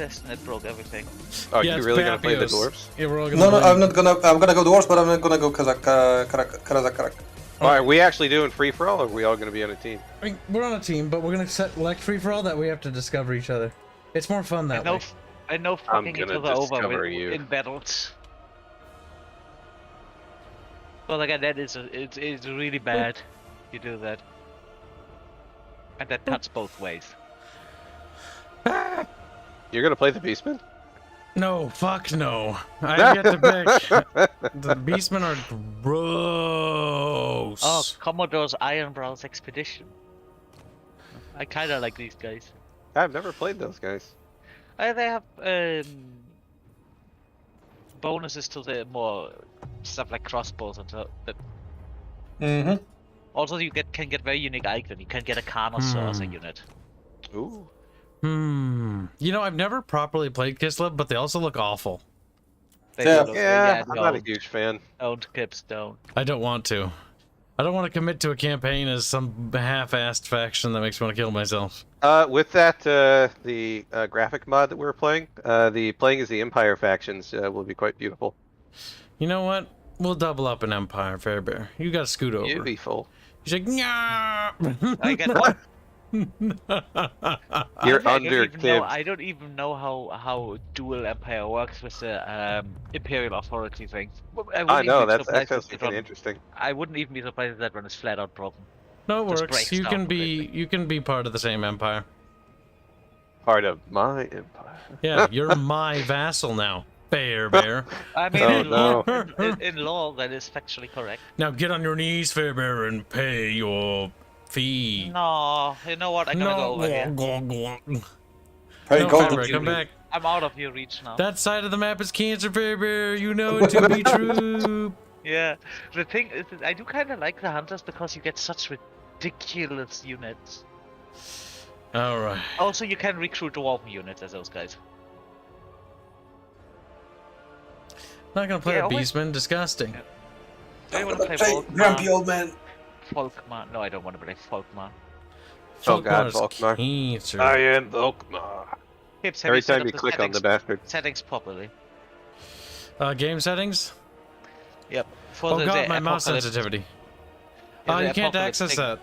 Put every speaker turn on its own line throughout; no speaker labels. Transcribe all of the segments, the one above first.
test and it broke everything.
Oh,
Yeah,
you
it's
really gonna play the
Bafioz.
dwarves?
Yeah, we're all gonna
No,
play.
I'm not gonna. I'm gonna go dwarves, but I'm not gonna go Karazak.
Why, are we actually doing free for all, or are we all gonna be on a team?
I mean, we're on a team, but we're gonna select free for all that we have to discover each other. It's more fun that way.
I know fucking each
gonna
other over
discover
with,
you.
in battles. But again, that is it's really bad. You do that, and that cuts both ways.
You're gonna play the Beastman?
No, fuck no. I get to pick. The Beastmen are gross.
Oh, Commodore's Ironbrow's Expedition. I kind of like these guys.
I've never played those guys.
They have bonuses to the more stuff like crossbows and so.
Mm-hmm.
Also, you can get very unique icon. You can get a Carnosaur as a unit.
Ooh.
You know, I've never properly played Kislev, but they also look awful.
They
Yeah.
do look-
Yeah, I'm not a
don't.
huge fan.
Don't, Kibs, don't.
I don't want to. I don't want to commit to a campaign as some half-assed faction that makes me want to kill myself.
With that, the graphic mod that we're playing, the playing as the Empire factions will be quite beautiful.
You know what? We'll double up an Empire, Farebear. You gotta scoot over.
You'd be full.
He's like, nah.
I get what?
You're under Kibs.
I don't even know how dual Empire works with the Imperial Authority thing.
I know, that's fucking interesting.
I wouldn't even be surprised if that one is flat out broken.
No, it
Just
works.
breaks
You
down
can be
completely.
you can be part of the same empire.
Part of my empire.
Yeah, you're my vassal now, Farebear.
I mean,
Oh,
in,
no.
law, in law, that is factually correct.
Now get on your knees, Farebear, and pay your fee.
No, you know what? I'm gonna go over here.
Very
No,
cold.
Farebear, come back.
I'm out of your reach now.
That side of the map is cancer, Farebear. You know it to be true.
Yeah, the thing is, that I do kind of like the hunters because you get such ridiculous units.
All right.
Also, you can recruit dwarven units as those guys.
Not gonna play
Yeah,
a
always-
Beastman. Disgusting.
Do you want to play
Hey, grumpy old man.
Folkmar? No, I don't want to play Folkmar.
Oh god,
Volkmar's
Volkmar.
cancer.
I am Volkmar.
Kibs, have
Every
you set
time
up
you
the
click on the
settings-
bastard.
settings properly.
Game settings.
Yep. For
Oh
the
god, my mouse
apocalypse-
sensitivity.
yeah, the
You can't
apocalypse
access
thing.
that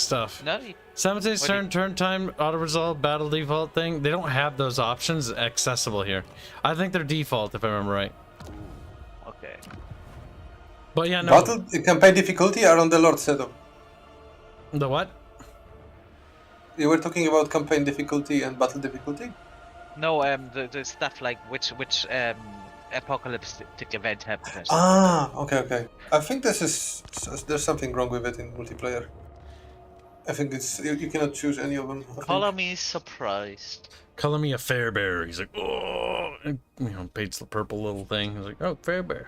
stuff.
No,
Simultaneous
What do you-
turn time, auto resolve, battle default thing. They don't have those options accessible here. I think they're default if I remember right.
okay.
But yeah, no.
Battle campaign difficulty are on the Lord setup.
The what?
You were talking about campaign difficulty and battle difficulty.
No, the stuff like which apocalyptic event happens.
Ah, okay. I think there's something wrong with it in multiplayer. I think it's you cannot choose any of them. I think.
Color me surprised.
Color me a Farebear. He's like, oh, and, you know, paints the purple little thing. He's like, oh, Farebear.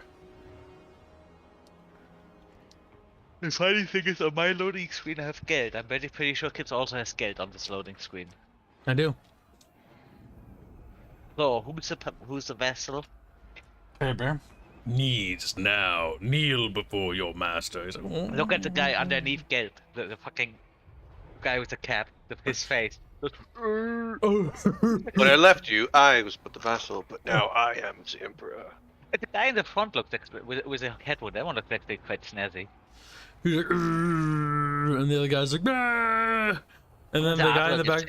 The funny thing is, on my loading screen I have Geld. I'm pretty sure Kibs also has Geld on this loading screen.
I do.
So, who's the vassal?
Farebear. Knees now. Kneel before your master. He's like, oh.
Look at the guy underneath Geld. The fucking guy with the cap. His face.
When I left you, I was but the vassal, but now I am the emperor.
The guy in the front looks like, with a headwood. That one looks like they're quite snazzy.
He's like, and the other guy's like, nah. And then the guy in the back,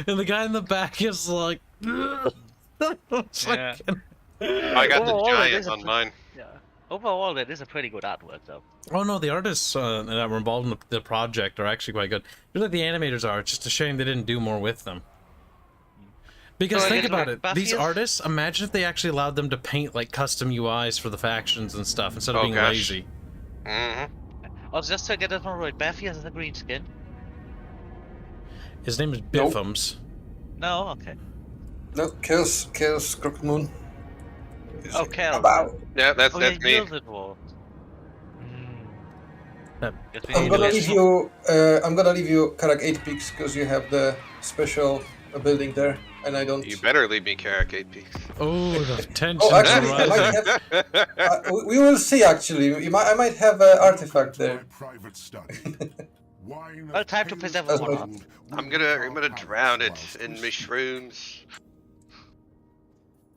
and the guy in the back is like, it's
Yeah.
I got the
Overall, it
giant
is a
on mine.
Yeah. Overall, that is a pretty good artwork, though.
oh no, the artists that were involved in the project are actually quite good. Just like the animators are. It's just a shame they didn't do more with them. Because
So I
think
guess,
about
like,
it, these
Bafioz-
artists, imagine if they actually allowed them to paint like custom UIs for the factions and stuff instead of
Oh,
being
gosh.
lazy.
Also, just to get it right, Bafioz is a green skin.
His name is
Nope.
Biffums.
No, okay.
No, Chaos Crooked Moon.
Oh, Cal.
About.
Yeah, that's
Oh, yeah,
me.
heals it all.
That-
Guess we
I'm
need
gonna
less-
leave you. I'm gonna leave you Karak 8 peaks because you have the special building there, and I don't.
You better leave me Carrick 8 peaks.
Oh, the tension
Oh, actually, I
rising.
might have. We will see. Actually, I might have an artifact there.
Private study.
Well, time to preserve
That's
one
right.
up.
I'm gonna drown it in mushrooms.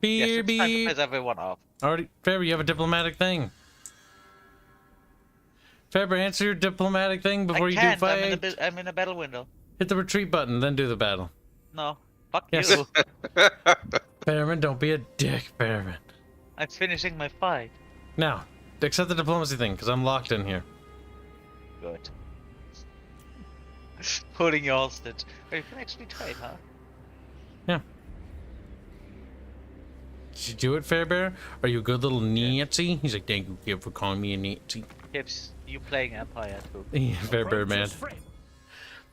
Yes,
Beep,
it's time to
beep.
piss everyone off.
Already, Farebear, you have a diplomatic thing. Farebear, answer your diplomatic thing before you do fight.
I'm in a battle window.
Hit the retreat button, then do the battle.
No. Fuck
Yes.
you.
Fairman, don't be a dick, Fairman.
I'm finishing my fight.
Now, accept the diplomacy thing, because I'm locked in here.
Good. Holding you hostage. Oh, you can actually trade, huh?
Yeah. Did you do it, Farebear? Are you a good little Nazi? He's like, thank you, Kib, for calling me a Nazi.
Kibs, you playing Empire too.
Yeah, Farebear, man.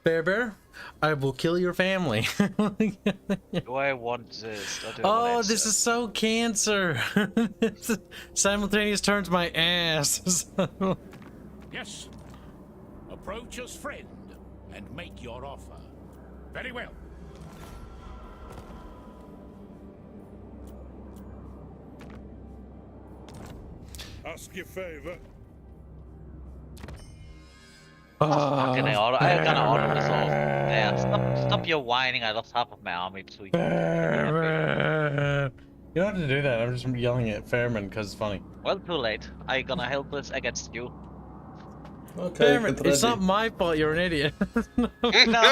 Farebear, I will kill your family.
Do I want this? Or do I
Oh,
want
this is so cancer. Simultaneous turns my ass.
Yes. Approach us, friend, and make your offer. Very well.
Ask your favor.
Fucking hell, I'm gonna auto this off. Yeah, stop your whining. I lost half of my army too.
You don't have to do that. I'm just yelling at Fairman because it's funny.
Well, too late. I gonna help this against you.
Okay,
Fairman,
get
it's
ready.
not my fault. You're an idiot.
No,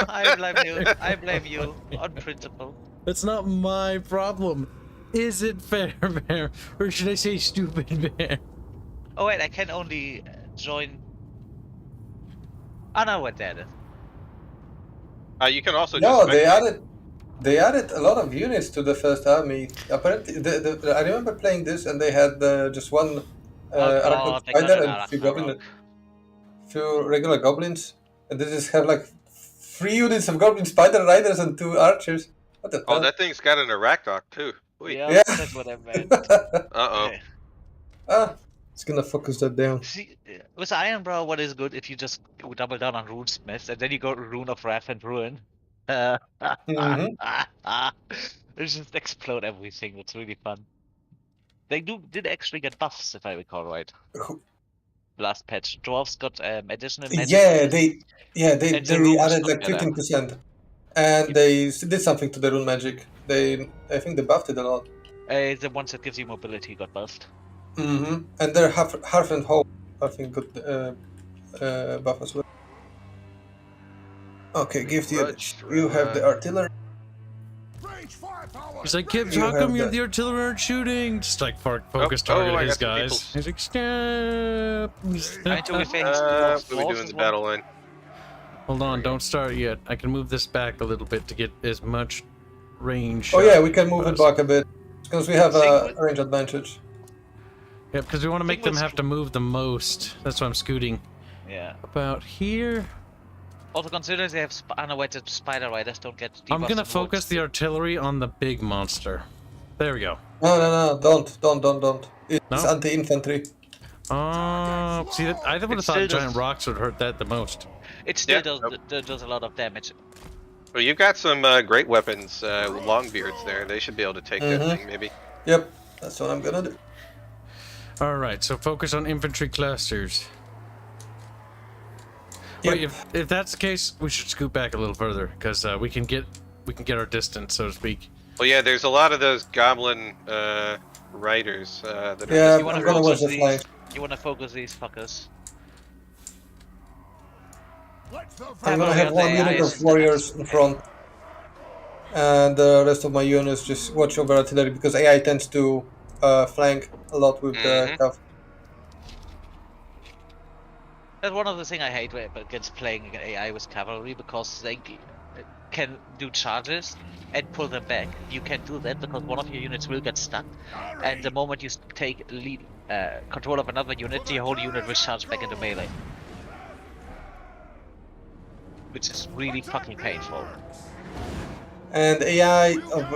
I blame you. I blame you on principle.
It's not my problem. Is it Fairbear, or should I say stupid bear?
Oh wait, I can only join. I know what that is.
You can also
No,
just
they added a lot of units to the first army. Apparently, I remember playing this, and they had just one arachnid
they got
spider
an
and a few
Ragnarok.
few regular goblins, and they just have like 3 units of goblin spider riders and 2 archers. What the
Oh,
hell?
that thing's got an Arachnoc too. Wait.
Yeah,
Yeah.
that's what I meant.
Uh-oh.
Okay.
Ah, it's gonna focus that down.
See, with Ironbrow, what is good if you just go double down on Runesmith and then you go to Rune of Wrath and Ruin.
Mhm.
They just explode everything. That's really fun. They did actually get buffs, if I recall right. Last patch, dwarves got additional magic.
Yeah, they
And the
they
runes
added
got
like
better.
15%, and they did something to the rune magic. I think they buffed it a lot.
The ones that gives you mobility got buffed.
And their half and whole, I think, got buff as well. Okay, give the
Grudge
you have the artillery.
Range firepower.
He's like, Kibs,
You
how come
have
you're
that.
the artillery aren't shooting? Just like focus
Oh,
target
I
his
got some
guys.
people.
He's like, stop.
Trying to face
What are we doing in the battle line?
Hold on, don't start yet. I can move this back a little bit to get as much range.
Oh yeah, we can move it back a bit because we have a
Thing
range advantage.
Yeah, because we want to make them
was-
have to move the most. That's why I'm scooting
Yeah.
about here.
Also consider they have unawaited spider riders don't get debuffs
I'm gonna
and
focus
wounds.
the artillery on the big monster. There we go.
No, don't. It's
No?
anti-infantry.
Oh, see, that, I would have
It
thought
still
giant
does-
rocks would hurt that the most.
It still
Yeah,
does a lot of damage.
Well, you've got some great weapons, Longbeards there. They should be able to take that
Mhm.
thing, maybe.
Yep, that's what I'm gonna do.
All right, so focus on infantry clusters.
Yep.
Wait, if that's the case, we should scoot back a little further because we can get our distance, so to speak.
Well, yeah, there's a lot of those goblin riders that are
Yeah,
You wanna
I'm gonna watch
focus
the
these?
flank.
You wanna focus these fuckers?
Let the
I'm gonna
Have
have
a
one
look at
unit
the
of
eyes.
warriors in front, and the rest of my units just watch over artillery because AI tends to flank a lot with the
Mhm.
cav.
That's one of the things I hate against playing AI with cavalry because they can do charges and pull them back. You can't do that because one of your units will get stuck, and the moment you take lead control of another unit, the whole unit will charge back into melee, which is really fucking painful.
And AI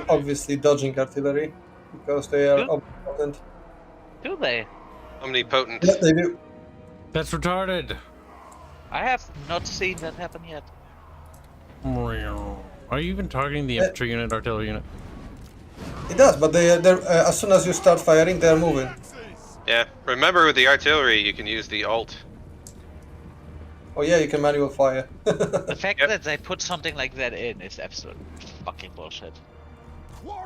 obviously dodging artillery because they are omnipotent.
Do they?
omnipotent.
Yes, they do.
That's retarded.
I have not seen that happen yet.
Are you even targeting the infantry unit, artillery unit?
It does, but they're as soon as you start firing, they're moving.
Yeah, remember with the artillery, you can use the alt.
Oh yeah, you can manual fire.
The fact
Yep.
that they put something like that in is absolute fucking bullshit.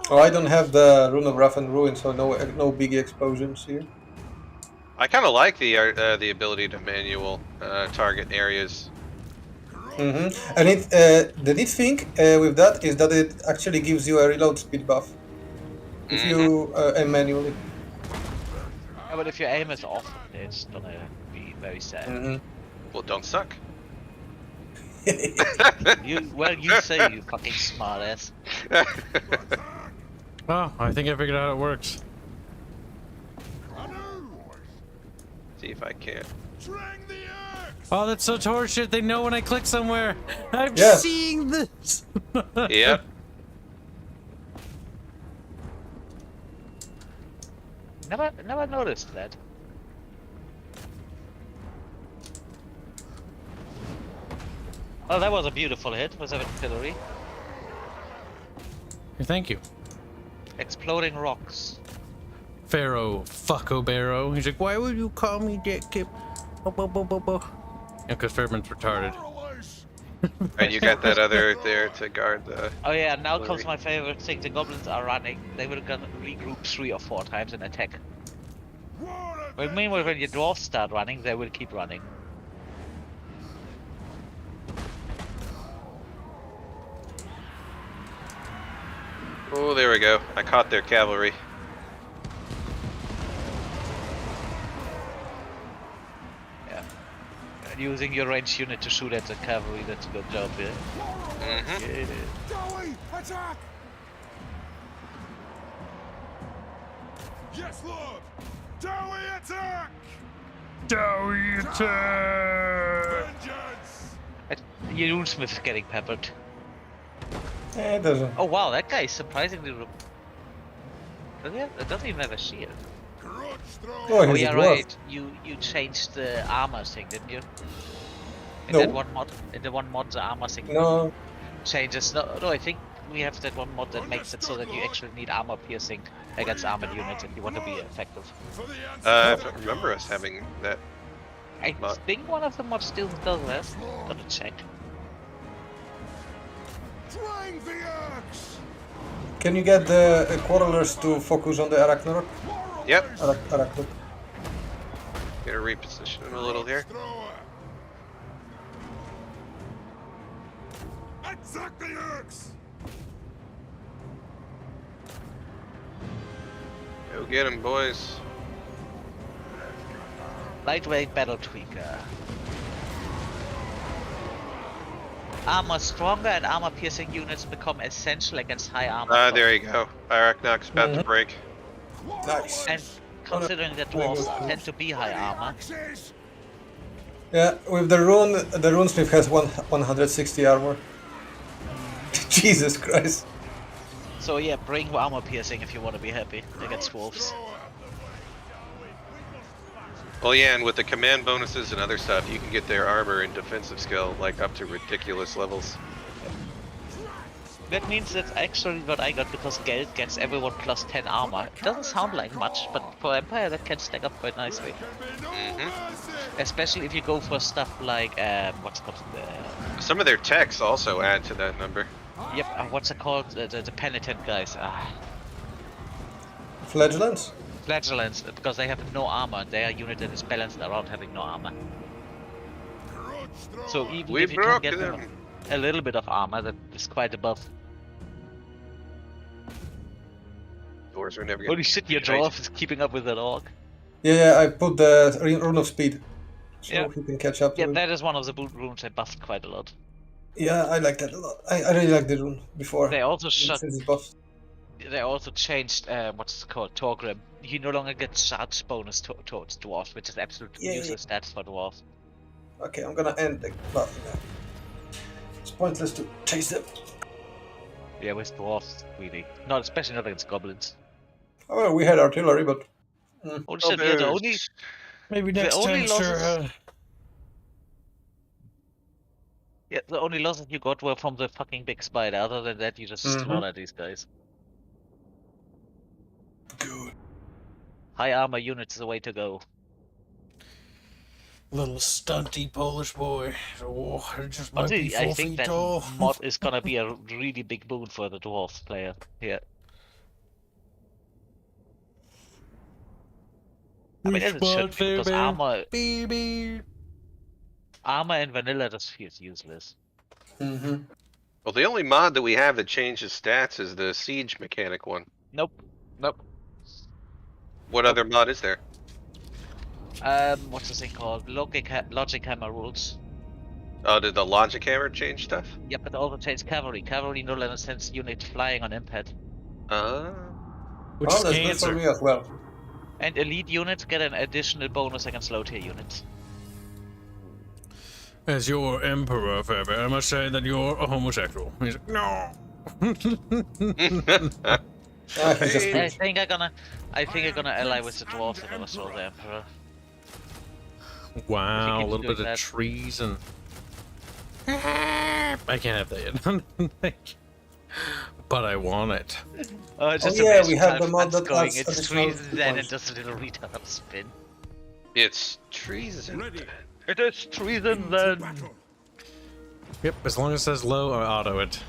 Oh, I don't have the Rune of Wrath and Ruin, so no big explosions here.
I kind of like the ability to manual target areas.
And the neat thing with that is that it actually gives you a reload speed buff if you aim manually.
Yeah, but if your aim is off, it's gonna be very sad.
Well, don't suck.
You say, you fucking smartass.
Oh, I think I figured out how it works.
See if I can.
Oh, that's such horseshit. They know when I click somewhere. I'm
Yeah.
seeing this.
Yep.
Never noticed that. Oh, that was a beautiful hit with artillery.
Thank you.
Exploding rocks.
Pharaoh, fucko Barrow. He's like, why would you call me Dick Kip? Because Fairman's retarded.
And you got that other there to guard the...
Oh yeah, now comes my favorite thing. The goblins are running. They will gonna regroup 3 or 4 times and attack. But meanwhile, when your dwarves start running, they will keep running.
Oh, there we go. I caught their cavalry.
Yeah. And using your ranged unit to shoot at the cavalry, that's a good job, yeah. Yeah.
Dowie, attack! Yes, Lord! Dowie, attack!
Dowie attack!
Vengeance!
Your runesmith is getting peppered.
It doesn't.
Oh wow, that guy is surprisingly... It doesn't even have a shield.
Crutch throw!
Oh,
Oh
he's
yeah,
a dwarf.
right. You changed the armor thing, didn't you? In
No.
that one mod, the armor thing
No.
changes. No, I think we have that one mod that makes it so that you actually need armor piercing against armored units if you want to be effective.
For the
I
answer!
don't remember us having that.
I
Mod.
think one of the mods still does that. Gotta check.
Drang the axe!
Can you get the quarrelers to focus on the Arachnarok?
Yep.
Arachnarok.
Gonna reposition him a little here.
Thrower! Attack the axe!
Go get him, boys.
Lightweight battle tweaker. Armor stronger and armor piercing units become essential against high armor.
There you go. Arachnok's about to break.
Nice.
And considering that dwarves tend to be high armor,
Axes!
Yeah, with the runesmith has 160 armor. Jesus Christ.
so yeah, bring armor piercing if you want to be happy against dwarves.
Well, yeah, and with the command bonuses and other stuff, you can get their armor and defensive skill like up to ridiculous levels.
That means that's actually what I got because Geld gets everyone plus 10 armor. It doesn't sound like much, but for Empire that can stack up quite nicely. Especially if you go for stuff like, what's it called?
Some of their techs also add to that number.
Yep, what's it called? The penitent guys.
Flagellants?
Flagellants, because they have no armor. Their unit that is balanced around having no armor. So even
We
if you can
broke
get
them.
a little bit of armor, that is quite a buff.
Doors are never gonna
Holy
be
shit, your
tight.
dwarf is keeping up with that orc.
Yeah, I put the rune of speed. So
Yeah.
he can catch up to
Yeah,
it.
that is one of the runes I buffed quite a lot.
Yeah, I like that a lot. I really like the rune before.
They also shut.
Since it's buffed.
They also changed what's it called, Torgrim. You no longer get charge bonus towards dwarves, which is absolutely
Yeah.
useless stats for dwarves.
Okay, I'm gonna end the buff now. It's pointless to chase them.
Yeah, with dwarves, really. Not especially not against goblins.
Oh, well, we had artillery, but
Holy shit, yeah, the only
Maybe
The
next
only
time, sir.
losses- the only losses you got were from the fucking big spider. Other than that, you just slaughter these guys.
good.
High armor units is the way to go.
Little stunty Polish boy. Oh, it just might be
Honestly, I
4
think
feet
that
tall.
mod is gonna be a really big boon for the dwarf player here. I mean, it should be, because armor
baby.
in vanilla just feels useless.
Mm-hmm.
Well, the only mod that we have that changes stats is the siege mechanic one.
Nope.
What other mod is there?
What's this thing called? Logic hammer rules.
Oh, did the logic hammer change stuff?
Yep, but also change cavalry. Cavalry no longer sends unit flying on impact.
Which
Oh,
is
that's good
cancer.
for me as well.
And elite units get an additional bonus against low tier units.
As your emperor, Farebear, I must say that you're a homosexual. He's like, no.
He's just
I think I'm gonna ally with the dwarves and overthrow the emperor.
Wow, a
keeps
little
doing
bit of
that.
trees and. I can't have that yet. But I want it.
Oh, just
yeah,
imagine
we have the
how
mod
that's
that
going.
adds
It's
additional
treason, then it
points.
does a little retard spin.
It's treason.
Ready.
It is treason
Into
then.
battle.
Yep, as long as it says low, I auto it.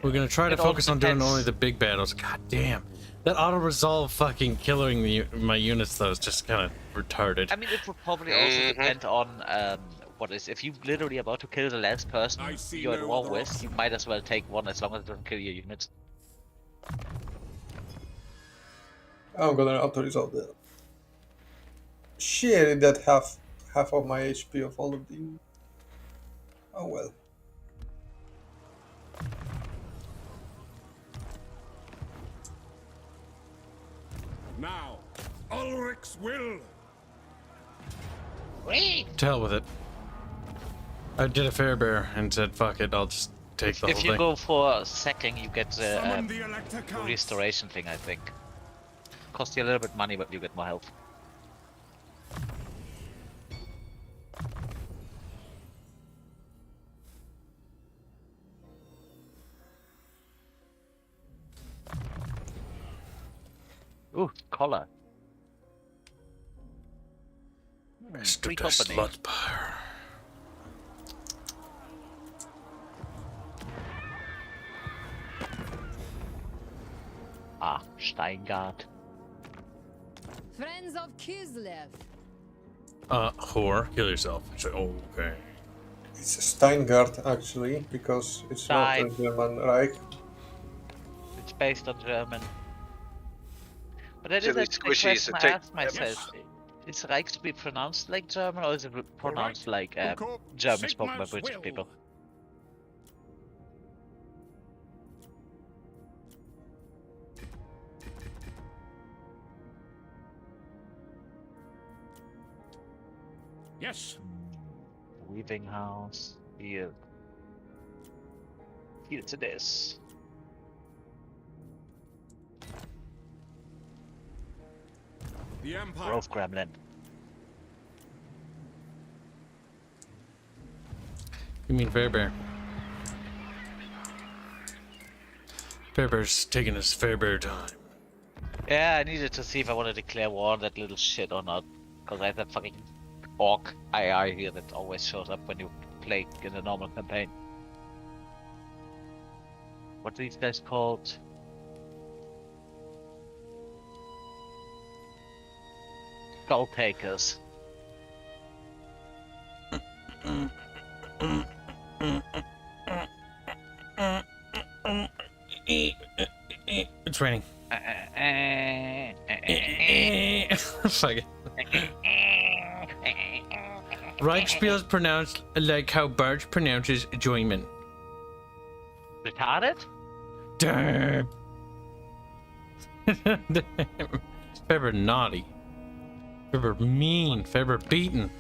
We're gonna try to
It all
focus on doing
depends.
only the big battles. God damn. That auto resolve fucking killing my units though is just kind of retarded.
I mean, it would probably also depend on what is. If you literally about to kill the last person
I see
you're at
no
war
other
with,
option.
you might as well take one as long as it doesn't kill your units.
I'm gonna auto resolve that. Shit, it did half of my HP of all of the. Oh well.
Now, Ulrich's will.
To hell with it. I did a Farebear and said, fuck it, I'll just take the
If
whole
you
thing.
go for sacking, you get
Summon
the
the Elector Counts.
restoration thing, I think. Cost you a little bit money, but you get more health. Ooh, collar.
Rest
Free
of the
company.
Slutspire.
Ah, Steingart.
Friends of Kislev.
Whore, kill yourself. It's like, oh, okay.
It's Steingart actually, because it's not a
Stein.
German Reich.
It's based on German. But that is
Silly
a quick
squishies
question
that
I
take
asked myself. Is Reich to be pronounced like German, or is it pronounced like
Hook up
German spoken by
Sigmar's
British
will.
people?
Yes.
Weaving house. Here. Here to this.
The Empire.
Grove Gremlin.
You mean Farebear? Farebear's taking his Farebear time.
Yeah, I needed to see if I want to declare war on that little shit or not. Because I have that fucking orc AI here that always shows up when you play in a normal campaign. What are these guys called? Skull Takers.
It's raining. Fuck it. Reichspiel's pronounced like how Barge pronounces enjoyment.
Retarded?
Damn. Faber naughty. Faber mean. Faber beaten.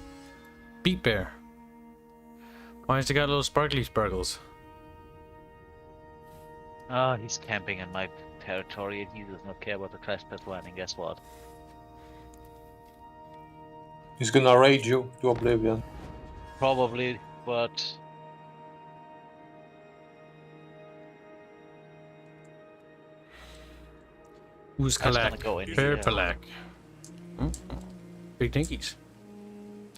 Beat bear. Why has he got little sparkly sparkles?
Oh, he's camping in my territory and he does not care about the trespass warning, guess what?
He's gonna raid you to oblivion.
Probably, but...
Who's
I was gonna
Kalak?
go in
Fair
here.
Palak. Big dinkies.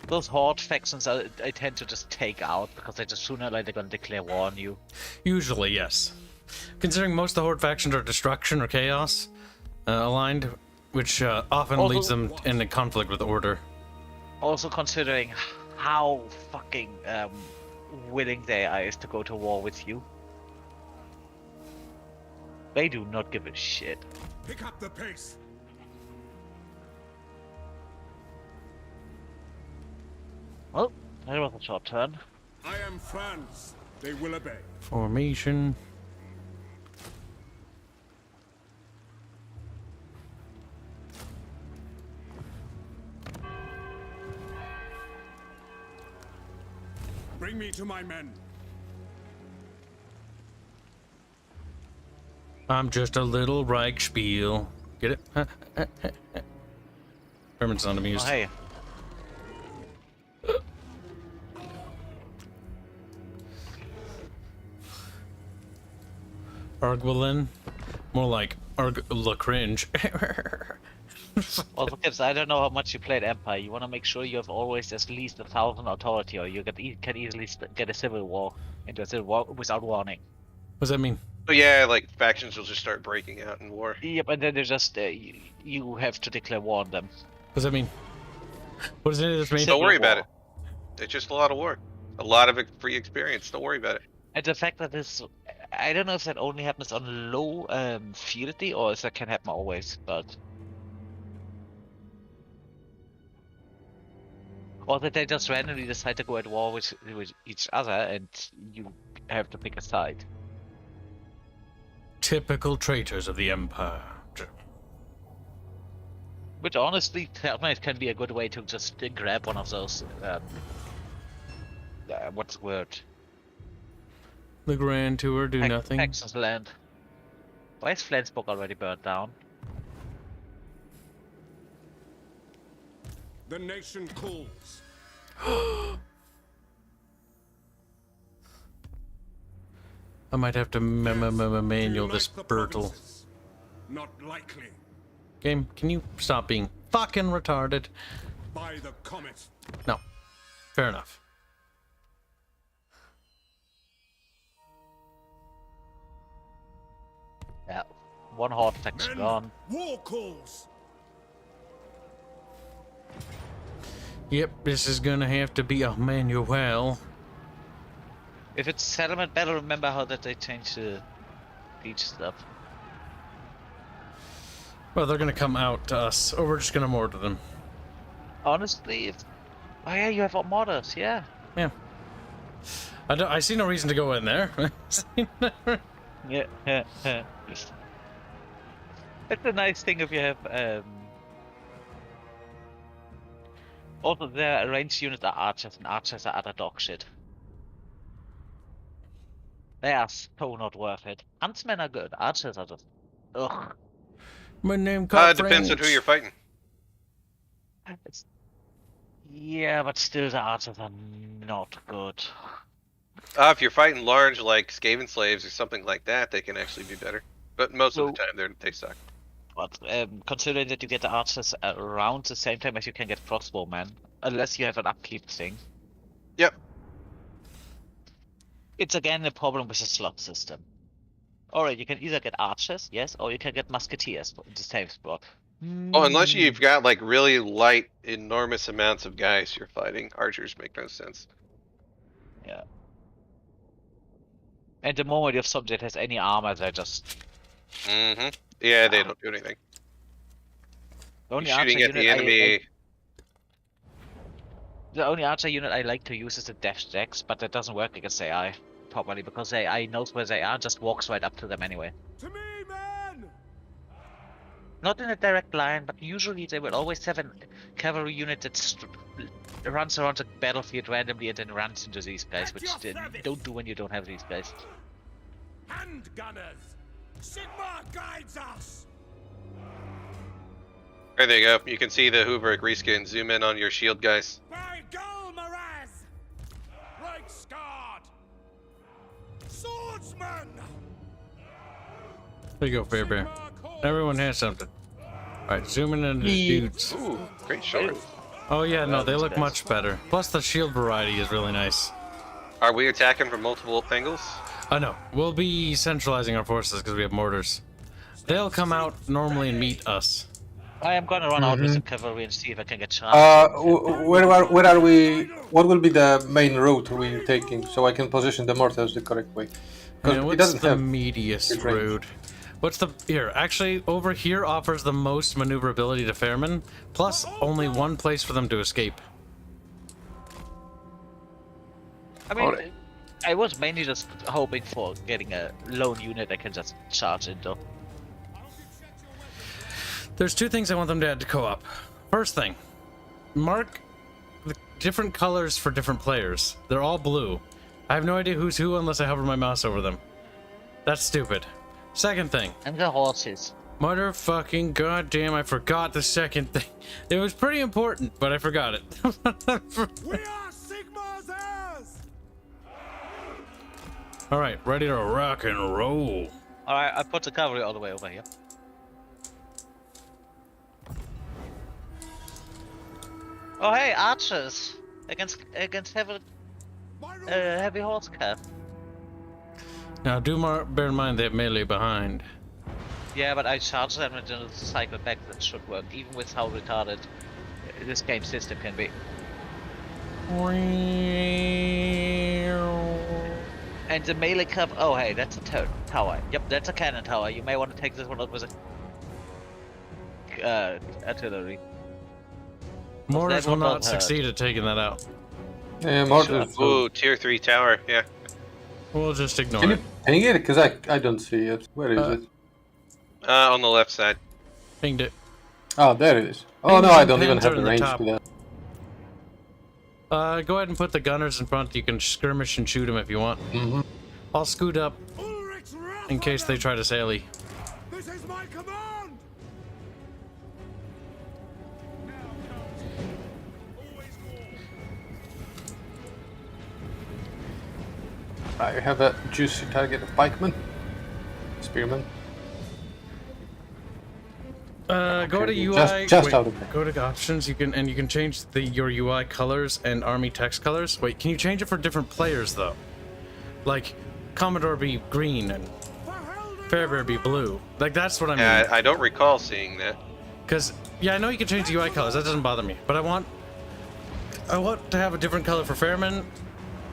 Those horde factions I tend to just take out because they just sooner or later gonna declare war on you.
Usually, yes. Considering most of the Horde factions are destruction or chaos aligned, which often
Also-
leads them in a conflict with order.
Also considering how fucking willing the AI is to go to war with you. They do not give a shit.
Pick up the pace.
Well, that was a short turn.
I am France. They will obey.
Formation.
Bring me to my men.
I'm just a little Reichspiel. Get it? Herman's not amused.
Oh, hey.
Arguelin? More like la cringe.
Also, kids, I don't know how much you played Empire. You want to make sure you have always at least 1,000 authority, or you can easily get a civil war into a civil war without warning.
What does that mean?
But yeah, like factions will just start breaking out in war.
Yep, and then they just you have to declare war on them.
What does that mean? What does any of this mean?
Don't worry about
war.
it. It's just a lot of war. A lot of free experience. Don't worry about it.
And the fact that this, I don't know if that only happens on low fealty or if that can happen always, but. Or that they just randomly decide to go at war with each other and you have to pick a side.
Typical traitors of the Empire.
Which honestly, Terminate can be a good way to just grab one of those, what's the word?
The Grand Tour do nothing.
Texas land. Why is Flensburg already burned down?
The nation calls.
I might have to manual
Do you
this
like the
Bertel.
promises? Not likely.
Game, can you stop being fucking retarded?
By the comet.
No. Fair enough.
Yeah. One hard attack's
Men,
gone.
war calls.
Yep, this is gonna have to be a manual.
If it's settlement battle, remember how that they changed the beach stuff.
Well, they're gonna come out to us, or we're just gonna mortar them.
Honestly, if... Oh yeah, you have mortars, yeah.
Yeah. I see no reason to go in there.
Yeah. It's a nice thing if you have, Also, their ranged units are archers, and archers are utter dog shit. They are so not worth it. Huntsmen are good, archers are just... Ugh.
My name
Depends on who you're fighting.
Yeah, but still the archers are not good.
If you're fighting large, like Skaven slaves or something like that, they can actually be better. But most of the time, they suck.
But considering that you get the archers around the same time as you can get crossbowmen, unless you have an upkeep thing.
Yep.
It's again a problem with the slot system. Alright, you can either get archers, yes, or you can get musketeers in the same spot.
Oh, unless you've got like really light, enormous amounts of guys you're fighting, archers make no sense.
Yeah. And the moment your subject has any armor, they're just...
Mm-hmm. Yeah, they don't do anything.
The only
You're shooting
archer
at the
unit
enemy.
the only archer unit I like to use is the Death Jacks, but that doesn't work against AI properly, because AI knows where they are, just walks right up to them anyway.
To me, men!
Not in a direct line, but usually they will always have a cavalry unit that runs around the battlefield randomly and then runs into these guys, which they don't do when you don't have these guys.
Hand gunners! Sigmar guides us!
There you go. You can see the Hoover reskin. Zoom in on your shield guys.
By Gul Maraz! Reichsguard! Swordsman!
There you go, Farebear. Everyone has something. Alright, zooming into the dudes.
Ooh, great shot.
Oh yeah, no, they look much better. Plus the shield variety is really nice.
Are we attacking from multiple angles?
No, we'll be centralizing our forces because we have mortars. They'll come out normally and meet us.
I am gonna run out with the cavalry and see if I can get charged.
Where are we? What will be the main route we're taking, so I can position the mortars the correct way?
And
It
what's
doesn't
the
have
meatiest
good range.
route? What's the here? Actually, over here offers the most maneuverability to Fairmen, plus only one place for them to escape.
I mean, I was mainly just hoping for getting a lone unit I can just charge into.
There's two things I want them to add to co-op. First thing, mark the different colors for different players. They're all blue. I have no idea who's who unless I hover my mouse over them. That's stupid. Second thing.
And the horses.
Motherfucking goddamn, I forgot the second thing. It was pretty important, but I forgot it.
We are Sigmar's heirs!
Alright, ready to rock and roll.
Alright, I put the cavalry all the way over here. Oh hey, archers! Against heavy horse cav.
Now, bear in mind they have melee behind.
Yeah, but I charged them and then cycle back. That should work, even with how retarded this game system can be. And the melee cav. Oh hey, that's a tower. Yep, that's a cannon tower. You may want to take this one out with a artillery.
Mortars will not succeed at taking that out.
Yeah, mortars.
Ooh, tier 3 tower, yeah.
We'll just ignore
Can
it.
you ping it? Because I don't see it. Where is it?
On the left side.
Pinged it.
Oh, there it is. Oh
Pings
no, I
and
don't even
pins
have
are
the
in the
range
top.
to that.
Go ahead and put the gunners in front. You can skirmish and shoot them if you want.
Mm-hmm.
I'll scoot up
Ulrich's wrath
in case they try to sally.
This is my command!
I have a juicy target of pikemen. Spearmen.
Go to
Okay,
UI.
just out of there.
Go to options. You can change your UI colors and army text colors. Wait, can you change it for different players though? Like Commodore be green and Farebear be blue. Like that's what I mean.
Yeah, I don't recall seeing that.
Because yeah, I know you can change the UI colors. That doesn't bother me. But I want to have a different color for Fairman,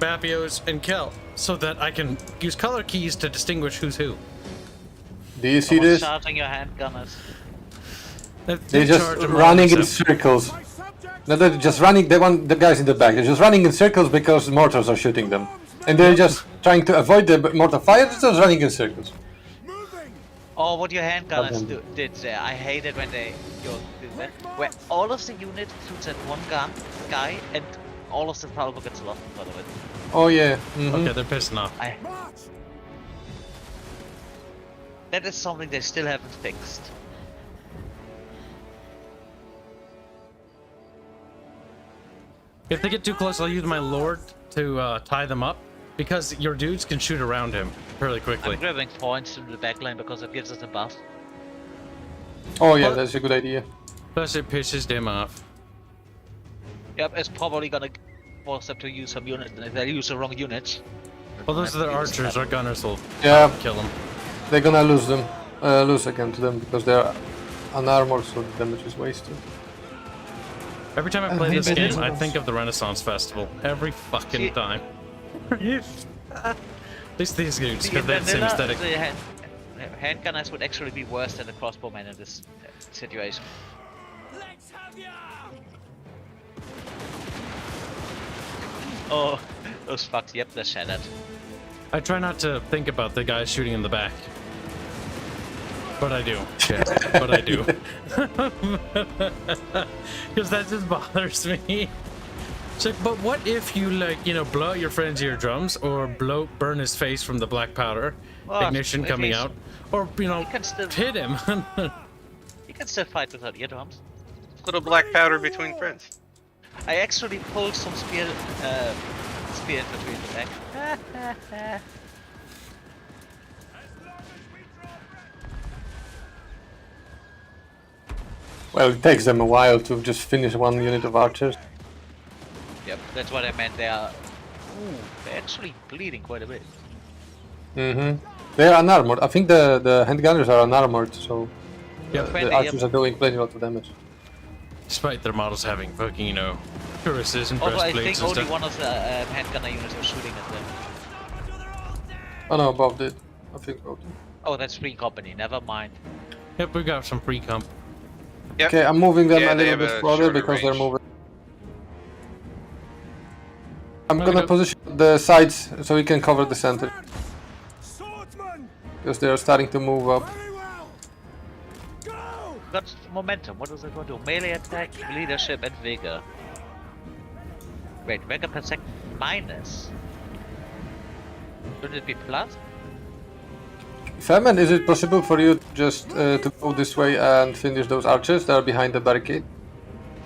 Bafioz, and Kel, so that I can use color keys to distinguish who's who.
Do you see
Someone's
this?
charging your handgunners.
They're just running in circles. No, they're just running. The guys in the back. They're just running in circles because mortars are shooting them, and they're just trying to avoid the mortar fire. They're just running in circles.
Oh, what your handgunners
Goddamn.
did there. I hate it when they do that. Where all of the unit shoots at one guy, and all of the power gets lost because of it.
Oh yeah. Mhm.
Okay, they're pissing off.
That is something they still haven't fixed.
If they get too close, I'll use my lord to tie them up, because your dudes can shoot around him fairly quickly.
I'm grabbing points in the backline because it gives us a buff.
Oh yeah, that's a good idea.
Plus, it pisses them off.
Yep, it's probably gonna force them to use some units, and if they use the wrong units...
Well, those are their archers. Our gunners will
Yeah,
kill them.
they're gonna lose again to them because they're unarmored, so the damage is wasted.
Every time I play this
think
game,
it
I
is.
think of the Renaissance Festival. Every fucking
See-
time. At least these dudes,
The
because they have the same
vanilla,
aesthetic.
the handgunners would actually be worse than the crossbowmen in this situation.
Let's have ya!
Oh, those fucks, yep, they're shattered.
I try not to think about the guys shooting in the back. But I do. Yeah, but I do. Because that just bothers me. It's like, but what if you, like, you know, blow out your friend's eardrums, or burn his face from the black powder,
Well,
ignition
if
coming
he's-
out, or, you know,
he can still-
hit him?
You can still fight without eardrums.
Little black powder between friends.
I actually pulled some spear between the back.
Well, it takes them a while to just finish one unit of archers.
Yep, that's what I meant. They're actually bleeding quite a bit.
Mm-hmm. They are unarmored. I think the handgunners are unarmored, so
Yep.
The archers are doing plenty lot of damage.
Despite their models having fucking, you know, cuirasses and
Although I
breastplates
think
and
only
stuff.
one of the handgunner units was shooting at them.
Oh no, Bob did. I think Bob did.
Oh, that's free company. Never mind.
Yep, we got some pre-comp.
Yep.
Okay, I'm moving them
Yeah,
a
they
little
have
bit
a
further
shorter
because they're
range.
moving. I'm
Okay.
gonna position the sides so we can cover the center
Swordsman!
because they're starting to move up.
Very well! Go!
Got momentum. What is it going to do? Melee attack, leadership, and vigor. Wait, vigor per second minus. Shouldn't it be plus?
Fairman, is it possible for you just to go this way and finish those archers that are behind the barricade?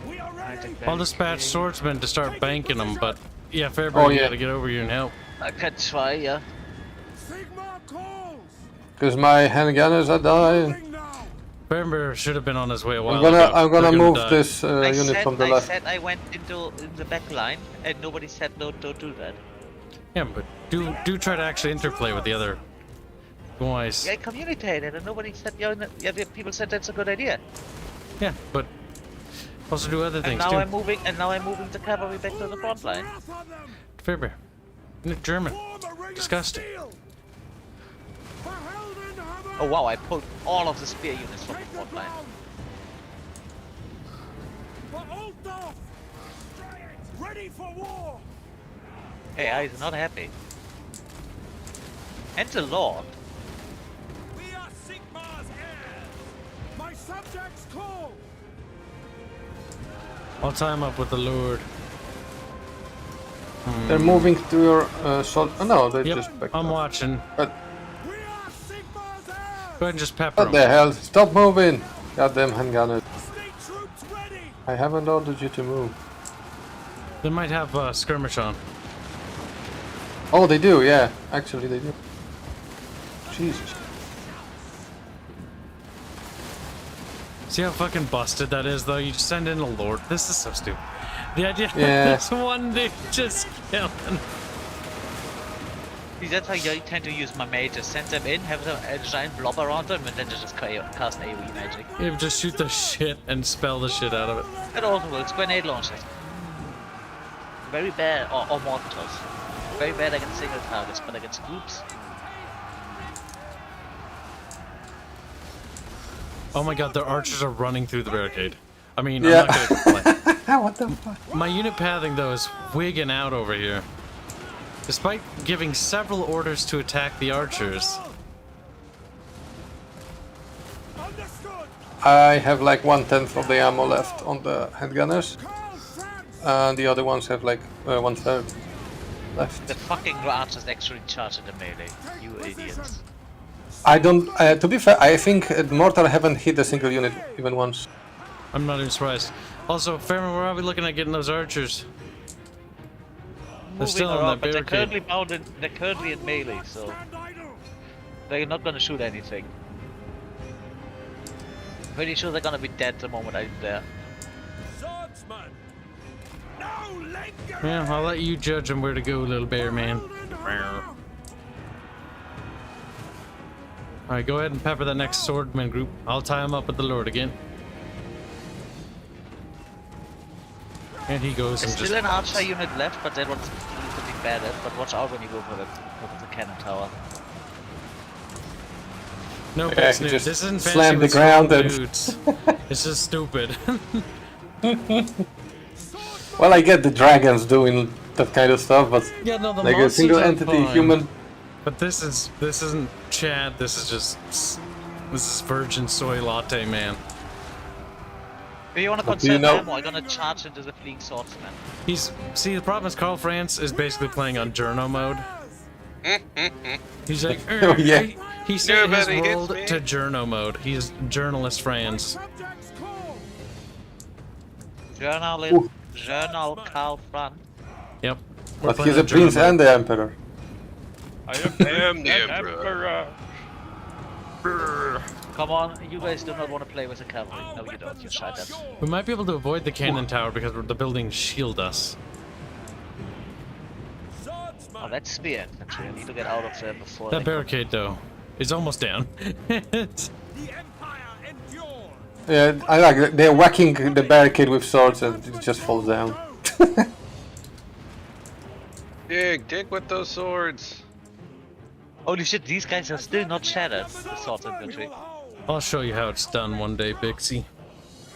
We are ready!
I'll dispatch swordsmen to start banking them, but yeah, Farebear,
Oh,
you
yeah.
gotta get over here and help.
I can try, yeah.
Sigma calls!
Because my handgunners are dying.
Ring now!
Farebear should have been on his way a while
I'm gonna
ago.
move
They're gonna die.
this unit from the
I
left.
said I went into the back line, and nobody said no, don't do that.
Yeah, but do try to actually interplay with the other guys.
Yeah, I communicated, and nobody said, yeah, the people said that's a good idea.
Yeah, but also do other
And
things
now
too.
I'm moving the cavalry back to the front line.
Wrath on them!
Farebear, German,
Form a ring of
disgusting.
steel! For Heldenhammer!
Oh wow, I pulled all of the spear units from the
Take the
front line.
ground! For Altdorf! Ready for war!
AI is not happy. And the Lord.
We are Sigmar's heirs! My subjects call!
I'll tie him up with the Lord.
They're moving to your sword. Oh no, they
Yep,
just backed
I'm
up.
watching.
But
We are Sigmar's heirs!
Go ahead and just pepper
what the
him.
hell? Stop moving! Goddamn handgunners.
State troops ready!
I haven't ordered you to move.
They might have skirmish on.
Oh, they do, yeah. Actually, they do. Jesus.
See how fucking busted that is, though? You just send in a Lord. This is so stupid. The idea
Yeah.
that this one dude just killing.
See, that's how I tend to use my mages. Send them in, have a giant blob around them, and then just cast AoE magic.
You just shoot the shit and spell the shit out of it.
It also works. Grenade launchers. Very bad, or mortars. Very bad against single targets, but against groups.
Oh my god, their archers are running through the barricade. I mean,
Yeah.
I'm not gonna complain.
What the fuck?
My unit pathing, though, is wigging out over here. Despite giving several orders to attack the archers.
Understood!
I have like 1/10 of the ammo left on the handgunners.
Call France!
And the other ones have like 1/3 left.
The fucking archers actually charge in the melee. You idiots.
I don't. To be fair, I think Mortar haven't hit a single unit even once.
I'm not even surprised. Also, Fairman, where are we looking at getting those archers? They're
Moving
still on
around,
that
but they're
barricade.
currently bound in, they're currently in melee, so
Stand idle!
they're not gonna shoot anything. Pretty sure they're gonna be dead the moment I'm there.
Swordsman! No linger!
Yeah, I'll let you judge them where to go, little bear man. Alright, go ahead and pepper the next swordman group. I'll tie him up with the Lord again. And he goes
There's
and just...
still an archer unit left, but that one's a little bit bad at, but watch out when you go for the cannon tower.
No,
Yeah,
bits
he
new.
just
This isn't fancy
slammed the
with
ground
strong
and-
dudes. This is stupid.
Well, I get the dragons doing that kind of stuff, but
Yeah, no, the
like a
monsters
single
are
entity
fine.
human.
But this isn't Chad. This is virgin soy latte, man.
If you wanna
But do you
conserve
know-
ammo, I'm gonna charge into the fleeing swordsman.
See, the problem is Carl France is basically playing on journo mode. He's like,
Oh, yeah.
he set his
Nobody gets
world
me.
to journo mode. He's journalist France.
Subjects call!
Journal Carl Front.
Yep. We're
But
playing
he's a
on journo
prince
mode.
and the emperor.
I am the emperor.
Come on, you guys do not want to play with the cavalry. No, you don't. You shite at.
We might be able to avoid the cannon tower because the buildings shield us.
Oh, that's spear infantry. I need to get out of there before
That
they
barricade, though, is almost down.
The Empire endure.
Yeah, I like that. They're whacking the barricade with swords and it just falls down.
Dig with those swords.
Holy shit, these guys are still not shattered, the sword infantry.
I'll show you how it's done one day, Bixie.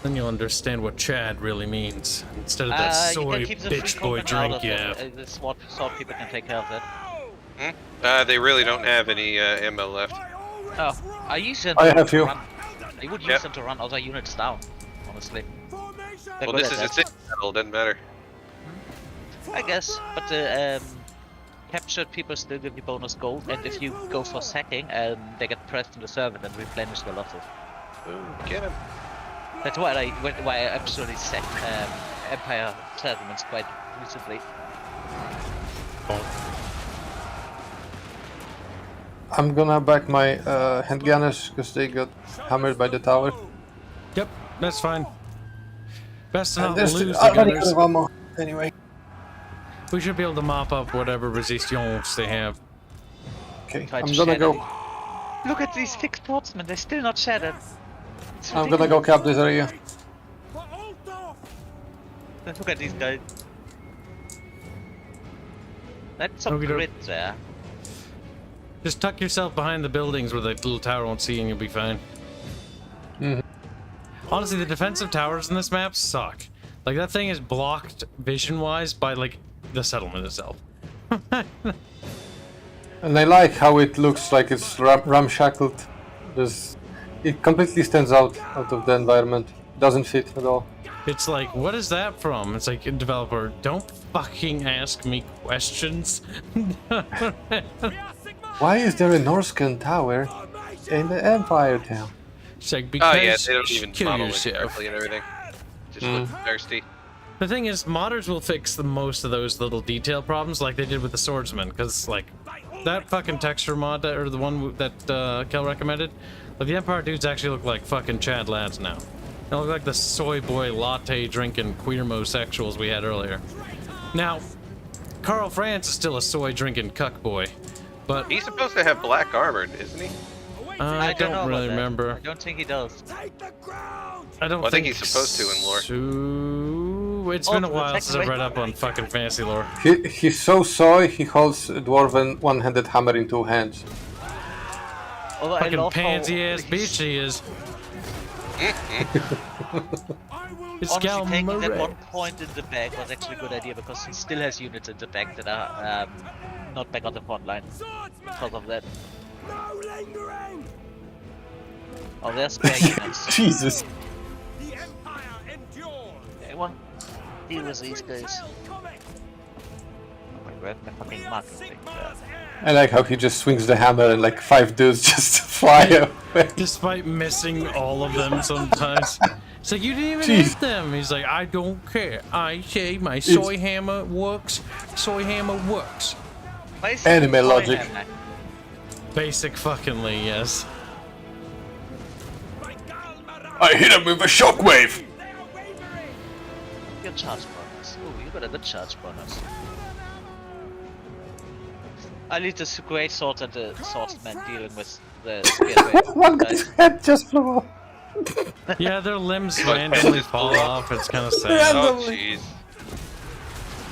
Then you'll understand what Chad really means. Instead of that
You
soy
can keep the
bitch
free
boy
content out
drink you
of
have.
it. The sword people can take care of that.
They really don't have any ammo left.
Oh, I use them
I
to
have you.
run. I would use
Yep.
them to run other units down, honestly.
Formation.
They're
Well,
good
this
at
is a
that.
city battle, doesn't matter.
I guess, but the captured people still give you bonus gold, and if you go for sacking, they get pressed in the server and replenish the losses.
Ooh, get him.
That's why I actually sacked Empire settlements quite recently.
I'm gonna back my handgunners because they got hammered by the tower.
Yep, that's fine. Best to
And
not
there's
lose the
already out
gunners.
of ammo. Anyway.
We should be able to mop up whatever resistance they have.
Okay,
Try
I'm
to
gonna
shatter
go.
Look at these thick sportsmen, they're still not shattered. It's
I'm gonna go cap this area.
For Altdorf.
ridiculous. Look at these guys. That's some
Okey-doke.
grit there.
Just tuck yourself behind the buildings where the little tower won't see you and you'll be fine. Honestly, the defensive towers in this map suck. Like, that thing is blocked vision-wise by, like, the settlement itself.
And I like how it looks like it's ramshackled. It completely stands out of the environment. Doesn't fit at all.
It's like, what is that from? It's like, a developer, don't fucking ask me questions.
Why is there a Norscan tower in the Empire town?
It's like,
Oh
because
yeah, they don't even
kill
model it
yourself.
correctly and everything. Just look thirsty.
The thing is, modders will fix most of those little detail problems like they did with the swordsman, because, like, that fucking texture mod, or the one that Kel recommended, like, the Empire dudes actually look like fucking Chad lads now. They look like the soy boy latte drinking queermosexuals we had earlier. Now, Karl Franz is still a soy drinking cuck boy, but
He's supposed to have black armor, isn't he?
I
don't know
don't
about
really
that.
remember.
I don't think he does.
Take the ground.
I don't
Well, I think he's supposed to in lore.
So... It's
Oh,
been a
the
while
second
since I've
way.
read up on fucking fantasy lore.
He's so soy, he holds a dwarven one-handed hammer in two hands.
Although I
Fucking
love
pansy
how
ass bitch he is.
I will
It's
honestly taking that
Galmurray.
one point in the back was actually a good idea because he still has units in the back that are not back on the front line
swordsman.
because of that.
No lingering.
Oh, there's spare units.
Jesus.
The Empire endures.
Anyone deal with these guys?
Comet.
Oh my god, my fucking marking thing there.
I like how he just swings the hammer and like 5 dudes just fly away.
Despite missing all of them sometimes. It's like, you didn't even
Jeez.
hit them. He's like, I don't care. I say my soy hammer works. Soy hammer works.
Basic
Anime
toy
logic.
hammer.
Basic fuckingly, yes.
By Galmara.
I hit him with a shockwave!
They are wavering.
Your charge bonus. Oh, you got a good charge bonus. I leave the great sword and the swordsman dealing with the
One
guys.
guy's head just flew off.
Yeah, their limbs
Look,
randomly
just
fall
blew
off. It's kind of sad.
Oh jeez.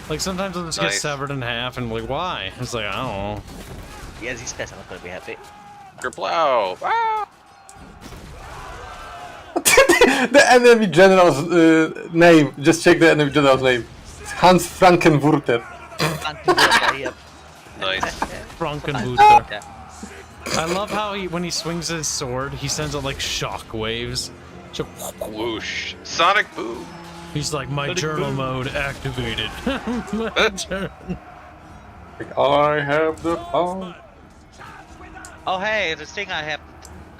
Like, sometimes they'll just get
Nice.
severed in half and like, why? It's like, I don't know.
Yeah, these guys are not gonna be happy.
Kerplow! Ah!
The enemy general's name. Just check the enemy general's name. It's Hans Frankenwurter.
Here.
Nice.
Frankenbooter.
Yeah.
I love how when he swings his sword, he sends out like shock waves. So
Whoosh. Sonic boom.
he's like, my journal mode activated. My journal.
Like, I have the power.
Oh hey, the thing I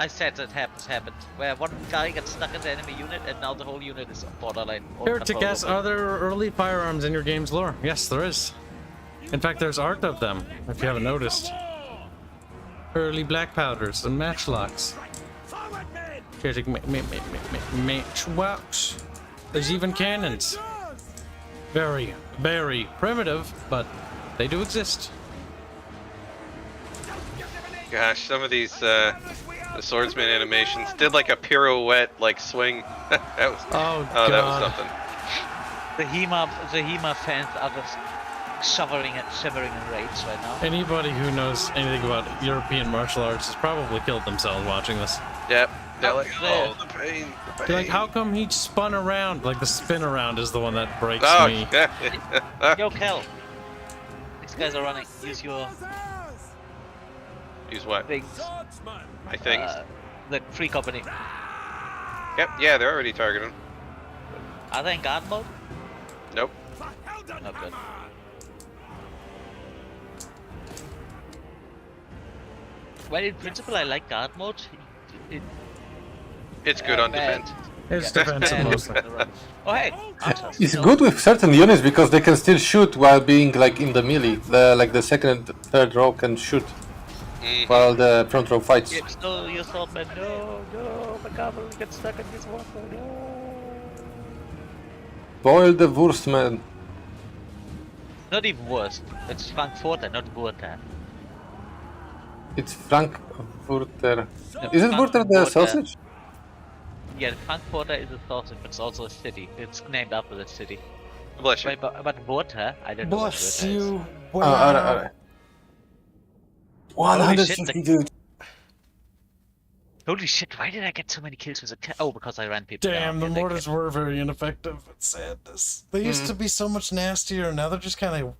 said that happened. Where one guy gets stuck in the enemy unit and now the whole unit is borderline
Heretic S,
uncontrollable.
are there early firearms in your game's lore? Yes, there is. In fact, there's art of them, if you haven't noticed. Early black powders and matchlocks.
Forward men.
Heretic matchworks. There's even cannons. Very, very primitive, but they do exist.
Gosh, some of these The swordsman animations did like a pirouette, like swing. That was,
Oh,
that was
God.
something.
The HEMA fans are just shivering in rage right now.
Anybody who knows anything about European martial arts has probably killed themselves watching this.
Yep. They're like,
there.
oh, the pain, the pain.
They're like, how come he spun around? Like, the spin around is the one that breaks
Oh,
me.
Yo, Kel. These guys are running. Use your
Use what?
things.
Swordsman!
My things.
The free company.
Yep. Yeah, they're already targeting.
Are they in guard mode?
Nope.
Not good. Well, in principle, I like guard mode.
It's good on
bad.
defense.
It's
Yeah.
defensive
Bad.
mostly.
Oh, hey. Archers.
It's
No.
good with certain units because they can still shoot while being like in the melee. Like the second and third row can shoot while the front row fights.
Kibs, no, your swordman. No, my cavalry gets stuck in this water. No.
Boil the Wurstman.
Not even worst. It's Frankfurter, not Wurter.
It's Frankfurter.
No,
Is it Wurter the
Frankfurter.
sausage?
Yeah, Frankfurter is a sausage, but it's also a city. It's named after the city.
Bless you.
Right, but Wurter, I don't know what
Bless
Wurter is.
you.
Alright.
Holy shit,
150 dude.
Holy shit, why did I get so many kills with a Oh, because I ran people
Damn,
down.
the
Yeah, they
mortars were very ineffective. It's sadness. They used to be so much nastier, and now they're just kind of...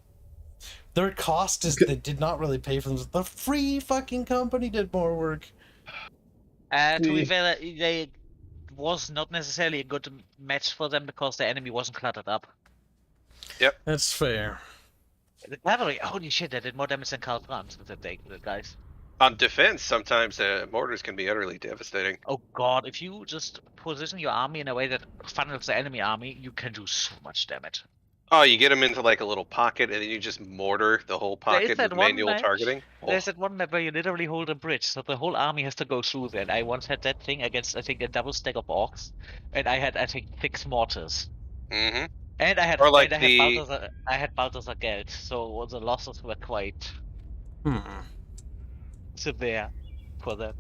Their cost is they did not really pay for them. The free fucking company did more work.
To be fair, they was not necessarily a good match for them because the enemy wasn't cluttered up.
That's fair.
The cavalry, holy shit, they did more damage than Karl Franz with the guys.
On defense, sometimes mortars can be utterly devastating.
Oh god, if you just position your army in a way that funnels the enemy army, you can do so much damage.
Oh, you get them into like a little pocket, and then you just mortar the whole pocket
that
with
one
manual
match-
targeting.
There's that one map where you literally hold a bridge, so the whole army has to go through there. And I once had that thing against, I think, a double stack of orcs, and I had, I think, 6 mortars.
Mm-hmm.
And I had,
Or like
I had Balthasar Geld, so the losses were quite severe for them.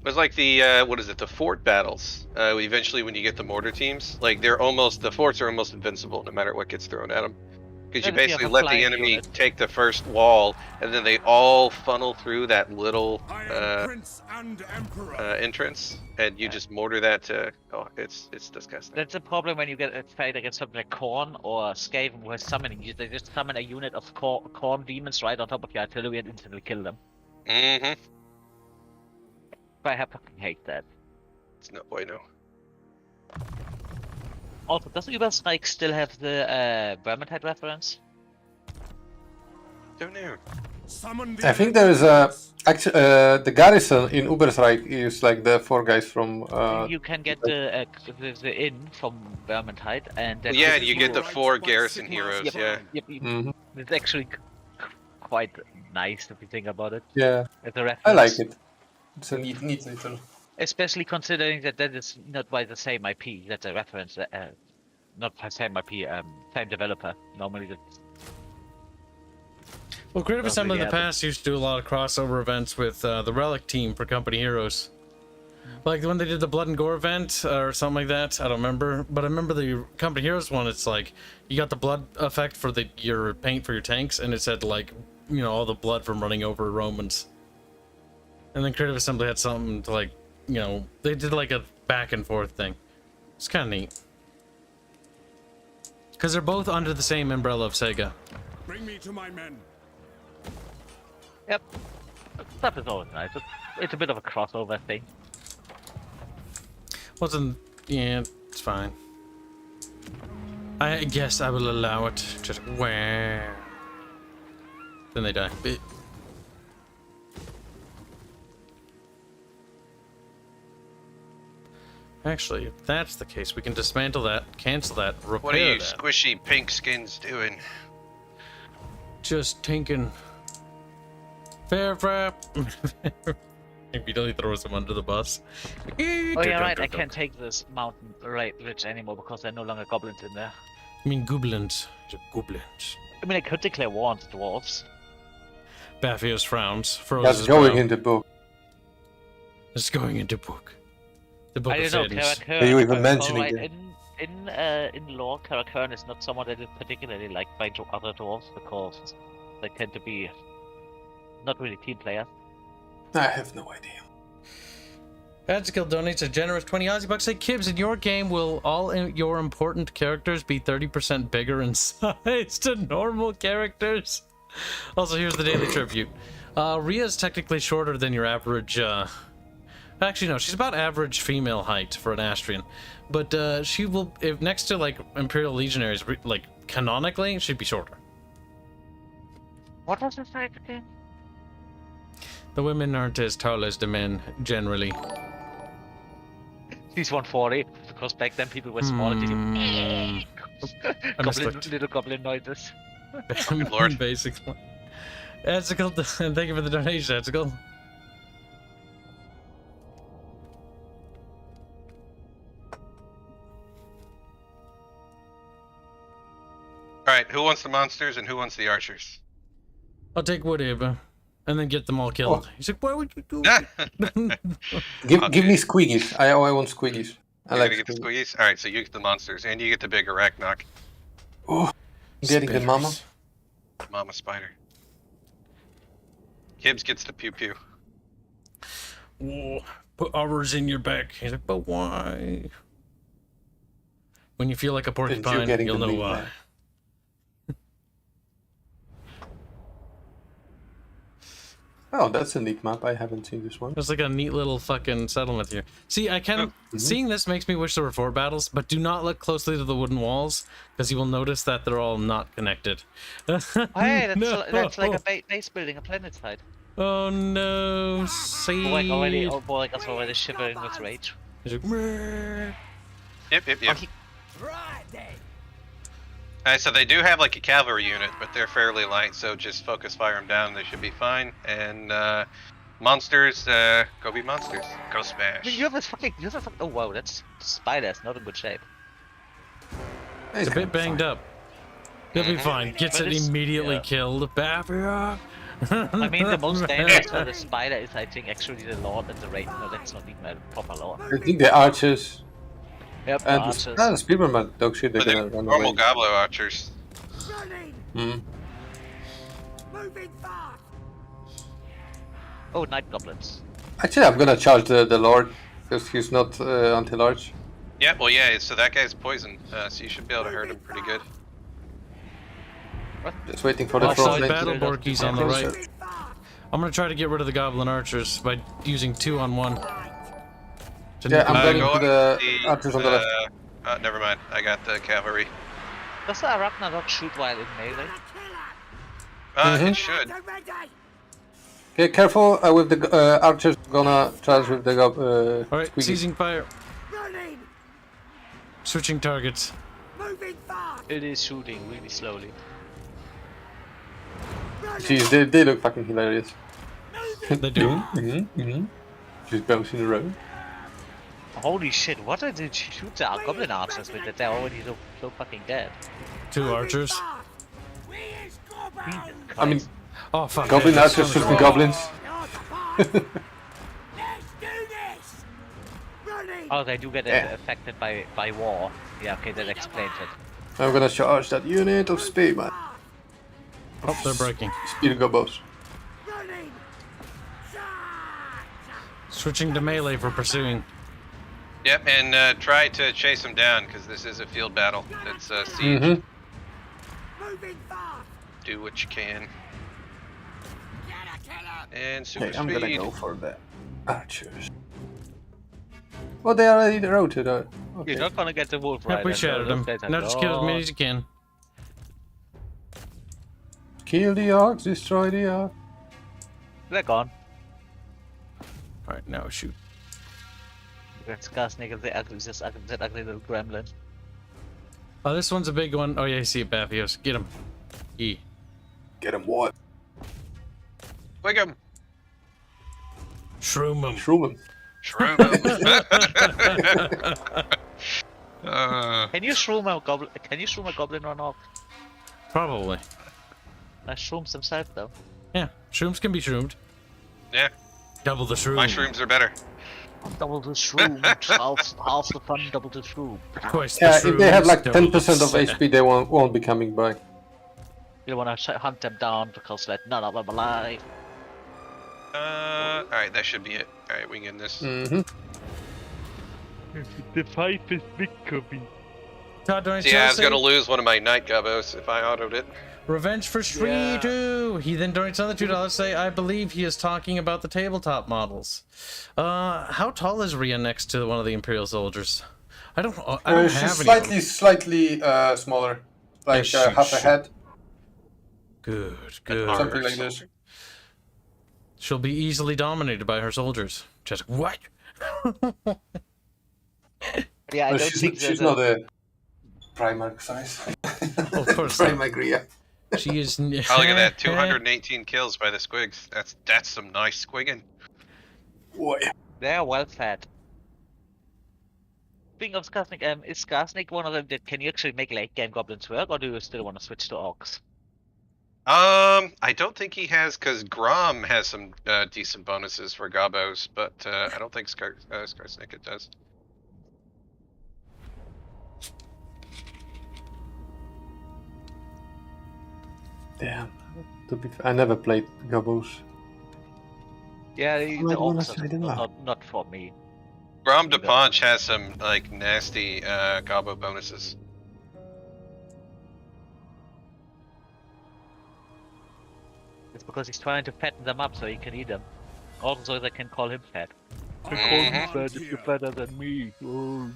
It was like the what is it? The fort battles. Eventually, when you get the mortar teams, like the forts are almost invincible no matter what gets thrown at them, because you
Not if you
basically
have a
let the
flying
enemy
unit.
take the first wall, and then they all funnel through that little
I am Prince and Emperor.
entrance, and you just mortar that to. Oh, it's disgusting.
That's a problem when you get a fight against something like Khorne or Skaven who has summoning. They just summon a unit of Khorne demons right on top of your artillery and instantly kill them.
Mm-hmm.
I fucking hate that.
It's no bueno.
Also, does Überstrike still have the Vermintide reference?
Don't know.
Summon the
I think there is a actually the garrison in Ubersreich is like the 4 guys from.
You can get the inn from Vermintide, and that
Yeah,
gives
you get the
Right,
4
right,
garrison
Sigmar.
heroes.
Yep.
Yeah.
Yep,
Mhm.
it's actually quite nice if you think about it.
Yeah,
As a reference.
I like it. It's a neat little.
Especially considering that that is not by the same IP. That's a reference. Not by same IP. Same developer. Normally, that's
Well, Creative
Don't
Assembly in the
forget.
past used to do a lot of crossover events with the Relic team for Company Heroes. Like when they did the Blood and Gore event or something like that. I don't remember. But I remember the Company Heroes one. It's like you got the blood effect for your paint for your tanks, and it said like, you know, all the blood from running over Romans. And then Creative Assembly had something to like, you know, they did like a back and forth thing. It's kind of neat. Because they're both under the same umbrella of Sega.
Bring me to my men.
Yep. Stuff is always nice. It's a bit of a crossover thing.
Wasn't... yeah, it's fine. I guess I will allow it. Just... where? Then they die. Actually, if that's the case, we can dismantle that, cancel that, repair
What are you
that.
squishy pink skins doing?
Just tinking. Fair frap. Maybe really throws him under the bus.
Oh yeah, right. I can't take this mountain ridge anymore because there are no longer goblins in there.
I mean, goblins. Goblins.
I mean, I could declare war on dwarves.
Bafioz frowns. Froze
That's
his
going
brow.
in the book.
It's going into book. The book
I
of
don't know,
Sadness.
Karakern.
Are you even mentioning
alright,
it?
in lore, Karakern is not someone that is particularly liked by other dwarves because they tend to be not really team players.
I have no idea.
Adskill donates a generous 20 Aussie bucks. Say, Kibs, in your game, will all your important characters be 30% bigger in size to normal characters? Also, here's the daily tribute. Rhea's technically shorter than your average, Actually, no, she's about average female height for an Astrian. But, she will, if next to, like, Imperial Legionaries, like, canonically, she'd be shorter.
What was the size again?
The women aren't as tall as the men, generally.
She's 140, because back then people were smaller. Little goblin noises.
Good lord.
Basically. Adskill, thank you for the donation, Adskill.
Alright, who wants the monsters and who wants the archers?
I'll take whatever, and then get them all killed. He's like, why would you do
Ah!
Give me squeakies. I want squeakies. I
You're
like
gonna get the squeakies? Alright, so you get the monsters, and you get the big arachnok.
Oh, getting the mama.
Mama spider. Kibs gets the pew pew.
Whoa, put ours in your back. He's like, but why? When you feel like a porcupine, you'll know why.
Oh, that's a neat map. I haven't seen this one.
There's like a neat little fucking settlement here. See, I kind of seeing this makes me wish there were 4 battles, but do not look closely to the wooden walls because you will notice that they're all not connected.
Hey,
No.
that's like a base building, a planet side.
Oh no, see.
Boy, I was already shivering with rage.
He's like, "Meh."
Yep. So they do have like a cavalry unit, but they're fairly light, so just focus fire them down, they should be fine. And monsters, go be monsters. Go smash.
You have this fucking, oh wow, that's spider's not in good shape.
It's a bit banged up. He'll be fine. Gets
But
it
it's-
immediately
yeah.
killed. Bafioz.
I mean, the most dangerous for the spider is, I think, actually the Lord and the Raid. No, that's not even a proper Lord.
I think the archers
Yep,
and
archers.
the spearman dog shit. They're
But
gonna
the
run
normal
away.
goblet archers.
Hmm.
Oh, night goblins.
Actually, I'm gonna charge the lord because he's not anti-large.
Yeah, well, yeah. So that guy's poisoned, so you should be able to hurt him pretty good.
Just waiting for the
Offside
front
battle
lane.
Borkies on the right. I'm gonna try to get rid of the goblin archers by using 2-on-1
Yeah, I'm going
Go
to
up
the archers on the left.
Never mind. I got the cavalry.
Does the Arachnarok shoot while in melee?
It should.
Okay, careful with the archers. Gonna charge with the
All right,
squeaky.
seizing fire. Switching targets.
It is shooting really slowly.
Jeez, they look fucking hilarious.
They do.
Just bounce in a row.
Holy shit, what did you shoot the goblin archers with that they're already so fucking dead?
2 archers.
I mean,
Oh fuck.
goblin
yeah,
archers shooting goblins.
Oh, they do get
Yeah.
affected by war. Yeah, okay, that explains it.
I'm gonna charge that unit of spearman.
Oh, they're breaking.
Spear gobos.
Switching to melee for pursuing.
Yep, and try to chase them down because this is a field battle. It's a siege. Do what you can. And super
Hey, I'm
speed.
gonna go for the archers. Oh, they already rotated. Okay.
You're not gonna get the wolf
Yep, we
rider, so
shattered
those
them.
guys are
Now just kill as many
gone.
as you can.
Kill the ox, destroy the ox.
They're gone.
Alright, now shoot.
That's Sarcastic and the ugly, just ugly, that ugly little gremlin.
Oh, this one's a big one. Oh yeah, I see it, Bafioz. Get him. E.
Get him what?
Wig him.
Shroom him.
Shroom him.
Shroom him.
Can you shroom a goblin? Can you shroom a goblin or not?
Probably.
Shrooms themselves though.
Yeah, shrooms can be shroomed.
Yeah,
Double the shroom.
my shrooms are better.
Double the shroom. half the fun, double the shroom.
Of course,
Yeah,
the
if they have
shrooms
like
don't
10% of
say-
HP, they won't be coming back.
You want to hunt them down because let none of them alive.
Alright, that should be it. Alright, we can get this.
Mm-hmm.
The fight is Bickering.
Todd, don't
See, I was gonna lose one of my night gobos if I autoed it.
Revenge for Shreedu! He then donates another $2 say, I believe he is talking about the tabletop models. How tall is Rhea next to one of the Imperial soldiers? I don't have
She's
any.
slightly smaller. Like
Is she
half a head.
Good.
Something like this.
She'll be easily dominated by her soldiers. Just, what?
Yeah, I
No,
don't think
she's
there's
not a Primarch size.
Of course not.
Primarch Rhea.
She is...
Oh, look at that. 218 kills by the squigs. That's some nice squigging.
Boy.
They're well fed. Speaking of Sarcastic, is Sarcastic one of them that can you actually make late game goblins work, or do you still want to switch to orcs?
I don't think he has, because Grom has some decent bonuses for gobos, but I don't think Sarcastic does.
Damn. To be I never played Gobos.
Yeah, the
might wanna
orcs
side them
are
up.
not for me.
Grom de Ponch has some, like, nasty gobo bonuses.
It's because he's trying to fatten them up so he can eat them. Also, they can call him fat.
Mhm.
Fat if you're fatter than me. And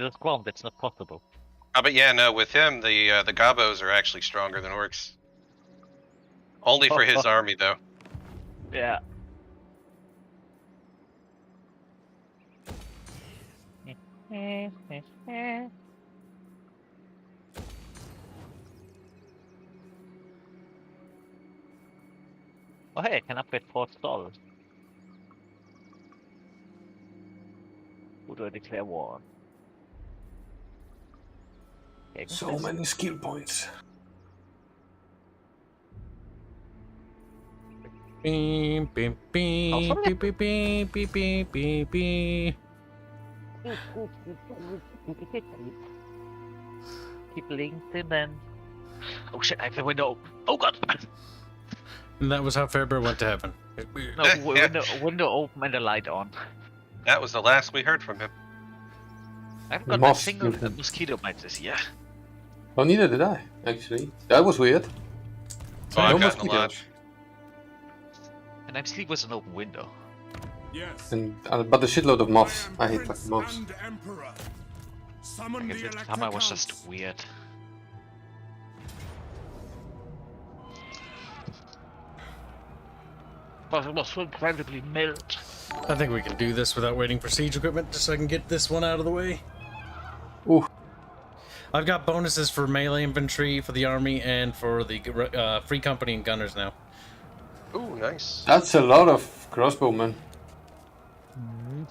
it's Grom, that's not possible.
Oh, but yeah, no, with him, the gobos are actually stronger than orcs. Only for his army, though.
Yeah. Oh hey, I can upgrade 4 stalls. Who do I declare war on? Okay,
So many skill points.
Beep, beep, beep, beep, beep, beep, beep, beep, beep, beep.
Keep LinkedIn then. Oh shit, I have the window. Oh god!
And that was how Farebear went to heaven.
No, window open and the light on.
That was the last we heard from him.
I haven't got a
Moss
single
looking.
mosquito bite this year.
Well, neither did I, actually. That was weird.
Oh, I've
no
gotten a lot.
mosquitoes.
And I'm sleep with an open window.
Yes.
And, but a shitload of moths. I hate
Prince
fucking moths.
and Emperor.
I
Summon the
guess this
Elector
summer was
Counts.
just weird. But it was so incredibly mild.
I think we can do this without waiting for siege equipment, just so I can get this one out of the way.
Ooh.
I've got bonuses for melee infantry, for the army, and for the free company and gunners now.
Ooh, nice.
That's a lot of crossbowmen.
Mm-hmm.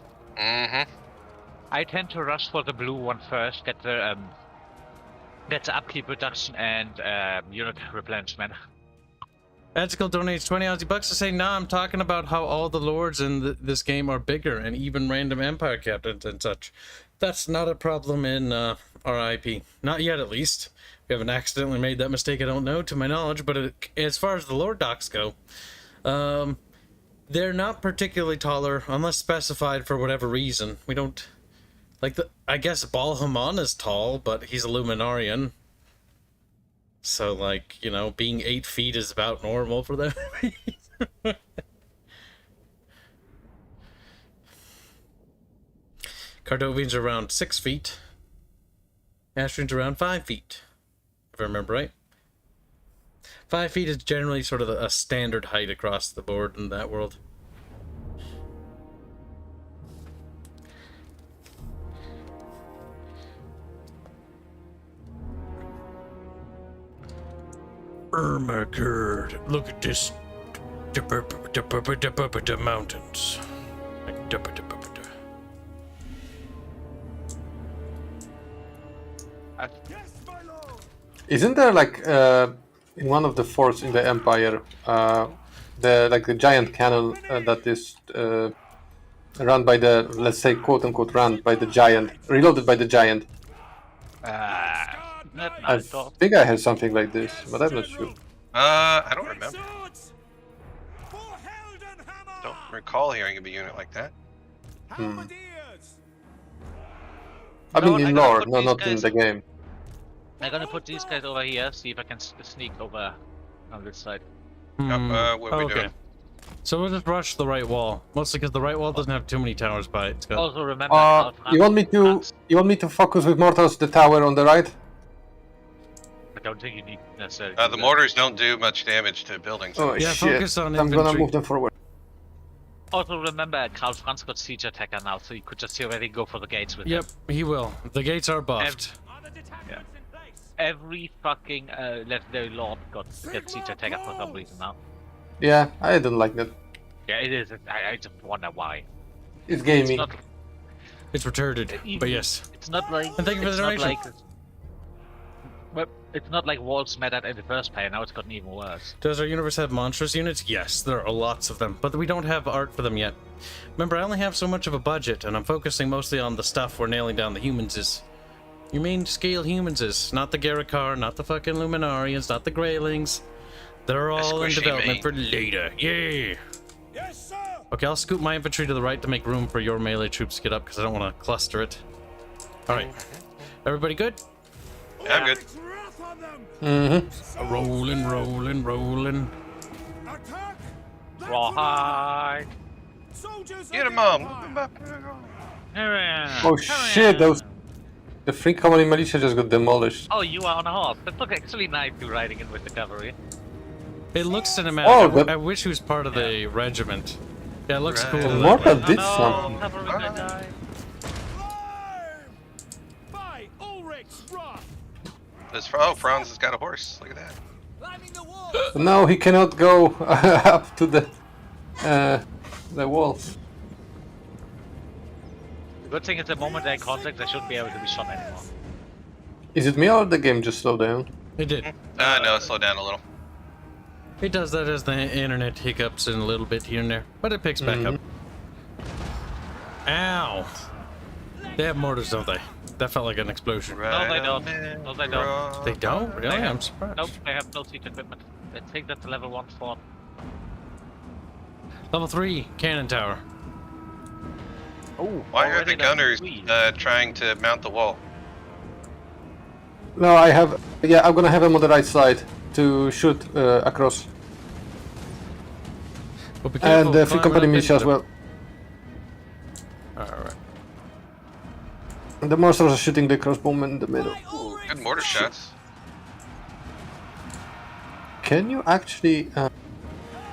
I tend to rush for the blue one first, get the upkeep reduction and unit replenishment.
Magical donates 20 Aussie bucks to say, nah, I'm talking about how all the lords in this game are bigger, and even random empire captains and such. That's not a problem in RIP. Not yet, at least. We haven't accidentally made that mistake, I don't know, to my knowledge, but as far as the lord docs go, they're not particularly taller, unless specified for whatever reason. We don't... Like, I guess Balhaman is tall, but he's a Luminarian. So, like, you know, being 8 feet is about normal for them. Cardovians are around 6 feet. Astrians around 5 feet, if I remember right. 5 feet is generally sort of a standard height across the board in that world. Oh my god, look at this. The mountains.
Isn't there like in one of the forts in the Empire, the giant cannon that is run by the, let's say, quote-unquote run by the giant, reloaded by the giant. I think I had something like this, but I'm not sure.
I don't remember. Don't recall hearing of a unit like that.
I mean, in
I'm gonna
lore,
put
no,
these
not in
guys-
the game.
I'm gonna put these guys over here, see if I can sneak over on this side.
What are we doing?
So we'll just rush the right wall, mostly because the right wall doesn't have too many towers by it. It's got...
Also remember, out front-
You want me to focus with mortars the tower on the right?
I don't think you need necessarily.
The mortars don't do much damage to buildings.
Oh
Yeah,
shit!
focus on
I'm gonna
infantry.
move them forward.
Also remember, Karl Franz got siege attacker now, so you could just already go for the gates with
Yep,
him.
he will. The gates are buffed.
Every fucking legendary lord got siege attacker for some reason now.
Yeah, I don't like that.
Yeah, it is. I just wonder why.
It's
It's
gamey.
not.
It's retarded, but yes.
It's not like.
And thank you for
it's
the
not
donation.
like. Well, it's not like walls mattered in the first player. Now it's gotten even worse.
Does our universe have monstrous units? Yes, there are lots of them, but we don't have art for them yet. Remember, I only have so much of a budget, and I'm focusing mostly on the stuff we're nailing down the humanses. You mean scale humanses, not the Garrikar, not the fucking Luminarians, not the Greylings. They're all in
squishy
development
meat.
for later. Yeah.
Yes, sir.
Okay, I'll scoop my infantry to the right to make room for your melee troops to get up, because I don't want to cluster it. Alright. Everybody good?
Yeah, I'm good.
It's wrath on them.
Mm-hmm.
Rolling, rolling, rolling.
Attack. That's
Rawhide.
Soldiers.
Get
of
him
the
on.
Empire.
Oh shit! Those the free company militia just got demolished.
Oh, you are on a horse. That looks actually nice, you riding in with the cavalry.
It looks cinematic.
Oh,
I wish he was part of the regiment. Yeah, it looks cool.
Immortal
that way.
did
Oh,
something.
no, cavalry gonna die.
By Ulrich's wrath.
Oh, Franz has got a horse. Look at that.
Climbing the wall.
No, he cannot go up to the walls.
The good thing is the moment they're in contact, they shouldn't be able to be shot anymore.
Is it me or the game just slowed down?
It did.
No, slow down a little.
It does that as the internet hiccups in a little bit here and there, but it picks back up. Ow! They have mortars, don't they? That felt like an explosion.
Right
they don't.
on
No, they
the
don't.
road.
They don't? Really?
They have-
I'm surprised.
Nope, they have no siege equipment. I think that's a level 1 fort.
Level 3, cannon tower.
Oh,
Why are
already
the
level
gunners
3.
trying to mount the wall?
No, I have. Yeah, I'm gonna have him on the right side to shoot across,
But be careful,
and the free
climb
company
up
militia as
into
well.
Alright.
The monsters are shooting the crossbowmen in the middle.
Good mortar shots.
Can you actually?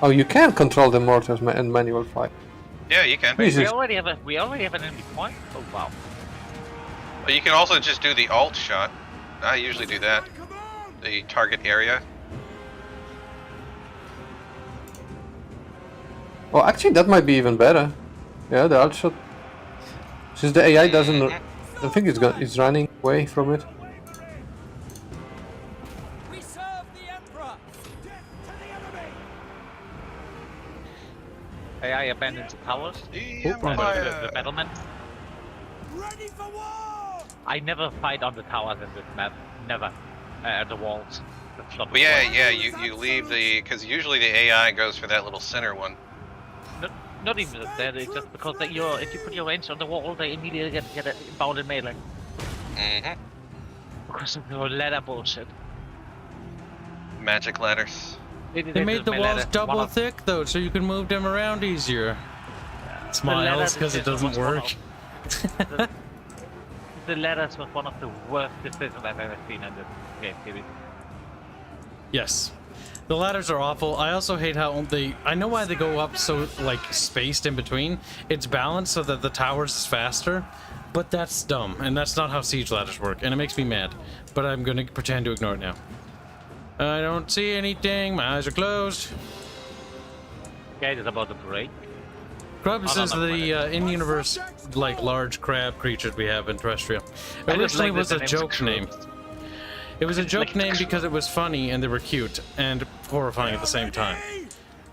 Oh, you can control the mortars and manual fire.
Yeah, you can.
Jesus.
We already have an enemy point. Oh wow.
But you can also just do the alt shot. I usually do that. The target area.
Oh, actually, that might be even better. Yeah, the alt shot. Since the AI doesn't, I think it's running away from it.
We serve the Emperor. Death to the enemy.
AI abandoned the towers.
The
The
Empire.
battlements.
Ready for war.
I never fight on the towers in this map. Never. The walls. That's not
But yeah, you leave the, because usually the AI goes for that little center one.
Not even that. It's just because that if you put your range on the wall, they immediately get a bound in melee.
Mm-hmm.
Because of your ladder bullshit.
Magic ladders.
They made the walls double thick though, so you can move them around easier. Smiles because it doesn't work.
The ladders was one of the worst decisions I've ever seen in this game series.
Yes. The ladders are awful. I also hate how I know why they go up so, like, spaced in between. It's balanced so that the towers is faster, but that's dumb, and that's not how siege ladders work, and it makes me mad. But I'm gonna pretend to ignore it now. I don't see anything. My eyes are closed.
Gate is about to break.
Grubs
Oh, no,
is
no,
the in-universe, like, large crab creatures we have in Terrestrial.
I just
Originally
like
was
that
a
the names
joke
are
name.
crude.
It was a joke
Like-
name because it was funny and they were cute and horrifying at the same time.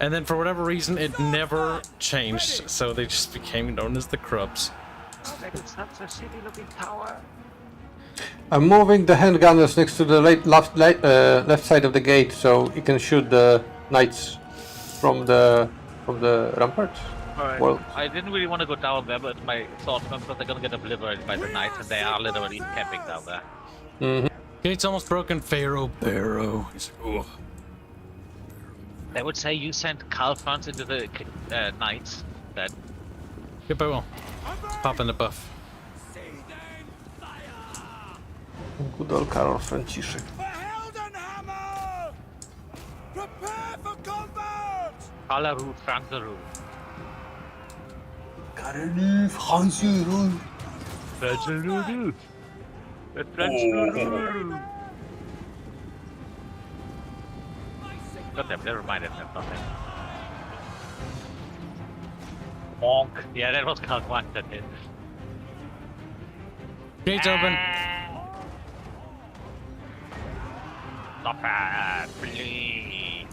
And then for whatever reason, it never changed, so they just became known as the Krubs.
It's such a shitty looking tower.
I'm moving the handgunners next to the left side of the gate, so you can shoot the knights from the ramparts.
Alright.
Well,
I didn't really want to go down there, but my thoughts were that they're gonna get obliterated by the knights, and they are literally camping down there.
mm-hmm.
Gate's almost broken. Farebear. He's like, ugh.
I would say you send Calfrons into the knights. Then
Yep, I will. Pop in the buff.
Good old Karol Franciszek.
For Heldenhammer! Prepare for combat!
Kalaru, Frankaru.
Karol Hanse.
God, never mind, it's nothing. Bonk. Yeah, that was Calfrons that did.
Gate's open.
Stop it, please.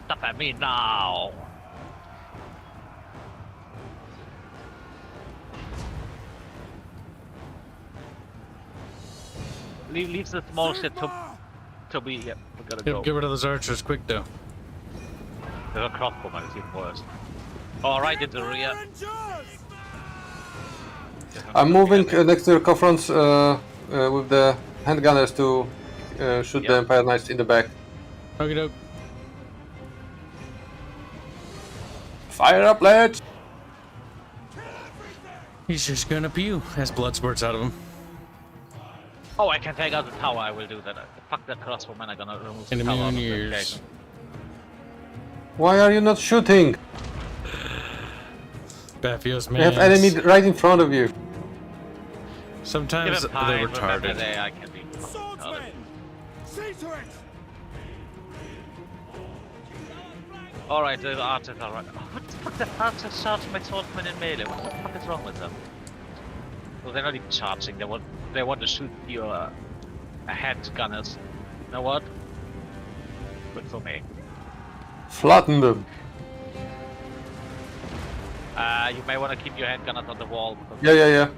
Stop at me now. Leave the small shit to be. Yep, we gotta go.
Get rid of those archers quick, though.
There's a crossbowman, it's even worse. Oh, right in the rear.
I'm moving next to the Cofrons with the handgunners to shoot the Empire Knights in the back.
Okie doke.
Fire up, lads!
He's just gonna pew as blood squirts out of him.
Oh, I can take out the tower, I will do that. Fuck that crossbowman, I'm gonna remove the
In a
tower.
million
out of the
years.
location.
Why are you not shooting?
Bafioz,
You
man.
have enemy right in front of you.
Sometimes
Give him
they're
time, remember
retarded.
I can be retarded.
Swordsman! See to it!
Alright, the archers are right. Oh, what the fuck, the archers charging my swordsman in melee? What the fuck is wrong with them? Well, they're not even charging, they want to shoot your handgunners. You know what? Good for me.
Flatten them.
You may want to keep your handgunners on the wall.
Yeah.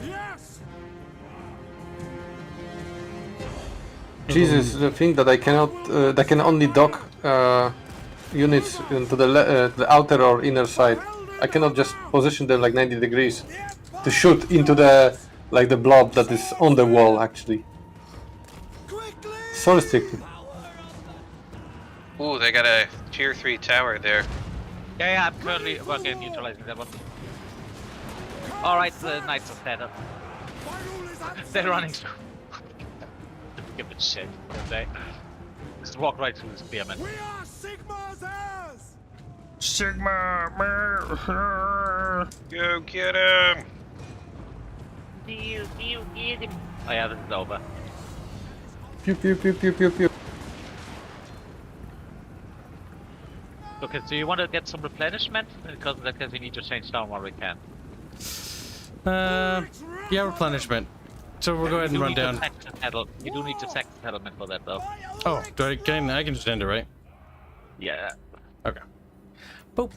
Yes!
Jesus, the thing that I cannot, I can only dock units into the outer or inner side. I cannot just position them like 90 degrees to shoot into the blob that is on the wall actually.
Quickly!
So restricted.
Ooh, they got a tier 3 tower there.
Yeah, I'm currently working on neutralizing that one. Alright, the knights are set up.
My rule is
They're running through. Give it shit, don't they? Just walk right through the spearmen.
We are Sigmar's heirs!
Sigma!
Go get him!
Oh yeah, this is over.
Pew pew pew pew pew pew.
Okay, so you want to get some replenishment? Because in that case we need to change down while we can.
Yeah, replenishment. So we'll go ahead and run down.
You do need to sack the settlement for that though.
Oh, I can just end it, right?
Yeah.
Okay. Boop.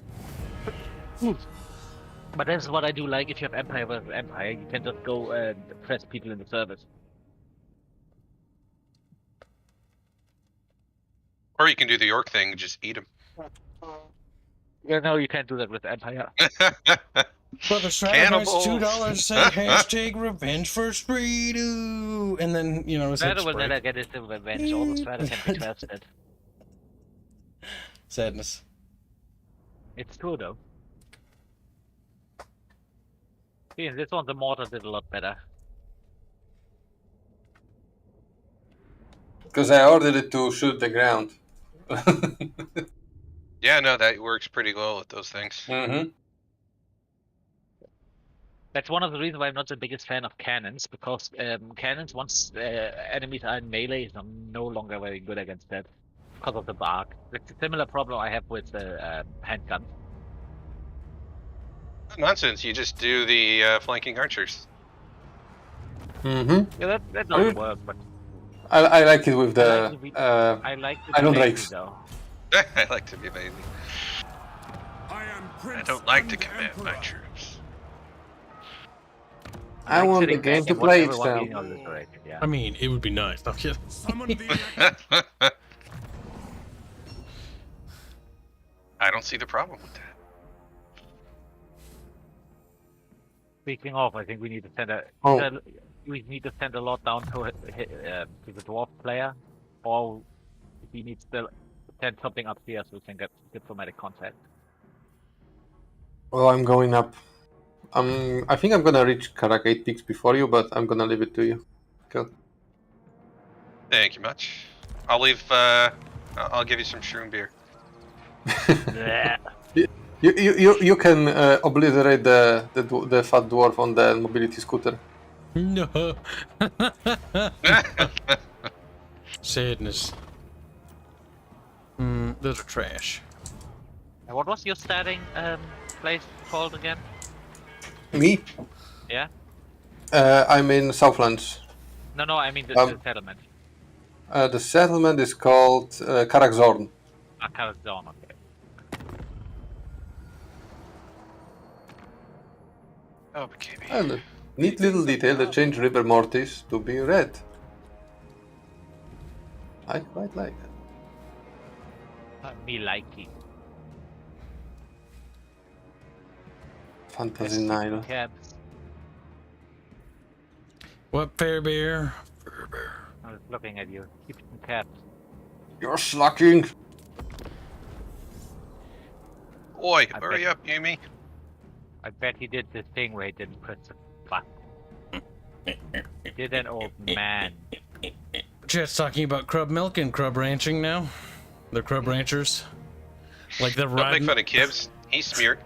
But that's what I do like, if you have Empire versus Empire, you can just go and press people in the service.
Or you can do the orc thing and just eat them.
Yeah, no, you can't do that with Empire.
Brother
Cannibals.
$2 say hashtag revenge for Streetu. And then, you know, it's
Strata will never get his revenge, all the Strata can be trusted.
Sadness.
It's true though. See, this one the Immortal did a lot better.
Because I ordered it to shoot the ground.
Yeah, no, that works pretty well with those things.
Mm-hmm.
That's one of the reasons why I'm not the biggest fan of cannons, because cannons, once enemies are in melee, are no longer very good against that, because of the bark. It's a similar problem I have with the handgun.
Nonsense, you just do the flanking archers.
Mm-hmm.
Yeah, that doesn't work, but
I like it with the
I like the
iron
baby,
rakes.
though.
I like to be lazy.
I
I don't like to command my troops.
I
like
want the
sitting
game
back
to
and
play
watch everyone being
itself.
obliterated, yeah.
I mean, it would be nice. No, I'm kidding.
Summon the
I don't see the problem with that.
Speaking of, I think we need to send we need to send a lot down to the dwarf player, or we need to send something upstairs so we can get diplomatic contact.
Well, I'm going up. I think I'm gonna reach Karak 8 peaks before you, but I'm gonna leave it to you. Cool.
Thank you much. I'll leave. I'll give you some shroom beer.
Yeah.
You can obliterate the fat dwarf on the mobility scooter.
No. Sadness. Those are trash.
And what was your starting place called again?
Me?
Yeah?
I'm in Southlands.
No, I mean the settlement.
The settlement is called Karakzorn.
Karazon, okay.
Okay.
And a neat little detail, they changed River Mortis to be red. I quite like it.
Me likey.
Fantasy Nile.
Cabs.
What, Farebear?
I was looking at you. Keep some cabs.
You're slacking!
Oi,
I
hurry
bet-
up, Yumi.
I bet he did this thing where he didn't press the button. He did an old man.
Chat's talking about crub milk and crub ranching now. They're crub ranchers. Like they're
Don't make
riding.
fun of Kibs. He's smeared.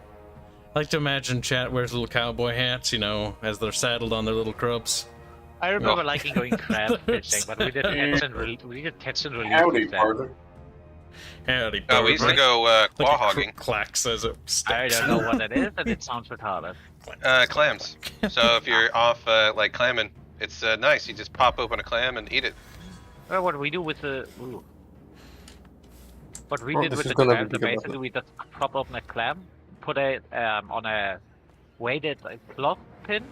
I like to imagine chat wears little cowboy hats, you know, as they're saddled on their little crubs.
I remember liking going crab fishing, but we did catch and release.
Howdy,
instead.
partner.
Howdy,
Oh, we used to go claw
like
hogging.
Clack says it.
I don't know what it is, and it sounds retarded.
Clams. So if you're off like clamming, it's nice. You just pop open a clam and eat it.
Well, what we do with the what we
Oh,
did
this
with
is
the
gonna
clam,
be
basically we just prop open a clam, put it on a weighted cloth pin,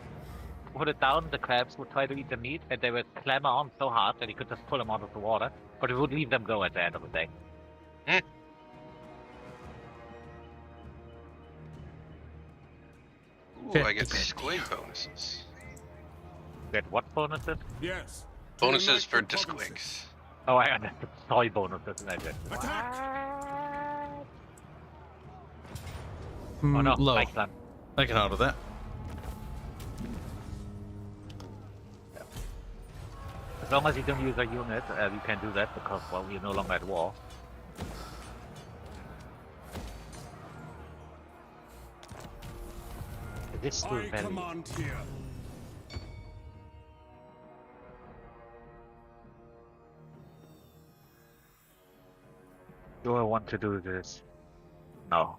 put it down. The crabs would try to eat the meat, and they would clamber on so hard that you could just pull them out of the water, but we would leave them go at the end of the day.
Ooh, I get squig bonuses.
Get what bonuses?
Yes.
Bonuses for disquigs.
Oh, I understood soy bonuses, and I did. Oh no,
low.
my clan.
I can handle that.
As long as you don't use a unit, you can do that because, well, you're no longer at war. This is still
I
very...
command here.
Do I want to do this? No.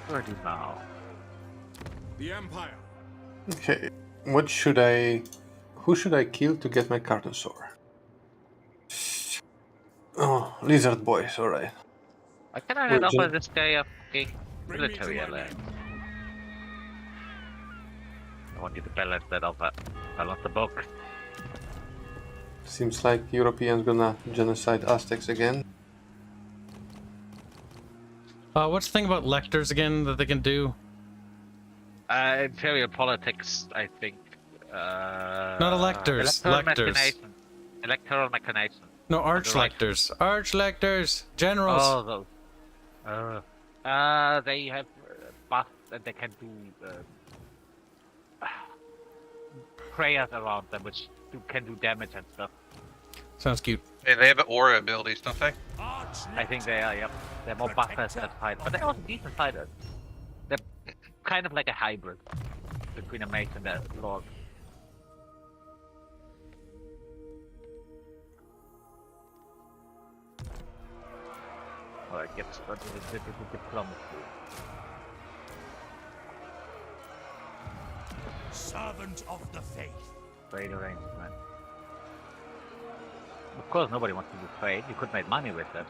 Ready now.
The Empire.
Okay, who should I kill to get my Carnosaur? Oh, lizard boys, alright.
I can I offer
Jim.
this guy a big
Bring me
military
to my
alert?
men.
I want you to balance that off. Balance the book.
Seems like Europeans gonna genocide Aztecs again.
What's the thing about lectors again that they can do?
Imperial politics, I think.
Not electors,
Electoral
lectors.
machination. Electoral machination.
No, arch
Right.
lectors. Arch lectors! Generals!
Oh, those. They have buffs and they can do prayers around them, which can do damage and stuff.
Sounds cute.
Hey, they have aura abilities, don't they?
I think they are, yep. They're more buffers than fighters, but they're also decent fighters. They're kind of like a hybrid. between a mate and a lord. Alright, get started with diplomacy.
Servant of the faith.
Trade arrangement. Of course, nobody wants to do trade. You could make money with that.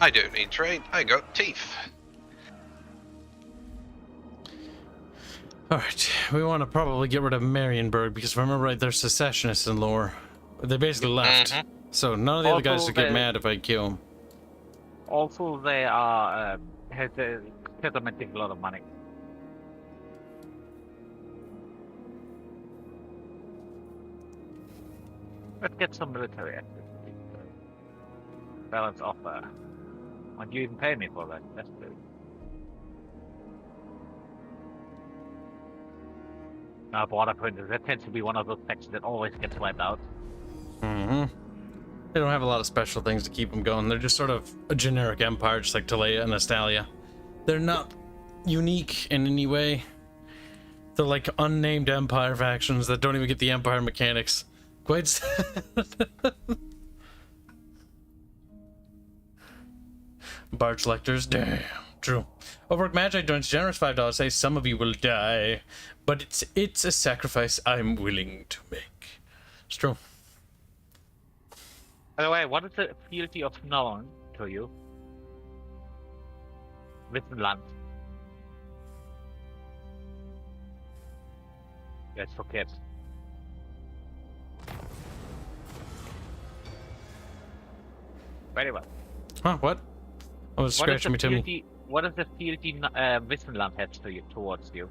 I don't need trade. I got teeth.
Alright, we want to probably get rid of Marienburg because if I remember right, they're secessionists in lore. They basically left. So none of the other guys would get mad if I kill them.
Also, they are settlement takes a lot of money. Let's get some military activity. Balance offer. Won't you even pay me for that? That's good. Border printers, that tends to be one of those sections that always gets wiped out.
Mm-hmm. They don't have a lot of special things to keep them going. They're just sort of a generic empire, just like Talea and Astalia. They're not unique in any way. They're like unnamed empire factions that don't even get the empire mechanics. Quite Barge lectors, damn, true. Overwork Magi joins generous $5. Say some of you will die, but it's a sacrifice I'm willing to make. It's true.
By the way, what is the fealty of known to you? Wittenland. Yes, for Kibs. Very well.
Huh? What? I was scratching me, Timmy.
What is the fealty Wittenland has to you, towards you?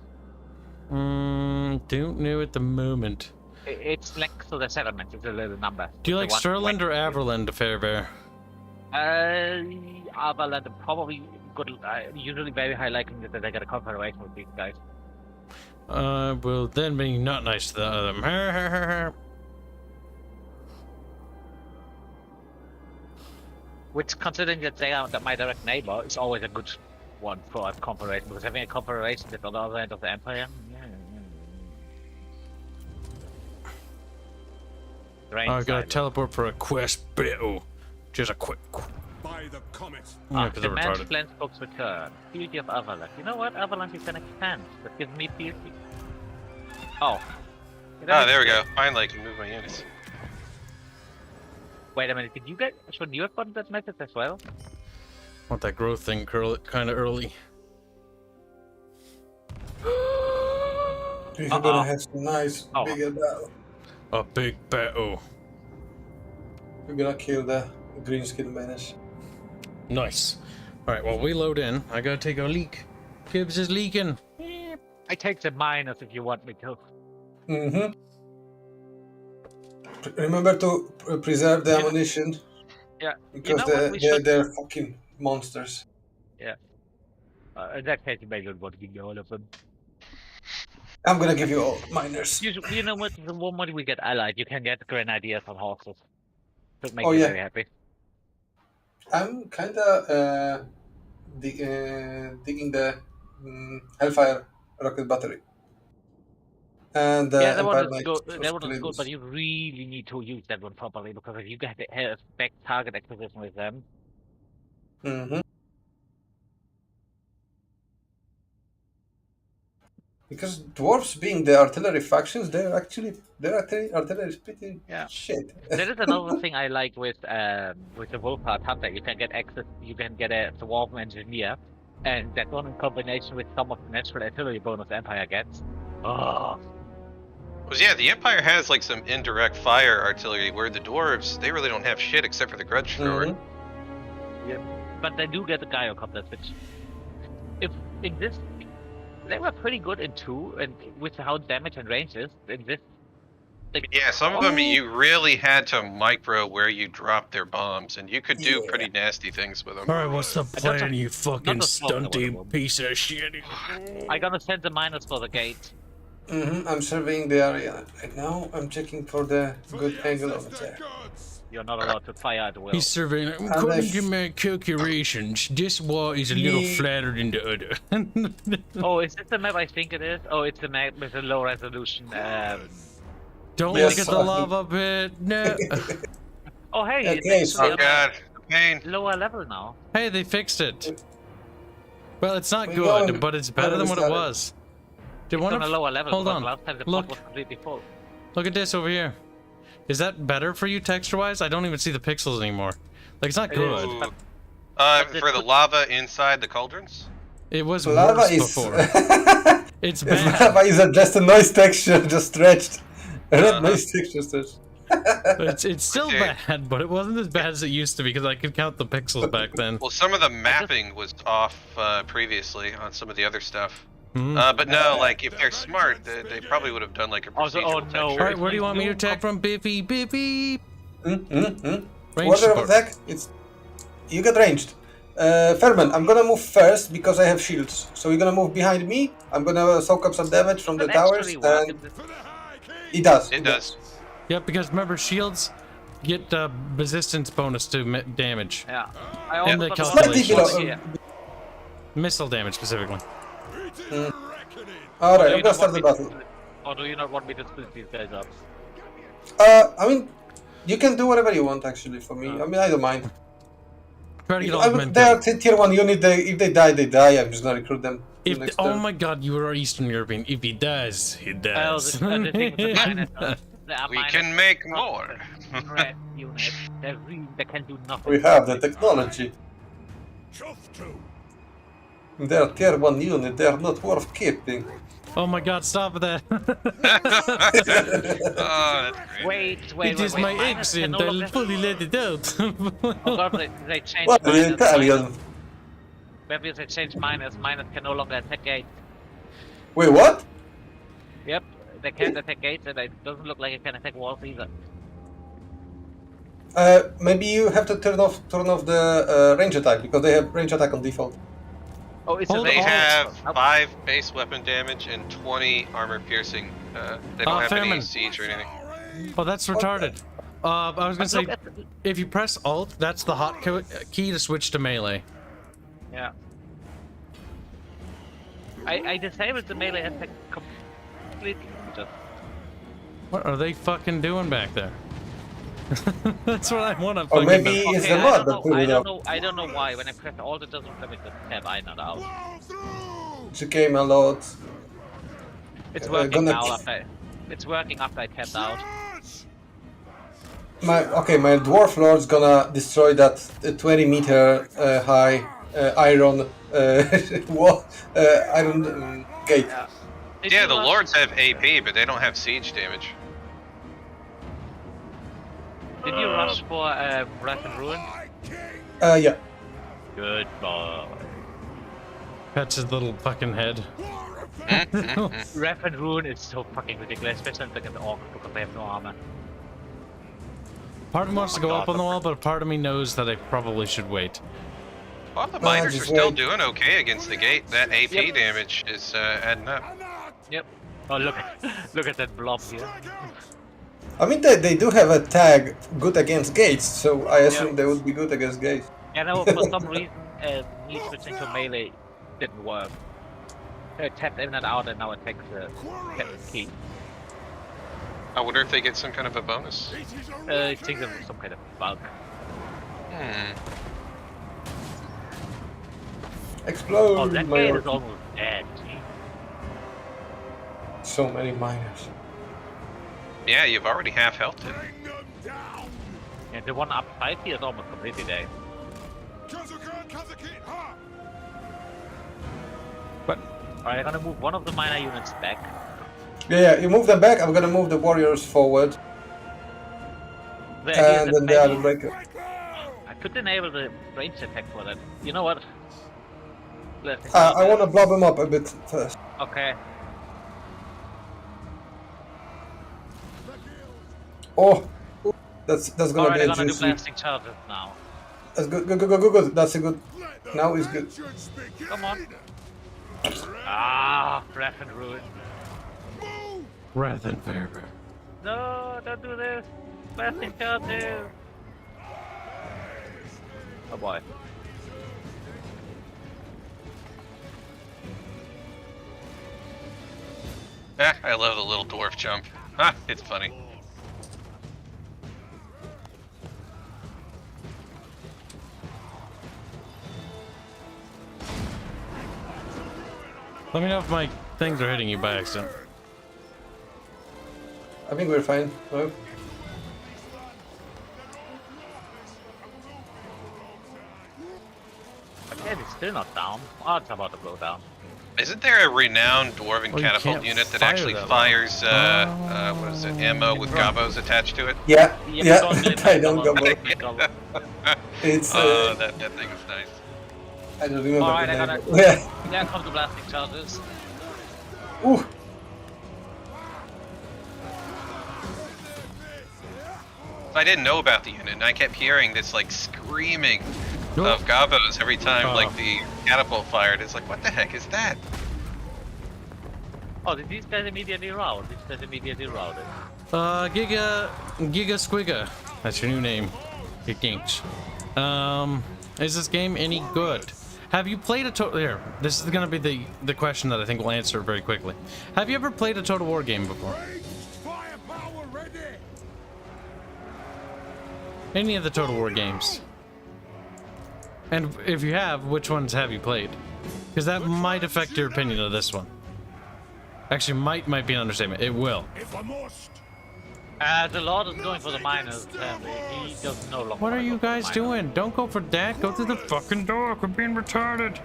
Don't know at the moment.
It's next to the settlement. It's a little number.
Do you like Stirland or Averland, Farebear?
Averland probably good. Usually very high likelihood that they get a confederation with these guys.
Well, then being not nice to the other.
Which, considering that they are my direct neighbor, is always a good one for a confederation, because having a confederation at the other end of the empire.
I gotta teleport for a quest battle. Just a quick.
By the comet.
Yeah, because they're
Demand
retarded.
Flensburg's return. Fealty of Averland. You know what? Averland you can expand. That gives me fealty. Oh.
There we go. Finally, I can move my units.
Wait a minute, should you have gotten that message as well?
Want that growth thing kind of early.
You're gonna have some nice bigger battle.
A big battle.
We're gonna kill the green skin menace.
Nice. Alright, well, we load in. I gotta take a leak. Kibs is leaking.
I take the miners if you want me to.
Mm-hmm. Remember to preserve the ammunition.
Yeah.
Because they're fucking monsters.
Yeah. In that case, you may not want to give me all of them.
I'm gonna give you all miners.
You know what? The more money we get allied, you can get grenadiers on horses. That makes
Oh,
me
yeah.
very happy.
I'm kinda digging the Hellfire rocket battery. And
yeah, that one
Empire
is
Knight
good.
of
That one is
Cleveland.
good, but you really need to use that one properly, because if you get a back target acquisition with them,
Mm-hmm. Because dwarves being the artillery factions, their artillery is pretty shit.
that is another thing I like with the Wolfheart Hunter. You can get access. You can get a dwarf engineer, and that one in combination with some of the natural artillery bonus Empire gets. Oh.
Well, yeah, the Empire has like some indirect fire artillery, where the dwarves, they really don't have shit except for the grudge thrower.
Mm-hmm.
Yeah, but they do get the gyrocopters, which, if in this, they were pretty good in 2, and with how damage and range is in this.
Yeah, some of them you really had to micro where you dropped their bombs, and you could do pretty nasty things with them.
Alright, what's the plan, you fucking stunty piece of shit?
I'm gonna send the miners for the gate.
Mm-hmm. I'm surveying the area right now. I'm checking for the good angle of attack.
You're not allowed to fire at will.
He's surveying. According to my calculations, this wall is a little flatter than the other.
Oh, is this the map I think it is? Oh, it's the map with a low resolution.
Don't
Yes,
look at the lava pit. No.
Oh, hey,
Okay,
it's
so-
Oh god, pain.
lower level now.
Hey, they fixed it. Well, it's not
We
good,
go
but it's better
where
than
we
what it
started.
was. Did
It's
one
on a
of
lower level.
hold
because
on.
Last time the
Look.
pot was completely full.
Look at this over here. Is that better for you texture-wise? I don't even see the pixels anymore. Like, it's not
It
good.
is, but-
For the lava inside the cauldrons?
It was
Lava
worse
is
before. It's
It's
bad.
lava is just a noise texture, just stretched. A red noise texture stretched.
It's still
Okay.
bad, but it wasn't as bad as it used to be because I could count the pixels back then.
Well, some of the mapping was off previously on some of the other stuff.
Hmm.
But no, like if they're smart, they probably would have done like a
Also,
procedural
oh, no.
texture.
Alright, where do you want me to attack from, Biffy? Biffy! Range
Order of
support.
attack, it's... You get ranged. Fairman, I'm gonna move first because I have shields. So you're gonna move behind me, I'm gonna soak up some damage from the
Does it
towers,
actually work
and...
in this-
It does.
It does.
Yep, because remember, shields get resistance bonus to damage.
Yeah. I also
the
got
calculation.
Slightly below.
here.
Missile damage, specifically.
Alright,
Do
I'm
you
gonna
not
start
want
the
me to
battle.
split- Or do you not want me to split these guys up?
I mean, you can do whatever you want actually for me. I mean, I don't mind.
Try to get all
I
the
mean,
men
they are
killed.
tier 1 unit, if they die, they die. I'm just gonna recruit them.
If
next
oh
turn.
my god, you are Eastern European. If he does, he
Oh,
does.
the thing with the minus, there are
We
minus
can make more.
red units. They can do nothing.
We have the technology.
Chuff to.
They are tier 1 unit, they are not worth keeping.
Oh my god, stop that.
Oh, that's great.
Wait,
It is
wait,
my
minus can
accent,
no
I'll
longer-
fully let it out.
Oh god, they changed
What, the
minus.
Italian?
Maybe they changed minus. Minus can no longer attack gates.
Wait, what?
Yep, they can't attack gates, and it doesn't look like it can attack walls either.
Maybe you have to turn off the range attack, because they have range attack on default.
Oh, it's
Hold
a
They
on.
have
Oh.
5 base weapon damage and 20 armor piercing. They don't have any
Fairman.
siege or anything.
Oh, that's retarded. I was gonna say,
Look at the-
if you press Alt, that's the hot key to switch to melee.
Yeah. I disabled the melee attack completely. Just
What are they fucking doing back there? That's what I want to
Or
fucking
maybe
know.
it's
okay,
the
I
mod
don't
that
know.
put
I
it
don't
up.
know. I don't know why. When I press alt, it doesn't let me just tab I not out.
She came a lot.
It's working
gonna-
now. It's working after I tapped out.
My dwarf lord's gonna destroy that 20-meter high iron wall, iron gate.
Did
Yeah,
you
the
rush-
lords have AP, but they don't have siege damage.
Did you rush for Wrath and Ruin?
Yeah.
Good boy.
Pets his little fucking head.
Wrath and Ruin is so fucking ridiculous, especially against the orcs because they have no armor.
Part of me wants to go up on the wall, but part of me knows that I probably should wait.
Well, the miners are
just
still
wait.
doing okay against the gate. That AP
Yep.
damage is adding up.
Yep. Oh look, look at that blob here.
I mean, they do have a tag good against gates, so I assume they would be good against gates.
Yeah, no, for some reason, me switching to melee didn't work. So it tapped in and out, and now it takes the key.
I wonder if they get some kind of a bonus.
I think there was some kind of bug.
Hmm.
Explode!
Oh, that
my
gate
lord.
is almost dead. Gee.
So many miners.
Yeah, you've already half health it.
And the one upside here is almost completely dead.
But
Alright, I'm gonna move one of the miner units back.
Yeah, you move them back. I'm gonna move the warriors forward,
The idea
and
is
then
that
the other
maybe
breaker.
I could enable the range attack for that. You know what? Let's
I want to blob them up a bit first.
Okay.
Oh, that's gonna
Alright,
be
I'm
a
gonna do
juicy.
blasting charges now.
That's good, good. That's a good. Now is good.
Come on. Ah, Wrath and Ruin.
rather than Farebear.
No, don't do this. Blasting charges. Oh boy.
Ah, I love the little dwarf jump. Ah, it's funny.
Let me know if my things are hitting you by accident.
I think we're fine. No?
Okay, it's still not down. Oh, it's about to blow down.
Isn't there a renowned dwarven
Oh, you
catapult
can't
unit that
fire
actually
that
fires, what is it, ammo with gobos attached to it?
Yeah,
Yeah,
yeah.
don't blame
I
me,
don't
come
go.
on. Come on.
It's.
That thing is nice.
I don't remember
Alright,
the
I
name.
got
Yeah.
There comes the blasting charges.
Ooh.
I didn't know about the unit, and I kept hearing this like screaming
Nope.
of gobos every time
Oh.
like the catapult fired. It's like, what the heck is that?
Oh, did these guys immediately rout? These guys immediately routed.
Giga Squigga. That's your new name. Giginch. Is this game any good? Have you played a Total... Here, this is gonna be the question that I think we'll answer very quickly. Have you ever played a Total War game before?
Firepower ready.
Any of the Total War games? And if you have, which ones have you played? Because that might affect your opinion of this one. Actually, might be an understatement. It will.
If I must.
The Lord is going for the miners, apparently. He does no longer
What are
wanna
you
go for the
guys
miners.
doing? Don't go for that. Go through the fucking door. We're being retarded.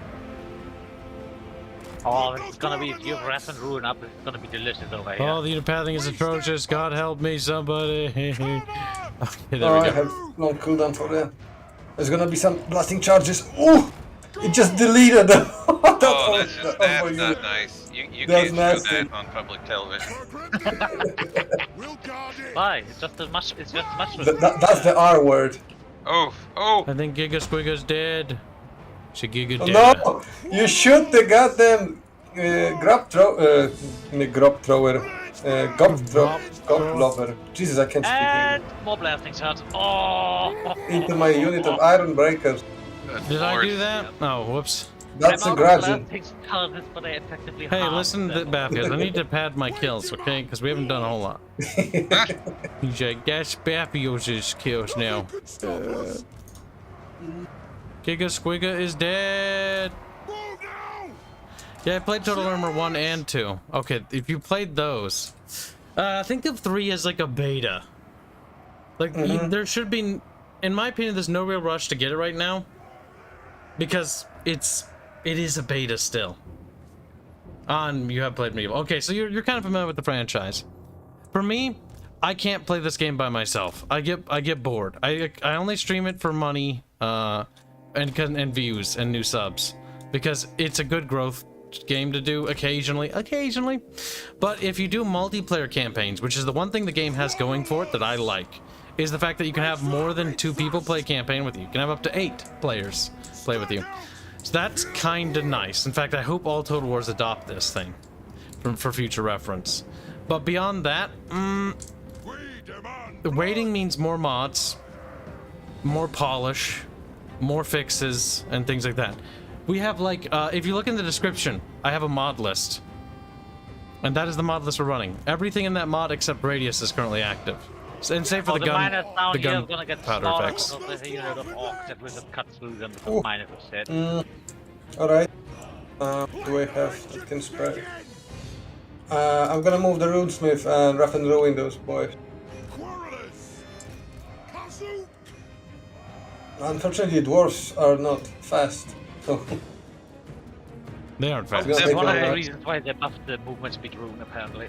Oh, it's gonna be, if you have Wrath and Ruin up, it's gonna be delicious over here.
Oh, the unpathing is atrocious. God help me, somebody. Okay, there
Oh,
we
I
go.
have long cooldown for them. There's gonna be some blasting charges. Ooh! It just deleted them.
Oh, that's
unit.
not nice. You
That's
can't show
nasty.
that on public television.
We'll guard it.
Why? It's just a much. It's just much.
That's the R word.
Oh, oh!
I think Giga Squigga's dead. She Giga dead.
No! You shoot the goddamn gob lover. Jesus, I can't
And
speak
more blasting shots. Oh!
English. Into my unit of iron breakers.
Good
Did I
lord.
do that? Oh, whoops.
That's a
I'm out of
grudge.
blasting charges, but I effectively
Hey,
harmed
listen to
them.
Bafioz. I need to pad my kills, okay? Because we haven't done a whole lot. That's Bafioz's kills now. Giga Squigga is dead.
Move now.
Yeah, I played Total Armor 1 and 2. Okay, if you played those, think of 3 as like a beta. Like, there should be, in my opinion, there's no real rush to get it right now. Because it is a beta still. You have played Medieval. Okay, so you're kind of familiar with the franchise. For me, I can't play this game by myself. I get bored. I only stream it for money, and views and new subs, because it's a good growth game to do occasionally. But if you do multiplayer campaigns, which is the one thing the game has going for it that I like, is the fact that you can have more than 2 people play a campaign with you. You can have up to 8 players play with you. So that's kind of nice. In fact, I hope all Total Wars adopt this thing for future reference. But beyond that, the waiting means more mods, more polish, more fixes, and things like that. We have, like, if you look in the description, I have a mod list. And that is the mod list we're running. Everything in that mod except Radius is currently active. And save for
The miners down
the
here
gun
are gonna get
powder
slaughtered
effects.
because there's a unit of orcs that will just cut through them because miners are shit.
Alright. Do I have that can spread? I'm gonna move the Runesmith and Rough and Ruin those boys.
Quarrelers. Kazoo.
Unfortunately, dwarves are not fast. So
They aren't fast.
Yeah.
That's
take
one of
one
the
out.
reasons why they buffed the movement speed rune, apparently.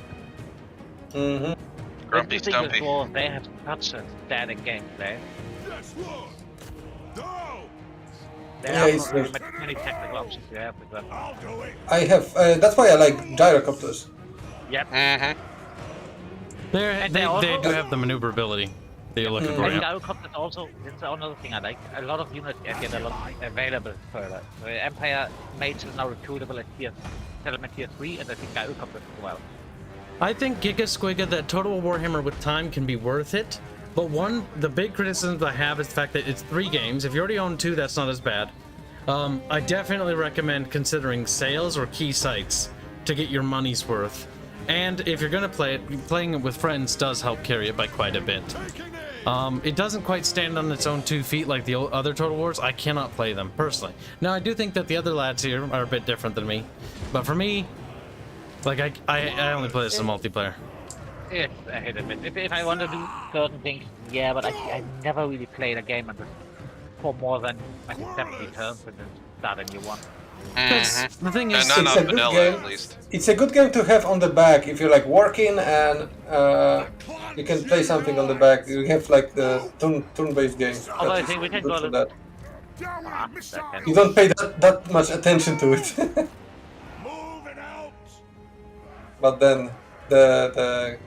Grumpy
The thing with
Stumpy.
dwarves, they have such a static gameplay.
Yes, Lord. No.
There
Yeah,
are
it's
not
just-
many technical options you have with them.
I'll do it.
I have. That's why I like gyrocopters.
Yep.
Mm-hmm.
They
And they also-
do have the maneuverability that you're looking for.
And
Yeah.
gyrocopters also, it's another thing I like. A lot of units get a lot available further. So Empire Mage is now recruitable at settlement tier 3, and I think gyrocopters as well.
I think Giga Squigga, that Total Warhammer with time can be worth it, But the big criticism I have is the fact that it's 3 games. If you already own 2, that's not as bad. I definitely recommend considering sales or key sites to get your money's worth. And if you're gonna play it, playing it with friends does help carry it by quite a bit. It doesn't quite stand on its own 2 feet like the other Total Wars. I cannot play them, personally. Now, I do think that the other lads here are a bit different than me. But for me, like, I only play this in multiplayer.
Yeah, I hate it. If I want to do certain things, yeah, but I never really played a game for more than like 70 turns and then start a new one.
Because the thing is,
not
it's a good
vanilla,
game.
at least.
It's a good game to have on the back if you're like working and you can play something on the back. You have like the turn-based games.
Although I think we can go to
that.
that.
You don't pay that much attention to it. But then the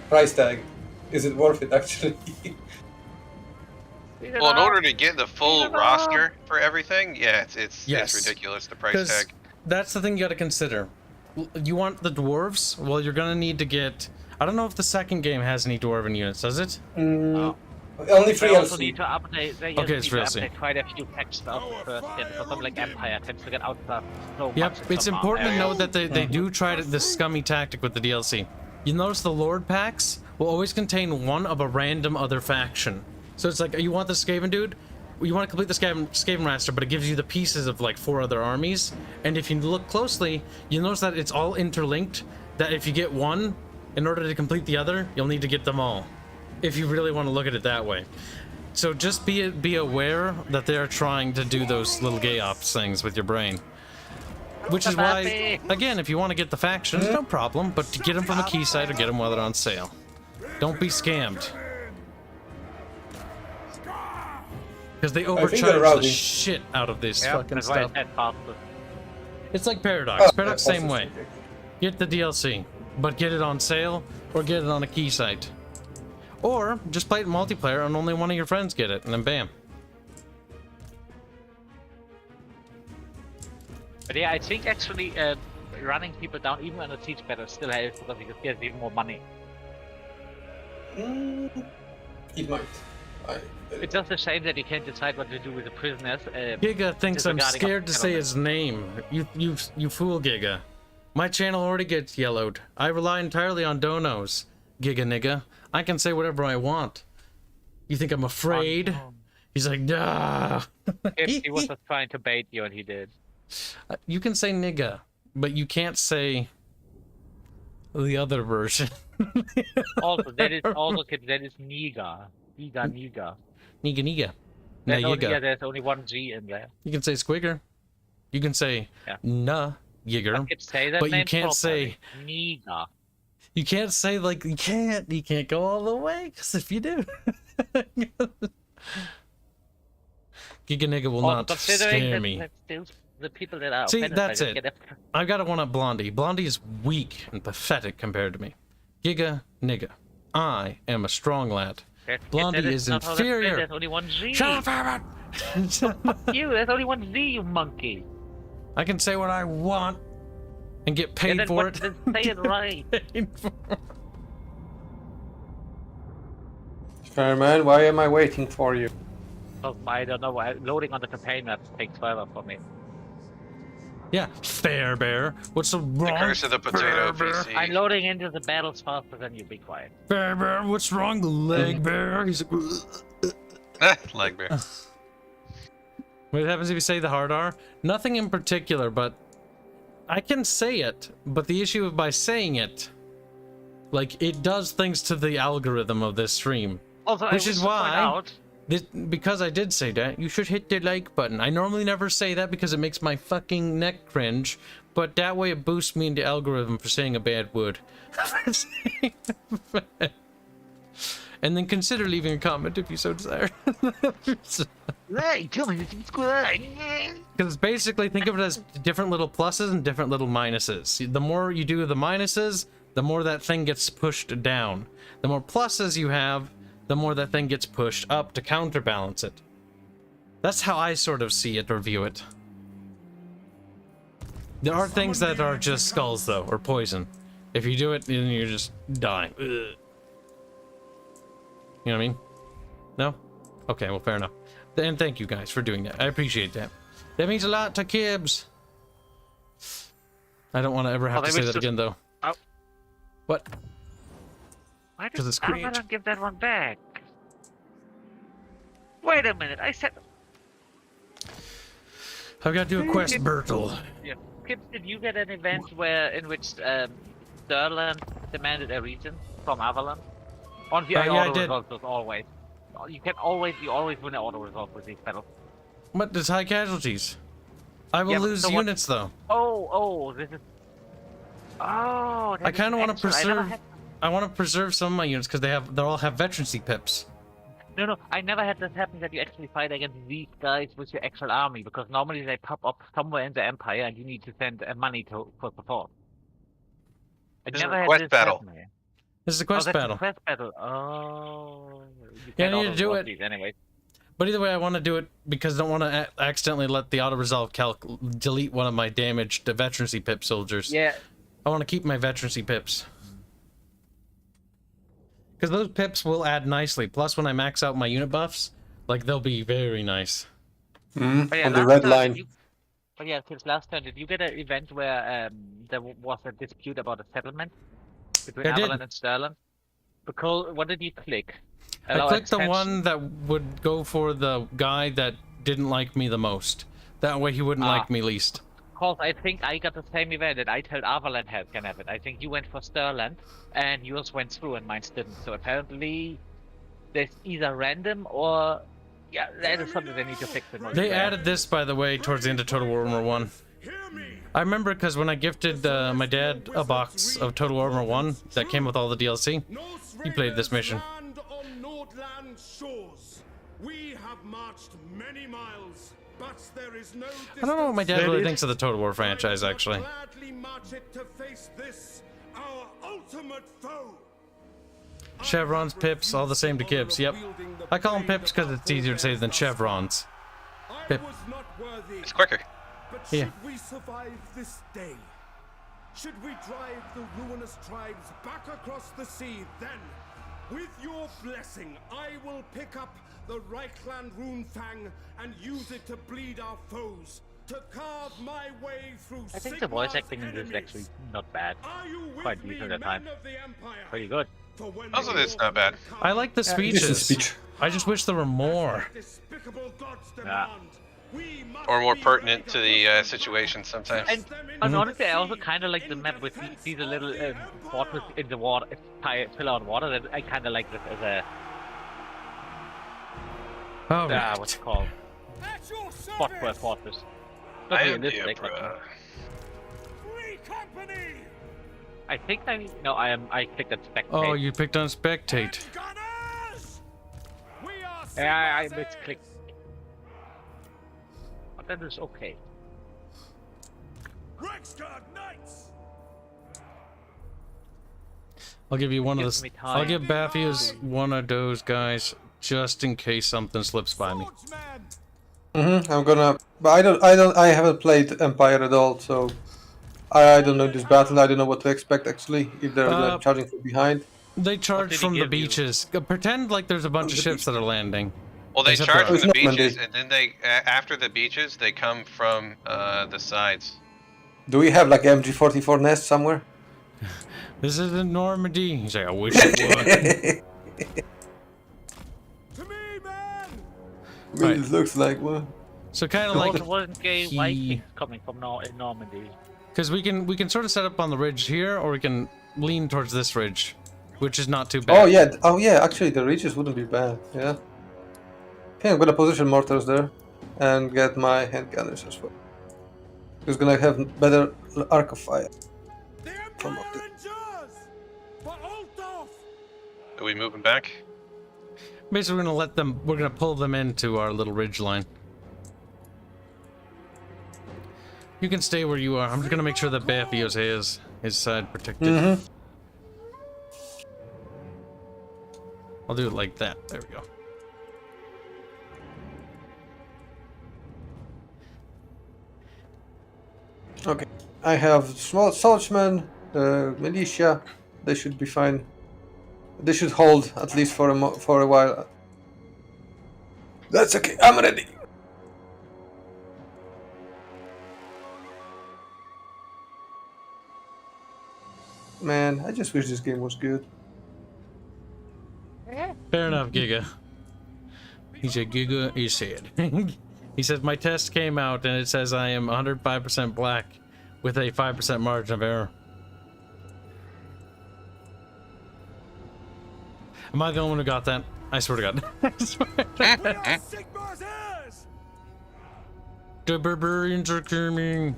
price tag, is it worth it actually?
Well, in order to get the full roster for everything, yeah, it's ridiculous, the price tag.
That's the thing you got to consider. You want the dwarves? Well, you're gonna need to get. I don't know if the second game has any dwarven units, does it?
Only
They
free
also
LC.
need to update. They
Okay,
need
it's
to
real soon.
update quite a few patches of the first game. For something like Empire tends to get outstuffed so
Yep,
much. in
it's
some
important to
areas.
know that they do try this scummy tactic with the DLC. You notice the Lord packs will always contain one of a random other faction. So it's like, you want the Skaven dude? You want to complete the Skaven roster, but it gives you the pieces of like 4 other armies. And if you look closely, you'll notice that it's all interlinked, that if you get one, in order to complete the other, you'll need to get them all. If you really want to look at it that way. So just be aware that they're trying to do those little gay ops things with your brain. Which is why, again, if you want to get the factions, no problem, but to get them from a key site or get them while they're on sale. Don't be scammed. Because they overcharge the shit out of this fucking stuff. It's like Paradox. Paradox, same way. Get the DLC, but get it on sale or get it on a key site. Or just play it in multiplayer and only one of your friends get it, and then bam.
But yeah, I think actually running people down even on a siege battle still helps because you get even more money.
It might.
It's just a shame that you can't decide what to do with the prisoners.
Giga thinks I'm scared to say his name. You fool, Giga. My channel already gets yellowed. I rely entirely on donos. Giga nigga. I can say whatever I want. You think I'm afraid? He's like, nah.
If he was just trying to bait you, and he did.
You can say nigga, but you can't say the other version.
Also, that is niga. Niga.
Niga.
There's only one G in there.
You can say squigger. You can say nah, Yigger. But you can't say
Niga.
You can't say like you can't go all the way, because if you do, Giga nigga will not scare me.
The people that are
See, that's it. I've got to one up Blondie. Blondie is weak and pathetic compared to me. Giga nigga. I am a strong lad. Blondie is inferior.
There's only one Z.
Shut up,
Fuck you, there's only one Z, you monkey.
I can say what I want and get paid for it.
Say it right.
Fairman, why am I waiting for you?
Oh, I don't know. Loading on the campaign map takes forever for me.
Yeah, Farebear. What's the wrong?
The curse of the potato PC.
I'm loading into the battles faster than you. Be quiet.
Farebear, what's wrong? Leg bear. He's like,
Leg bear.
What happens if you say the hard R? Nothing in particular, but I can say it. But the issue by saying it, like, it does things to the algorithm of this stream.
Also,
which is why, because I did say that, you should hit the like button. I normally never say that because it makes my fucking neck cringe, but that way it boosts me in the algorithm for saying a bad word. And then consider leaving a comment if you so desire.
Hey, tell me it's good.
Because basically, think of it as different little pluses and different little minuses. The more you do the minuses, the more that thing gets pushed down. The more pluses you have, the more that thing gets pushed up to counterbalance it. That's how I sort of see it or view it. There are things that are just skulls, though, or poison. If you do it, then you just die. Ugh. You know what I mean? No? Okay, well, fair enough. And thank you guys for doing that. I appreciate that. That means a lot to Kibs. I don't want to ever have to say that again, though.
Oh.
What?
Why
'Cause
did
it's
I
cringe.
not give that one back? Wait a minute, I said...
I've got to do a quest, Bertel.
Yeah. Kibs, did you get an event in which Sterland demanded a region from Avalon? On the
yeah, I
auto
did.
results as always. You always win the auto result with these battles.
What? There's high casualties. I will
Yeah, but
lose
so what-
units, though.
Oh, this is... Oh,
I kind of want to
I never
preserve.
had...
I want to preserve some of my units because they all have veterancy pips.
No, I never had this happen that you actually fight against these guys with your actual army, because normally they pop up somewhere in the Empire and you need to send money for support. I
This is
never
a
had
quest
this
battle.
happen here.
This is a
Oh,
quest
that's a
battle.
quest battle. Oh. You
Yeah, I
can't
need to do
auto-resolve
it.
these anyway.
But either way, I want to do it because I don't want to accidentally let the auto-resolve calc delete one of my damaged veterancy pip soldiers.
Yeah.
I want to keep my veterancy pips. Because those pips will add nicely. Plus, when I max out my unit buffs, like, they'll be very nice.
But yeah,
On the
last
red
time,
line.
But yeah, since last time, did you get an event where there was a dispute about a settlement between
I did.
Avalon and Sterling? Because what did you click?
I
Allow
clicked the
extension?
one that would go for the guy that didn't like me the most. That way he wouldn't like me least.
Because I think I got the same event and I told Avalon can have it. I think you went for Sterling and yours went through and mine didn't. So apparently there's either random or... Yeah, that is something they need to fix.
They added this, by the way, towards the end of Total Warhammer 1. I remember because when I gifted my dad a box of Total Warhammer 1 that came with all the DLC, he played this mission.
We have marched many miles, but there is no
I don't know what my dad really thinks of the Total War franchise, actually.
gladly march it to face this, our ultimate foe.
Chevrons, pips, all the same to Kibs, yep. I call them pips because it's easier to say than chevrons. Pip.
I was not worthy,
It's quicker.
but
Yeah.
should we survive this day? Should we drive the ruinous tribes back across the sea, then, with your blessing, I will pick up the Reichland Runefang and use it to bleed our foes, to carve my way through
I think the voice
Sigmar's
acting in this is
enemies.
actually not bad.
Are you with
Quite
me,
decent at
men
times.
of the Empire?
Pretty good.
For when
Also,
the
it's not bad.
I like the
Decent
speeches.
speech.
I just wish there were more.
despicable gods
Yeah.
demand, we must
Or more
be
pertinent
ready
to the situation sometimes.
And honestly, I also kind of like the map with these little fortress in the water, fill out water. That I kind of like this as a
Oh,
what's it called?
At your
Spot for a
service!
fortress. Not
I am the
realistic, but
Emperor.
Free company!
I think I clicked on spectate.
Oh, you picked on spectate.
Gunners! We are
Yeah, I
Sigmar's
misclicked. But that is okay.
Reichsguard Knights!
I'll give you one of
Gives
the.
me time.
I'll give Bafioz one of those guys just in case something slips by me.
Swordsman!
I'm gonna. But I haven't played Empire at all, so I don't know this battle. I don't know what to expect actually. If they're like, charging from behind.
They charge
did he
from the
give you?
beaches. Pretend like there's a bunch of ships that are landing.
Well, they
Except
charge
for-
from the
It's not
beaches,
Monday.
and then they after the beaches they come from the sides.
Do we have like MG44 nest somewhere?
This isn't Normandy. He's like, I wish it would.
To me, man!
Right.
It looks like one.
So kind of
Like
like,
wasn't gay
he-
Vikings coming from in Normandy.
because we can sort of set up on the ridge here, or we can lean towards this ridge, which is not too bad.
Oh yeah. Actually, the reaches wouldn't be bad. Yeah. Okay, I'm gonna position mortars there, and get my handgunners as well. Who's gonna have better arc of fire?
The
From
Empire
up there.
endures! For Altdorf!
Are we moving back?
Basically, we're gonna pull them into our little ridge line. You can stay where you are. I'm just gonna make sure that Bafioz has his side protected. I'll do it like that. There we go.
Okay. I have small swordsmen, militia. They should be fine. They should hold at least for a while. That's okay. I'm ready. Man, I just wish this game was good.
Fair enough, Giga. He said, Giga, he said. He says, my test came out and it says I am 105% black with a 5% margin of error. Am I the only one who got that? I swear to God. I swear to God.
We are Sigmar's heirs!
The barbarians are coming.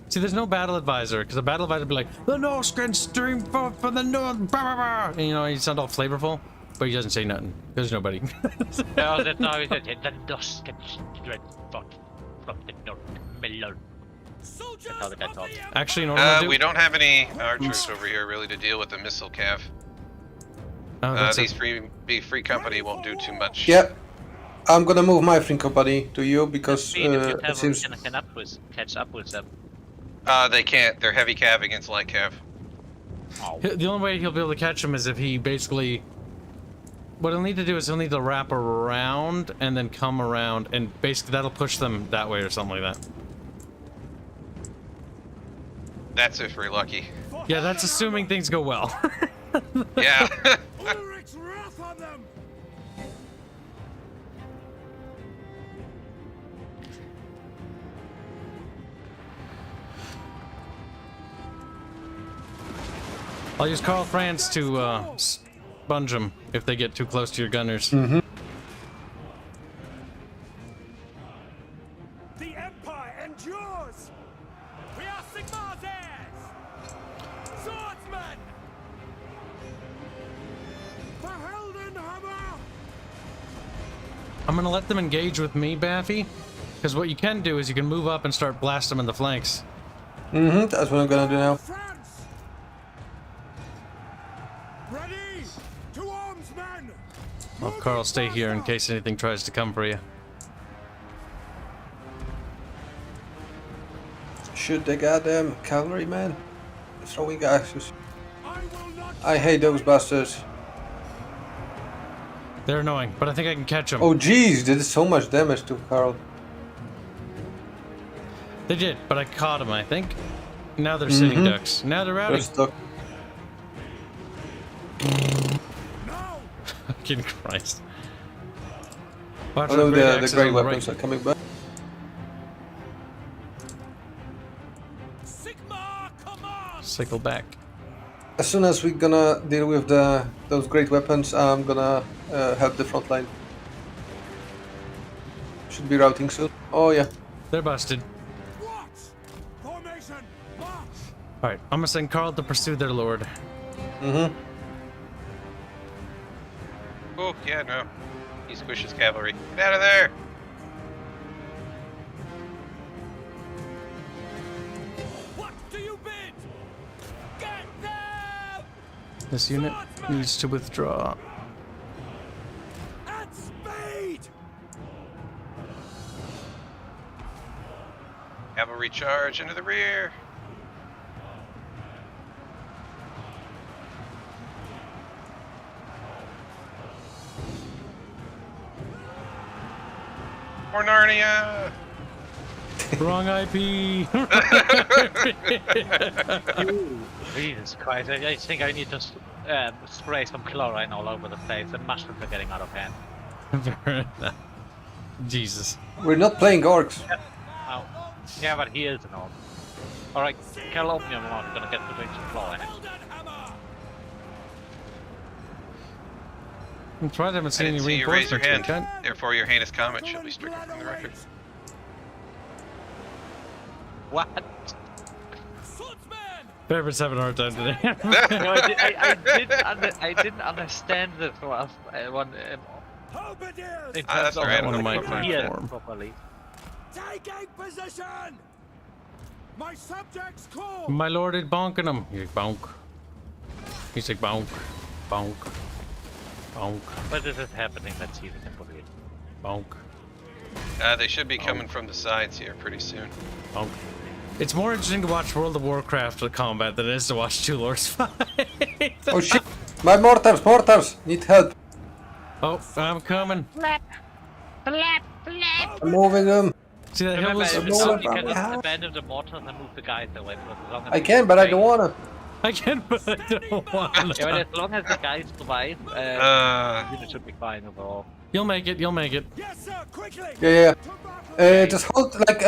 See, there's no battle advisor, because a battle advisor would be like, the Norse can stream forth from the north, blah, blah, blah. And, you know, he sounds all flavorful, but he doesn't say nothing. There's nobody.
No, that's not it. The Norse can stream forth from the north, melon.
Soldiers
That's how the guy
of
talks.
the Empire!
Actually, you know what I'm gonna do?
We don't have any archers over here really to deal with the missile cav.
Oh, that's
These free company won't do too much.
Yep. I'm gonna move my free company to you because
See if you
it seems.
can catch up with them.
They can't. They're heavy cav against light cav.
Oh.
The only way he'll be able to catch him is if he basically... What he'll need to do is he'll need to wrap around and then come around, and basically that'll push them that way or something like that.
That's if we're lucky.
Yeah, that's assuming things go well.
Yeah.
Ulrich's wrath on them!
I'll use Karl Franz to sponge them if they get too close to your gunners.
The Empire endures!
We are Sigmar's heirs! Swordsmen!
The Heldenhammer!
I'm gonna let them engage with me, Baffy, because what you can do is you can move up and start blasting them in the flanks.
That's what I'm gonna do now.
France! Ready! To arms, men!
Well, Karl, stay here in case anything tries to come for you.
Shoot the goddamn cavalry, man. Throwing axes.
I will not
I hate those bastards.
They're annoying, but I think I can catch them.
Oh jeez, did so much damage to Karl.
They did, but I caught them, I think. Now they're sitting ducks. Now they're rowdy.
They're stuck.
now!
Fucking Christ. Watch
Oh no,
out, great
the
axes
great
on the
weapons
right.
are coming back.
Sigmar commands!
Cycle back.
As soon as we're gonna deal with those great weapons, I'm gonna help the front line. Should be routing soon. Oh yeah.
They're busted.
Watch! Formation! March!
Alright, I'm gonna send Karl to pursue their lord.
Oh, yeah, no. He squishes cavalry. Get out of there!
What do you bid? Get them!
This unit needs to withdraw.
At speed!
Cavalry charge into the rear! Or Narnia!
Wrong IP!
Jesus Christ, I think I need to spray some chlorine all over the place. The mushrooms are getting out of hand.
Jesus.
We're not playing orcs.
Oh. Yeah, but he is an orc. Alright, Kel, open your mouth. You're gonna get to drink some chlorine.
Heldenhammer!
I'm surprised I haven't
I
seen any
didn't see you raise your
reinforcements.
hand.
yet.
Therefore, your heinous comment shall be stricken from the record.
What?
Swordsmen!
Fairbear's having a hard time today.
No, I didn't understand the one
Halberdiers!
in
that's
terms of
alright,
one of my
hear
platform.
properly.
Taking position! My subjects call!
My lord is bonking him. He's like, bonk. He's like, bonk. Bonk. Bonk.
But this is happening. Let's see if we can put it.
Bonk.
They should be coming from the sides here pretty soon.
Bonk. It's more interesting to watch World of Warcraft with combat than it is to watch two lords fight.
Oh shit! My mortars! Need help.
Oh, I'm coming.
I'm moving them.
See that hill
Remember,
was...
if
no
it's
one
out, you
from
can just
behind.
abandon the mortars and move the guys away. Because as long as
I can, but I don't wanna.
I can, but I don't want
Yeah, but as long as the guys survive, it should be fine overall.
You'll make it, you'll make it.
Yes, sir, quickly!
Yeah. Just hold, like,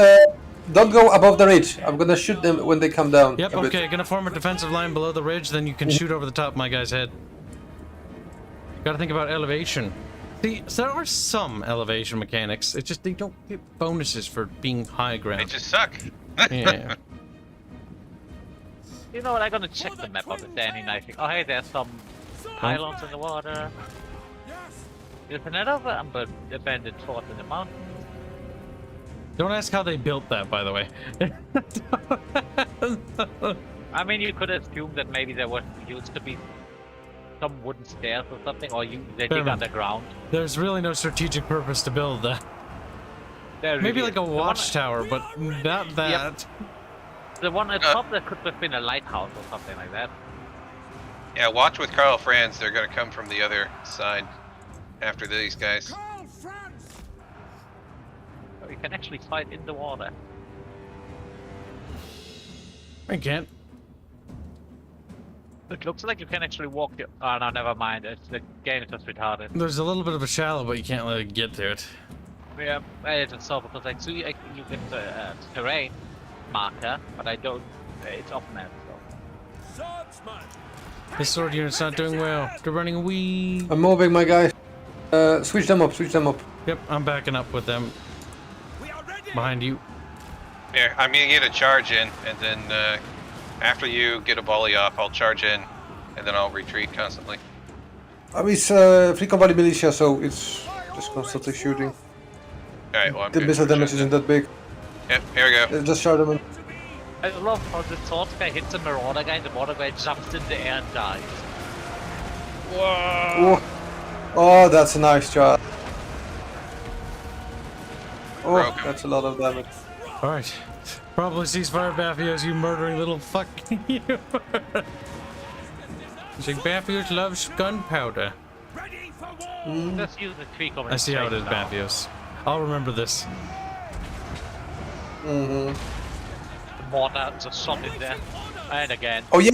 don't go above the ridge. I'm gonna shoot them when they come down.
Yep,
a bit.
okay, gonna form a defensive line below the ridge, then you can shoot over the top of my guy's head. Gotta think about elevation. See, so there are some elevation mechanics, it's just they don't get bonuses for being high
They
ground.
just suck.
Yeah.
You know what? I'm gonna check the map of the Danny and I think, oh hey, there's some islands in the water. There's another abandoned fort in the mountain.
Don't ask how they built that, by the way.
I mean, you could assume that maybe there used to be some wooden stairs or something, or they dig underground.
There's really no strategic purpose to build that.
There
Maybe
really
like a
is.
watchtower, but not that.
The one at top that could have been a lighthouse or something like that.
Yeah, watch with Carl Franz. They're gonna come from the other side after these guys.
Carl Franz!
You can actually fight in the water.
I can't.
It looks like you can actually walk. Oh no, never mind. The game is just retarded.
There's a little bit of a shallow, but you can't really get to it.
Yeah, I just saw because I see you get the terrain marker, but I don't. It's off map. So.
Swordsman!
This sword unit's not doing well. They're running a wee.
I'm moving, my guys. Switch them up.
Yep, I'm backing up with them
We are ready!
behind you.
Here, I'm gonna get a charge in, and then after you get a volley off, I'll charge in, and then I'll retreat constantly.
It's free combat militia, so it's just constantly shooting.
Alright, well, I'm
The
good.
missile damage isn't that big.
Yep, here we go.
Just shoot them in.
I love how the sword guy hits a marauder guy, and the marauder guy jumps in the air and dies.
Oh, oh, that's a nice shot. Oh,
Broken.
that's a lot of damage.
Alright. Probably ceasefire, Bafioz, you murdering little fuck you. Like Bafioz loves gunpowder.
Ready for war!
Just use the tree cover.
I see how it is, Bafioz. I'll remember this.
The mortar just shot in there. And again.
Oh yeah.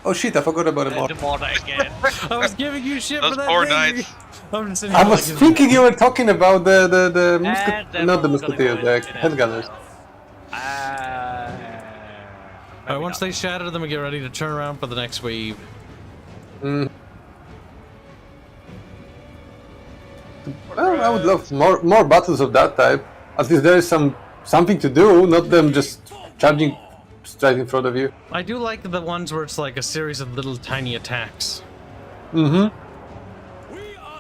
Oh shit, I forgot about the
And
mod.
the mortar again.
I was giving you shit
Those
for that
poor
thing.
knights.
I'm just sitting
I
here
was
like-
thinking you were talking about the
And then
not the
we're gonna
musketeers,
go
the
in
handgunners.
Alright, once they shatter them, we get ready to turn around for the next wave.
Well, I would love more battles of that type. At least there is something to do, not them just charging straight in front of you.
I do like the ones where it's like a series of little tiny attacks.
We are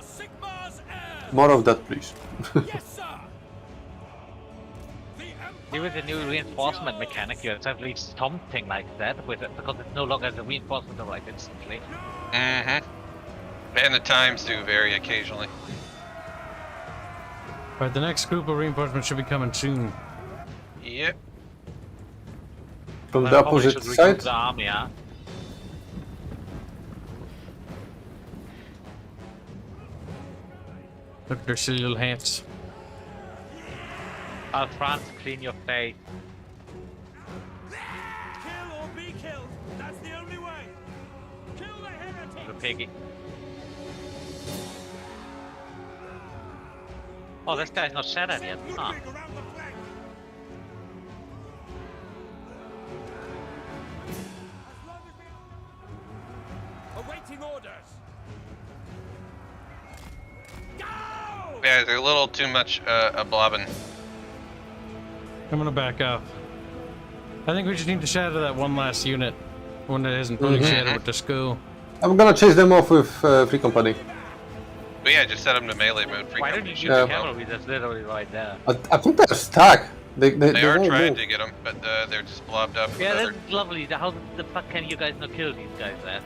Sigmar's heirs!
More of that, please.
Yes, sir! The Empire
With the new reinforcement mechanic, you have to at least something like that with it, because it's no longer the reinforcement arrive instantly.
Mm-hmm. And the times do vary occasionally.
Alright, the next group of reinforcements should be coming soon.
Yep.
From
I
the
probably
opposite
should
side.
recruit the army, yeah?
Look at their silly little hats.
France, clean your face.
kill or be killed! That's the only way! Kill the heretics!
The piggy. Oh, this guy's not shattered yet. Huh.
Moving around the flank! Awaiting orders! Go!
Yeah, they're a little too much blobbing.
I'm gonna back up. I think we just need to shatter that one last unit. One that isn't fully shattered with the skull.
I'm gonna chase them off with free company.
But yeah, just set them to melee mode. Free
Why don't
company
you
should
shoot
be
the
Yeah.
well.
cavalry that's literally right there?
I think they're stuck. They
They are
won't
trying
move.
to get them, but they're just blobbed up. with
Yeah,
other-
that's lovely. How the fuck can you guys not kill these guys then?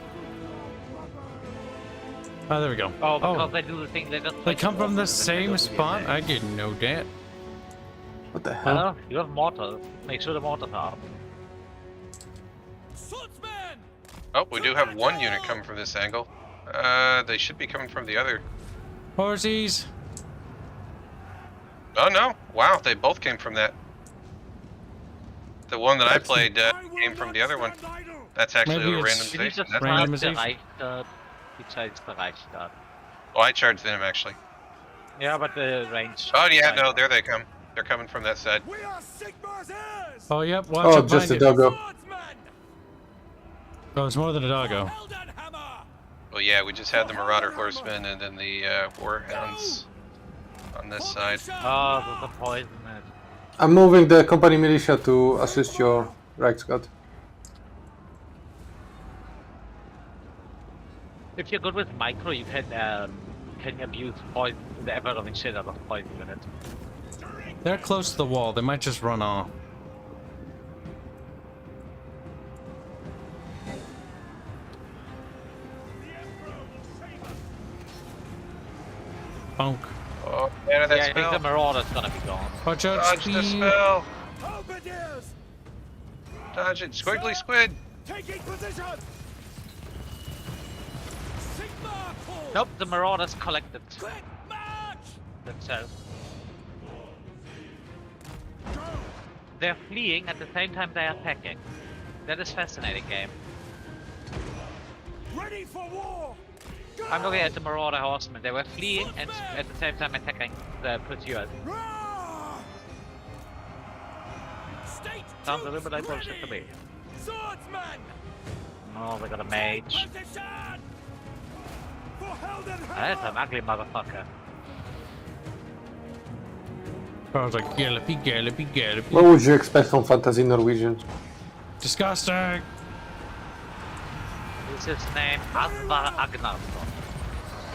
Oh, there we go.
Oh, because they do the thing, they just...
They come from the same spot? I didn't know that.
What the hell?
Hello? You have mortars. Make sure the mortars are up.
Swordsman!
Oh, we do have one unit coming from this angle. They should be coming from the other.
Horsies.
Oh no! Wow, they both came from that. The one that I played came from the other one. That's actually
Maybe
a
it's-
random
You need
station.
to
That's
start
not...
the
Randomization.
Reichstag. Besides the Reichstag.
Oh, I charged them actually.
Yeah, but the range.
Oh yeah, no, there they come. They're coming from that side.
We are Sigmar's heirs!
Oh, yep. Watch
Oh,
up
just a
behind you.
doggo.
Swordsman!
Oh, it's more than a doggo.
Heldenhammer!
Well, yeah, we just had the Marauder Horsemen and then the Warhounds on this side.
Oh, the poison.
I'm moving the company militia to assist your Reichsguard.
If you're good with micro, you can abuse poison, the ever-loving shit out of poison units.
They're close to the wall. They might just run off. Bonk.
Oh, man, that
Yeah, I think the
spell.
Marauder's gonna be gone.
Watch out,
Dodge the
speed.
spell.
Halberdiers!
Dodge it, squiggly squid.
Taking position! Sigmar pull!
Nope, the Marauders collected
Quick march!
themselves. They're fleeing at the same time they are attacking. That is fascinating game.
Ready for war! Go!
I'm looking at the Marauder Horsemen. They were fleeing and at the same time attacking the pursuers.
Roar! State
Sounds a little
troops
bit like bullshit to
ready!
me.
Swordsman!
Oh, they got a mage.
Position! For Heldenhammer!
That's an ugly motherfucker.
I was like, gallopy, gallopy, gallopy.
What would you expect from Fantasy Norwegian?
Disgusting.
This is named Asvar Agnarsson.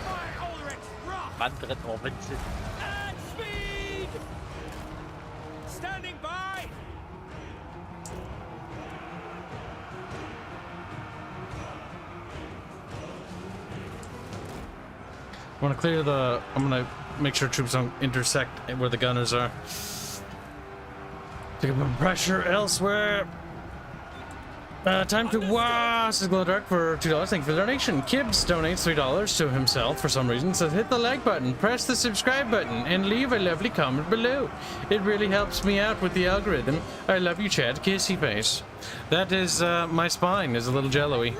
My Ulrich Rock!
Vandret Orvinsen.
And speed! Standing by!
I want to clear the. I'm gonna make sure troops don't intersect where the gunners are. Pick up pressure elsewhere. Time to says Glow Dark for $2. Thank you for the donation. Kibs donates $3 to himself for some reason. Says hit the like button, press the subscribe button, and leave a lovely comment below. It really helps me out with the algorithm. I love you, Chad. Kissy face. That is my spine is a little jello-y.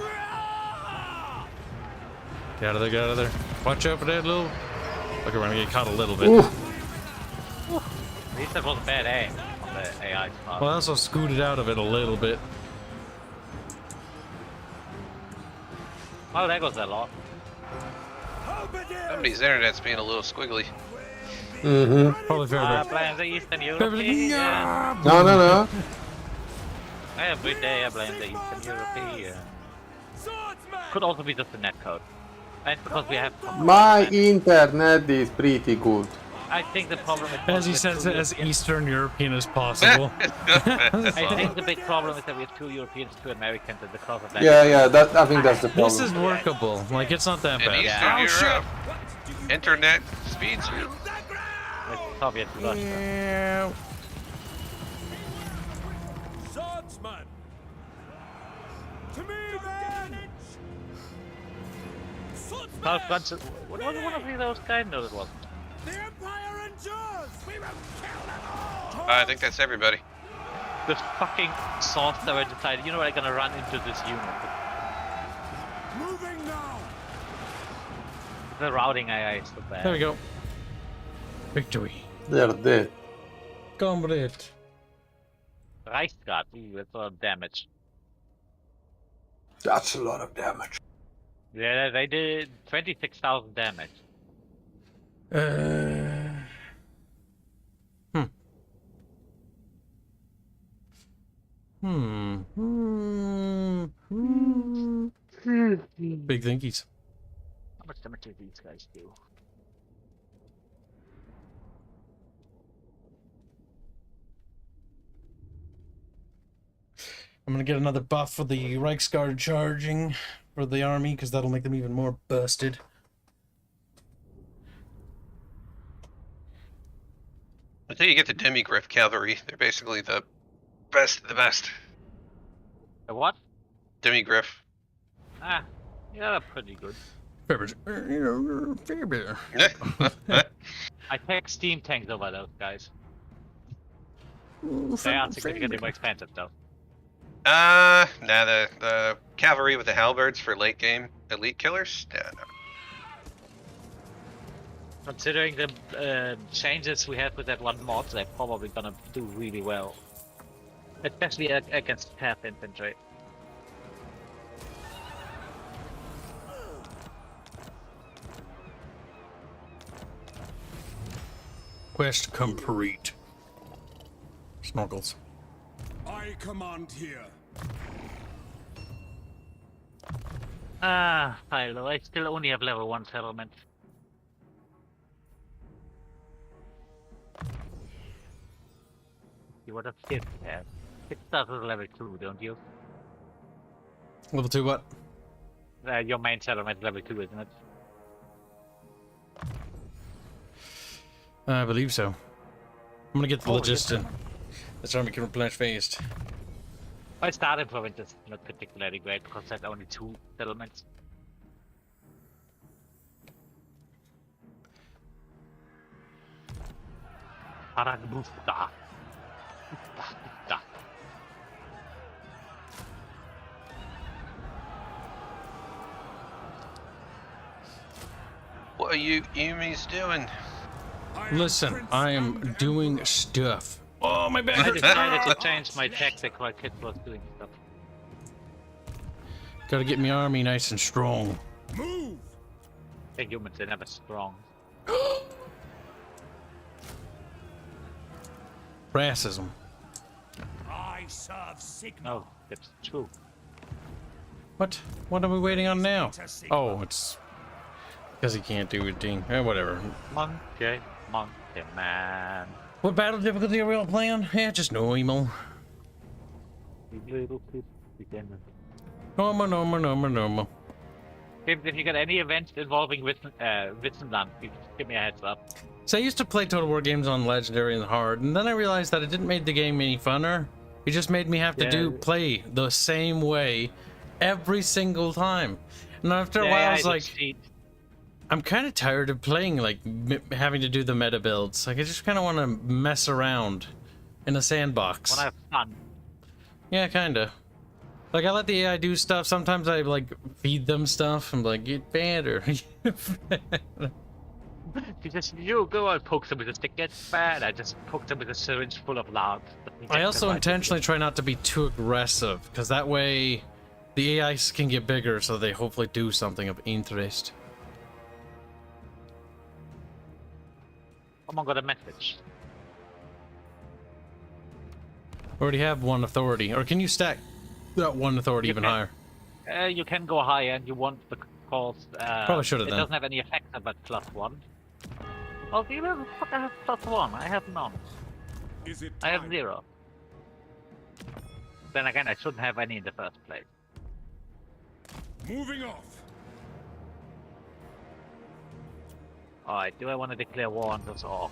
Get out of there, get out of there. Watch out for that little. Look, we're gonna get caught a little bit.
Ooh.
At least that was a bad aim on the AI spot.
Well, I also scooted out of it a little bit.
Oh, there goes a lot.
Halberdiers!
Somebody's internet's being a little squiggly.
Mm-hmm.
Probably
I
Farebear.
blame the Eastern European.
No, no, no.
Every day I blame the Eastern European.
Swordsman!
Could also be just the netcode. And because we have...
My internet is pretty good.
I think the problem is...
As he
with
says
two
it as
Europeans.
Eastern European as possible.
I think the big problem is that we have 2 Europeans, 2 Americans, and because of that...
Yeah, yeah. That I think that's the problem.
This is workable. Like, it's not that
In
bad.
Eastern
Yeah.
Europe, internet speeds you.
It's Soviet Russia.
Yeah.
Swordsman! To me then! Swordsman!
South Francis... What was one of those guys? No, it wasn't.
The Empire endures! We will kill them all!
I think that's everybody.
The fucking sorcerer decided, you know what, I'm gonna run into this unit.
Moving now!
The routing AI is so bad.
There we go. Victory.
They're dead.
Comrade.
Reichsguard, ooh, that's a lot of damage.
That's a lot of damage.
Yeah, they did 26,000 damage.
Big thinkies.
How much damage do these guys do?
I'm gonna get another buff for the Reichsguard charging for the army, because that'll make them even more busted.
Until you get the Demigriff cavalry, they're basically the best of the best.
The what?
Demigriff.
Ah, yeah, they're pretty good.
Farebear. Farebear.
I take steam tanks over those guys. They are significantly more expensive though.
Nah, the cavalry with the halberds for late game elite killers? Yeah, no.
Considering the changes we have with that one mod, they're probably gonna do really well. Especially against path infantry.
Quest complete. Snorkels.
I command here.
Ah, Philo, I still only have level 1 settlement. You would have 5th have. It starts with level 2, don't you?
Level 2 what?
Your main settlement is level 2, isn't it?
I believe so. I'm gonna get the
Oh,
logistic. That's why we can replenish fast.
My starting province is not particularly great because there's only 2 settlements. Paragbusta.
What are you Yumi's doing?
Listen, I am doing stuff. Oh, my back
I
hurts.
decided to change my tactic while Kid was doing stuff.
Gotta get my army nice and strong.
Move!
The humans are never strong.
Racism.
I serve Sigma.
No, it's true.
What? What are we waiting on now? Oh, it's because he can't do a ding. Whatever.
Monkey man.
What battle difficulty are we all playing? Yeah, just normal.
You little kid beginner.
Normal.
If you got any events involving Witzenland, you just give me a heads up.
So I used to play Total War games on Legendary and Hard, and then I realized that it didn't make the game any funner. It just made me have to play the same way every single time. And after a while, I was like, I'm kind of tired of playing, like, having to do the meta builds. Like, I just kind of want to mess around in a sandbox.
Wanna have fun.
Yeah, kind of. Like, I let the AI do stuff. Sometimes I, like, feed them stuff. I'm like, get better.
You go and poke them with a stick, get bad. I just poked them with a syringe full of lard.
I also intentionally try not to be too aggressive, because that way the AIs can get bigger, so they hopefully do something of interest.
Someone got a message.
Already have one authority, or can you stack that one authority even higher?
You can go higher, and you want the cost.
Probably should have
It
done.
doesn't have any effect but +1. Oh, you know, fuck, I have +1. I have none.
Is it
I have
time?
0. Then again, I shouldn't have any in the first place.
Moving off.
Alright, do I want to declare war on this orc?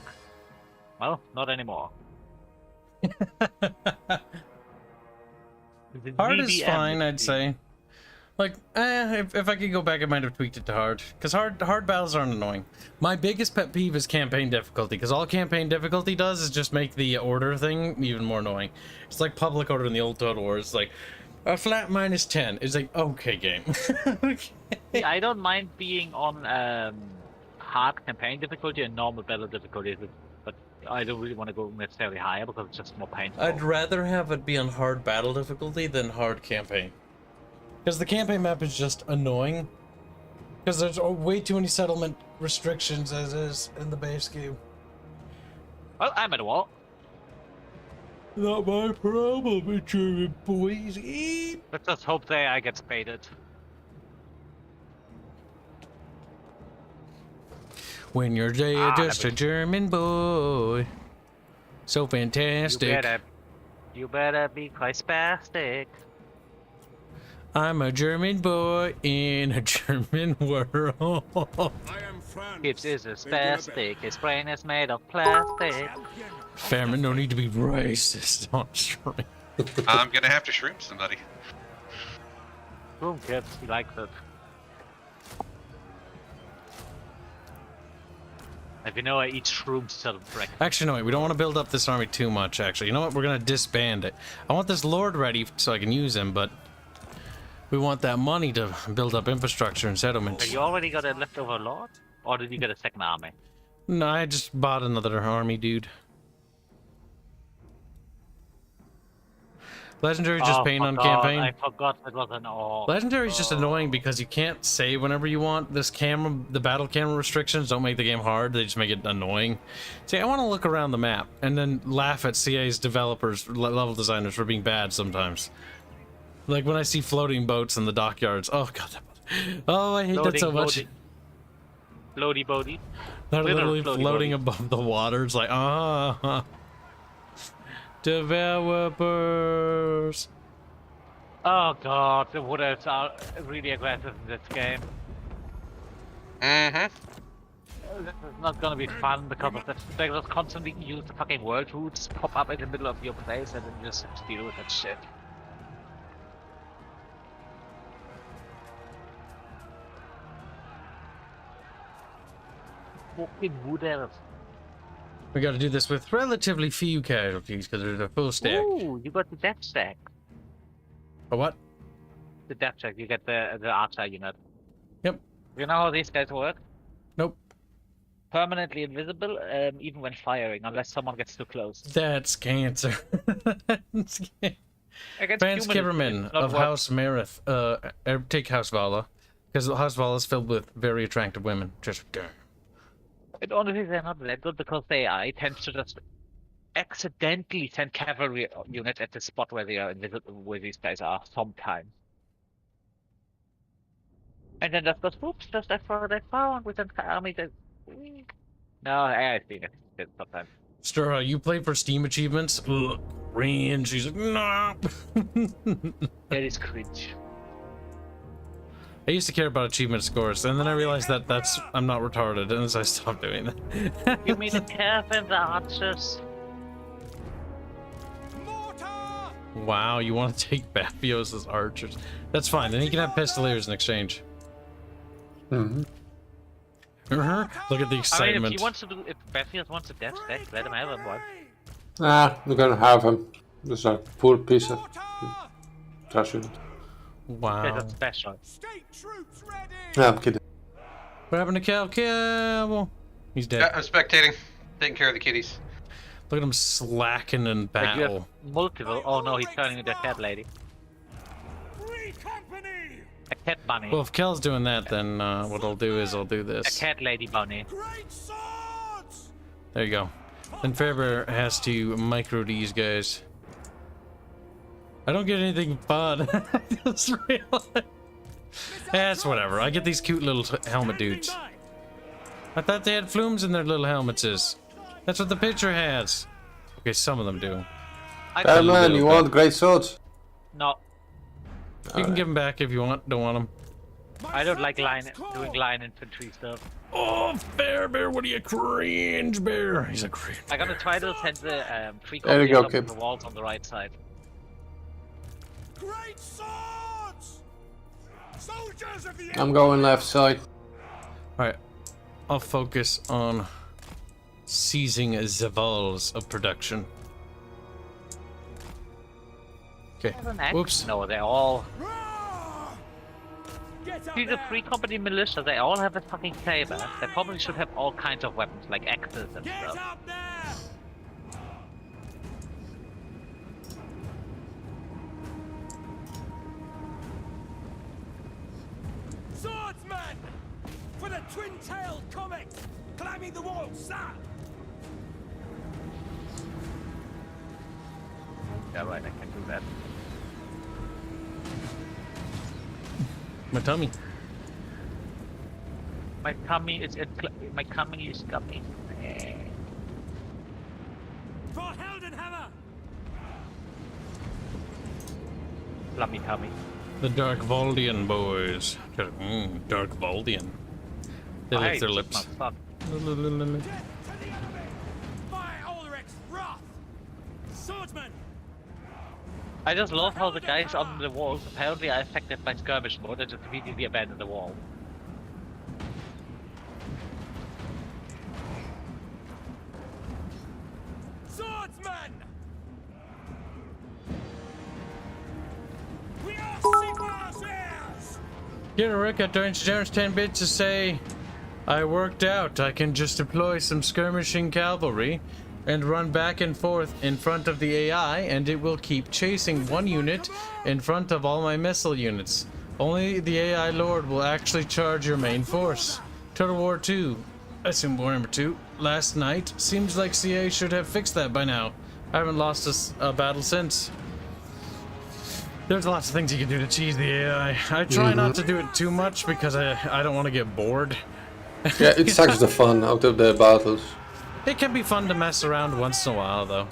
Well, not anymore.
Hard is fine, I'd say. Like, if I could go back, I might have tweaked it to hard. Because hard battles aren't annoying. My biggest pet peeve is campaign difficulty, because all campaign difficulty does is just make the order thing even more annoying. It's like public order in the old Total War. It's like, a flat -10. It's like, okay, game. Okay.
Yeah, I don't mind being on hard campaign difficulty and normal battle difficulty, but I don't really want to go necessarily higher because it's just more painful.
I'd rather have it be on hard battle difficulty than hard campaign. Because the campaign map is just annoying. Because there's way too many settlement restrictions as is in the base game.
Well, I'm at war.
Not my problem, German boys.
Let's just hope the AI gets baited.
When you're just a German boy. So fantastic.
You better be quite spastic.
I'm a German boy in a German world.
I am France.
Kibs is a spastic. His brain is made of plastic.
Famine, no need to be racist on stream.
I'm gonna have to shroom somebody.
Boom, Kibs. He likes it. If you know, each room sort of break.
Actually, no, wait, we don't want to build up this army too much, actually. You know what? We're going to disband it. I want this lord ready so I can use him, but we want that money to build up infrastructure and settlements.
Have you already got a leftover lord? Or did you get a second army?
No, I just bought another army, dude. Legendary's just pain on campaign.
I forgot it was an all.
Legendary's just annoying because you can't save whenever you want. This camera, the battle camera restrictions don't make the game hard, they just make it annoying. See, I want to look around the map and then laugh at CA's developers, level designers for being bad sometimes. Like when I see floating boats in the dockyards. Oh god, oh, I hate that so much.
Floaty boaty.
They're literally floating above the water. It's like, developers.
Oh god, the wooders are really aggressive in this game.
Mm-hmm.
This is not gonna be fun because of that. They just constantly use the fucking world roots, pop up in the middle of your place, and then you just have to deal with that shit. Fucking wooders.
We gotta do this with relatively few casualties because there's a full stack.
Ooh, you got the death stack.
A what?
The death stack, you get the archer unit.
Yep. You
know how these guys work?
Nope.
Permanently invisible, even when firing, unless someone gets too close.
That's cancer.
Against
Vance Kiberman of House Marith. Take House Vala. Because House Vala is filled with very attractive women. Just go.
And honestly, they're not that good because the AI tends to just accidentally send cavalry units at the spot where they are invisible, where these guys are sometimes. And then just goes, oops, just that far, and with an army that. No, I've seen it sometimes.
Stir, you play for Steam achievements? Ugh, range. She's like, no.
That is cringe.
I used to care about achievement scores, and then I realized that I'm not retarded, and so I stopped doing that.
You mean the Cav and the archers?
Wow, you want to take Bafioz as archers? That's fine, then he can have Pistoliers in exchange.
Mm-hmm.
Look at the excitement.
I mean, if Bafioz wants a death stack, let him have one.
Ah, we're gonna have him. This is a poor piece of trash unit.
Wow.
That's special.
No, I'm kidding.
What happened to Cal? He's dead.
Yeah, I'm spectating. Taking care of the kitties.
Look at him slacking in battle.
You have multiple. Oh no, he's turning into a cat lady. A cat bunny.
Well, if Kel's doing that, then what I'll do is I'll do this.
A cat lady bunny.
There you go. Then Farebear has to micro these guys. I don't get anything fun. I just realized. That's whatever. I get these cute little helmet dudes. I thought they had flumes in their little helmets. That's what the picture has. Okay, some of them do.
Man, you want great swords?
No.
You can give them back if you want. Don't want them.
I don't like doing line infantry stuff.
Oh, Farebear, what are you, cringe bear? He's a cringe.
I'm gonna try to send the free
There you go,
copies
Kib.
of the walls on the right side.
Great swords! Soldiers of the
I'm going left side.
Alright, I'll focus on seizing Zavals of production. Okay, whoops.
No, they're all... See the free company militia, they all have a fucking saber. They probably should have all kinds of weapons, like axes and stuff.
Swordsman! For the twin-tailed comet! Climbing the wall, sir!
Yeah, right, I can do that.
My tummy.
My tummy is gummy.
For Heldenhammer!
Lummy tummy.
The Dark Valdian boys. Dark Valdian. They lick their lips.
Death to the enemy! Fire Ulrich's wrath! Swordsman!
I just love how the guys on the walls apparently are affected by skirmish mode and just immediately abandon the wall.
Get a Rick at Darren's 10 bits to say, I worked out. I can just deploy some skirmishing cavalry and run back and forth in front of the AI, and it will keep chasing one unit in front of all my missile units. Only the AI Lord will actually charge your main force. Total War 2. I assume Warhammer 2. Last night. Seems like CA should have fixed that by now. I haven't lost a battle since. There's lots of things you can do to cheese the AI. I try not to do it too much because I don't want to get bored.
Yeah, it sucks the fun out of the battles.
It can be fun to mess around once in a while, though.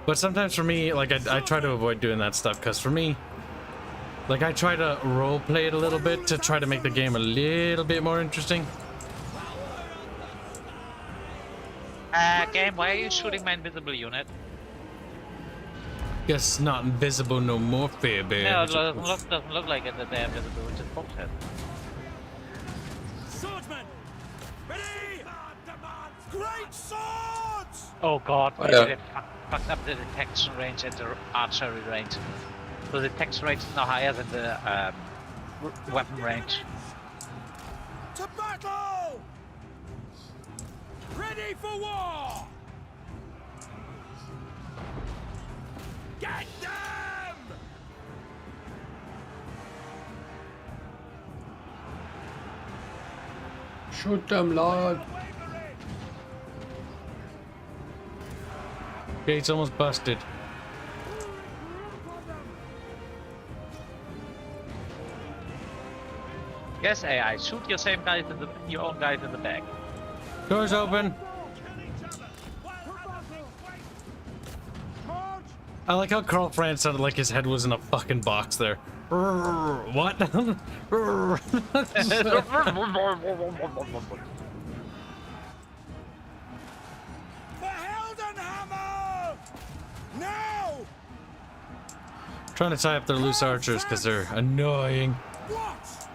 But sometimes for me, like, I try to avoid doing that stuff, because for me, like, I try to roleplay it a little bit to try to make the game a little bit more interesting.
Game, why are you shooting my invisible unit?
Guess it's not invisible no more, Farebear.
No, it doesn't look like it that they're invisible, which is bullshit.
Swordsman! Ready! Great swords!
Oh god,
Oh, yeah.
they fucked up the detection range and the archery range. So the detection range is now higher than the weapon range.
To battle! Ready for war! Get them!
Shoot them, Lord.
Gate's almost busted.
Yes, AI, shoot your same guys your own guys in the back.
Doors open. I like how Carl France sounded like his head was in a fucking box there. What?
Now!
Trying to tie up their loose archers because they're annoying.
What?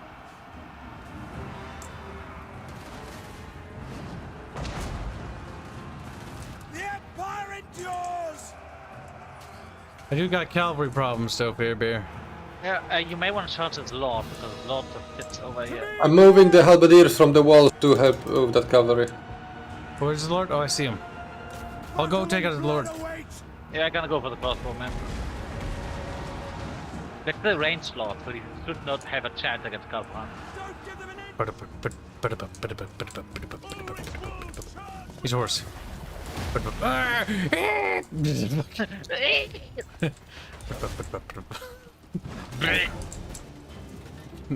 The Empire endures!
I do got cavalry problems though, Farebear.
Yeah, you may want to charge his Lord, because Lord fits over here.
I'm moving the halberdiers from the walls to help with that cavalry.
Where's the Lord? Oh, I see him. I'll go take out the Lord.
Yeah, I'm gonna go for the crossbow, man. That's the ranged Lord, so he should not have a chance against Calpran.
Don't give them an inch!
He's a horse.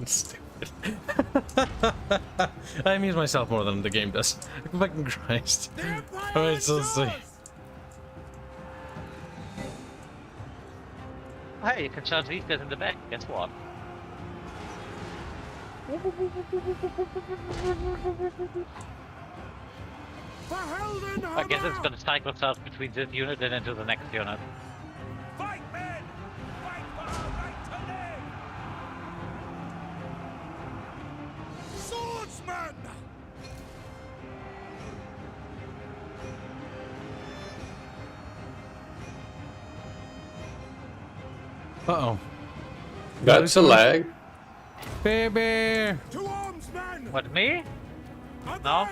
Stupid. I amuse myself more than the game does. Fucking Christ. Alright, so let's see.
Hey, you can charge these guys in the back. Guess what? I guess it's gonna cycle itself between this unit and into the next unit.
Fight, men! Fight for our right to live! Swordsman!
Uh-oh.
That's a lag.
Farebear!
To arms, men!
What, me?
Away!
No.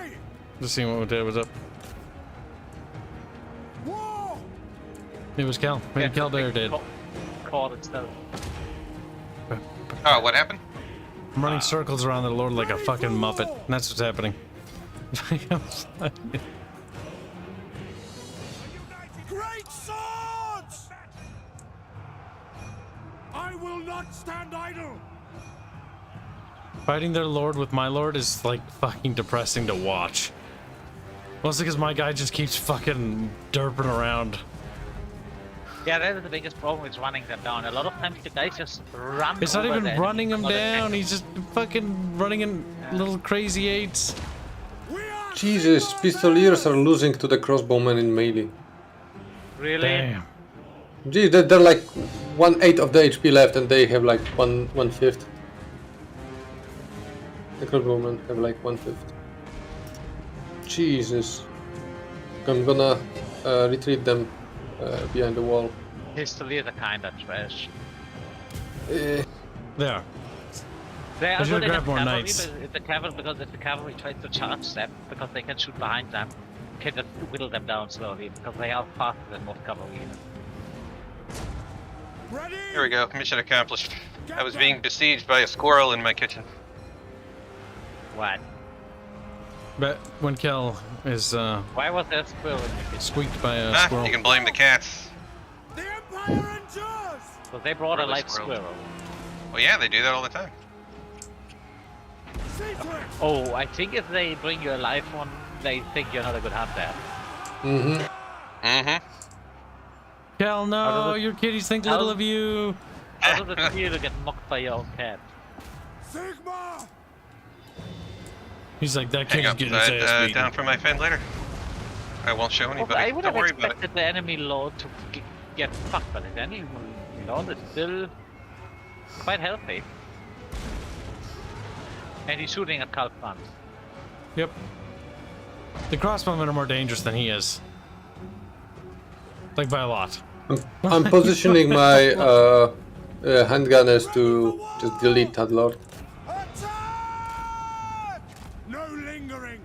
Just seeing what was up.
War!
It was Cal. Maybe Cal Bear did.
Caught itself.
Oh, what happened?
I'm running circles around the Lord like a fucking muppet. And that's what's happening.
Great swords! I will not stand idle!
Fighting their Lord with my Lord is like fucking depressing to watch. Mostly because my guy just keeps fucking derping around.
Yeah, that is the biggest problem with running them down. A lot of times the guys just run.
It's not
over
even
them,
running him
not
down,
attacking.
he's just fucking running in little crazy eights.
We are
Jesus, pistoliers are losing to the crossbowmen in melee.
Really?
Damn.
Gee, they're like 1/8 of the HP left, and they have like 1/5. The crossbowmen have like 1/5. Jesus. I'm gonna retreat them behind the wall.
Pistoliers are kinda trash.
Eh,
There.
They
I
are
should have
good
grabbed more
cavalry,
knights.
but if the cavalry tries to charge them, because they can shoot behind them, you can just whittle them down slowly, because they are faster than most cavalry units.
Ready?
Here we go. Mission accomplished. I was being besieged by a squirrel in my kitchen.
What?
But when Kel is
Why was there a squirrel in the kitchen?
squeaked by a
Ah,
squirrel.
you can blame the cats.
The Empire endures!
So they brought a
Or the
live
squirrel.
squirrel.
Well, yeah, they do that all the time.
See to it!
Oh, I think if they bring you a live one, they think you're not a good hunter.
Mm-hmm.
Mm-hmm.
Kel,
How
no,
does it-
your kitties think
how-
little of you.
How does it feel to get mocked by your own cat?
Sigma!
He's like, that
Hang
kitty's
up.
getting his ass beaten.
Down for my fin later. I won't show
Well,
anybody.
I would
Don't
have
worry about it.
expected the enemy lord to get fucked, but the enemy lord is still quite healthy. And he's shooting at Carl Franz.
Yep. The crossbowmen are more dangerous than he is. Like by a lot.
I'm positioning my handgunners to just delete that lord.
Attack! No lingering!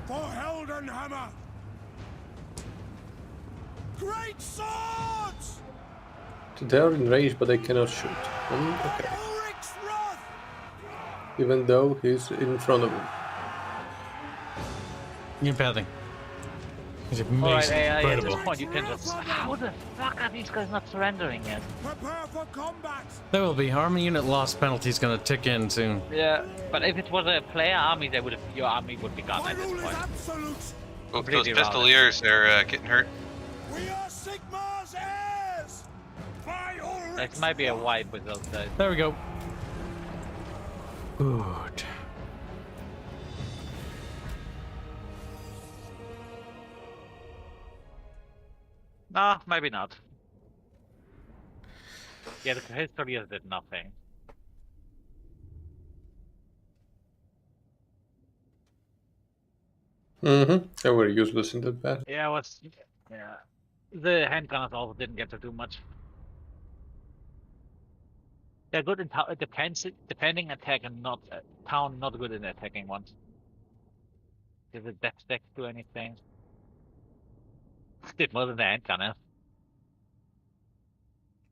For Heldenhammer! Great swords!
They are in range, but they cannot shoot. Okay.
Ulrich's wrath!
Even though he's in front of him.
You're pathing. He's
Alright,
amazing.
at this
Incredible.
point you can just... How the fuck are these guys not surrendering yet?
Prepare for combat!
There will be. Army unit loss penalty's gonna tick in soon.
Yeah, but if it was a player army, they would have, your army would be gone
My
at this
rule is
point.
absolute!
Oh, those
Completely routed.
pistoliers, they're getting hurt.
We are Sigma's heirs! By Ulrich's
It might be a wipe with those guys.
There we go. Good.
Nah, maybe not. Yeah, the historians did nothing.
Mm-hmm. They were useless in that battle.
Yeah, what's... Yeah. The handgunners also didn't get to do much. They're good in defending attack and not town, not good in attacking ones. Did the death stack do anything? Did more than the handgunner.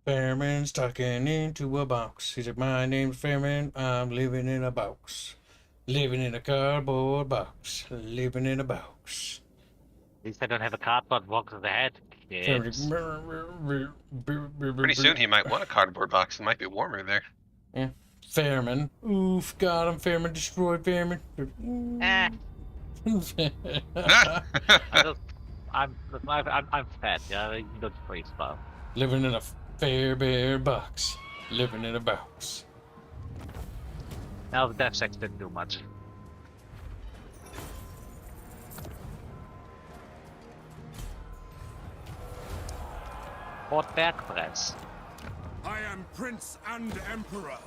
Fairman's talking into a box. He said, my name's Fairman, I'm living in a box. Living in a cardboard box. Living in a box.
At least I don't have a cardboard box of the head. Kids.
Pretty soon he might want a cardboard box. It might be warmer there.
Yeah. Fairman. Oof, got him. Fairman destroyed Fairman.
Eh. I'm fat, yeah, you don't free stuff.
Living in a Farebear box. Living in a box.
Now the death sex didn't do much. Fort Bergpress.
I am Prince and Emperor.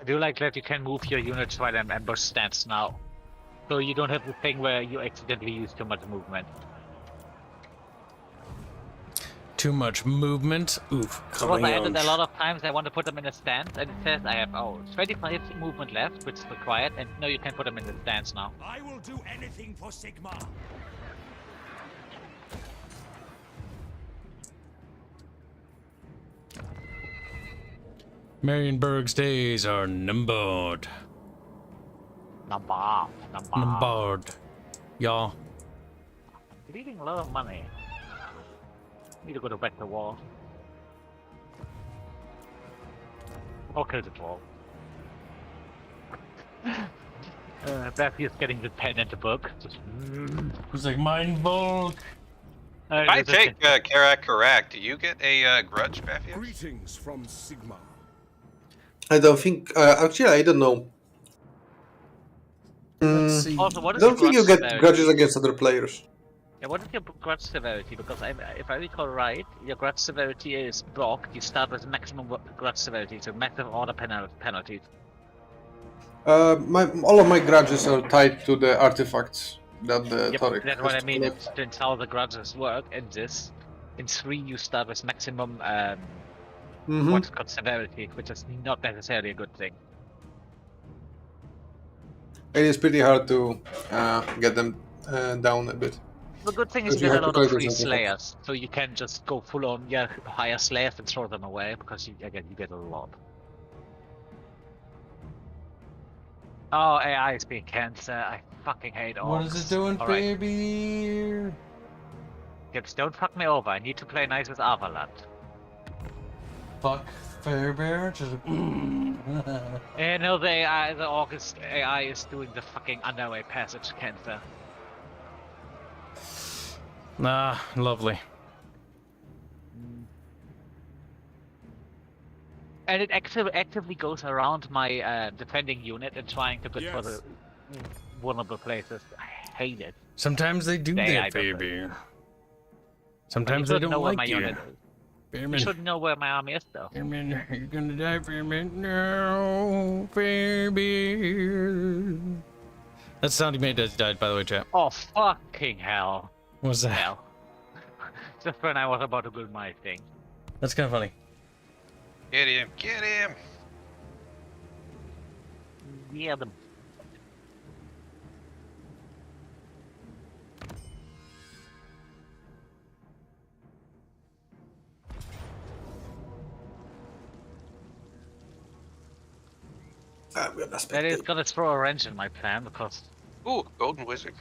I do like that you can move your units while an ambush stands now. So you don't have the thing where you accidentally use too much movement.
Too much movement. Oof.
Because I added a lot of times I want to put them in a stance and it says I have 25 movement left, which is required, and no, you can put them in the stance now.
I will do anything for Sigma.
Marienburg's days are numbered. Numbered. Y'all.
Bleeding a lot of money. Need to go to back the wall. Or kill the wall. Bafioz getting the pen and the book. Just...
It's like, mein Volk.
If I take Karak correct, do you get a grudge, Bafioz?
Greetings from Sigma.
I don't think. Actually, I don't know.
Let's see.
Also, what
I
is
don't
your
think you
grudge
get
severity?
grudges against other players.
Yeah, what is your grudge severity? Because if I recall right, your grudge severity is blocked. You start with maximum grudge severity, so maximum order penalties.
All of my grudges are tied to the artifacts that the
Yep,
Torek
that's
has
what I
to
mean.
collect.
It's how the grudges work. In this, in 3 you start with maximum what's called severity, which is not necessarily a good thing.
It is pretty hard to get them down a bit.
The good thing is
Because
you
you
get a
have to
lot of
collect
free
those artifacts.
slayers, so you can just go full on, hire slayers and throw them away because you get a lot. Oh, AI is being cancer. I fucking hate orcs.
What is it doing,
Alright,
baby?
Kibs, don't fuck me over. I need to play nice with Avaland.
Fuck Farebear. Just.
You know the AI, the orc AI is doing the fucking underway passage cancer.
Nah, lovely.
And it actively goes around my defending unit and trying to get for the vulnerable places. I hate it.
Sometimes they do
They, I
that,
don't
baby.
But
Sometimes
you
they
shouldn't
don't
know where
like
my
you.
unit is. You
Fairman,
should know where my army is, though.
Fairman, you're gonna die, Fairman. No, Fairbear. That sound he made as he died, by the way, chat.
Oh, fucking hell.
What's that?
Hell. Just when I was about to build my thing.
That's kind of funny.
Get him! Get him!
Yeah, the...
We have a
That is gonna throw a wrench in my plan because...
Ooh, golden wizard.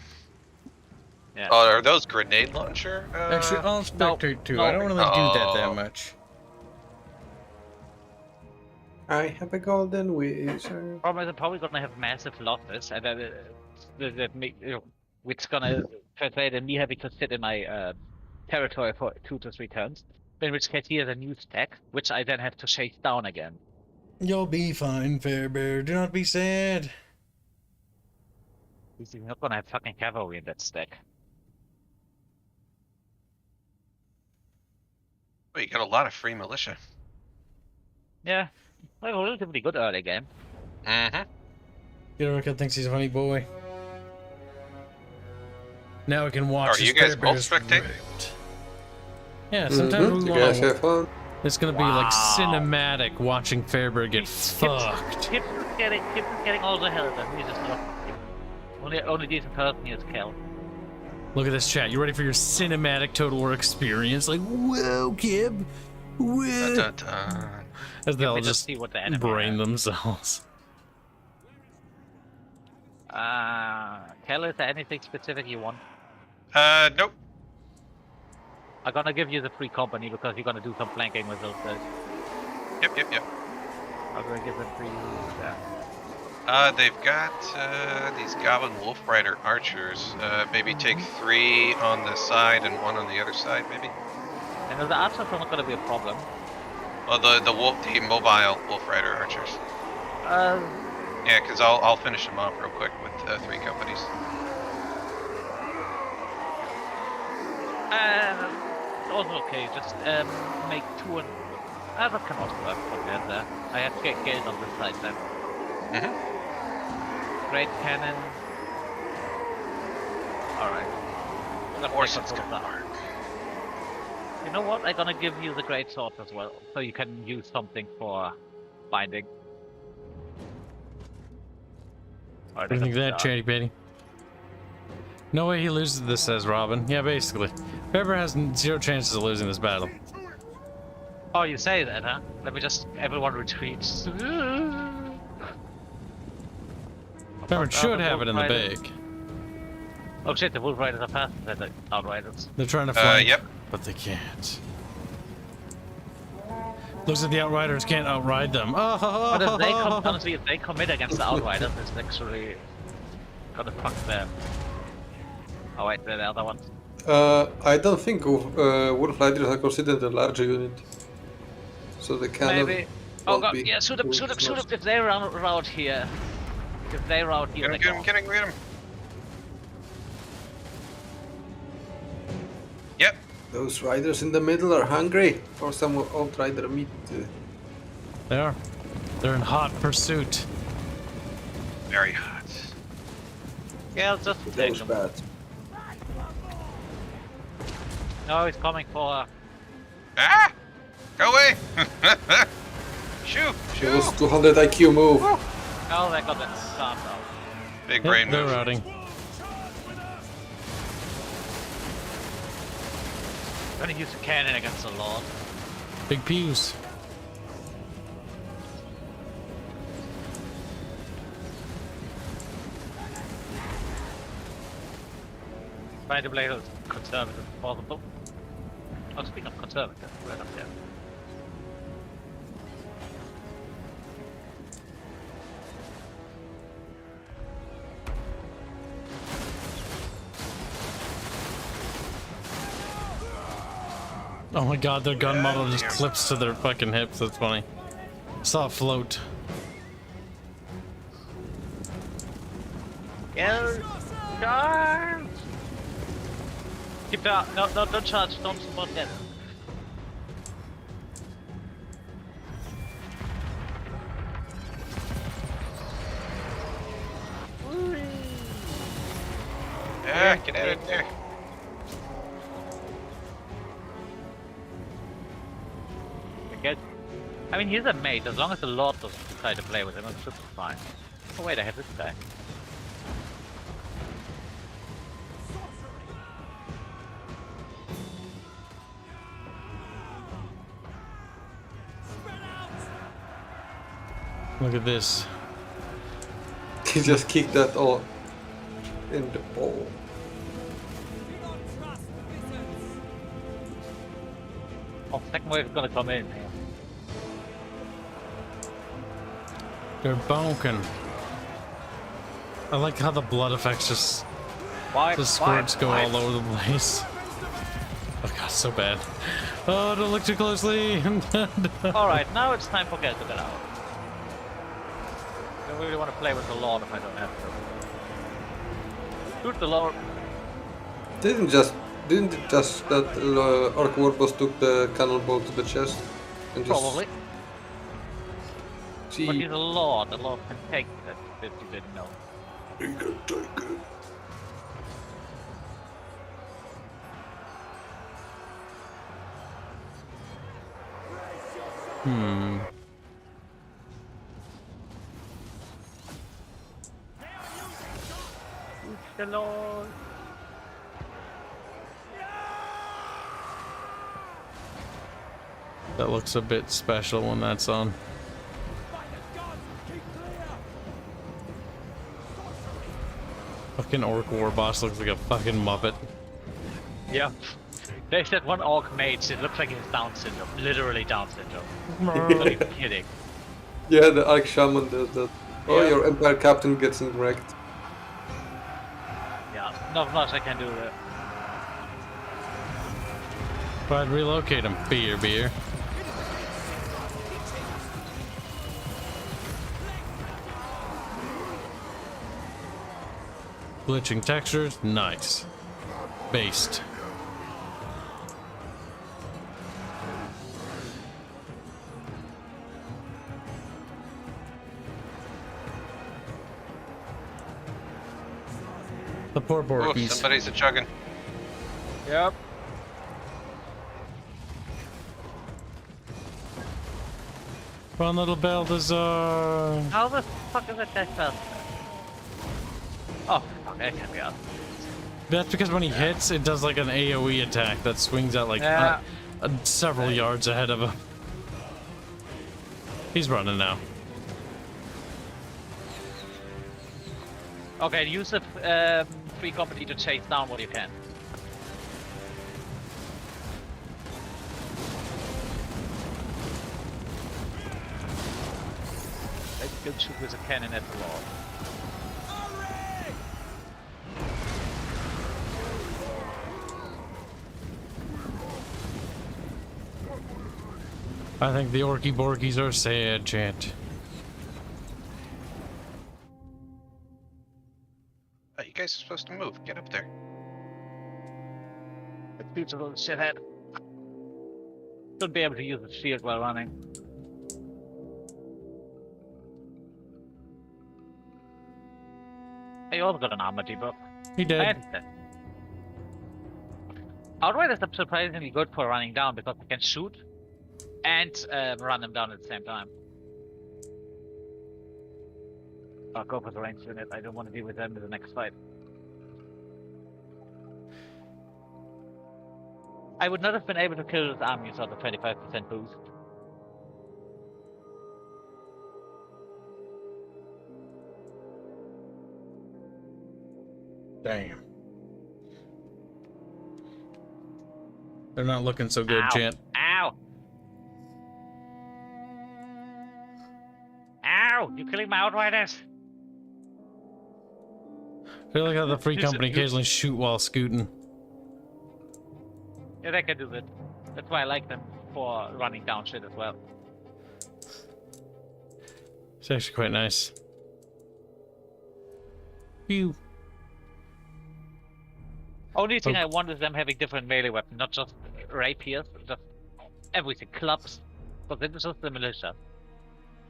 Yeah.
Oh, are those grenade launcher?
Actually, I'll spectate too.
no.
I don't really do that
Oh.
much.
I have a golden wizard.
Problem is I'm probably gonna have massive losses, and then it's gonna translate in me having to sit in my territory for 2 to 3 turns. In which case, he has a new stack, which I then have to chase down again.
You'll be fine, Fairbear. Do not be sad.
He's not gonna have fucking cavalry in that stack.
Oh, you got a lot of free militia.
Yeah, like a relatively good early game.
Mm-hmm.
Erica thinks he's a funny boy. Now we can watch.
Are you guys both spectating?
Yeah, sometimes we
You guys
want.
have fun.
It's gonna be like cinematic watching Fairbear get fucked.
Kibs is getting all the hell done. He's just not. Only decent person he is killed.
Look at this chat. You ready for your cinematic Total War experience? Like, whoa, Kib. Whoa.
Dun, dun, dun.
As they'll
We
just
see what the enemy
brain
has.
themselves.
Kel, is there anything specific you want?
Nope.
I'm gonna give you the free company because you're gonna do some flanking with those guys.
Yep.
I'm gonna give them free.
They've got these Goblin Wolf Rider archers. Maybe take 3 on the side and 1 on the other side, maybe.
And the archers are not gonna be a problem.
Well, the mobile Wolf Rider archers. Yeah, because I'll finish them off real quick with 3 companies.
Also okay, just make 2 and... that can also work for me there. I have to get Geld on this side then. Great cannon. Alright.
Of course it's gonna work.
You know what? I'm gonna give you the great sword as well, so you can use something for binding.
What do you think of that, Chatty Patty? No way he loses this, says Robin. Yeah, basically. Fairbear has 0 chances of losing this battle.
Oh, you say that, huh? Let me just... everyone retreats.
Fairbear should have it in the bag.
Oh shit, the Wolf Riders are faster than the Outriders.
They're trying to flank,
Yep.
but they can't. Looks like the Outriders can't outride them.
But if they honestly, if they commit against the Outriders, it's actually gonna fuck them. Oh wait, they're the other ones.
I don't think Wolf Riders are considered a larger unit. So they cannot.
Maybe. Oh
won't
god,
be
yeah, shoot him,
too
shoot him, shoot him
smashed.
if they run around here. If they route here,
Get
they
him,
go.
get him, get him. Yep.
Those riders in the middle are hungry for some old rider meat.
They are. They're in hot pursuit.
Very hot.
Yeah, I'll just take
Those
him.
bad.
No, he's coming for...
Ah! Go away! Shoot!
It
Shoot!
was 200 IQ move.
Oh, they got that start out.
Big
Yep,
brain
they're
move.
routing.
Gonna use a cannon against the Lord.
Big pews.
Trying to play as conservative as possible. Oh, speaking of conservative, right up there.
Oh my god, their gun model just clips to their fucking hips. That's funny. Saw it float.
Yeah, charge! Keep that. No, no, don't charge. Don't support that.
Yeah, get out of there.
Good. I mean, he's a mate. As long as the Lord doesn't try to play with him, it should be fine. Oh wait, I have this guy.
Look at this.
He just kicked that all in the ball.
Oh, second wave is gonna come in.
They're bonking. I like how the blood effects just
Why?
the squirts go all over the place. Oh god, so bad. Oh, don't look too closely.
Alright, now it's time for Gel to get out. I don't really want to play with the Lord if I don't have to. Shoot the Lord.
Didn't it just that Orc Warboss took the cannonball to the chest and just
Probably.
see
But he's a Lord. The Lord can take that if you didn't know.
he can take it.
The Lord.
That looks a bit special when that's on. Fucking Orc War Boss looks like a fucking Muppet.
Yeah. They said one Orc mage, it looks like he's Down syndrome. Literally Down syndrome. Not even kidding.
Yeah, the Arc Shaman does that. Oh,
Yeah.
your Empire Captain gets wrecked.
Yeah, not much I can do there.
But relocate him. Beer. Glitching textures, nice. Based. The poor
Oh,
Borkies.
somebody's a chugging.
Yep.
Run, little Balthazar.
How the fuck is it that fast? Oh, fuck, that can't be out.
That's because when he hits, it does like an AoE attack that swings out like
Yeah.
several yards ahead of him. He's running now.
Okay, use the free company to chase down what you can. Let's go shoot with a cannon at the Lord.
I think the Orky Borkies are sad, chat.
You guys are supposed to move. Get up there.
Beautiful shithead. Should be able to use the shield while running. They also got an armor debuff.
He
I
did.
understand. Outriders are surprisingly good for running down because they can shoot and run them down at the same time. I'll go for the ranged unit. I don't want to deal with them in the next fight. I would not have been able to kill this army without the 25% boost.
Damn. They're not looking so good,
Ow.
chat.
Ow! Ow! You're killing my outriders!
I feel like how the free company occasionally shoot while scooting.
Yeah, they can do that. That's why I like them for running down shit as well.
It's actually quite nice. Phew.
Only thing I want is them having different melee weapons, not just rapiers, just everything, clubs. But this is just the militia.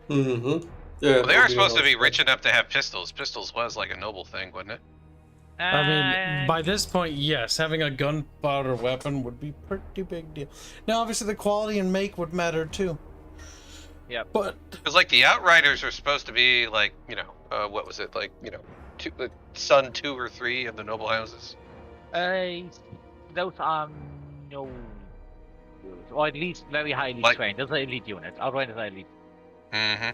Mm-hmm. Yeah.
Well, they are supposed to be rich enough to have pistols. Pistols was like a noble thing, wasn't it?
I mean, by this point, yes, having a gunpowder weapon would be pretty big deal. Now, obviously, the quality and make would matter too.
Yeah.
But
Because like the Outriders are supposed to be like, you know, what was it, like, you know, son 2 or 3 of the noble houses.
Those are no, or at least very highly trained. Those are elite units. Outriders are elite.
Mm-hmm.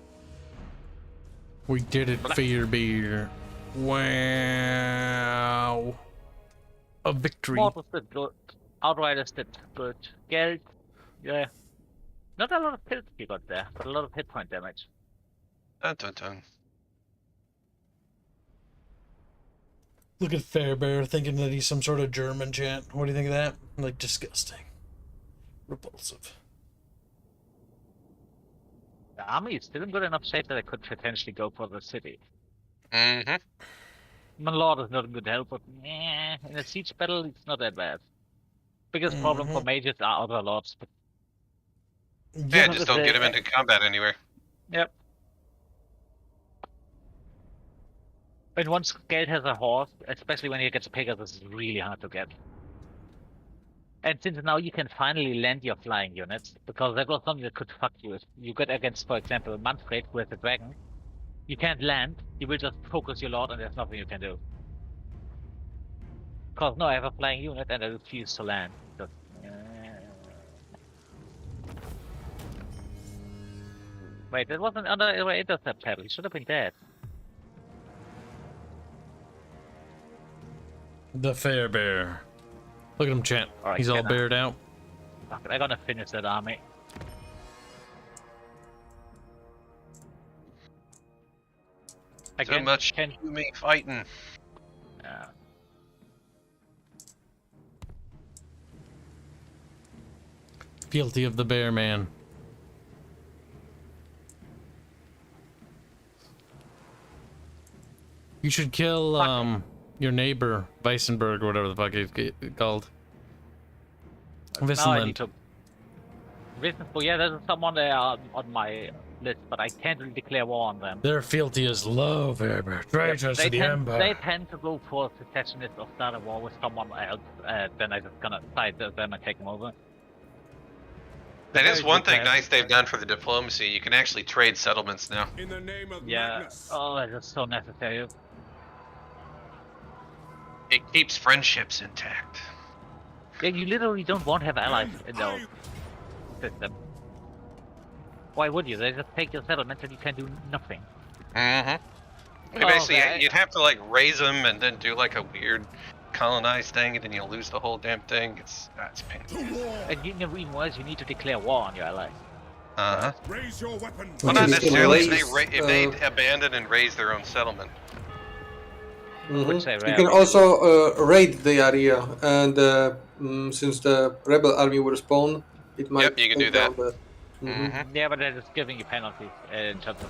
we did it, Farebear. Wow. A victory.
Mortals did good. Outriders did good. Geld, yeah. Not a lot of kills you got there, but a lot of hit point damage.
Dun dun dun.
Look at Farebear thinking that he's some sort of German chat. What do you think of that? Like, disgusting. Repulsive.
The army is still in good enough shape that I could potentially go for the city.
Mm-hmm.
My lord is not in good health, but in a siege battle, it's not that bad. Biggest problem for mages are other lords, but
Yeah, just don't get him into combat anywhere.
Yep. And once Geld has a horse, especially when he gets a Pegasus, is really hard to get. And since now you can finally land your flying units, because that was something that could fuck you. If you get against, for example, Manfred with a dragon, you can't land, you will just focus your lord and there's nothing you can do. Because now I have a flying unit and I refuse to land. Just, Wait, that wasn't under intercept paddle, he should have been dead.
The Farebear. Look at him, chat.
Alright,
He's all bared out.
Fuck it, I'm gonna finish that army.
So much you me fighting.
Guilty of the bear man. You should kill your neighbor Weissenberg or whatever the fuck he's called. Wissenland.
Well, yeah, there's someone there on my list, but I can't really declare war on them.
Their fealty is low, Farebear. Traitors to the Empire.
They tend to go for secessionists or start a war with someone else, then I'm just gonna side them and take them over.
That is one thing nice they've done for the diplomacy. You can actually trade settlements now.
In the name of
madness. Oh, that's just so necessary.
It keeps friendships intact.
Yeah, you literally don't want to have allies in the system. Why would you? They just take your settlements and you can do nothing.
Mm-hmm. Basically, you'd have to like raise them and then do like a weird colonized thing, and then you'll lose the whole damn thing. It's painful.
And you know, even worse, you need to declare war on your allies.
Raise your weapon.
Well, not necessarily. If they abandon and raise their own settlement.
Mm-hmm. You can also raid the area, and since the rebel army will spawn, it might.
Yep, you can do that.
Yeah, but they're just giving you penalties in terms of.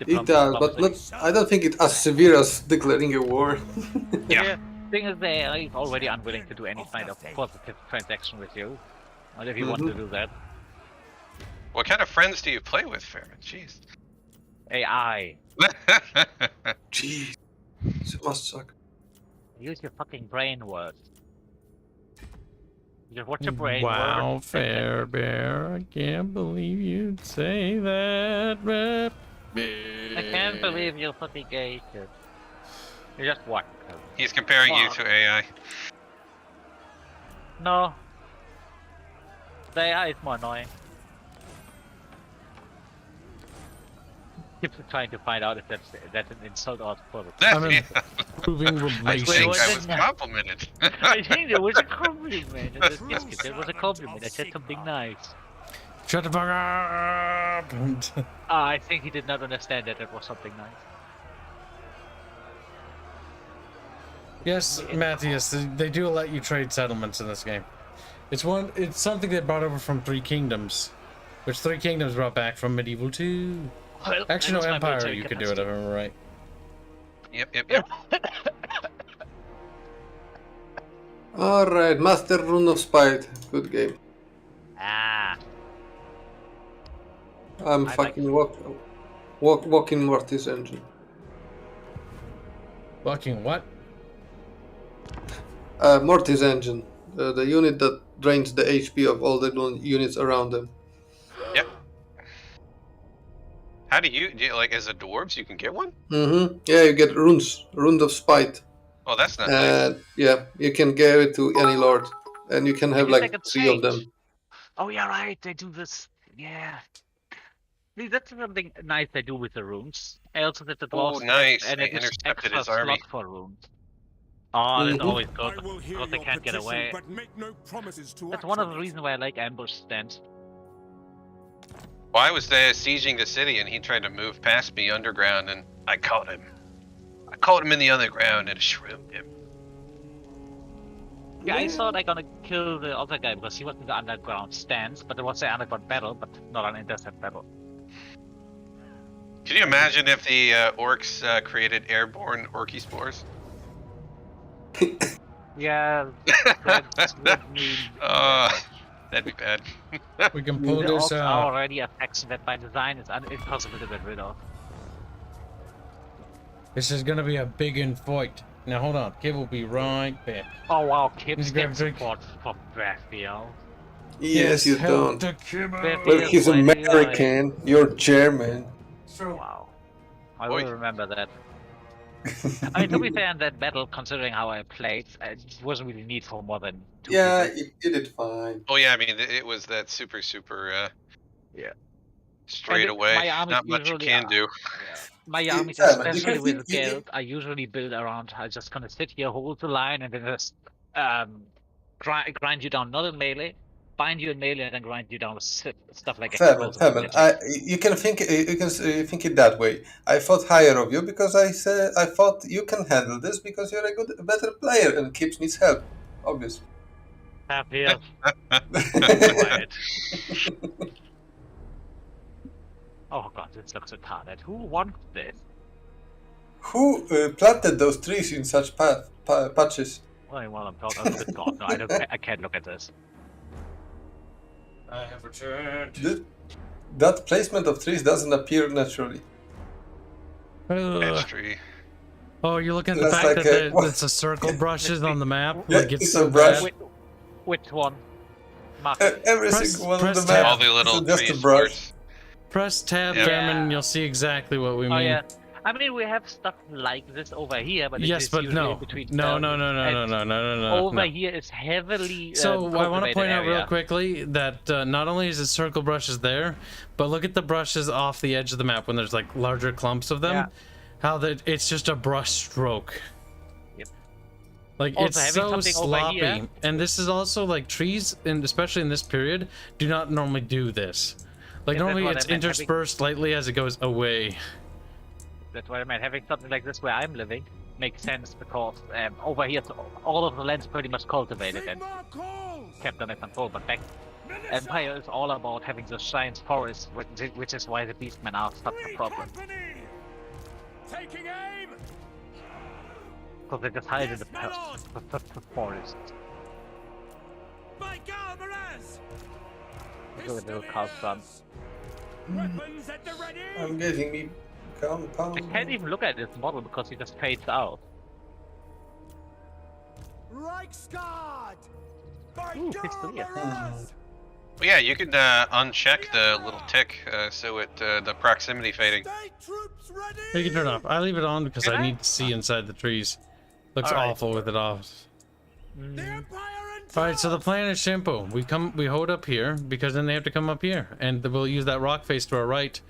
It does, but not, I don't think it's as severe as declaring a war.
Yeah. Thing is, they are already unwilling to do any kind of positive transaction with you. Not if you want to do that.
What kind of friends do you play with, Fairman? Jeez.
AI.
Jeez, it must suck.
Use your fucking brain words. Just watch your brain
Wow,
words.
Farebear, I can't believe you'd say that.
I can't believe you're fucking gay, kid. You just watch.
He's comparing you to AI.
No. The AI is more annoying. Keeps trying to find out if that's an insult or positive.
I'm improving
I think I
relations.
was complimented.
I think it was a compliment. Yes, kid, it was a compliment. I said something nice.
Shut the fuck up!
I think he did not understand that it was something nice.
Yes, Matthias, they do let you trade settlements in this game. It's something they brought over from Three Kingdoms, which Three Kingdoms brought back from Medieval 2.
Well,
Actually, no,
that was my
Empire
military
you could do it if I remember right.
Yep.
Alright, Master Rune of Spite. Good game.
Ah.
I'm fucking walking Mortis engine.
Fucking what?
Mortis engine. The unit that drains the HP of all the units around them.
Yep. How do you like as a dwarves? You can get one.
Yeah, you get runes of spite.
Oh, that's not nice.
Yeah, you can give it to any lord, and you can have like 3 of them.
Oh yeah, right. They do this. Yeah. See, that's something nice they do with the runes. I also did the dwarves.
Oh, nice.
And
They
it is
intercepted
extra
his army.
slot for runes. Oh, that's always
I
good
will hear
because they
your
can't get
petition,
away.
but make no promises to
That's
act
one of
on
the
it.
reasons why I like ambush stands.
Well, I was there sieging the city, and he tried to move past me underground, and I caught him. I caught him in the underground and shroomed him.
Yeah, I thought I gonna kill the other guy because he was in the underground stands, but it was an underground battle, but not an intercept battle.
Can you imagine if the orcs created airborne orky spores?
Yeah, that would mean.
That'd be bad.
We can pull
The
this
orcs are
out.
already a faction that by design is impossible to get rid of.
This is gonna be a big fight. Now hold on, Kib will be right back.
Oh wow, Kibs
Let's grab
gets
a drink.
support from Bafioz.
Yes, you
help
don't.
the Kib out.
Bafioz,
But he's
why do you
American. You're German.
Wow. I
Oi.
will remember that. I mean, to be fair, in that battle, considering how I played, it wasn't really need for more than 2
Yeah,
people.
you did it fine.
Oh yeah, I mean it was that super
Yeah.
straight
And
away.
my armies
Not much you
usually
can
are-
do.
My armies,
Yeah, man, you
especially
can
with
think- you-
Guild, I usually build around. I'm just gonna sit here, hold the line, and then just grind you down, not in melee, bind you in melee, and then grind you down with stuff like
Fairman,
explosives.
you can think think it that way. I thought higher of you because I thought you can handle this because you're a better player and Kibs needs help, obviously.
Happy. Quiet. Oh god, this looks retarded. Who wants this?
Who planted those trees in such patches?
Well, I'm talking about god. No, I can't look at this.
I have returned.
That placement of trees doesn't appear naturally.
Edge tree.
Oh, you're looking at the
That's
fact
like
that
a-
it's a circle brushes on the map?
Yeah,
Like it's
it's
so
a brush.
bad.
Which one? Mark.
Every
Press-
single one
press
on the
tab.
map
All the little
is just
tree
a brush.
sports.
Press tab,
Yeah.
Fairman, and you'll see exactly what we mean.
Oh yeah. I mean, we have stuff like this over here, but
Yes,
it is
but
usually
no.
in between.
No.
Over
no.
here is heavily.
So I want to point out real
area.
quickly that not only is it circle brushes there, but look at the brushes off the edge of the map when there's like larger clumps of them.
Yeah.
How that it's just a brush stroke.
Yep.
Like
Also,
it's
having
so
something over
sloppy,
here-
and this is also like trees, and especially in this period, do not normally do this. Like
Yeah, that's
normally
what
it's
I meant, having-
interspersed slightly as it goes away.
That's what I meant. Having something like this where I'm living makes sense because over here, all of the land's pretty much cultivated and
Sigmar calls!
kept under control. But back Empire is all about having the giant forest, which is why the beastmen are such a problem.
Taking aim.
Because they just hide in the forest.
By God, Miraz!
Look at the little cows run.
Weapons at the ready.
I'm getting me
I
compound.
can't even look at this model because he just fades out.
Reichsguard! By
Ooh,
God,
Pistolia.
Miraz!
Well, yeah, you can uncheck the little tick so it the proximity fading.
State troops ready.
You can turn it off. I leave it on because
Can
I
I?
need to see inside the trees. Looks
Alright.
awful with it off.
The Empire and
Alright, so the plan is simple. We hold up here because then they have to come up here, and we'll use that rock face to our right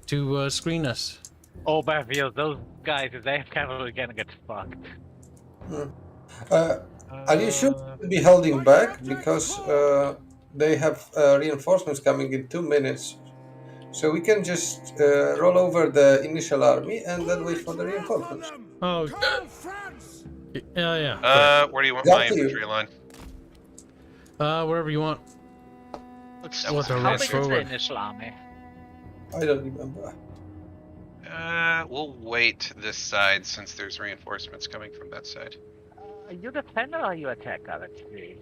to screen us.
Oh, Bafioz, those guys, if they have cavalry, gonna get fucked.
Are you sure to be holding back? Because they have reinforcements coming in 2 minutes. So we can just roll over the initial army and then wait for the reinforcements.
Oh,
Call France.
yeah.
Where do you want
Up
my
to you.
infantry line?
Wherever you want. What the
How
rush
big is the
forward?
initial army?
I don't remember.
We'll wait this side since there's reinforcements coming from that side.
Are you defender or are you attacker? Let's see.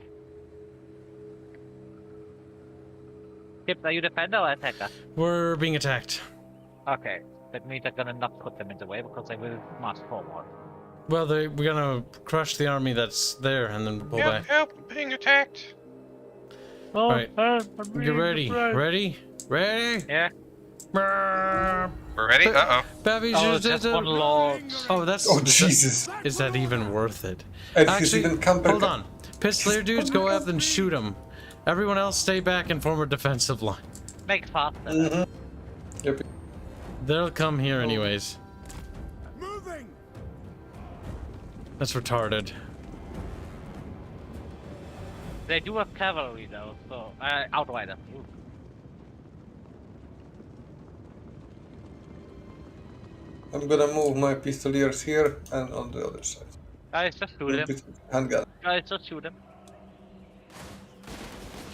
Kibs, are you defender or attacker?
We're being attacked.
Okay, that means I'm gonna not put them in the way because they will march forward.
Well, we're gonna crush the army that's there and then pull back.
Help! I'm being attacked!
Oh,
Alright. Get ready. Ready? Ready?
Yeah.
Brrr.
We're ready? Uh-oh.
Bavvy's
Oh, just one lord.
Oh, that's.
Oh,
is that-
Jesus.
Is that even worth it?
And he's
Actually,
even camper.
hold on. Pistolier dudes, go up and shoot them. Everyone else stay back and form a defensive line.
Make faster.
Mhm. Yep.
They'll come here anyways.
Moving.
That's retarded.
They do have cavalry though, so outrider. Ooh.
I'm gonna move my pistoliers here and on the other side.
Guys, just shoot him.
Handgun.
Guys, just shoot him.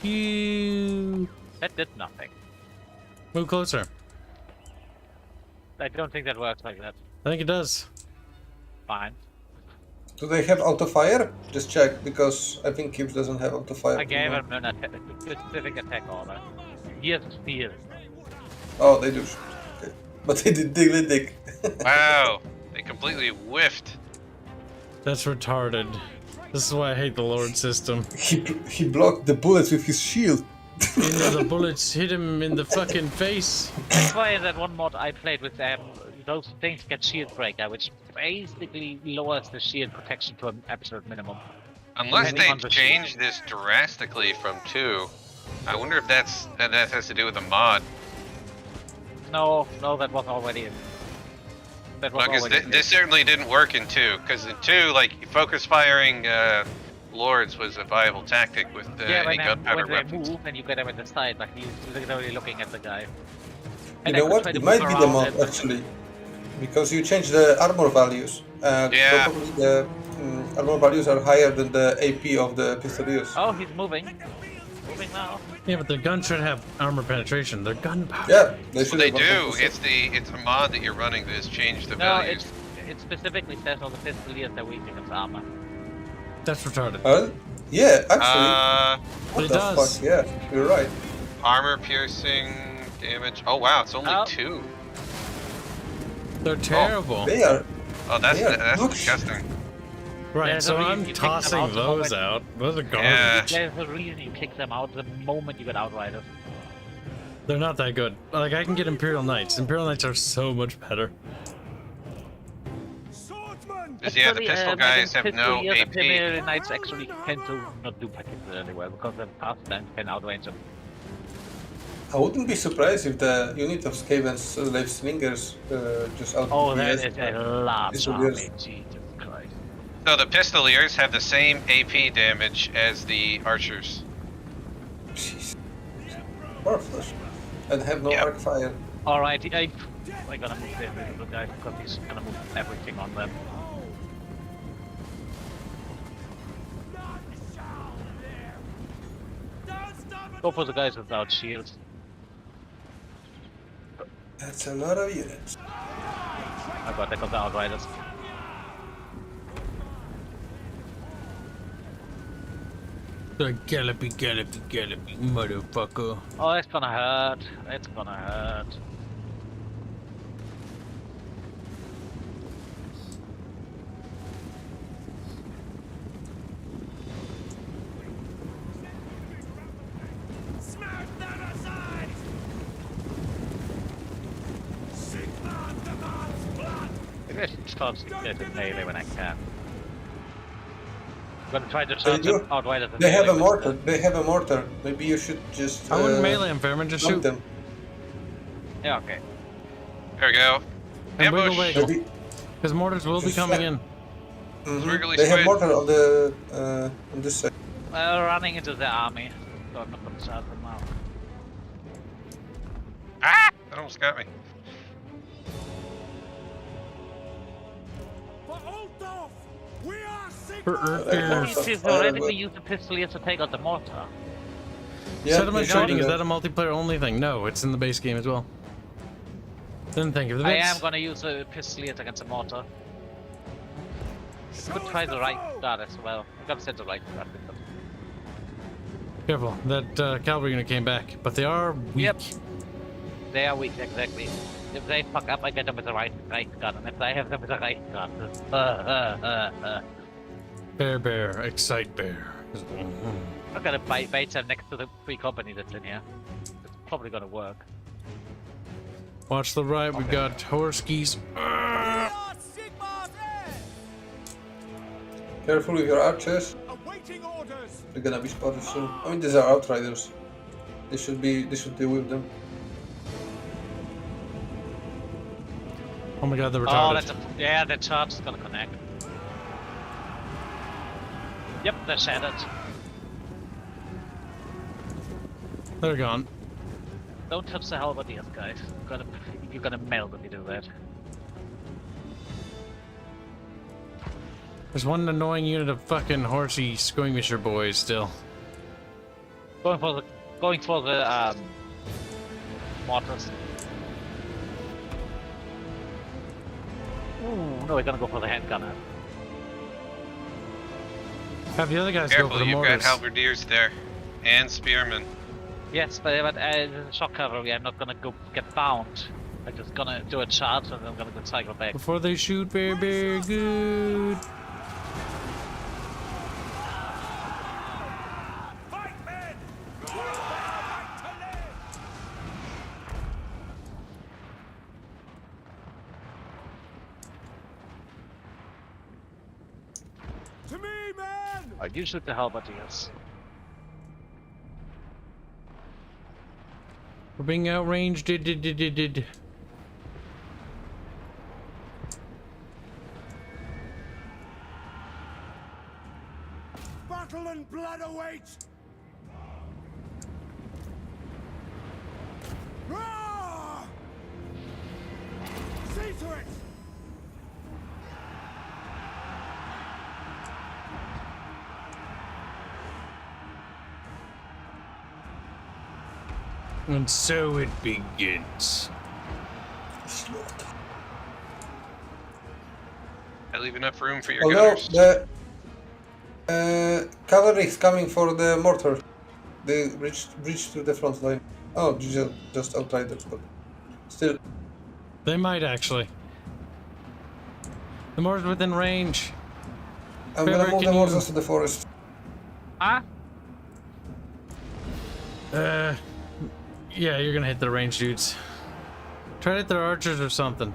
You
That did nothing.
move closer.
I don't think that works like that.
I think it does.
Fine.
Do they have auto fire? Just check because I think Kibs doesn't have auto fire.
I gave him an specific attack order. He has spear.
Oh, they do. Okay. But they did diggly dig.
Wow! They completely whiffed.
That's retarded. This is why I hate the Lord system.
He blocked the bullets with his shield.
The bullets hit him in the fucking face.
That's why in that one mod I played with those things get shield breaker, which basically lowers the shield protection to an absolute minimum.
Unless
Depending
they
on the
change this drastically from 2. I wonder if that has to do with the mod.
No, that was already in. That was
Because
already in.
this certainly didn't work in 2. Because in 2, like, focus firing lords was a viable tactic with
Yeah,
any
when
gunpowder
they
weapons.
move and you get them at the side, like he's literally looking at the guy.
You
And
know
I could
what?
try to
It might
move
be the
around
mod
and-
actually. Because you change the armor values.
Yeah.
Probably the armor values are higher than the AP of the pistoliers.
Oh, he's moving. Moving now.
Yeah, but their guns should have armor penetration. They're gunpowder.
Yeah, they
Well,
should
they
have
do.
100%.
It's a mod that you're running that has changed the
No,
values.
it specifically says on the pistoliers that weak against armor.
That's retarded.
Yeah, actually.
But
What
it
the
does.
fuck? Yeah, you're right.
Armor piercing damage. Oh wow, it's only
Oh.
2.
They're terrible.
They are.
Oh, that's
Yeah, look.
disgusting.
Right,
There's
so
a reason
I'm
you pick them
tossing
out the
those
moment-
out. Those are garbage.
Yeah.
There's a reason you kick them out the moment you get outriders.
They're not that good. Like, I can get Imperial Knights. Imperial Knights are so much better.
Swordsman.
Yeah, the pistol guys have no AP.
Imperial Knights actually tend to not do particularly well because the fast times can outrange them.
I wouldn't be surprised if the unit of Skaven's live slingers just out.
Oh, that is a large
Pistoliers.
army. Jesus Christ.
So the pistoliers have the same AP damage as the archers.
Jeez. Worthless. And have no
Yeah.
arc fire.
Alright, I'm gonna move the invisible guy because he's gonna move everything on them.
Don't stop
Go for the guys without shields.
That's a lot of units.
I got the outriders.
Gallopy, motherfucker.
Oh, it's gonna hurt. It's gonna hurt.
Smash that aside! Sigmar demands blood!
Maybe I should start getting melee when I can. I'm gonna try to
They
charge
do.
them outriders.
They have a mortar. They have a mortar. Maybe you should just.
I wouldn't melee him, Fairman. Just
dump
shoot.
them.
Yeah, okay.
There we go.
And
Ambush.
wiggle.
Maybe.
Because mortars will be
Just
coming
flat.
in.
Mhm. They have mortar on the on this side.
Running into the army. So I'm not gonna charge them now.
Ah! That almost got me.
For Altdorf! We are
For
Sigmar!
Earth.
It's theoretically use the pistolier to take out the mortar.
Yeah,
Settlement
you should
trading,
do
is that a multiplayer only thing? No, it's in the base game as well. Didn't think of the
I
bits.
am gonna use a pistolier against a mortar. Could try the right guard as well. I'm gonna set the right guard with them.
Careful, that cavalry unit came back, but they are weak.
Yep. They are weak, exactly. If they fuck up, I get them with the right guard, and if I have them with the right guard,
Farebear, excite bear.
I'm gonna bait them next to the free company that's in here. It's probably gonna work.
Watch the right, we got Horskies.
We are Sigmar's heirs!
Careful with your archers.
Awaiting orders!
They're gonna be spotted soon. I mean, these are outriders. They should deal with them.
Oh my god, they're
Oh,
retarded.
that's yeah, the charge is gonna connect. Yep, they're shattered.
They're gone.
Don't touch the halberdiers, guys. You're gonna melt if you do that.
There's one annoying unit of fucking horsey skirmisher boys still.
Going for the mortars. Ooh, no, we're gonna go for the handgunner.
Have the other guys go
Careful,
for the
you've
mortars.
got halberdiers there. And spearmen.
Yes, but shock cavalry, I'm not gonna go get bound. I'm just gonna do a charge and then I'm gonna go cycle back.
Before they shoot, very, very good.
Fight, men! We are right to live! To me, men!
You shoot the halberdiers.
We're being outranged. Did.
Battle and blood await! Roar! See to it!
And so it begins.
I leave enough room for your
Although
gunners.
the cavalry is coming for the mortar. They reached to the front line. Oh, just outriders, but still.
They might actually. The mortar's within range.
I'm gonna
Farebear,
move the
can
mortars to the forest.
Ah?
Yeah, you're gonna hit the range dudes. Try to hit their archers or something.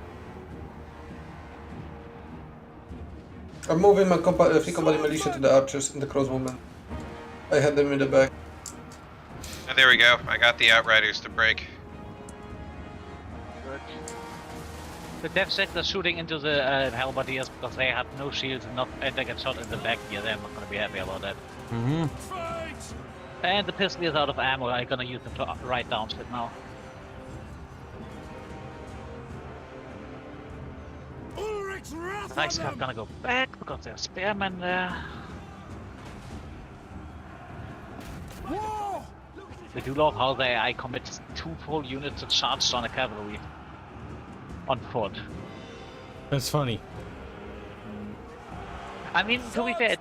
I'm moving my free company militia to the archers and the crossbowmen. I had them in the back.
Oh, there we go. I got the outriders to break.
Good. The death sector's shooting into the halberdiers because they have no shields and they get shot in the back. Yeah, they're not gonna be happy about that.
Mm-hmm.
Fight!
And the pistol is out of ammo. I'm gonna use them to ride down shit now.
Ulrich's wrath
The Reich's
on them!
gonna go back because there's spearmen there.
War!
I do love how the AI commits 2 full units to charge on a cavalry. On foot.
That's funny.
I mean, to be fair,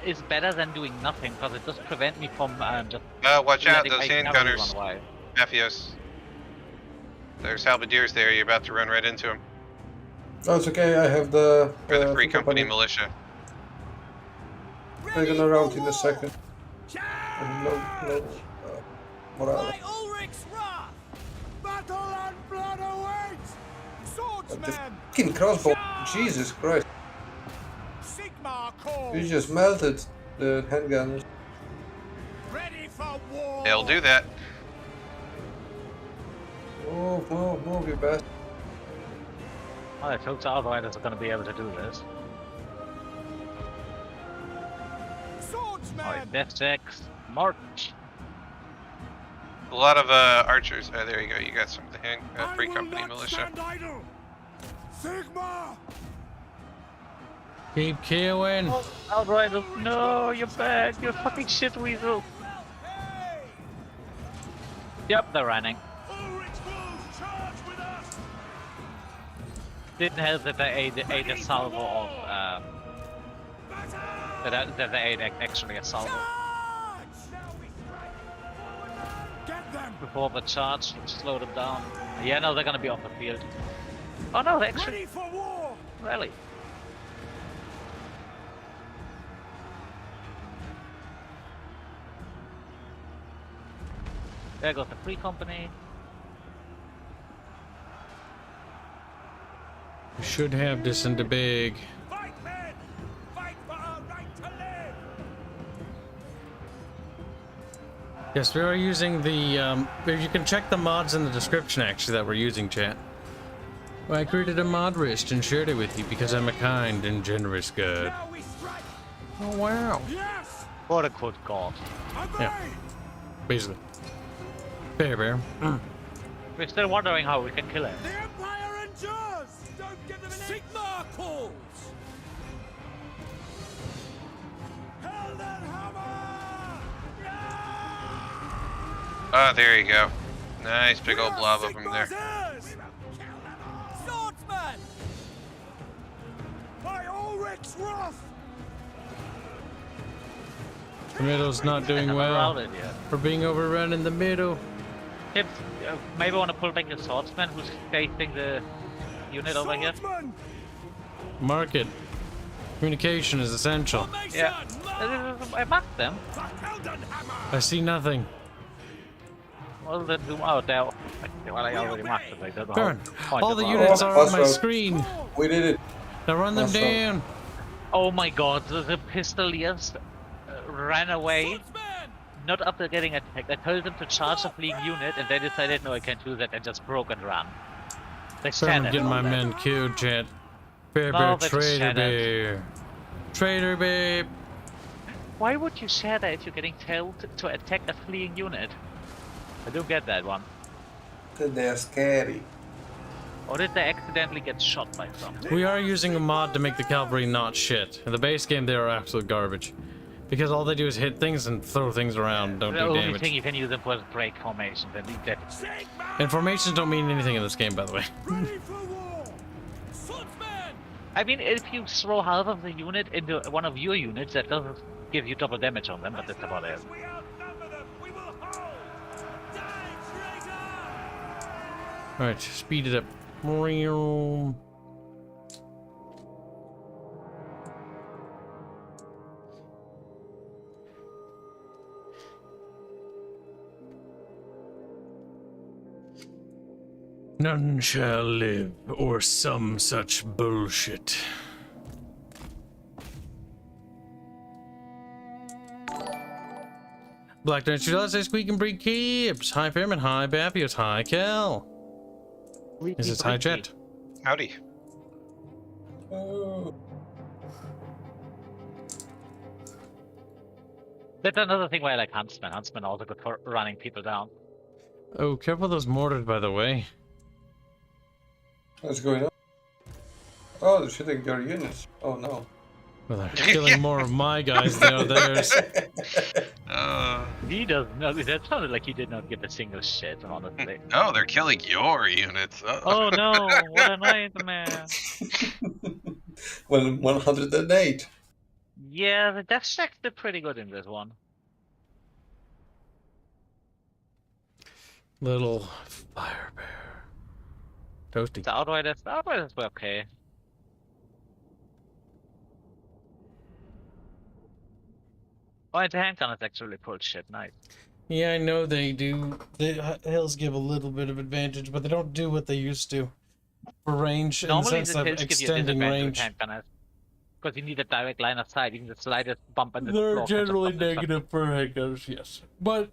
is better than doing nothing, because it does prevent me from just
Watch out,
letting
those
my
hand
cavalry
gunners.
run away.
Bafioz. There's halberdiers there, you're about to run right into them.
Oh, it's okay, I have the...
Or the Free Company militia.
I'm gonna round in a second. No, morale.
By Ulrich's wrath! Battle and blood awaits!
The
Swordsman!
fucking crossbow, Jesus Christ.
Sigmar calls!
You just melted the handgunners.
Ready for war!
They'll do that.
Move, you bastard.
Well, I hope the Outriders are going to be able to do this.
Swordsman!
Alright, death checks. March!
A lot of archers. Oh, there you go. You got some of the hand Free Company militia.
Sigmar!
Keep killing.
Oh, Outriders, no, you're bad. You're fucking shit weasel. Yep, they're running. Didn't help that they ate a salvo of that they ate actually a salvo before the charge, which slowed them down. Yeah, no, they're gonna be off the field. Oh no, they actually
Ready for war!
really. There goes the Free Company.
We should have this in the big.
Fight, men! Fight for our right to live!
Yes, we are using the. You can check the mods in the description actually that we're using, chat. Well, I created a mod list and shared it with you because I'm a kind and generous god.
Now we strike!
Oh wow.
Yes!
Quote unquote god.
Yeah. Basically. Farebear.
We're still wondering how we can kill him.
The Empire endures! Don't give them an Sigmar calls! Heldenhammer!
Oh, there you go. Nice big old blob of them there.
Swordsman! By Ulrich's wrath!
The middle's not doing
I'm
well.
around it yet.
We're being overrun in the middle.
Kibs, maybe want to pull back the swordsman who's facing the unit over here.
Swordsman!
Market. Communication is essential.
Formation!
Yeah. I marked them.
For Heldenhammer!
I see nothing.
Well, then zoom out there. Well, I already marked them. Like, that's the whole
Baron,
point
all
of
the
our-
units are on my
Crossroads.
screen.
We did it.
Now run them
Crossroads.
down.
Oh my god, the pistoliers ran away,
Swordsman!
not after getting attacked. I told them to charge a fleeing unit, and they decided, no, I can't do that, and just broke and ran. They
Baron,
shattered.
getting my men killed, chat. Farebear,
No, they just
traitor
shattered.
bear. Traitor babe.
Why would you shatter if you're getting told to attack a fleeing unit? I don't get that one.
They're scary.
Or did they accidentally get shot by something?
We are using a mod to make the cavalry not shit. In the base game, they are absolute garbage. Because all they do is hit things and throw things around, don't
The
do
only
damage.
thing you can use them for is break formations, and leave that.
Sigmar!
And formations don't mean anything in this game, by the way.
Ready for war! Swordsman!
I mean, if you throw half of the unit into one of your units, that doesn't give you double damage on them, but that's about it.
We outnumber them! We will hold! Die, traitor!
Alright, speed it up. Meow. None shall live, or some such bullshit. Black Knight, should I say squeak and breed Kibs? Hi Fairman, hi Bafioz, hi Kel. Is this hi chat?
Howdy.
That's another thing why I like Huntsman. Huntsman also good for running people down.
Oh, careful those mortars, by the way.
What's going on? Oh, they're shooting your units. Oh no.
Well, they're killing more of my guys than theirs.
He does not. That sounded like he did not give a single shit, honestly.
Oh, they're killing your units.
Oh no! What a nightmare!
Well, 108.
Yeah, the death check did pretty good in this one.
Little Farebear. Toasty.
The outriders were okay. Oh, and the handgunners actually pulled shit. Nice.
Yeah, I know they do. The hills give a little bit of advantage, but they don't do what they used to for range.
Normally,
in the
the
sense of
hills give you a
extending
disadvantage
range.
with handgunners. Because you need a direct line of sight, even the slightest bump in the
They're
floor can just
generally
stop the shot.
negative for handgunners, yes. But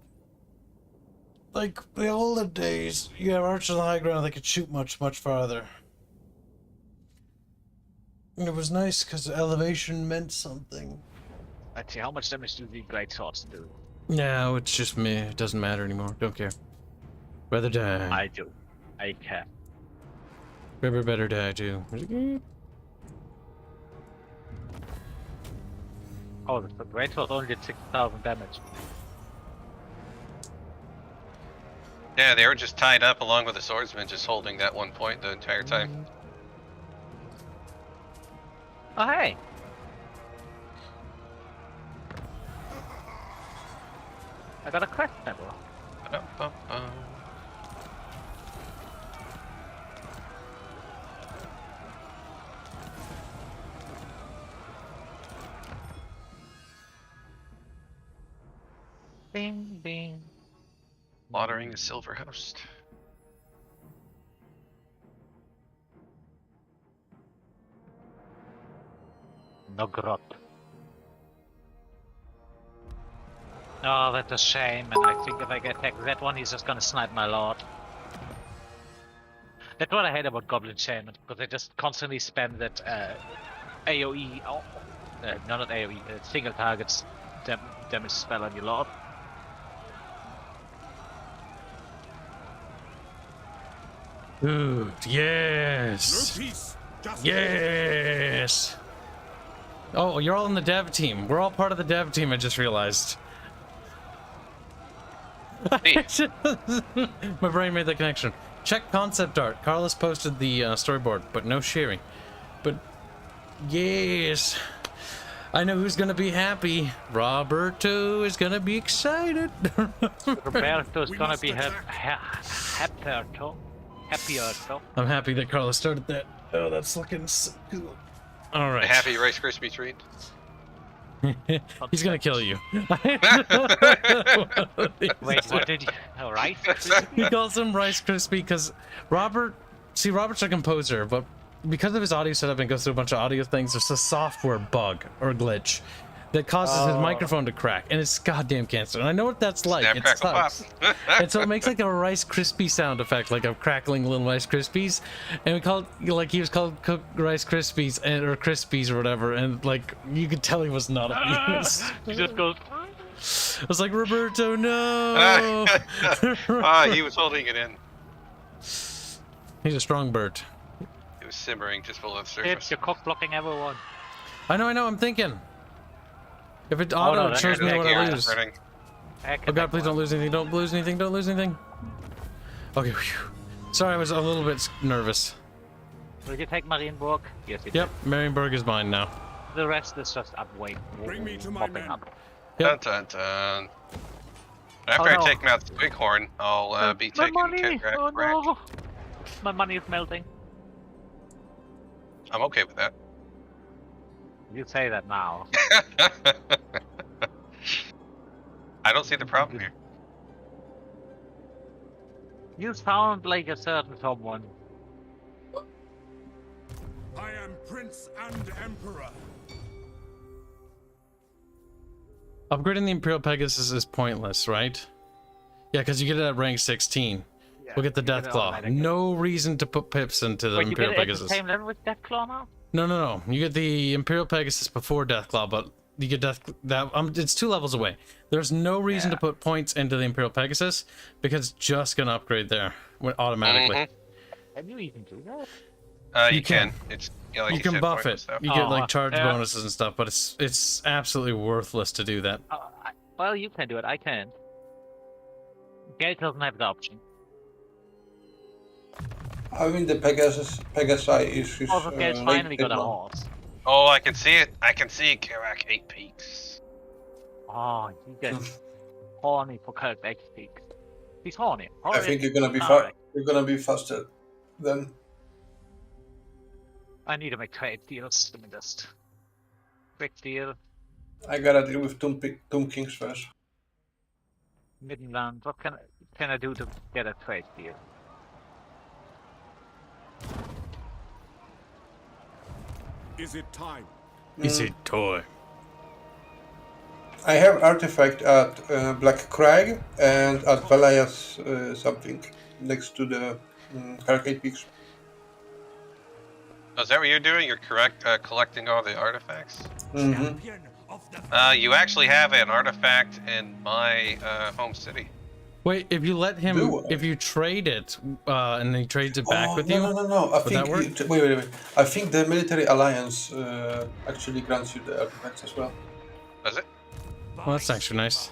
like the olden days, you have archers on the high ground that could shoot much farther. And it was nice because elevation meant something.
Actually, how much damage do the great swords do?
No, it's just me. It doesn't matter anymore. Don't care. Rather die.
I do. I care.
River better die too.
Oh, the great sword only did 6,000 damage.
Yeah, they were just tied up along with the swordsman, just holding that one point the entire time.
Oh, hey! I got a quest medal.
Ba-dum-bum-bum.
Bing, bing.
Slaughtering the silver host.
No grot. Oh, that's a shame, and I think if I get attacked with that one, he's just gonna snipe my lord. That's what I hate about Goblin Shaman, because they just constantly spam that AoE, no, not AoE, single targets damage spell on your lord.
Good. Yes.
No peace, just
Yes. Oh, you're all in the dev team. We're all part of the dev team. I just realized.
Hey.
My brain made the connection. Check concept art. Carlos posted the storyboard, but no sharing. But yes, I know who's gonna be happy. Roberto is gonna be excited.
Roberto's gonna be happier, though.
I'm happy that Carlos started that. Oh, that's looking so cool. All
A
right.
happy Rice Krispie treat.
He's gonna kill you.
Wait, what did you... Oh, right?
He calls him Rice Krispie because Robert's a composer, but because of his audio setup and goes through a bunch of audio things, there's a software bug or glitch that causes his microphone to crack, and it's goddamn cancer. And I know what that's like.
Snap,
It
crackle, pop.
sucks. And so it makes like a Rice Krispie sound effect, like a crackling little Rice Krispies. And we called, like, he was called Cooked Rice Krispies or Krispies or whatever, and like you could tell he was not amused.
He just goes...
I was like, Roberto, no.
He was holding it in.
He's a strong bird.
It was simmering just below the
It's
surface.
your cock blocking everyone.
I know, I'm thinking. If it
no,
auto, it
that-
shows me
Yeah,
what I
yeah,
lose.
hurting.
Oh god, please don't lose anything, don't lose anything, don't lose anything. Okay, whew. Sorry, I was a little bit nervous.
Will you take Marienburg? Yes, you
Yep, Marienburg is mine now.
did. The rest is just up wait.
Bring me to my
mopping
men.
up.
Yep.
Dun, dun, dun. After
Oh,
I
no.
take Mount Squighorn, I'll be
My
taking
money!
Rack.
Oh no! My money is melting.
I'm okay with that.
You say that now.
I don't see the problem here.
You sound like a certain someone.
I am Prince and Emperor.
Upgrading the Imperial Pegasus is pointless, right? Yeah, because you get it at rank 16. We'll get the
you get
Death
it
Claw.
automatically.
No reason to put pips into the
Wait, you get
Imperial
it at the
Pegasus.
same level with Deathclaw now?
No. You get the Imperial Pegasus before Deathclaw, but you get it's 2 levels away. There's no reason to put points into the Imperial Pegasus because it's just gonna upgrade there automatically.
Can you even do that?
You
You
can.
can.
It's like
You can
said,
buff
pointless,
it.
though.
You get like
Oh,
charge
yeah.
bonuses and stuff, but it's absolutely worthless to do that.
Well, you can do it. I can't. Gate doesn't have the option.
I mean, the Pegasi is
Also, Gate's finally got a horse.
Oh, I can see it. I can see Karak 8 Peaks.
Oh, you get horny for Kirk 8 Peaks. He's horny.
I think you're gonna be You're gonna be faster than.
I need to make trade deals. Let me just. Quick deal.
I gotta deal with Tomb Kings first.
Midland. What can I do to get a trade deal?
Is it time?
Is it toy?
I have artifact at Black Crag and at Valias something next to the Arcade Peaks.
Oh, is that what you're doing? You're collecting all the artifacts?
Mm-hmm.
You actually have an artifact in my home city.
Wait, if you let him, if you trade it, and he trades it back with you?
No. I think wait. I think the military alliance actually grants you the artifacts as well.
Does it?
Well, that's actually nice.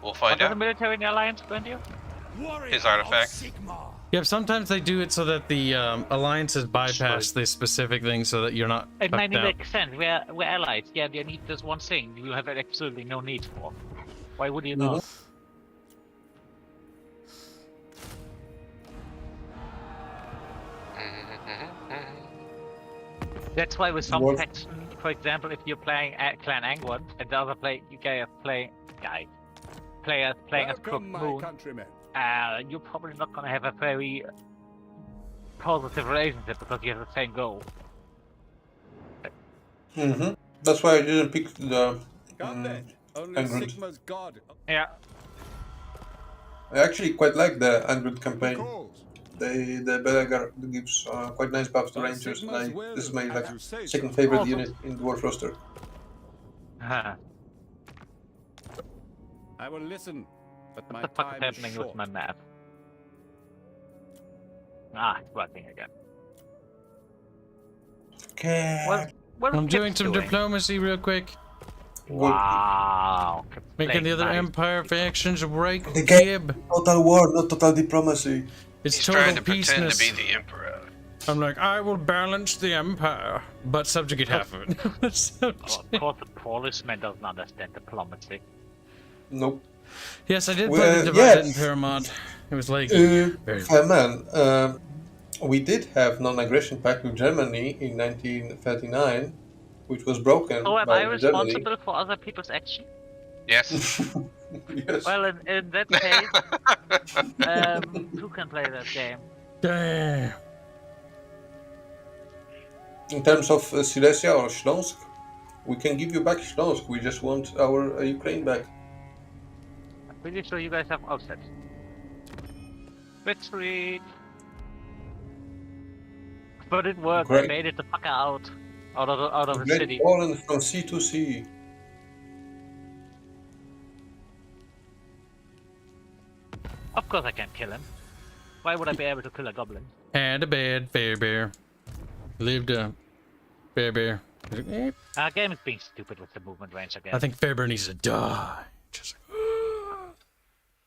We'll find
What
out.
the military alliance grant you?
His artifacts.
Yep, sometimes they do it so that the alliances bypass the specific thing so that you're not
It might
fucked out.
make sense. We're allies. Yeah, you need this one thing you have absolutely no need for. Why would you not? That's why with some faction, for example, if you're playing at Clan Angwon and the other players playing as Crook Moon, you're probably not gonna have a very positive relationship because you have the same goal.
Mm-hmm. That's why I didn't pick the.
Only Sigma's god.
Yeah.
I actually quite like the Android campaign. The Belegar gives quite nice buffs to Rangers, and this is my second favorite unit in the Dwarf roster.
Huh.
I will listen, but my
What the fuck is
time
happening
short.
with my map? Ah, it's working again.
Okay.
What
I'm
is
doing
Kibs
some
doing?
diplomacy real quick.
Wow.
Making the other
Nice.
Empire factions break
The game
Kib.
total war, not total diplomacy.
It's
He's
total
trying to pretend
peaceness.
to be the Emperor.
I'm like, I will balance the Empire, but subjugate half of it.
Oh, of course, the Polishman doesn't understand diplomacy.
Nope.
Yes, I did
Well,
play the Divided
yes.
Empire mod. It was like
Man, we did have non-aggression pact with Germany in 1939, which was broken
Oh, am
by
I
Germany.
responsible for other people's action?
Yes.
Yes.
Well, in that case, who can play that game?
damn.
In terms of Silesia or Śląsk, we can give you back Śląsk. We just want our Ukraine back.
I'm pretty sure you guys have offset. Retreat. But it worked.
Great.
They made it the fuck out of the
Great
city.
Poland from sea to sea.
Of course I can't kill him. Why would I be able to kill a goblin?
Had a bad Farebear. Lived a Farebear.
Game is being stupid with the movement range again.
I think Farebear needs to die. Just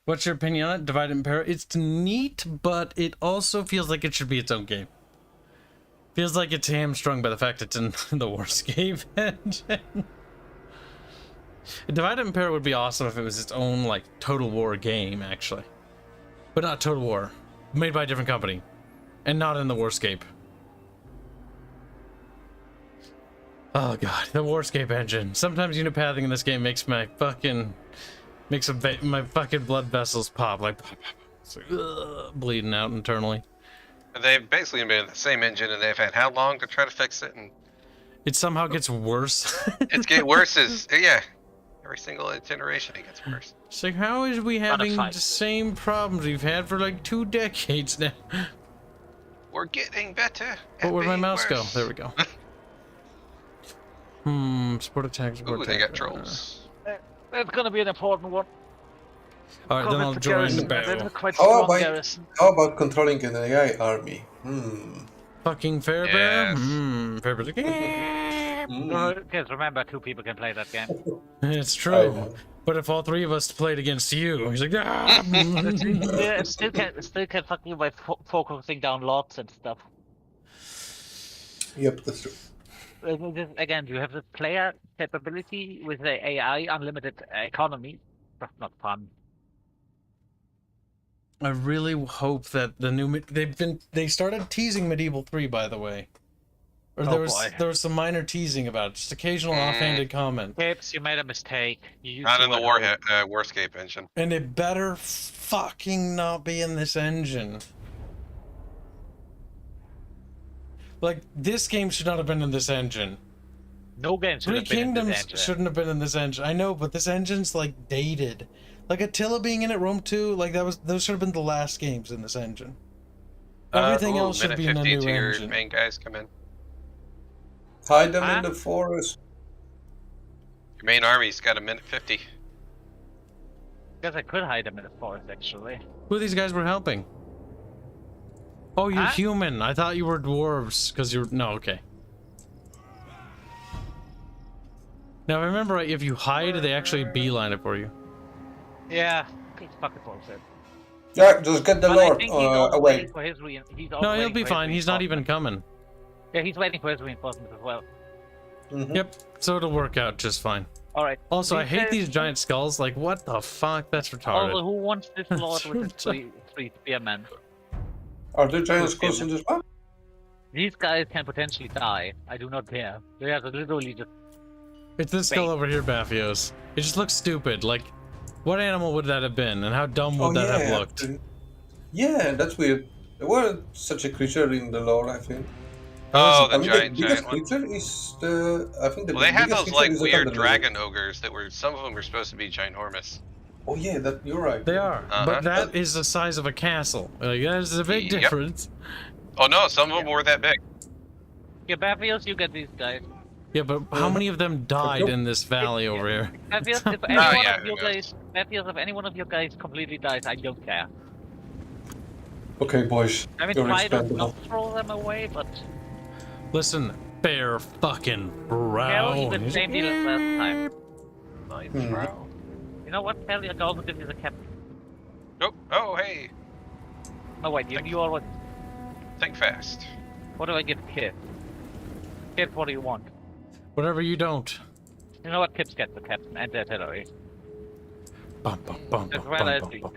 What's your opinion on it? Divided Empire? It's neat, but it also feels like it should be its own game. Feels like it's hamstrung by the fact it's in the Warscape engine. Divided Empire would be awesome if it was its own, like, Total War game, actually. But not Total War. Made by a different company. And not in the Warscape. Oh god, the Warscape engine. Sometimes unit pathing in this game makes my fucking... my fucking blood vessels pop, like... It's like bleeding out internally.
They've basically been in the same engine, and they've had how long to try to fix it? And
It somehow gets worse.
it's getting worse as every single generation it gets worse.
It's like, how is we having
fight.
the same problems we've had for like 2 decades now?
We're getting better.
But where'd my
being
mouse go?
worse.
There we go. Support attack, support
Ooh,
attack.
they got trolls.
That's gonna be an important one.
Alright, then I'll join the
That's a
battle.
quite
How
strong garrison.
about controlling an AI army?
Fucking Farebear?
Yes.
Farebear's like,
Because remember, 2 people can play that game.
it's true. But if all three of us played against you, he's like, ah!
Yeah, it still can fuck you by focusing down lots and stuff.
Yep, that's true.
Again, you have the player capability with the AI unlimited economy. That's not fun.
I really hope that the new they started teasing Medieval 3, by the way. Or there was some minor teasing about it, just occasional offhanded comment.
Kibs, you made a mistake.
Not in the Warscape engine.
And it better fucking not be in this engine. Like, this game should not have been in this engine.
No game should have been in this engine.
Shouldn't have been in this engine. I know, but this engine's like dated. Like Attila being in it, Rome 2, like those should have been the last games in this engine. Everything else should be in a new engine.
Your main guys come in.
Hide them in the forest.
Your main army's got a minute 50.
Guess I could hide them in the forest, actually.
Who these guys were helping? Oh, you're human. I thought you were dwarves, because you're... No, okay. Now, if I remember right, if you hide, they actually beeline it for you.
Yeah, it's fucking bullshit.
Yeah, just get the Lord away.
No, he'll be fine. He's not even coming.
Yeah, he's waiting for his reinforcements as well.
Mm-hmm.
Yep, so it'll work out just fine.
Alright.
Also, I hate these giant skulls. Like, what the fuck? That's retarded.
Also, who wants this Lord with his three spearmen?
Are there giant skulls in this map?
These guys can potentially die. I do not care. They have to literally just...
It's this skull over here, Bafioz. It just looks stupid. Like, what animal would that have been? And how dumb would that have looked?
Yeah, that's weird. There wasn't such a creature in the lore, I think.
Oh,
the
giant
creature is the... I think the
they had those like weird
the
dragon ogres that were... Some of them were supposed to be ginormous.
Oh yeah, you're right.
They are, but that is the size of a castle. Like, there's a big difference.
Oh no, some of them were that big.
Yeah, Bafioz, you get these guys.
Yeah, but how many of them died in this valley over here?
Bafioz, if any one of you guys... Bafioz, if any one of you guys completely dies, I don't care.
Okay, boys.
I mean, try to not throw them away, but...
Listen, bear fucking bro.
Hell, the same deal as last time. Nice, bro. You know what, Hell, you're going to give you the captain.
Oh, hey.
Oh, wait, you already...
Think fast.
What do I give Kibs? Kibs, what do you want?
Whatever you don't.
You know what, Kibs gets the captain and the artillery.
Bum bum bum bum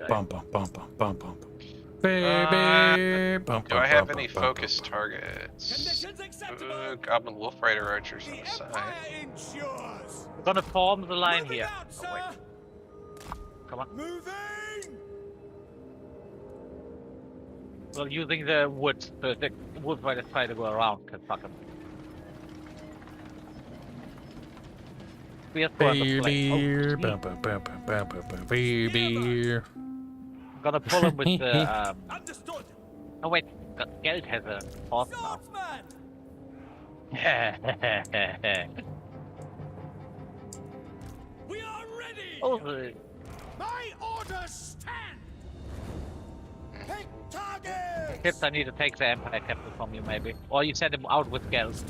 bum bum bum bum bum. Baby.
Do I have any focus targets? Goblin Wolf Rider archers on the side.
We're gonna form the line here. Oh, wait. Come on. Well, using the wood, so the Wolf Riders try to go around, can fuck them.
Baby.
I'm gonna pull him with the Oh wait, Geld has a horse now.
We are ready.
Oh,
my orders stand. Pick target.
Kibs, I need to take the Empire captain from you, maybe, or you send him out with Geld.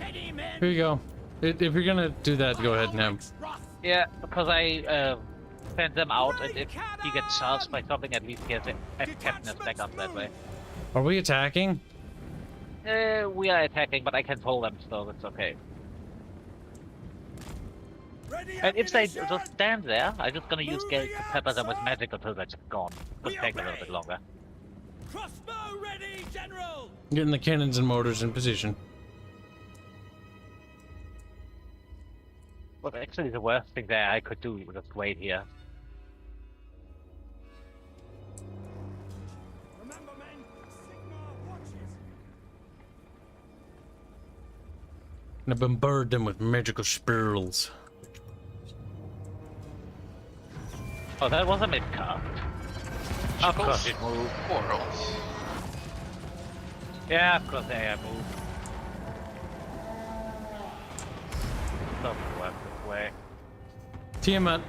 Here you go. If you're gonna do that, go ahead and have.
Yeah, because I send them out, and if he gets charged by something, at least he has a captain as backup that way.
Are we attacking?
We are attacking, but I can pull them, so that's okay. And if they just stand there, I'm just gonna use Geld to pepper them with magic until they're just gone. It's gonna take a little bit longer.
Crossbow ready, General.
Getting the cannons and mortars in position.
But actually, the worst thing that I could do was just wait here.
Remember, men, Sigmar watches.
And I bombard them with magical spirals.
Oh, that was a mid-cast. Of course it moved.
Mortals.
Yeah, of course they have moved. Doesn't work this way.
Tiamat,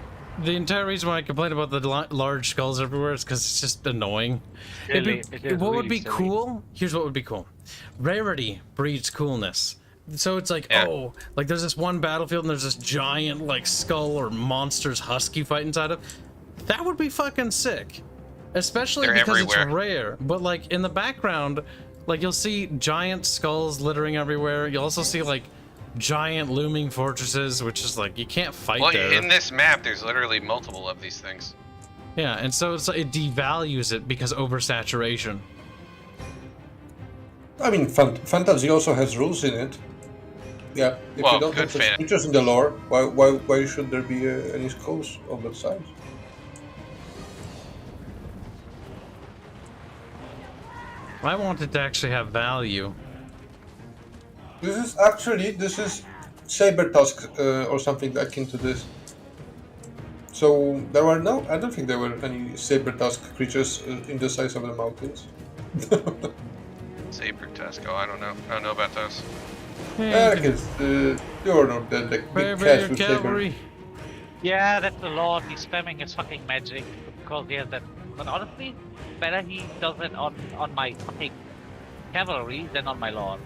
the entire reason why I complain about the large skulls everywhere is because it's just annoying.
Silly.
What would be cool? Here's what would be cool. Rarity breeds coolness. So it's like,
Yeah.
oh, like there's this one battlefield and there's this giant like skull or monster's husky fight inside of. That would be fucking sick. Especially
They're
because
everywhere.
it's rare. But like in the background, like you'll see giant skulls littering everywhere. You'll also see like giant looming fortresses, which is like you can't fight
Well,
there.
in this map, there's literally multiple of these things.
Yeah, and so it's like, it devalues it because oversaturation.
I mean, fantasy also has rules in it. Yeah, if
Well,
you don't
good
have such
fan.
creatures in the lore, why should there be any skulls of that size?
I want it to actually have value.
This is saber tusk or something akin to this. So there were I don't think there were any saber tusk creatures in the size of the mountains.
Saber Tusco, I don't know about those.
I guess you're not the big
Farebear
cats with saber.
cavalry.
Yeah, that's the Lord. He's spamming his fucking magic because he has that. But honestly, better he does it on my fucking cavalry than on my Lord.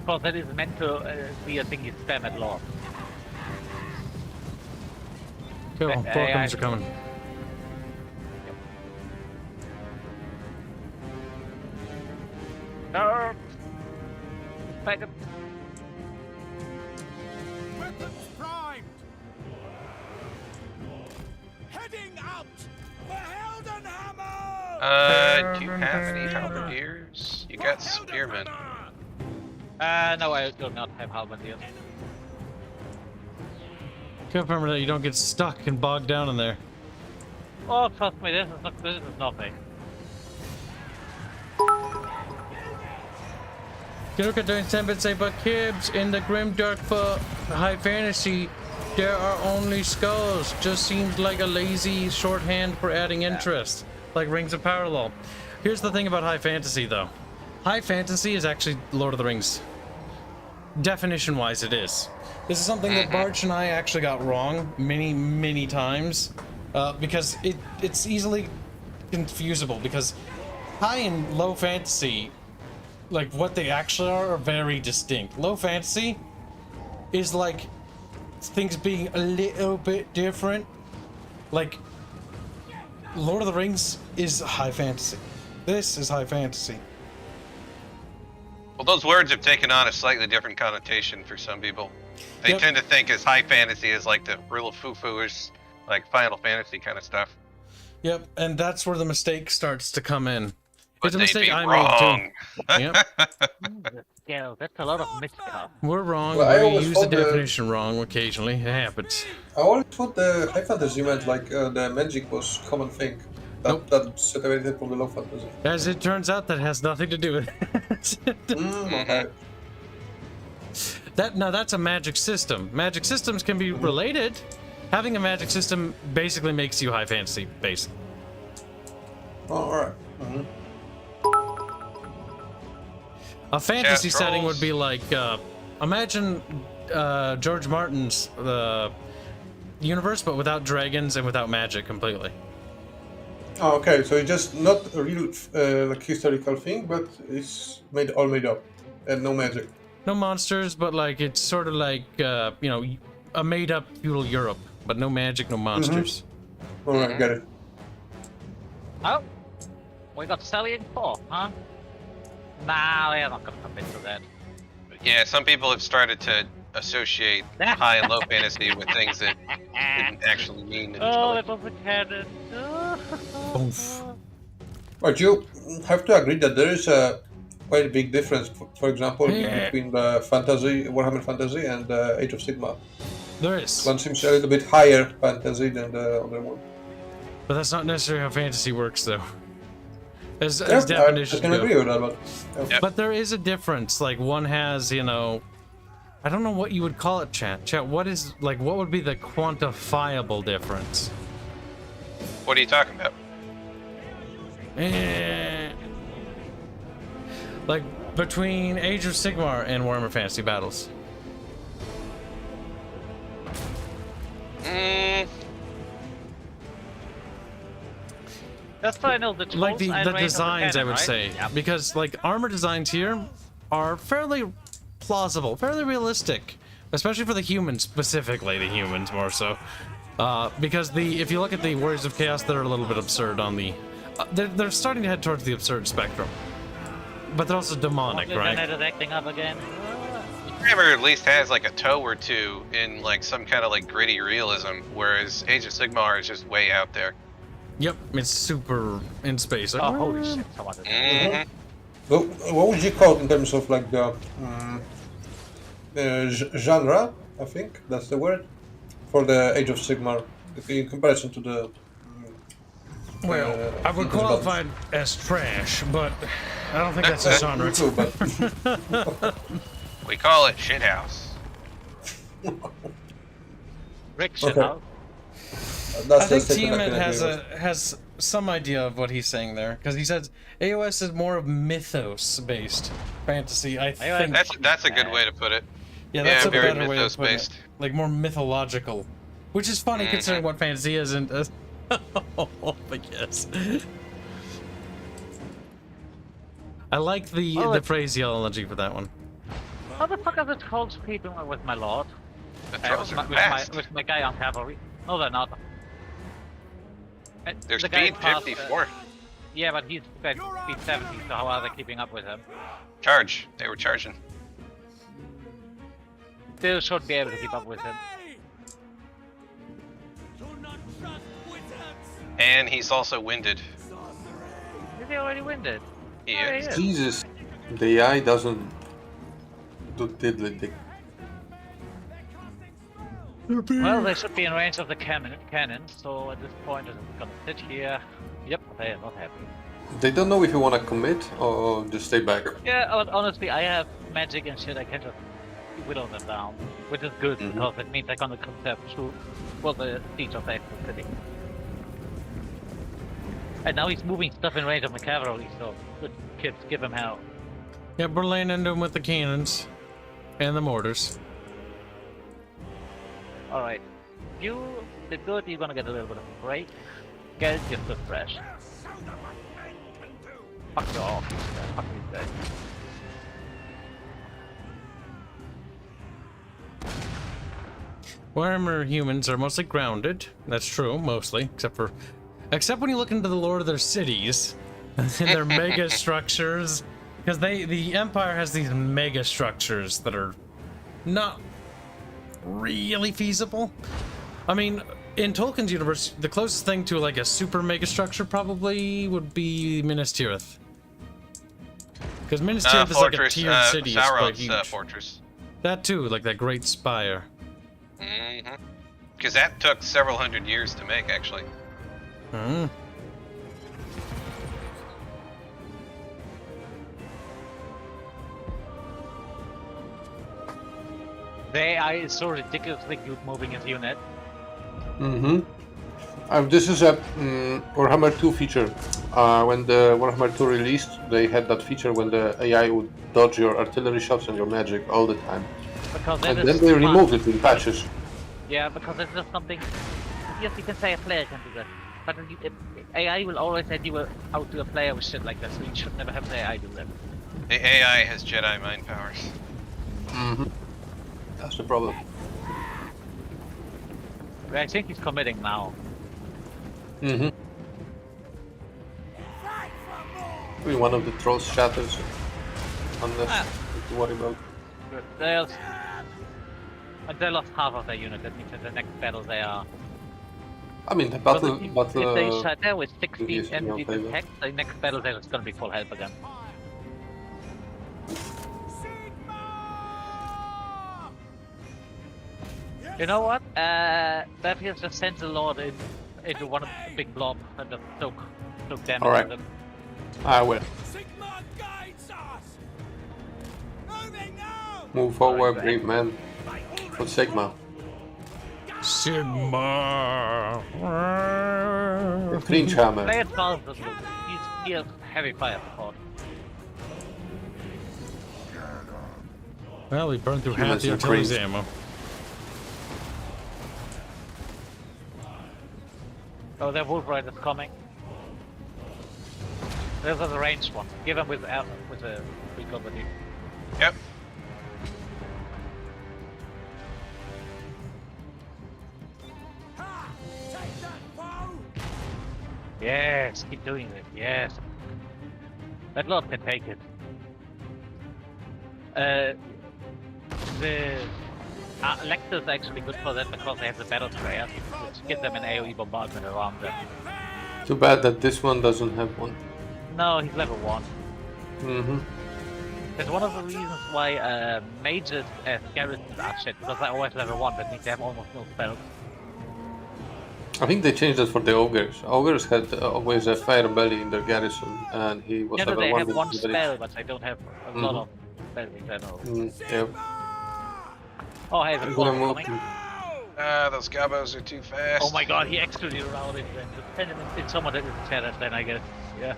Because that is meant to be a thing you spam at Lord.
Cool, Porkums are coming.
No! Back up.
Weapons primed! Heading out for Heldenhammer!
Do you have any halberdiers? You got spearmen.
No, I do not have halberdiers.
Remember that you don't get stuck and bogged down in there.
Oh, trust me, this is nothing.
Look at the intent say, but Kibs, in the grim dark for high fantasy, there are only skulls. Just seems like a lazy shorthand for adding interest, like Rings of Power lol. Here's the thing about high fantasy, though. High fantasy is actually Lord of the Rings. Definition-wise, it is. This is something that Barch and I actually got wrong many times, because it's easily confusable, because high and low fantasy, like what they actually are very distinct. Low fantasy is like things being a little bit different. Like Lord of the Rings is high fantasy. This is high fantasy.
Well, those words have taken on a slightly different connotation for some people. They tend to think as high fantasy as like the real foo-fooish, like Final Fantasy kind of stuff.
Yep, and that's where the mistake starts to come in.
But
It's a
they'd
mistake
be
I
wrong.
made too. Yep,
Yeah, that's a lot of miscast.
we're wrong.
Well, I
we
always
use the
thought
definition wrong occasionally. It happens.
I always thought the high fantasy meant like the magic was common thing. That separated from the low fantasy.
As it turns out, that has nothing to do with it.
Okay.
That's a magic system. Magic systems can be related. Having a magic system basically makes you high fantasy, basically.
Oh, alright.
A fantasy
Cast
setting
rolls.
would be like, imagine George Martin's universe, but without dragons and without magic completely.
Oh, okay, so it's just not a real like historical thing, but it's all made up and no magic.
No monsters, but like it's sort of like you know, a made-up feudal Europe, but no magic, no monsters.
Alright, get it.
Oh, we got Sally in 4, huh? Nah, they're not gonna commit to that.
Yeah, some people have started to associate high and low fantasy with things that didn't actually mean in
Oh,
each
that was a cannon.
Oof.
But you have to agree that there is a quite a big difference, for example, between the fantasy, Warhammer Fantasy and Age of Sigmar.
There is,
One seems a little bit higher fantasy than the other one.
but that's not necessarily how fantasy works, though. As
Yeah, I
definitions
can
go.
agree with that, but
Yep.
But there is a difference. Like one has, you know, I don't know what you would call it, chat. Chat, what would be the quantifiable difference?
What are you talking about?
Like between Age of Sigmar and Warhammer Fantasy Battles.
That's why I know the
Like
trolls
the
and Reign of
designs,
Cannon,
I would
right?
say.
Yep.
Because like armor designs here, are fairly plausible, fairly realistic, especially for the humans, specifically the humans more so. Because if you look at the Warriors of Chaos, they're a little bit absurd on the... they're starting to head towards the absurd spectrum. But they're also demonic, right?
The internet is acting up again.
Hammer at least has like a toe or two in like some kind of like gritty realism, whereas Age of Sigmar is just way out there.
Yep, it's super in space. Like,
Oh, holy shit, someone is...
Mm-hmm.
Well, what would you call it in terms of like the genre? I think that's the word for the Age of Sigmar in comparison to the.
Well, I would qualify it as trash, but I don't think that's a genre.
Too, but
We call it shithouse.
Rick shithouse.
that's
I think
the statement I
Tiamat
can
has some idea of what he's saying there, because he says AOS is more of mythos-based fantasy. I think
That's a good way to put it.
yeah, that's a
very
better way of putting it.
mythos-based.
Like more mythological, which is funny considering what fantasy is. And but yes, I like the phraseology for that one.
How the fuck are the trolls creeping with my lord?
The trolls are
with
fast.
my guy on cavalry. No, they're not.
Their
The guy
speed
passed,
54.
Yeah, but he's speed 70, so how are they keeping up with him?
Charge. They were charging.
Still should be able to keep up with him.
Do not trust wizards.
And he's also winded.
Is he already winded?
He
Oh,
is.
Jesus, the AI doesn't do diddly dick.
Well, they should be in range of the cannon, so at this point it's gonna sit here. Yep, they are not happy.
They don't know if you want to commit or just stay back.
Yeah, but honestly, I have magic and shit, I can just whittle them down. Which is good, because it means they're gonna conserve true for the siege of the actual city. And now he's moving stuff in range of my cavalry, so good kids, give him hell.
Yeah, we're laying into them with the cannons and the mortars.
Alright. You did good, you're gonna get a little bit of a break. Get just good fresh. Fuck you off. Fuck these guys.
Warhammer humans are mostly grounded. That's true, mostly, except when you look into the lore of their cities and their mega structures, because the Empire has these mega structures that are not really feasible. I mean, in Tolkien's universe, the closest thing to like a super mega structure probably would be Minas Tirith. Because Minas Tirith is like a tiered city. It's quite
Sauron's
huge.
fortress.
That too, like that great spire.
Mm-hmm. Because that took several hundred years to make, actually.
Hmm.
The AI is so ridiculously good moving his unit.
Mm-hmm. This is a Warhammer 2 feature. When the Warhammer 2 released, they had that feature when the AI would dodge your artillery shots and your magic all the time.
Because
And
that
then
is
they
fun.
removed it in patches.
Yeah, because it's just something. Yes, you can say a player can do that, but AI will always say you will outdo a player with shit like that, so you should never have the AI do that.
The AI has Jedi mind powers.
Mm-hmm. That's the problem.
I think he's committing now.
Mm-hmm. One of the trolls shatters. Unless to worry about.
They lost half of their unit. That means in the next battle they are.
I mean, the
But
battle.
if they shatter with 16
is in your
empty
favor.
attacks, the next battle they're just gonna be full health again. You know what? Bafioz just sends a lord into one of the big blob and just took damage
Alright.
to them.
I will.
Sigmar guides us. Moving now.
Move forward, brave man. For Sigma.
Sigma.
Cringe hammer.
Play it fast, he has heavy fire support.
Well, we burned through half
Humans
the
and
artillery's
cranes.
ammo.
Oh, their wolf rider's coming. There's a ranged one. Give him with a recovery.
Yep.
Ha! Take that, foe!
Yes, keep doing it. Yes. That Lord can take it. The Lecter is actually good for that because they have the battle sprayer, which gives them an AoE bombardment around them.
Too bad that this one doesn't have one.
No, he's level 1.
Mm-hmm.
That's one of the reasons why mages as garrisons are shit, because they're always level 1, that means they have almost no spells.
I think they changed that for the ogres. Ogres had always a fire belly in their garrison, and he was
Yeah, no,
level
they
1.
have one
with
spell, but they don't have a lot of spells in general.
Yeah.
Oh, hey, the
I'm gonna
boss
move.
coming.
Those gobos are too fast.
Oh my god, he actually routed them. Depending if someone that isn't challenged, then I guess. Yeah.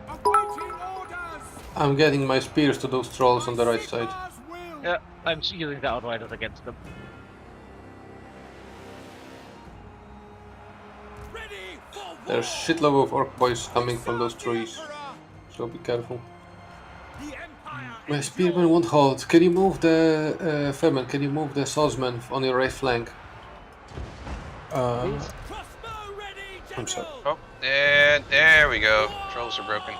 Awaiting orders!
I'm getting my spears to those trolls on the right side.
Sigmar's will!
Yeah, I'm using the Outriders against them.
Ready for war!
There's shitload of orc boys coming from those trees, so be careful.
The Empire
My spearman won't hold. Can you move the Fairman? Can you move the swordsman on your right flank?
Crossbow ready,
I'm sorry.
General!
Oh, and there we go. Trolls are broken.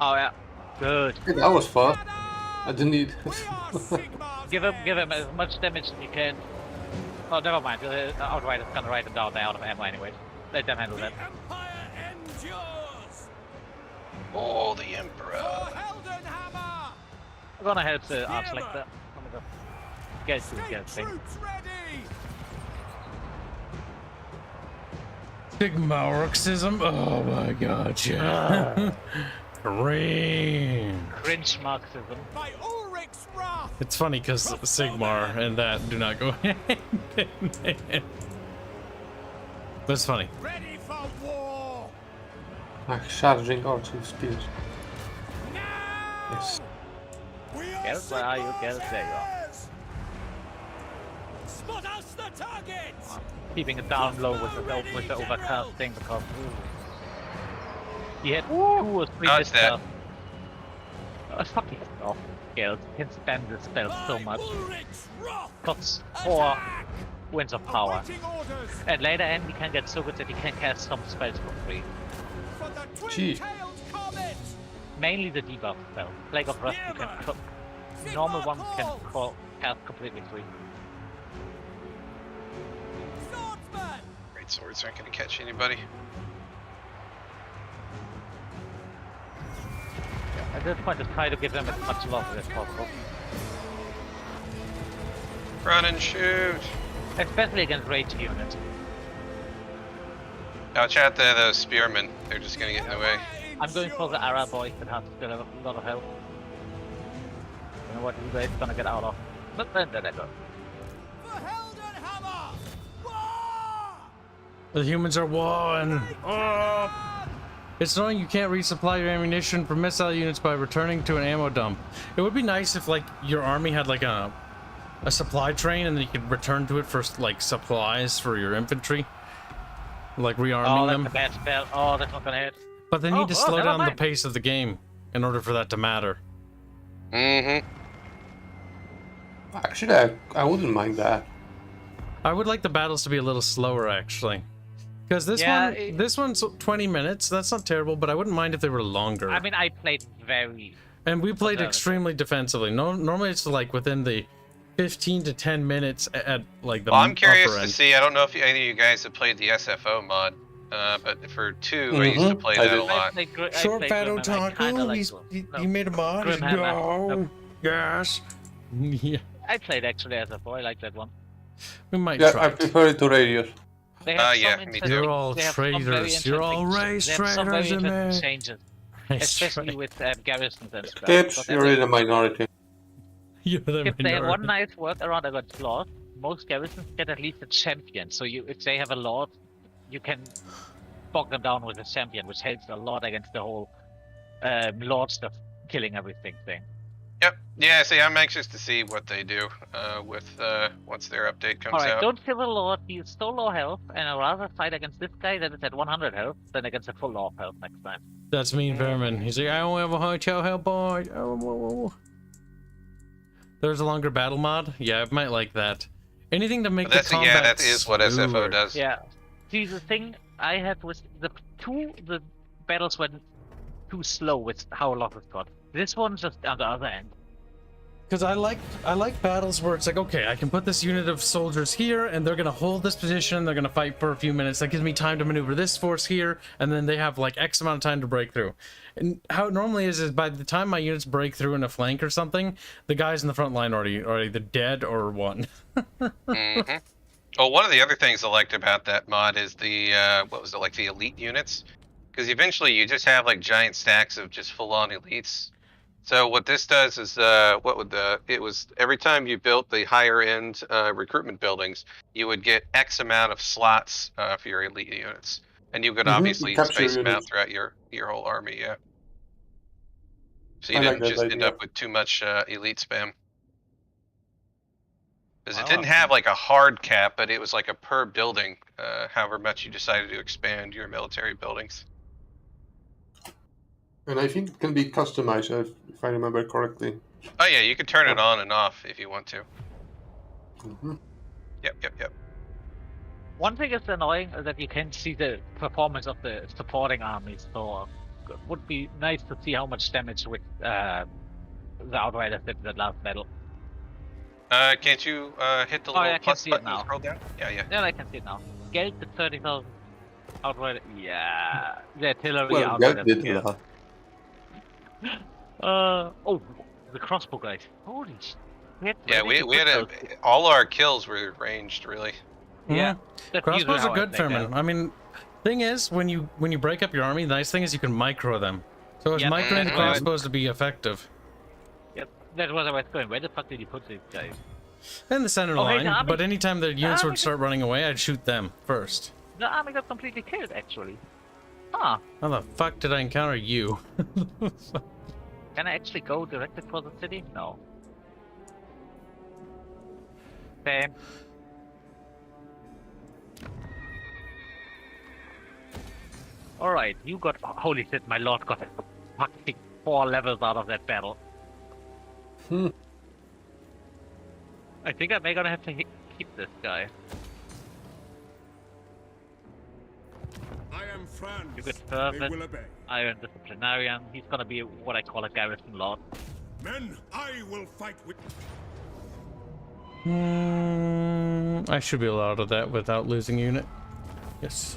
Oh yeah, good.
Hey, that was fast. I didn't need.
Sigmar's
Give him as much damage as you can. Oh, never mind. The Outriders can write them down. They're out of ammo anyway. Let them handle that.
Empire endures!
Oh, the Emperor.
For Heldenhammer!
We're gonna help the Archlector. I'm gonna get to
State
get thing.
troops ready!
Sigmaroxism? Oh my god, yeah. Green.
Cringe Marxism.
By Ulrich's wrath!
It's funny because Sigmar and that do not go hand in hand. But it's funny.
Ready for war!
Like charging orcs with spears.
Now!
Yes.
We
Gels, where are you? Gels, there you are.
Spot us the target!
Keeping it down low with the overcast thing because he had 2 or 3
Dodge
missed
that.
fucking off. Gels can spam this spell so
By
much.
Ulrich's wrath!
Got 4
Attack!
winds of power.
Awaiting orders
And later end he can get so good that he can cast some spells for free.
for the
Gee.
twin-tailed comet!
Mainly the debuff spell. Plague of Rust you can normal ones can cast completely free.
Swordsman!
Great swords aren't going to catch anybody.
At this point just try to give them as much love as possible.
Run and shoot.
Especially against rage units.
Watch out there, those spearmen. They're just going to get in the way.
I'm going for the Ara boys that have still a lot of health. You know what Uber is gonna get out of. But then there they go.
For Heldenhammer! War!
The humans are one. Oh. It's annoying you can't resupply your ammunition from missile units by returning to an ammo dump. It would be nice if like your army had like a supply train and then you could return to it for like supplies for your infantry. Like rearming
Oh, that's
them.
a bad spell. Oh, that's not gonna hit.
But they need to slow
never
down the
mind.
pace of the game in order for that to matter.
Mm-hmm.
Actually, I wouldn't mind that.
I would like the battles to be a little slower, actually. Because this one's 20 minutes. That's not terrible, but I wouldn't mind if they were longer.
I mean, I played very.
And we played
Conservative.
extremely defensively. No, normally it's like within the 15 to 10 minutes at like the
Well, I'm curious
upper
to
end.
see. I don't know if any of you guys have played the SFO mod, but for 2, I used to play
I
that
did.
a lot.
Short fat otaku. He made a mod.
Grimhammer.
No.
Nope.
Yes. Yeah.
I played actually as a boy. I like that one.
We might
Yeah,
try.
I prefer it to radius.
They have
Yeah,
some
me
interesting-
too.
You're all
they have some very
traitors. You're all
interesting-
race
they have some very
traitors in
interesting
there.
changes,
Race
especially
traitors.
with garrisons and stuff.
Kibs,
Because
you're in a minority.
You're the
if they have one
minority.
nice workaround against lords, most garrisons get at least a champion. So if they have a lord, you can bog them down with a champion, which helps a lot against the whole lord stuff killing everything thing.
Yep. Yeah. See, I'm anxious to see what they do with once their update comes
Alright,
out.
don't kill the lord, he's so low health, and I'd rather fight against this guy that is at 100 health than against a full off health next time.
That's mean Vermin. He's like, I don't have a high chow health boy. Oh, whoa, whoa, whoa. There's a longer battle mod. Yeah, I might like that. Anything to make
But that's
the combat
that is what SFO
smoother.
does.
Yeah. See, the thing I had was the battles went too slow with how long it got. This one's just on the other end.
Because I like battles where it's like, okay, I can put this unit of soldiers here, and they're gonna hold this position. They're gonna fight for a few minutes. That gives me time to maneuver this force here, and then they have like X amount of time to break through. And how it normally is by the time my units break through in a flank or something, the guys in the front line are either dead or won.
Mm-hmm. Well, one of the other things I liked about that mod is the what was it, like the elite units? Because eventually you just have like giant stacks of just full-on elites. So what this does is, it was every time you built the higher end recruitment buildings, you would get X amount of slots for your elite units, and you could obviously space them out throughout your whole army. Yeah. So you didn't just end up with too much elite spam. Because it didn't have like a hard cap, but it was like a per building, however much you decided to expand your military buildings.
And I think it can be customized, if I remember correctly.
Oh yeah, you can turn it on and off if you want to.
Mm-hmm.
Yep.
One thing is annoying is that you can see the performance of the supporting armies, so it would be nice to see how much damage with the Outriders did in the last battle.
Can't you hit the little plus button and scroll down? Yeah.
Yeah, I can see it now. Geld the 30,000 Outrider. Yeah, the artillery
Well,
Outriders.
that did a lot.
Oh, the crossbow guys. Holy shit.
We had all our kills were ranged, really.
Yeah.
Crossbows are good, Fairman. I mean, thing is, when you break up your army, the nice thing is you can micro them. So it's microing the crossbows to be effective.
Yep, that was where I was going. Where the fuck did you put these guys?
In the center line, but anytime the units would start running away, I'd shoot them first.
The army got completely killed, actually. Huh.
How the fuck did I encounter you?
Can I actually go directly for the city? No. Same. Alright, you got... Holy shit, my lord got fucking 4 levels out of that battle. I think I may gonna have to keep this guy.
I am France.
You get
They
Fervent,
will obey.
Iron Disciplinarian. He's gonna be what I call a garrison lord.
Men, I will fight with...
I should be allowed to that without losing unit. Yes.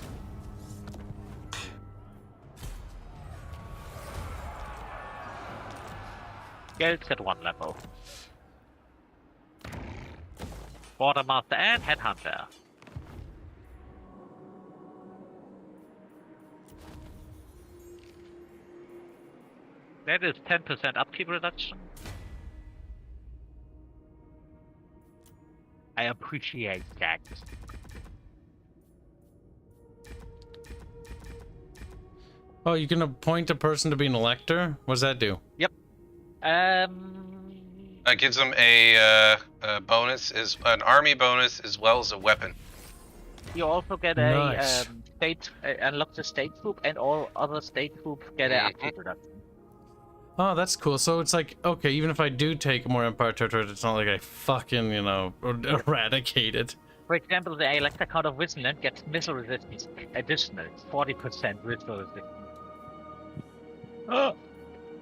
Geld's at 1 level. Quartermaster and Headhunter. That is 10% upkeep reduction. I appreciate that.
Oh, you can appoint a person to be an elector? What does that do?
Yep.
It gives them a bonus, is an army bonus as well as a weapon.
You also get a unlock the state troop, and all other state troops get an upkeep reduction.
Oh, that's cool. So it's like, okay, even if I do take more Empire territory, it's not like I fucking, eradicate it.
For example, the Elector Count of Wissenland gets missile resistance additional. It's 40% missile resistance.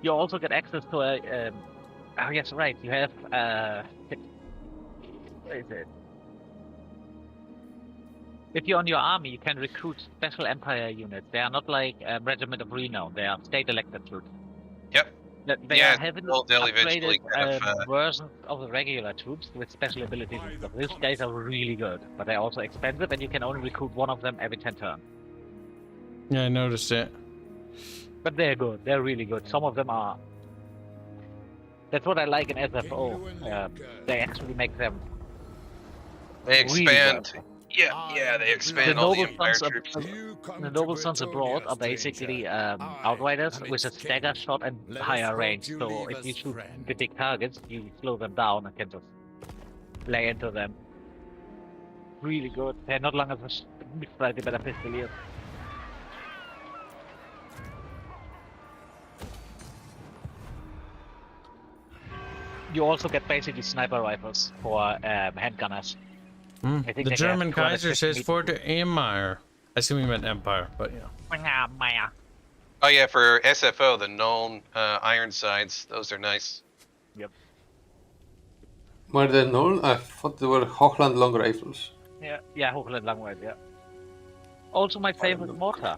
You also get access to a... oh, yes, right. You have... what is it? If you're on your army, you can recruit special Empire units. They are not like Regiment of Renown. They are state-elected troops.
Yep.
They are heavily
they'll eventually
upgraded versions of the regular troops with special abilities and stuff. These guys are really good, but they're also expensive, and you can only recruit one of them every 10 turns.
Yeah, I noticed it.
But they're good. They're really good. Some of them are... That's what I like in SFO. They actually make them...
They expand...
Really
Yeah, they expand all the Empire troops.
The Noble Sons Abroad are basically Outriders with a stagger shot and higher range. So if you shoot the big targets, you slow them down and can just lay into them. Really good. They're not long as a slightly better Fistiliers. You also get basically sniper rifles for handgunners. I think
The
they get
German Kaiser
250
says
meters.
for the Empire. I assume he meant Empire, but yeah.
Oh yeah, for SFO, the Nuln Ironsides, those are nice.
Yep.
Were they null? I thought they were Hochland long rifles.
Yeah, Hochland Langweil, yeah. Also my favorite mortar,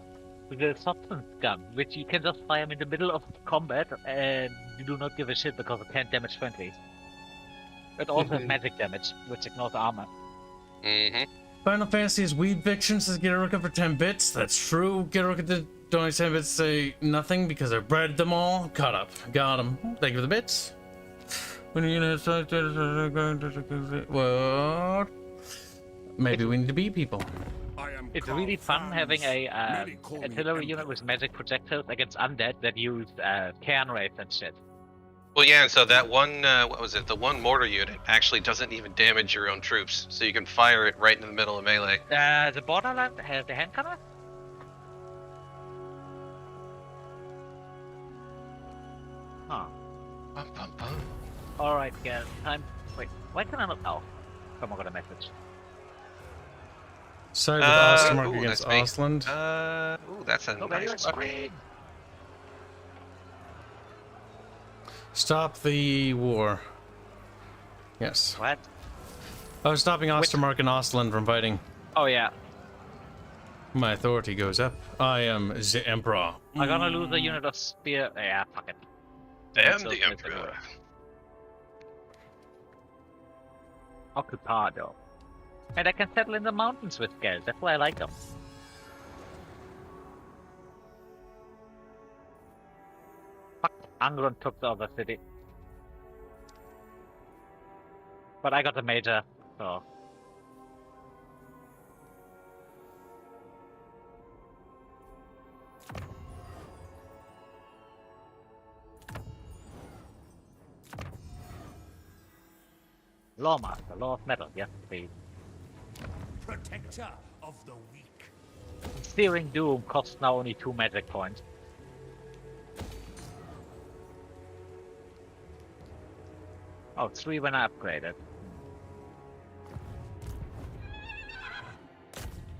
the substance gun, which you can just fire in the middle of combat and you do not give a shit because it can't damage friendlies. It also has magic damage, which ignores armor.
Mm-hmm.
Final Fantasy's Weed Fiction says get a Rooka for 10 bits. That's true. Get a Rooka to donate 10 bits say nothing because I bred them all. Caught up. Got them. Thank you for the bits. When you know what? Maybe we need to be people.
It's really fun having a artillery unit with magic projectiles against undead that use cairn raids and shit.
Well, yeah, and so that one, what was it? The one mortar unit actually doesn't even damage your own troops, so you can fire it right in the middle of melee.
The Borderland has the hand cannon? Huh.
Bum, bum, bum.
Alright, yeah, time. Wait, why can I not? Oh, someone got a message.
Side with Ostermark
ooh,
against
that's me.
Ostland.
Ooh, that's a
Nobody
nice
likes
one.
spring.
Stop the war. Yes.
What?
I was stopping Ostermark and Ostland from fighting.
Oh yeah.
My authority goes up. I am the Emperor.
I'm gonna lose a unit of spear. Yeah, fuck it.
Damn
So
the
it's
Emperor.
anyway. Occupado. And I can settle in the mountains with Geld. That's why I like them. Fuck, Angron took the other city. But I got the major, so... Lawmaster, Law of Metal, yes please.
Protector of the weak.
Steering Doom costs now only 2 magic points. Oh, 3 when I upgraded.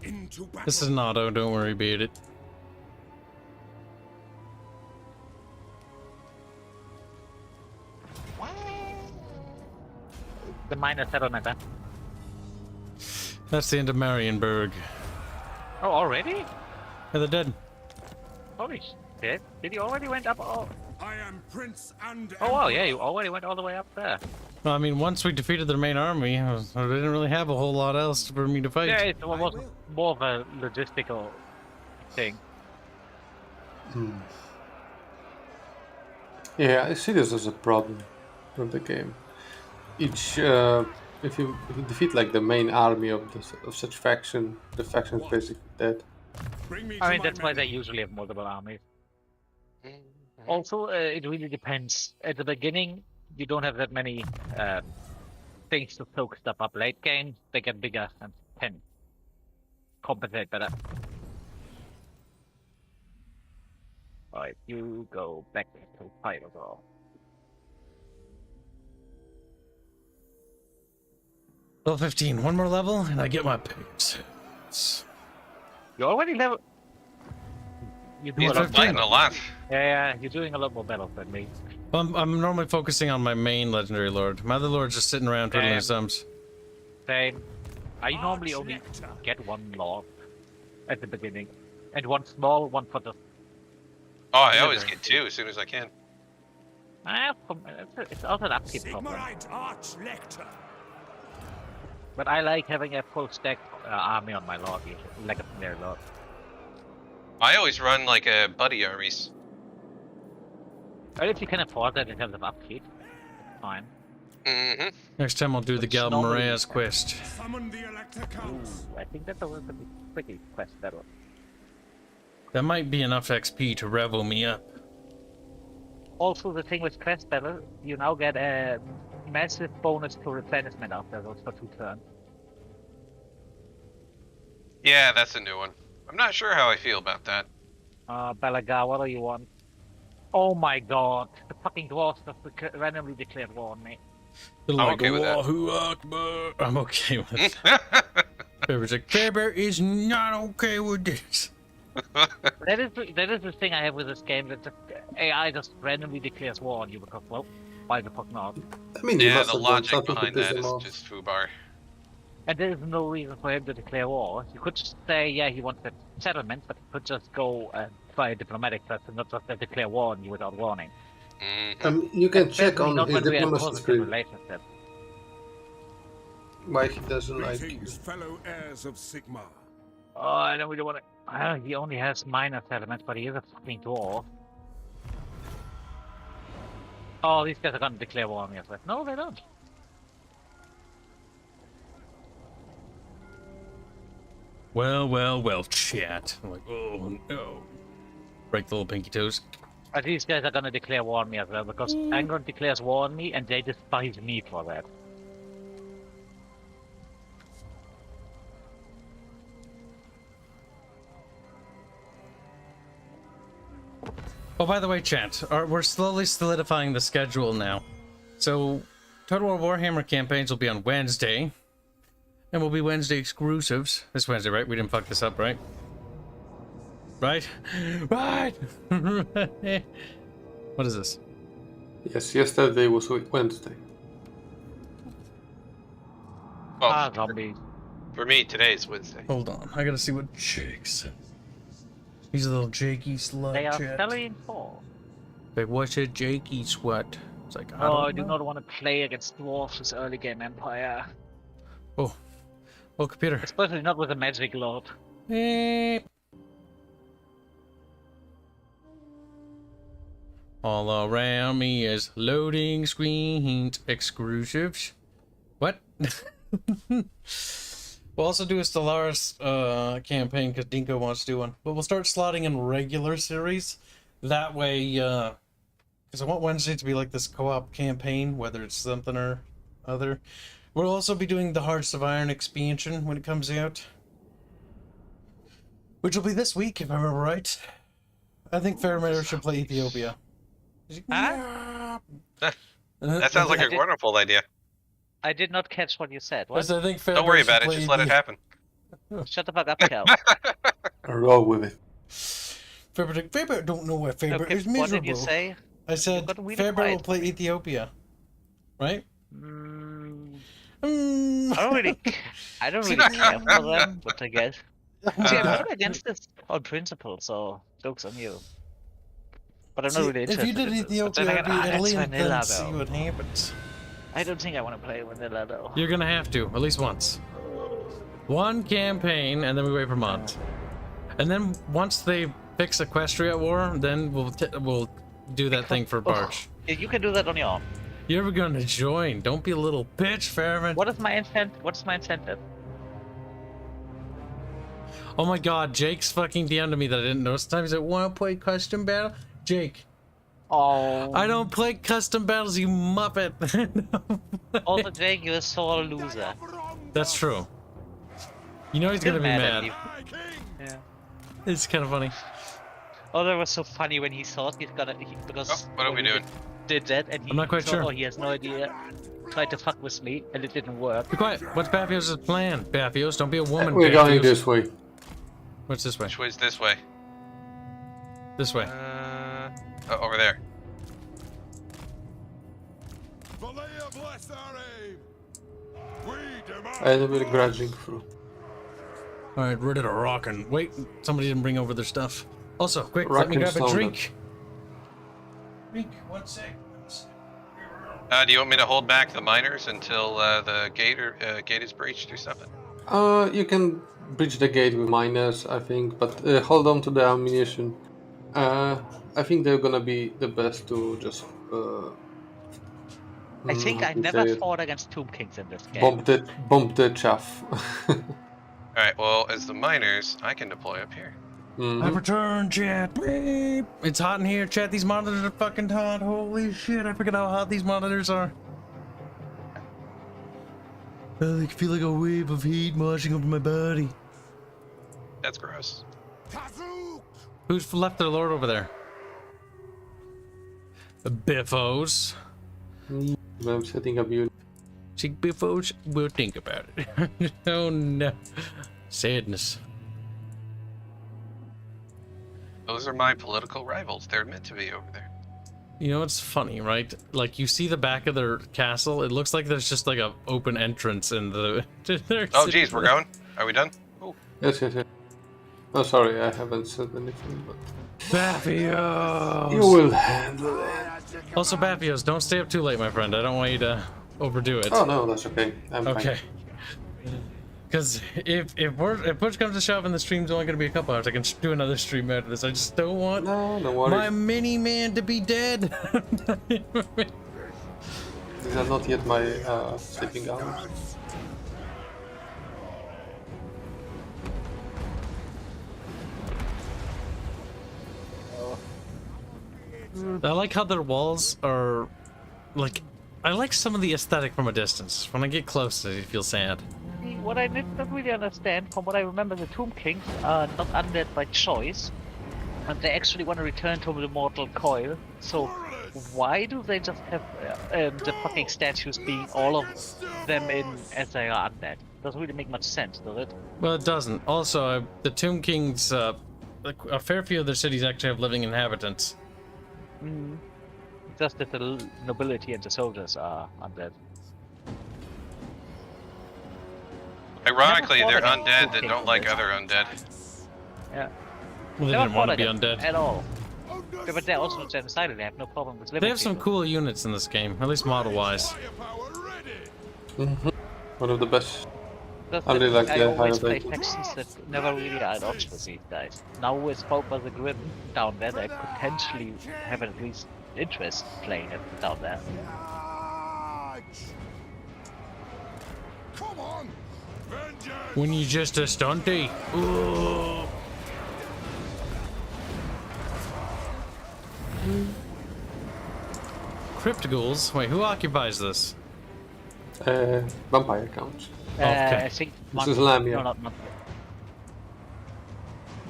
Into battle.
This is an auto, don't worry, beat it.
The minor settlement, huh?
That's the end of Marienburg.
Oh, already?
Yeah, they're dead.
Holy shit. Did you already went up all...
I am Prince and
Oh wow, yeah, you already went all the way up there.
Well, I mean, once we defeated their main army, I didn't really have a whole lot else for me to fight.
Yeah, it was more of a logistical thing.
Yeah, I see this as a problem with the game. Each, if you defeat like the main army of such faction, the faction is basically dead.
Bring me
I
to
mean,
my
that's why
men.
they usually have multiple armies. Also, it really depends. At the beginning, you don't have that many things to soak stuff up. Late game, they get bigger and can compensate better. Alright, you go back to Fireball.
Level 15, one more level, and I get my pigs.
You already level. You do
He's
a
been
lot.
fighting a lot.
Yeah, you're doing a lot more battles than me.
Well, I'm normally focusing on my main legendary lord. My other lord's just sitting around twiddling his thumbs.
Same. I normally only get one lord at the beginning, and one small, one for the.
Oh, I always get 2 as soon as I can.
It's also an upkeep problem.
Sigmarite Arch-Lector.
But I like having a full stack army on my lord, usually, like a legendary lord.
I always run like a buddy armies.
But if you can afford that in terms of upkeep, it's fine.
Mm-hmm.
Next time I'll do the Gal
normally-
Maria's quest.
Summon the Elector Counts.
I think that's a pretty quest battle.
That might be enough XP to revel me up.
Also, the thing with quest battle, you now get a massive bonus to replenishment after those for 2 turns.
Yeah, that's a new one. I'm not sure how I feel about that.
Balaga, what do you want? Oh my god, the fucking dwarves just randomly declared war on me.
They're
I'm
like,
okay with that.
Allahu Akbar. I'm okay with it. Farebear's like, Farebear is not okay with this.
That is the thing I have with this game, that the AI just randomly declares war on you because, well, why the fuck not?
I mean, you
Yeah,
must
the
have done
logic
something to
behind
piss
that
them
is
off.
just foobar.
And there is no reason for him to declare war. You could just say, yeah, he wants a settlement, but he could just go by a diplomatic person, not just declare war on you without warning.
You can check
Especially
on
not
his
when we have
diplomacy
positive
screen
relationship.
why he doesn't like you.
Greetings, fellow heirs of Sigma.
Oh, I don't really want to. He only has minor settlements, but he is a fucking dwarf. Oh, these guys are gonna declare war on me as well. No, they don't.
Well, chat. I'm like, oh no. Break the little pinky toes.
But these guys are gonna declare war on me as well, because Angron declares war on me, and they despise me for that.
Oh, by the way, chat, we're slowly solidifying the schedule now. So, Total War Warhammer campaigns will be on Wednesday. And will be Wednesday exclusives. This Wednesday, right? We didn't fuck this up, right? Right? Right! What is this?
Yes, yesterday was Wednesday.
Well,
Zombies.
for me, today's Wednesday.
Hold on, I gotta see what Jake said. He's a little Jakey slut.
They are
chat.
selling for.
Like, what's a Jakey sweat? It's like,
I do
know.
not want to play against dwarfs this early game Empire.
Oh, computer.
Especially not with a magic lord.
All around me is loading screens, exclusives. What? We'll also do a Stellaris campaign because Dinko wants to do one. But we'll start slotting in regular series. That way, because I want Wednesday to be like this co-op campaign, whether it's something or other. We'll also be doing the Hearts of Iron expansion when it comes out. Which will be this week, if I remember right. I think Farebear should play Ethiopia.
Huh?
That sounds like a wonderful idea.
I did not catch what you said. What?
I think
Don't worry about it, just let it happen.
Shut the fuck up, Cal.
Roll with it.
Farebear don't know why Farebear
Okay,
is miserable.
what did you say?
I said
got really
Farebear will
quiet.
play Ethiopia. Right?
I don't really care for them, but I guess. See, I'm not against this on principle, so joke's on you. But I'm not really interested.
If you did
in this. But then
Ethiopia,
again,
it'd be Italy,
that's
and
vanilla,
then see
though.
what happens.
I don't think I want to play vanilla, though.
You're gonna have to, at least once. One campaign, and then we wait for mods. And then once they fix Equestria War, then we'll do that thing for Barch.
You can do that on your own.
You're ever gonna join? Don't be a little bitch, Fairman.
What is my What's my incentive?
Oh my god, Jake's fucking DM'd to me that I didn't know. Sometimes I want to play custom battle. Jake,
Oh.
I don't play custom battles, you muppet.
Also, Jake, you're a sore loser.
That's true. You know he's gonna be
at
mad.
you. Yeah.
It's kind of funny.
Oh, that was so funny when he thought he's gonna because.
Oh, what are we doing?
Did that and he
I'm not quite
thought,
sure.
Oh, he has no idea. Tried to fuck with me and it didn't work.
Be quiet. What's Bafioz' plan? Bafioz, don't be a woman.
We're going
Bafioz.
this way.
What's this way?
Which way's this way?
This way.
Oh, over there.
Enemy grudging through.
Alright, ready to rockin'. Wait, somebody didn't bring over their stuff. Also, quick, let me
Rockin'
grab a
soda.
drink. Drink, 1 sec.
Do you want me to hold back the miners until the gate is breached or something?
You can breach the gate with miners, I think, but hold on to the ammunition. I think they're gonna be the best to just.
I think
how
I've
to
never
say it?
fought against Tomb Kings in this game.
Bomb the chaff.
Alright, well, as the miners, I can deploy up here.
I've returned, chat. Beep. It's hot in here, chat. These monitors are fucking hot. Holy shit, I forget how hot these monitors are. I feel like a wave of heat washing over my body.
That's gross.
Who's left their lord over there? Biffos.
I'm setting up unit.
See, Biffos, we'll think about it. Oh no. Sadness.
Those are my political rivals. They're meant to be over there.
You know what's funny, right? Like, you see the back of their castle, it looks like there's just like a open entrance in the...
Oh, geez, we're going? Are we done? Oh.
Yes. Oh, sorry, I haven't said anything, but...
Bafioz!
You will handle it.
Also, Bafioz, don't stay up too late, my friend. I don't want you to overdo it.
Oh, no, that's okay. I'm
Okay.
fine.
Because if push comes to shove and the stream's only going to be a couple hours, I can do another stream out of this. I just don't want
No worries.
my mini-man to be dead.
These are not yet my sleeping hours.
I like how their walls are, like, I like some of the aesthetic from a distance. When I get close, I feel sad.
What I did not really understand, from what I remember, the Tomb Kings are not undead by choice, and they actually want to return to the mortal coil. So why do they just have the fucking statues being all of them in as they are undead? Doesn't really make much sense, does it?
Well, it doesn't. Also, the Tomb Kings, a fair few of their cities actually have living inhabitants.
Just that the nobility and the soldiers are undead.
Ironically, they're
Never thought
undead
about
that don't like other undead.
Yeah.
Well, they
Never
didn't want to
thought
be
of it
undead.
at all. Yeah, but they're also genocidal. They have no problem with living.
They have some
people.
cool units in this game, at least model-wise.
One of the best.
Just
I really
that
like
I
the
always play
highlighted.
factions that never really are at odds with these guys. Now with Pauper the Grim down there, they potentially have at least interest playing it down there.
Come on! Vengeance!
When you're just a stunty. Ooh. Crypt ghouls? Wait, who occupies this?
Vampire counts.
Okay.
I think
This is Lamia.
No, not Monk.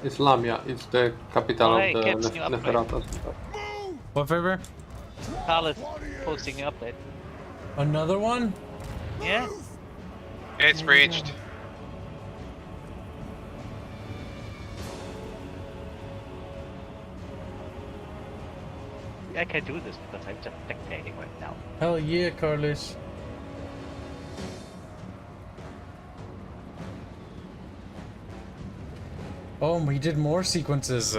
It's Lamia. It's the capital
Oh, hey,
of
Kibs,
the
new upgrade.
Neferatas.
What favor?
Carl is posting an update.
Another one?
Yeah?
It's breached.
I can do this because I'm just spectating right now.
Hell yeah, Carlos. Oh, we did more sequences.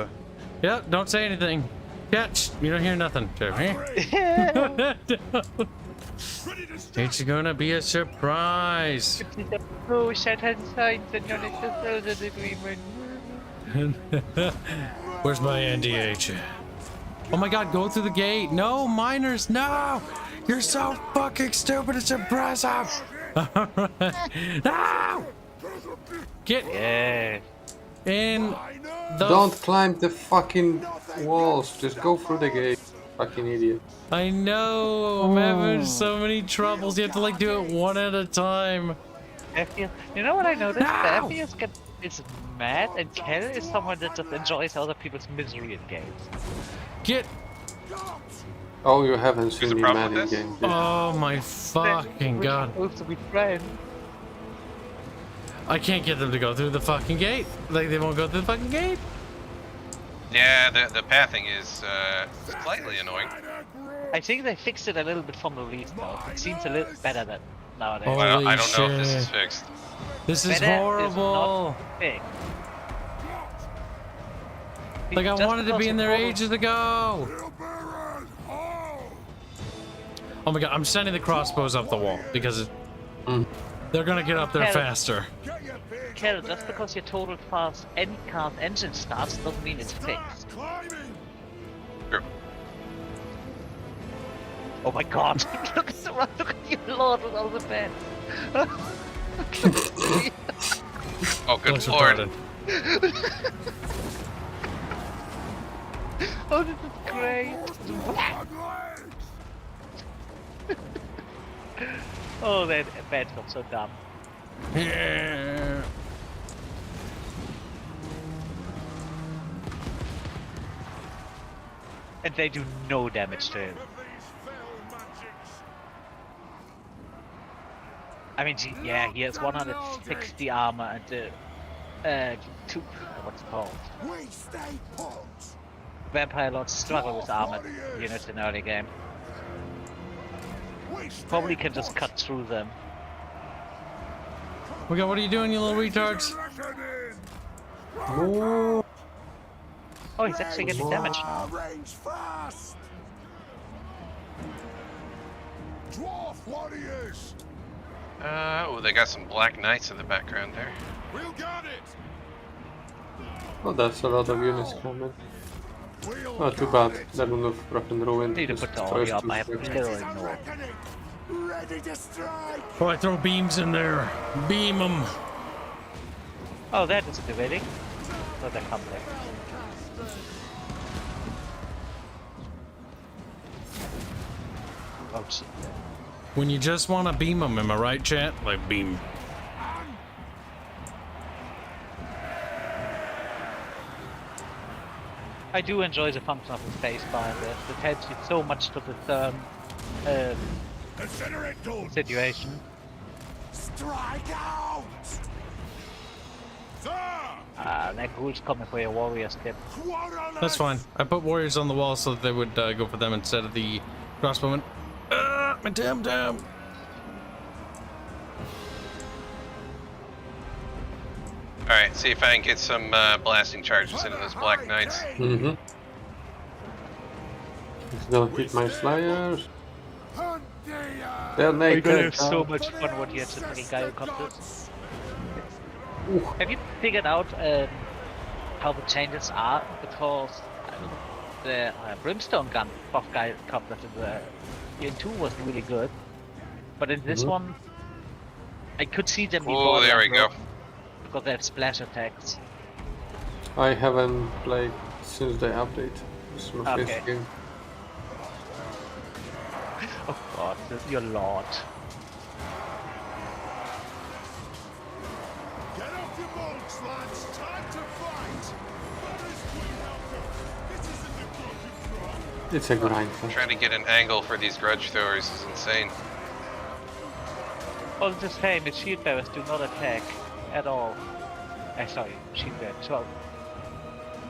Yeah, don't say anything. Yeah, shh, you don't hear nothing. It's gonna be a surprise.
No Satan signs and you're not agreement.
Where's my NDH? Oh my god, go through the gate. No, miners, no! You're so fucking stupid, it's impressive! No! Get
Yeah.
in the...
Don't climb the fucking walls. Just go through the gate. Fucking idiot.
I know, I'm having so many troubles. You have to like do it one at a time.
Bafioz, you know what I noticed?
No!
Bafioz is mad and Kel is someone that just enjoys other people's misery in games.
Get...
Oh, you haven't
There's a
seen me
problem
mad in
with this?
game. yet.
Oh my fucking
We're
god.
supposed to be friends.
I can't get them to go through the fucking gate. Like, they won't go through the fucking gate.
Yeah, the pathing is slightly annoying.
I think they fixed it a little bit from the release now. It seems a little better than nowadays.
Oh.
I don't know
Holy
if this is
shit.
fixed.
This is
Better
horrible.
Is not fixed.
Like, I
Just
wanted to
because
be in
the
there
portal-
ages ago. Oh my god, I'm sending the crossbows up the wall because they're gonna get up there
Hell.
faster.
Kel, just because your total fast any car's engine starts doesn't mean it's fixed.
True.
Oh my god! Look at the look at you, Lord, with all the beds.
Oh, good
Close
lord.
retarded.
Oh, this is great! Oh, that bed got so dumb.
Yeah.
And they do no damage to him. I mean, yeah, he has 160 armor and what's it called? Vampire Lords struggle with armored units in early game. Probably can just cut through them.
What are you doing, you little retards?
Oh,
Oh, he's actually getting damage now.
Dwarf warriors!
Oh, they got some Black Knights in the background there.
We'll get it!
oh, that's a lot of units coming. Oh, too bad. That would have rock and ruined.
Need to
his
put the audio
first
up.
two
I have
seconds.
literally no.
Ready to strike!
Oh, I throw beams in there. Beam them.
Oh, that is activating. So they're coming there. Oh, shit.
When you just want to beam them, am I right, chat? Like, beam.
I do enjoy the function of the spacebar in this. It helps you so much to discern
Consider it done!
situation.
Strike out! Sir!
That ghoul's coming for your warrior skip.
That's fine. I put warriors on the wall so that they would go for them instead of the crossbowmen. My damn.
Alright, see if I can get some blasting charges into those Black Knights.
Mm-hmm. It's gonna hit my Slayers. They'll
You're
make
gonna
it.
have so much fun when you have the little guy who comes in. Have you figured out how the changes are? Because the brimstone gun buff guy couplet in the in 2 was really good, but in this one, I could see them.
Oh, there we go.
Because they have splash attacks.
I haven't played since the update. This is my
Okay.
fifth game.
Oh god, your lord.
Get off your bolts, lads! Time to fight! Where is Queen Helga? This isn't a good drop!
It's a grind.
Trying to get an angle for these grudge throwers is insane.
Oh, it's the same. The shield bearers do not attack at all. Sorry, shield bearers. Well,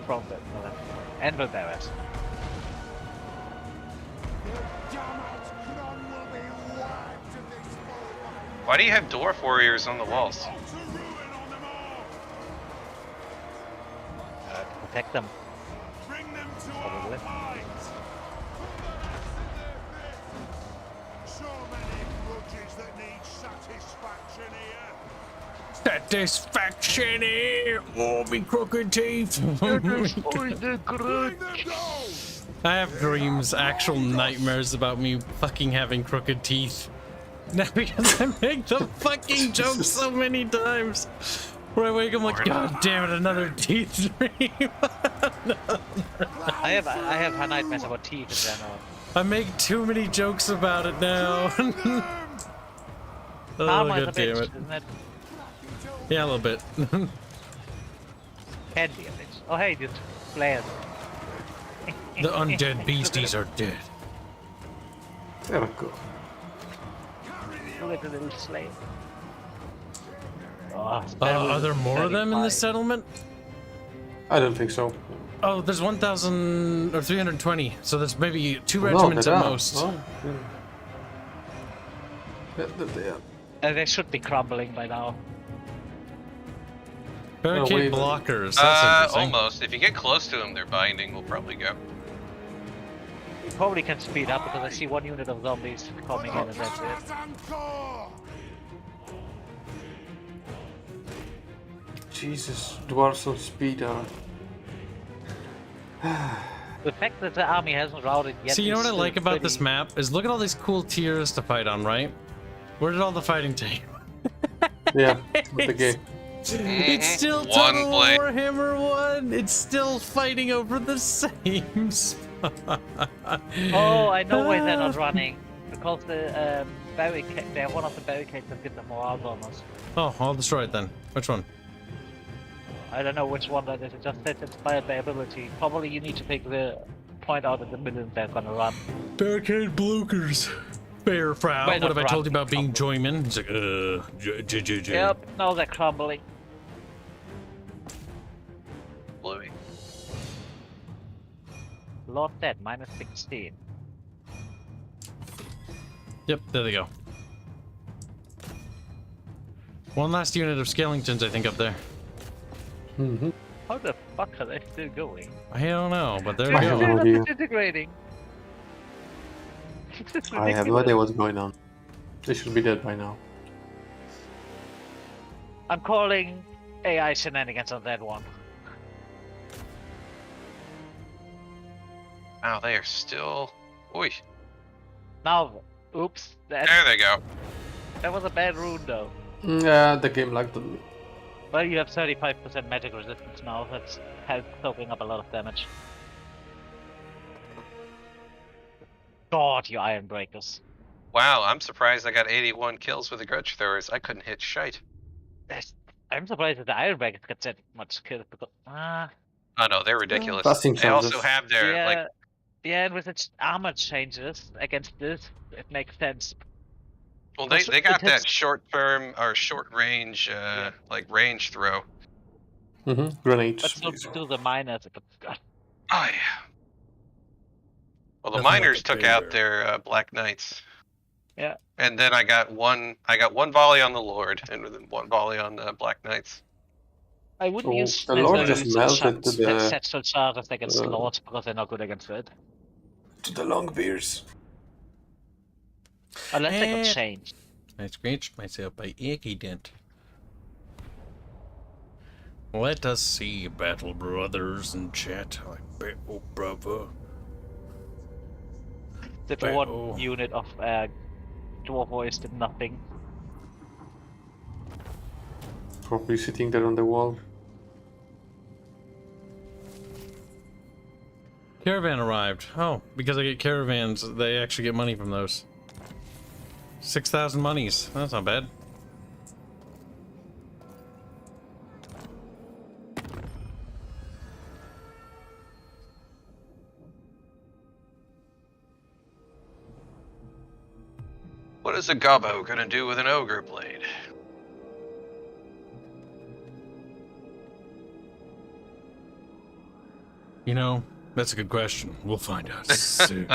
from the anvil bearers.
Why do you have dwarf warriors on the walls?
Protect them.
Bring them to
Probably.
our fight! So many grudges that need satisfaction here!
Satisfaction here! Oh, me crooked teeth!
Bring them down!
I have dreams, actual nightmares about me fucking having crooked teeth. Now because I make the fucking joke so many times. Where I wake up like, god damn it, another teeth dream.
I have nightmares about teeth in general.
I make too many jokes about it now. Oh,
Karma is a
god damn
bitch,
it.
isn't it?
Yeah, a little bit.
Can be a bitch. Oh hey, just players.
The undead beasties are dead.
There we go.
Look at the little slave. Oh,
Are there more of them in this settlement?
I don't think so.
Oh, there's 1,000 or 320. So there's maybe 2
No,
regiments
there
at
are.
most.
Oh, yeah.
they should be crumbling by now.
Barricade
wait.
blockers. That's interesting.
Almost. If you get close to them, their binding will probably go.
You probably can speed up because I see 1 unit of zombies coming in and that's it.
Jesus, dwarves on speed are.
The fact that the army hasn't routed yet.
See, you know
is
what I
still
like about this
pretty-
map is look at all these cool tiers to fight on, right? Where did all the fighting take?
Yeah, with the game.
It's still
One
Total
blade.
Warhammer 1. It's still fighting over the same spot.
Oh, I know why they're not running. Because the barricade, they're one of the barricades that give them morale bonus.
Oh, I'll destroy it then. Which one?
I don't know which one that is. It just says inspired by ability. Probably you need to pick the point out in the middle they're gonna run.
Barricade blookers. Fair Frau.
Wait,
What have I
not
told you
run,
about being
crumble.
Joyman? He's like,
Yep, now they're crumbling.
Bluey.
Lord dead, minus 16.
Yep, there they go. One last unit of Skeletons, I think, up there.
Mm-hmm.
How the fuck are they still going?
I don't know, but there
I
we
have
go.
no idea.
Disintegrating. This is
I have no
ridiculous.
idea what's going on. They should be dead by now.
I'm calling AI shenanigans on that one.
Wow, they are still. Oi.
Now, oops,
There they go.
that was a bad rune though.
Yeah, the game lagged on me.
Well, you have 35% magic resistance now, that's helped soaking up a lot of damage. God, you Iron Breakers.
Wow, I'm surprised I got 81 kills with the grudge throwers. I couldn't hit shite.
I'm surprised that the Iron Breakers get that much kills because...
Oh no, they're ridiculous.
Passing
They also
charges.
have their
yeah,
like.
yeah, and with its armor changes against this, it makes sense.
Well,
Because
they got
it hits-
that short term or short range, like range throw.
Mm-hmm. Grenades.
But so do the miners. But,
Oh yeah. Well, the
Nothing like
miners
a
took
bear.
out their Black Knights.
Yeah.
And then I got one volley on the Lord, and then one volley on the Black Knights.
I wouldn't
Oh,
use
the Lord
necessarily
just melted to the-
satchel charges against Lords because they're not good against it.
To the long beers.
Unless they got
Eh.
changed.
I scratched myself by accident. Let us see, battle brothers in chat. I bet, oh brother.
The
Right,
one
oh.
unit of Dwarf Voice did nothing.
Probably sitting there on the wall.
Caravan arrived. Oh, because I get caravans, they actually get money from those. 6,000 monies. That's not bad.
What is a gobbo gonna do with an ogre blade?
You know, that's a good question. We'll find out soon.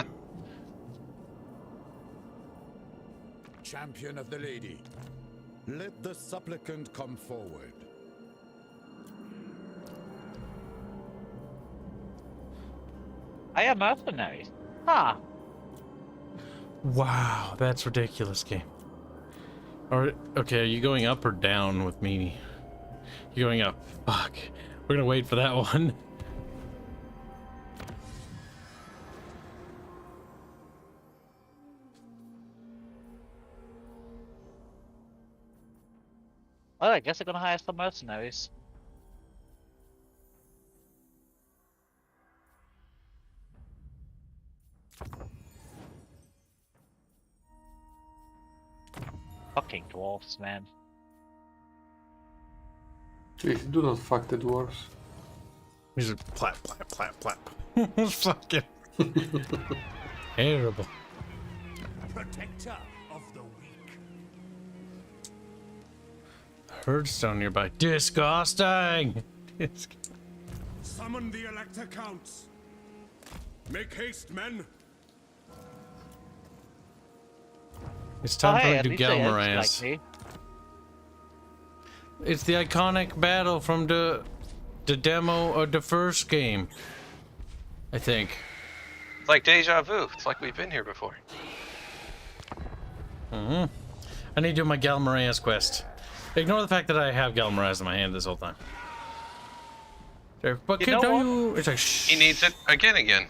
Champion of the lady, let the supplicant come forward.
I am mercenaries. Ah,
Wow, that's ridiculous, game. Or, okay, are you going up or down with me? You're going up. Fuck. We're gonna wait for that one.
well, I guess they're gonna hire some mercenaries. Fucking dwarfs, man.
Please do not fuck the dwarves.
These are plap, plap, plap, plap. Fucking terrible.
Protector of the weak.
Herdstone nearby. Disgusting.
Summon the Elector Counts. Make haste, men.
It's time for me
at
to do
least they elves
Galmarez.
like me.
It's the iconic battle from the demo of the first game. I think.
It's like deja vu. It's like we've been here before.
I need to do my Galmarez quest. Ignore the fact that I have Galmarez in my hand this whole time. There, but
You
can
know
don't you? It's like shh.
He needs it again.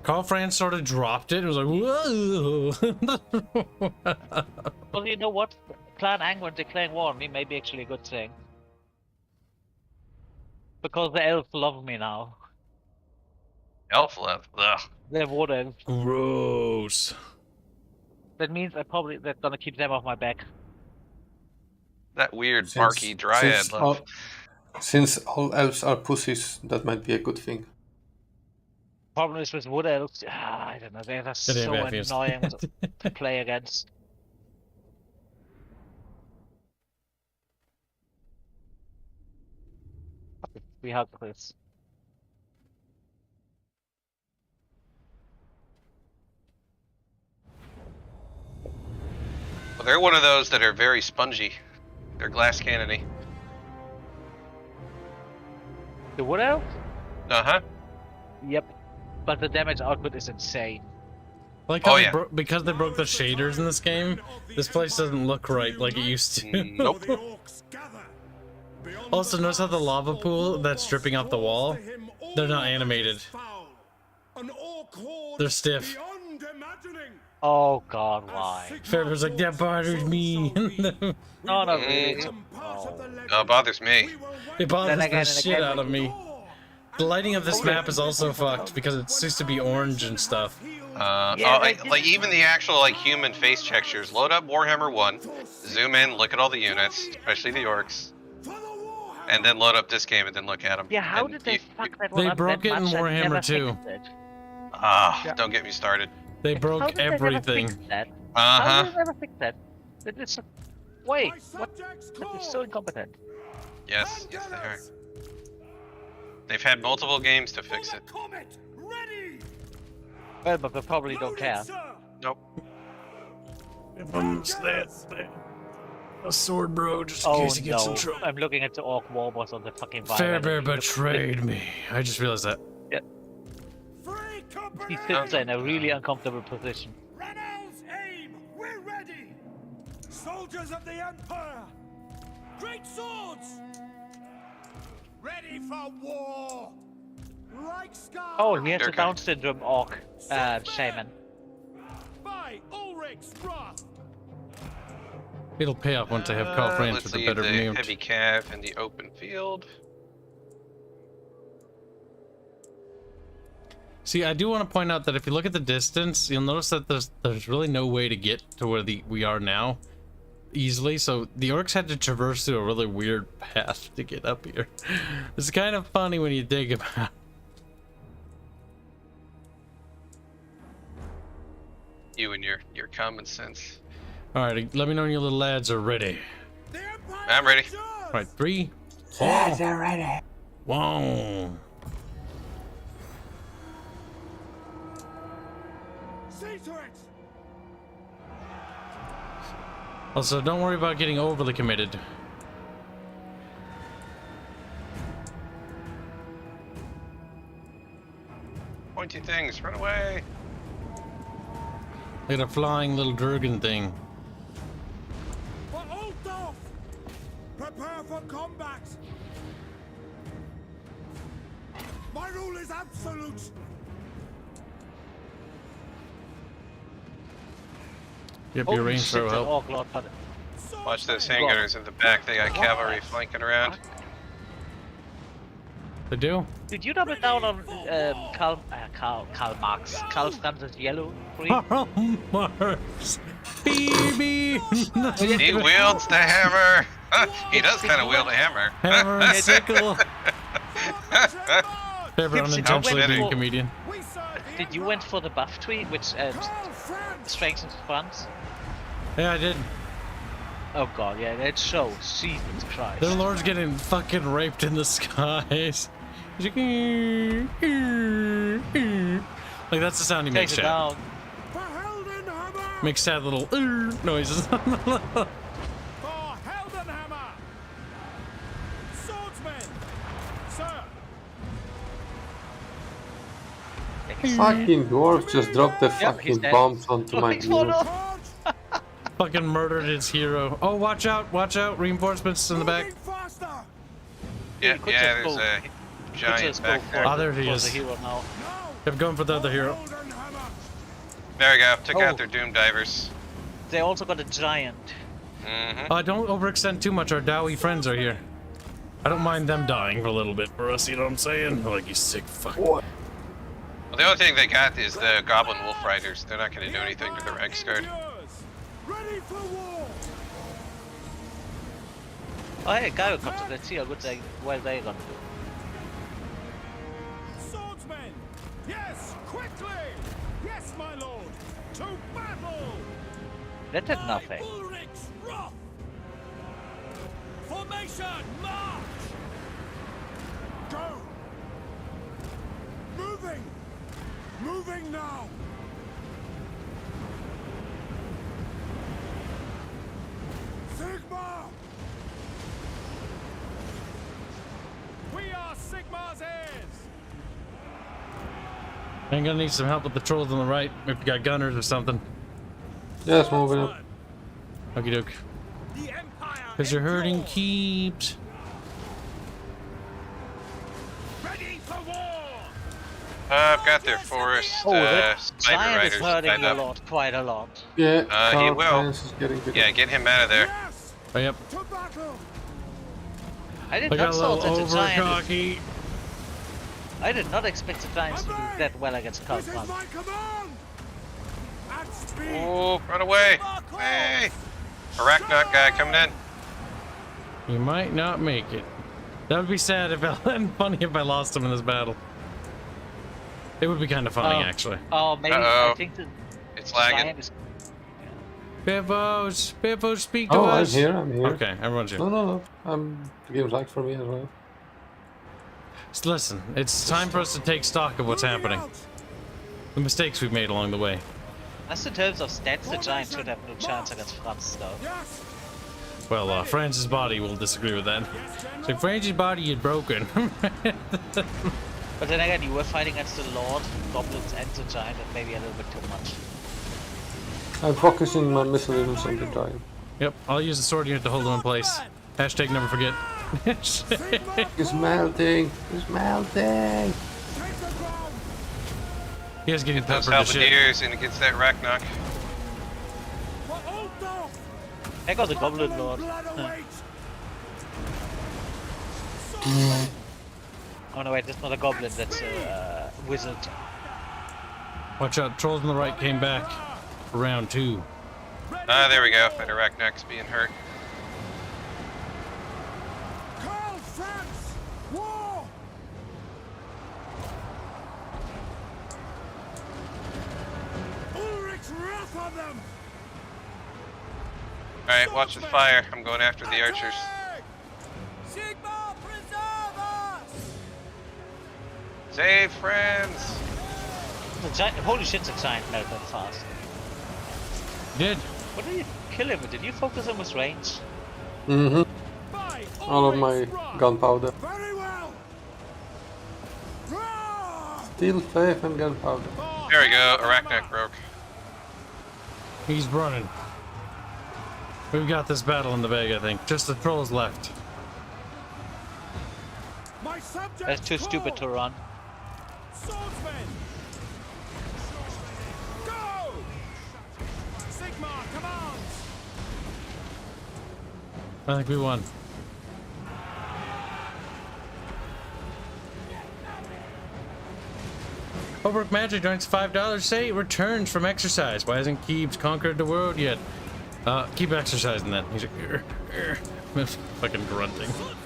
Carl Franz sort of dropped it. It was like whoa.
Well, you know what? Clan Angwin declaring war on me may be actually a good thing. Because the elves love me now.
Elf love. Ugh.
They're wood elves.
Gross.
That means they're gonna keep them off my back.
That weird barky dryad love.
Since all elves are pussies, that might be a good thing.
Problem is with Wood Elves, I don't know, they're just
They
so
didn't have
annoying to play against. Okay, we have this.
Well, they're one of those that are very spongy. They're glass cannony.
The Wood Elf?
Uh-huh.
Yep. But the damage output is insane.
Like how
Oh,
they
yeah.
because they broke the shaders in this game, this place doesn't look right like it used to.
Nope.
Also, notice how the lava pool that's dripping off the wall, they're not animated. They're stiff.
Oh god, why?
Farebear's like, that bothers me.
No, not really.
Oh, it bothers me.
It bothers
Then again,
the shit out of me. The lighting of this map is also fucked because it used to be orange and stuff.
Like even the actual like human face textures. Load up Warhammer 1, zoom in, look at all the units, especially the orcs, and then load up this game and then look at them.
Yeah, how
and
did they fuck that
They
one up
broke
that
it in
much and
Warhammer
never
2.
fixed it?
Don't get me started.
They
How
broke
did they never
everything.
fix that? How
Uh-huh.
did they never fix that? It's wait, what? That is so incompetent.
Yes, yes they are. They've had multiple games to fix it.
Well, but they probably don't care.
Nope.
A sword bro, just in
Oh
case he gets in
no,
trouble.
I'm looking at the Orc Warboss on the fucking
Farebear betrayed me. I just realized that.
He sits in a really uncomfortable position.
Reynolds, aim! We're ready! Soldiers of the Empire! Great swords! Ready for war! Like Scar!
Oh, he has
They're
a Down syndrome Orc shaman.
By Ulrich's wrath!
It'll pay off once I have Carl France
Let's
with a
leave
better
the
mute.
heavy cav in the open field.
See, I do want to point out that if you look at the distance, you'll notice that there's really no way to get to where we are now easily. So the orcs had to traverse through a really weird path to get up here. It's kind of funny when you think about it.
You and your common sense.
Alright, let me know when your little lads are ready.
The Empire
I'm ready.
Alright, 3, 2,
they're ready.
1.
See to it!
Also, don't worry about getting overly committed.
Pointy things, run away.
Look at a flying little Durgan thing.
For Ulfdorf! Prepare for combat! My rule is absolute!
Yep,
Oh,
your range
shit,
throw
the
help.
Orc Lord, but
Watch those handgunners in the back. They got cavalry flanking around.
They do?
did you double down on Karl Franz's yellow green?
Karl Marx! Baby!
He wields the hammer. He does kind of wield a hammer.
Hammer and sickle! Favorite
Kibs,
unintentionally
did you
being a
went
comedian.
Did you went for the buff tree, which strengthens France?
Yeah, I did.
Oh god, yeah, it shows. Jesus Christ.
Their lord's getting fucking raped in the skies. He's like, like that's the sound he
Take
makes,
it
chat.
down.
For Heldenhammer!
Makes sad little noises.
For Heldenhammer! Swordsmen! Sir!
Fucking dwarf just dropped the
he's
fucking
dead.
bombs onto my
He's fallen
unit.
off.
Fucking murdered his hero. Oh, watch out, reinforcements in the back.
Moving faster!
Yeah,
could
yeah.
just
There's
go-
a giant
Just
back
go
there.
Oh, there he
for
is.
the hero now.
I'm going for the other hero.
Heldenhammer!
There we go. Took
Oh.
out their doom divers.
They also got a giant.
Mm-hmm.
Don't overextend too much. Our Dowie friends are here. I don't mind them dying for a little bit for us, you know what I'm saying? Like, you sick fuck.
Well, the only thing they got is the Goblin Wolf Riders. They're not going to do anything to the ranks guard.
Ready for war!
Oh hey, Gyro comes. Let's see how good they gonna do.
Swordsmen! Yes!
Quickly! Yes, my lord! To battle!
That did nothing.
Ulrich's wrath! Formation, march!
Go! Moving! Moving now! Sigma! We are Sigma's heirs!
I'm gonna need some help with the trolls on the right. If you got gunners or something.
Yes, moving up.
Okie doke.
The Empire!
Because you're hurting
endures.
Kibs.
Ready for war!
I've got their forest
Oh, that
spider
giant is
riders
hurting
lined
a
up.
lot, quite a lot.
Yeah,
He
Carl
will.
Hanse is getting bigger.
Yeah, get him out of there.
Yes!
Oh, yep.
To battle!
I did
I got
not
a
thought
little
that the
over
giant.
cocky.
I did not expect the giants to do that well against
This is
Kalpan.
my command! At speed!
Oh, run away! Hey! Arachnot guy coming in.
You might not make it. That would be sad if and funny if I lost him in this battle. It would be kind of funny, actually.
Oh, maybe
Uh-oh.
I think the
It's lagging.
giant is.
Biffos, speak to
Oh, I'm
us.
here, I'm here.
Okay, everyone's here.
No. The game's like for me as well.
Just listen, it's time for us to take stock of what's happening. The mistakes we've made along the way.
As in terms of stats, the giant should have no chance against Franz, though.
Yes!
Well, Franz's body will disagree with that. So Franz's body is broken.
But then again, you were fighting against the Lord, Goblins, and the Giant, and maybe a little bit too much.
I'm focusing my missile units on the giant.
Yep, I'll use the sword unit to hold him in place. Hashtag never forget.
He's melting! He's melting!
Take the ground!
He is getting
Those
peppered to shit.
halberdiers in against that Arachnot.
For Altdorf!
I got the Goblin
Battle
Lord.
and blood awaits!
Oh no, wait, that's not a Goblin, that's a Wizard.
Watch out, trolls on the right came back for round 2.
Ah, there we go. That Arachnot's being hurt.
Karl Franz! War! Ulrich's wrath on them!
Alright, watch the fire. I'm going after the archers.
Attack!
Sigma, preserve us!
Save friends!
The giant, holy shit, the Giant melted fast.
Did.
What did you kill him with? Did you focus him with range?
Mm-hmm.
By
All of my
Ulrich's wrath!
gunpowder.
Very well! Roar!
Steel, faith, and gunpowder.
There we go. Arachnot broke.
He's running. We've got this battle in the bag, I think. Just the trolls left.
My subjects
That's too stupid to
call!
run.
Swordsmen! Go! Sigma commands!
I think we won. Overwork Magic joins $5. Say returns from exercise. Why hasn't Kibs conquered the world yet? Keep exercising then. He's like, fucking grunting.
Swordsmen,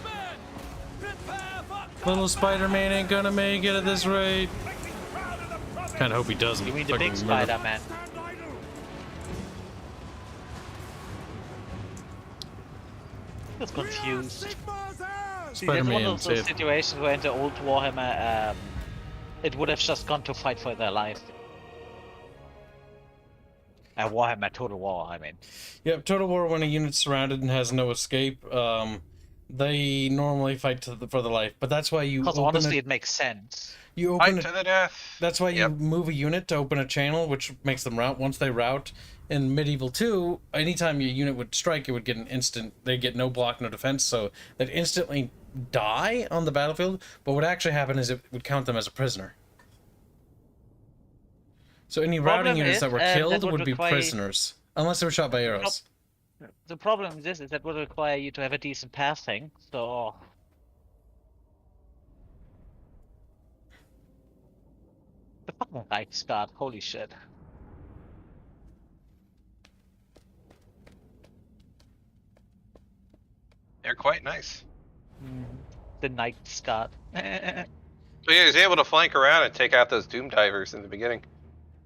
prepare for
Little Spider-Man ain't gonna make it at this rate.
Make me proud of the province!
Kinda hope he doesn't.
You mean the
fucking
big
murder.
Spider-Man?
Stand idle!
I was confused.
Sigma's heirs!
See, that's one
Spider-Man
of those
said.
situations where in the old Warhammer, it would have just gone to fight for their life. Warhammer Total War, I mean.
Yep, Total War, when a unit's surrounded and has no escape, they normally fight for the life. But that's why you
Because
open
honestly,
it.
it makes sense.
You open
Fight
it.
to the death!
That's why
Yep.
you move a unit to open a channel, which makes them route. Once they route in Medieval 2, anytime your unit would strike, it would get an instant. They get no block, no defense, so they'd instantly die on the battlefield. But what actually happened is it would count them as a prisoner. So any routing
Problem
units
is,
that were
that
killed
would
would be
require-
prisoners, unless they were shot by arrows.
The problem with this is that would require you to have a decent passing, so... The fucking Reichsguard, holy shit.
They're quite nice.
The Knightsguard.
So he was able to flank around and take out those Doom Divers in the beginning.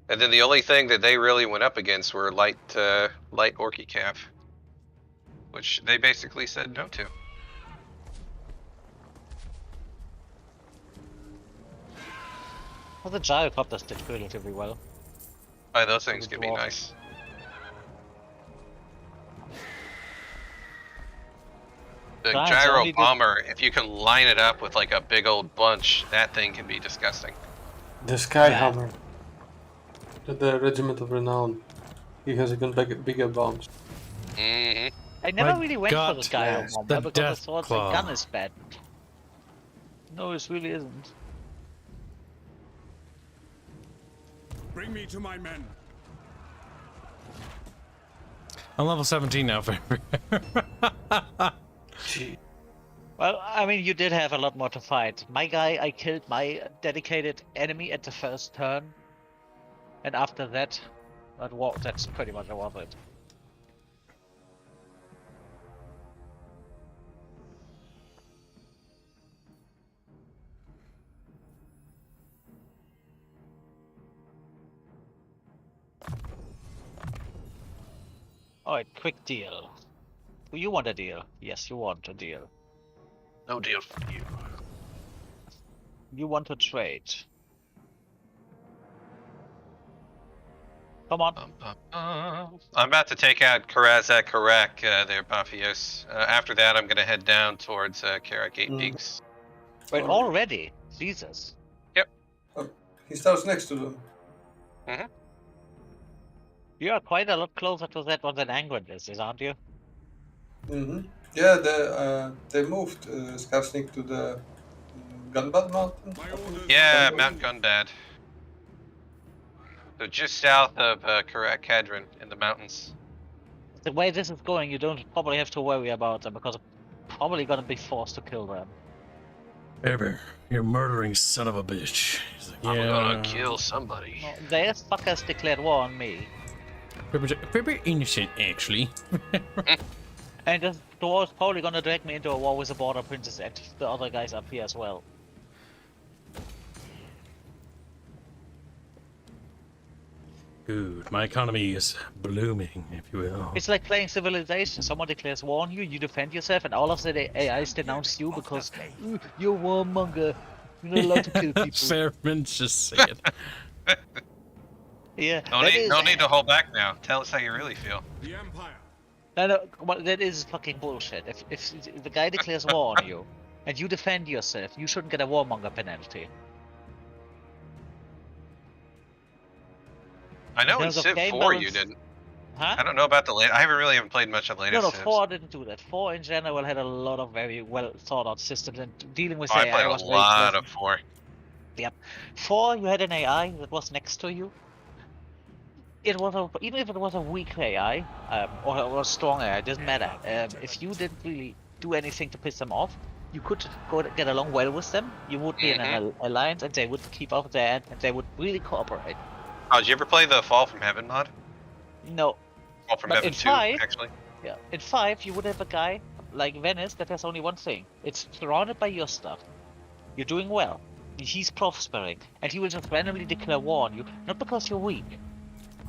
And then the only thing that they really went up against were light Orky Cav, which they basically said no to.
Well, the gyrocopters did relatively well.
Oh, those things can be nice. The gyro bomber, if you can line it up with like a big old bunch, that thing can be disgusting.
The Skyhammer. The Regiment of Renown. He has even bigger bombs.
Mm-hmm.
I never really went for the gyro
yes,
bomber
the
because I
Death
thought
Claw.
the gun is bad. No, it really isn't.
Bring me to my men.
I'm level 17 now, Farebear.
Well, I mean, you did have a lot more to fight. My guy, I killed my dedicated enemy at the first turn. And after that, that's pretty much worth it. Alright, quick deal. You want a deal? Yes, you want a deal.
No deal for you.
You want to trade. Come on.
I'm about to take out Karak there, Bafioz. After that, I'm going to head down towards Karak 8 Peaks.
Wait, already? Jesus.
Yep.
He starts next to them.
Mm-hmm.
You are quite a lot closer to that one than Angron is, aren't you?
Mm-hmm. Yeah, they moved Sarcastic to the Gunbad Mountain.
Yeah, Mount Gundad. So just south of Karak Kadron in the mountains.
The way this is going, you don't probably have to worry about them because I'm probably gonna be forced to kill them.
Farebear, you're murdering son of a bitch. He's like,
I'm gonna kill somebody.
No, their fuckers declared war on me.
Farebear innocent, actually.
And the war is probably gonna drag me into a war with the border princess and the other guys up here as well.
Good. My economy is blooming, if you will.
It's like playing Civilization. Someone declares war on you, you defend yourself, and all of the AIs denounce you because you're warmonger. You're not allowed to kill people.
Fairman's just say it.
Yeah.
No need to hold back now. Tell us how you really feel.
The Empire.
No, well, that is fucking bullshit. If the guy declares war on you, and you defend yourself, you shouldn't get a warmonger penalty.
I know in
terms of
Civ
game
4
balance-
you didn't.
Huh?
I don't know about the late. I haven't played much of the latest
No,
Civs.
4 didn't do that. 4 in general had a lot of very well thought out systems, and dealing with
I
AI
played
was
a
very
lot
pleasant.
of 4.
Yep. 4, you had an AI that was next to you. It was even if it was a weak AI, or a strong AI, it doesn't matter. If you didn't really do anything to piss them off, you could get along well with them. You would be in an alliance, and they would keep up their end, and they would really cooperate.
Oh, did you ever play the Fall from Heaven mod?
No.
Fall from
But
Heaven
in
2,
5,
actually.
Yeah. In 5, you would have a guy like Venice that has only one thing. It's surrounded by your stuff. You're doing well. He's prospering, and he will just randomly declare war on you, not because you're weak,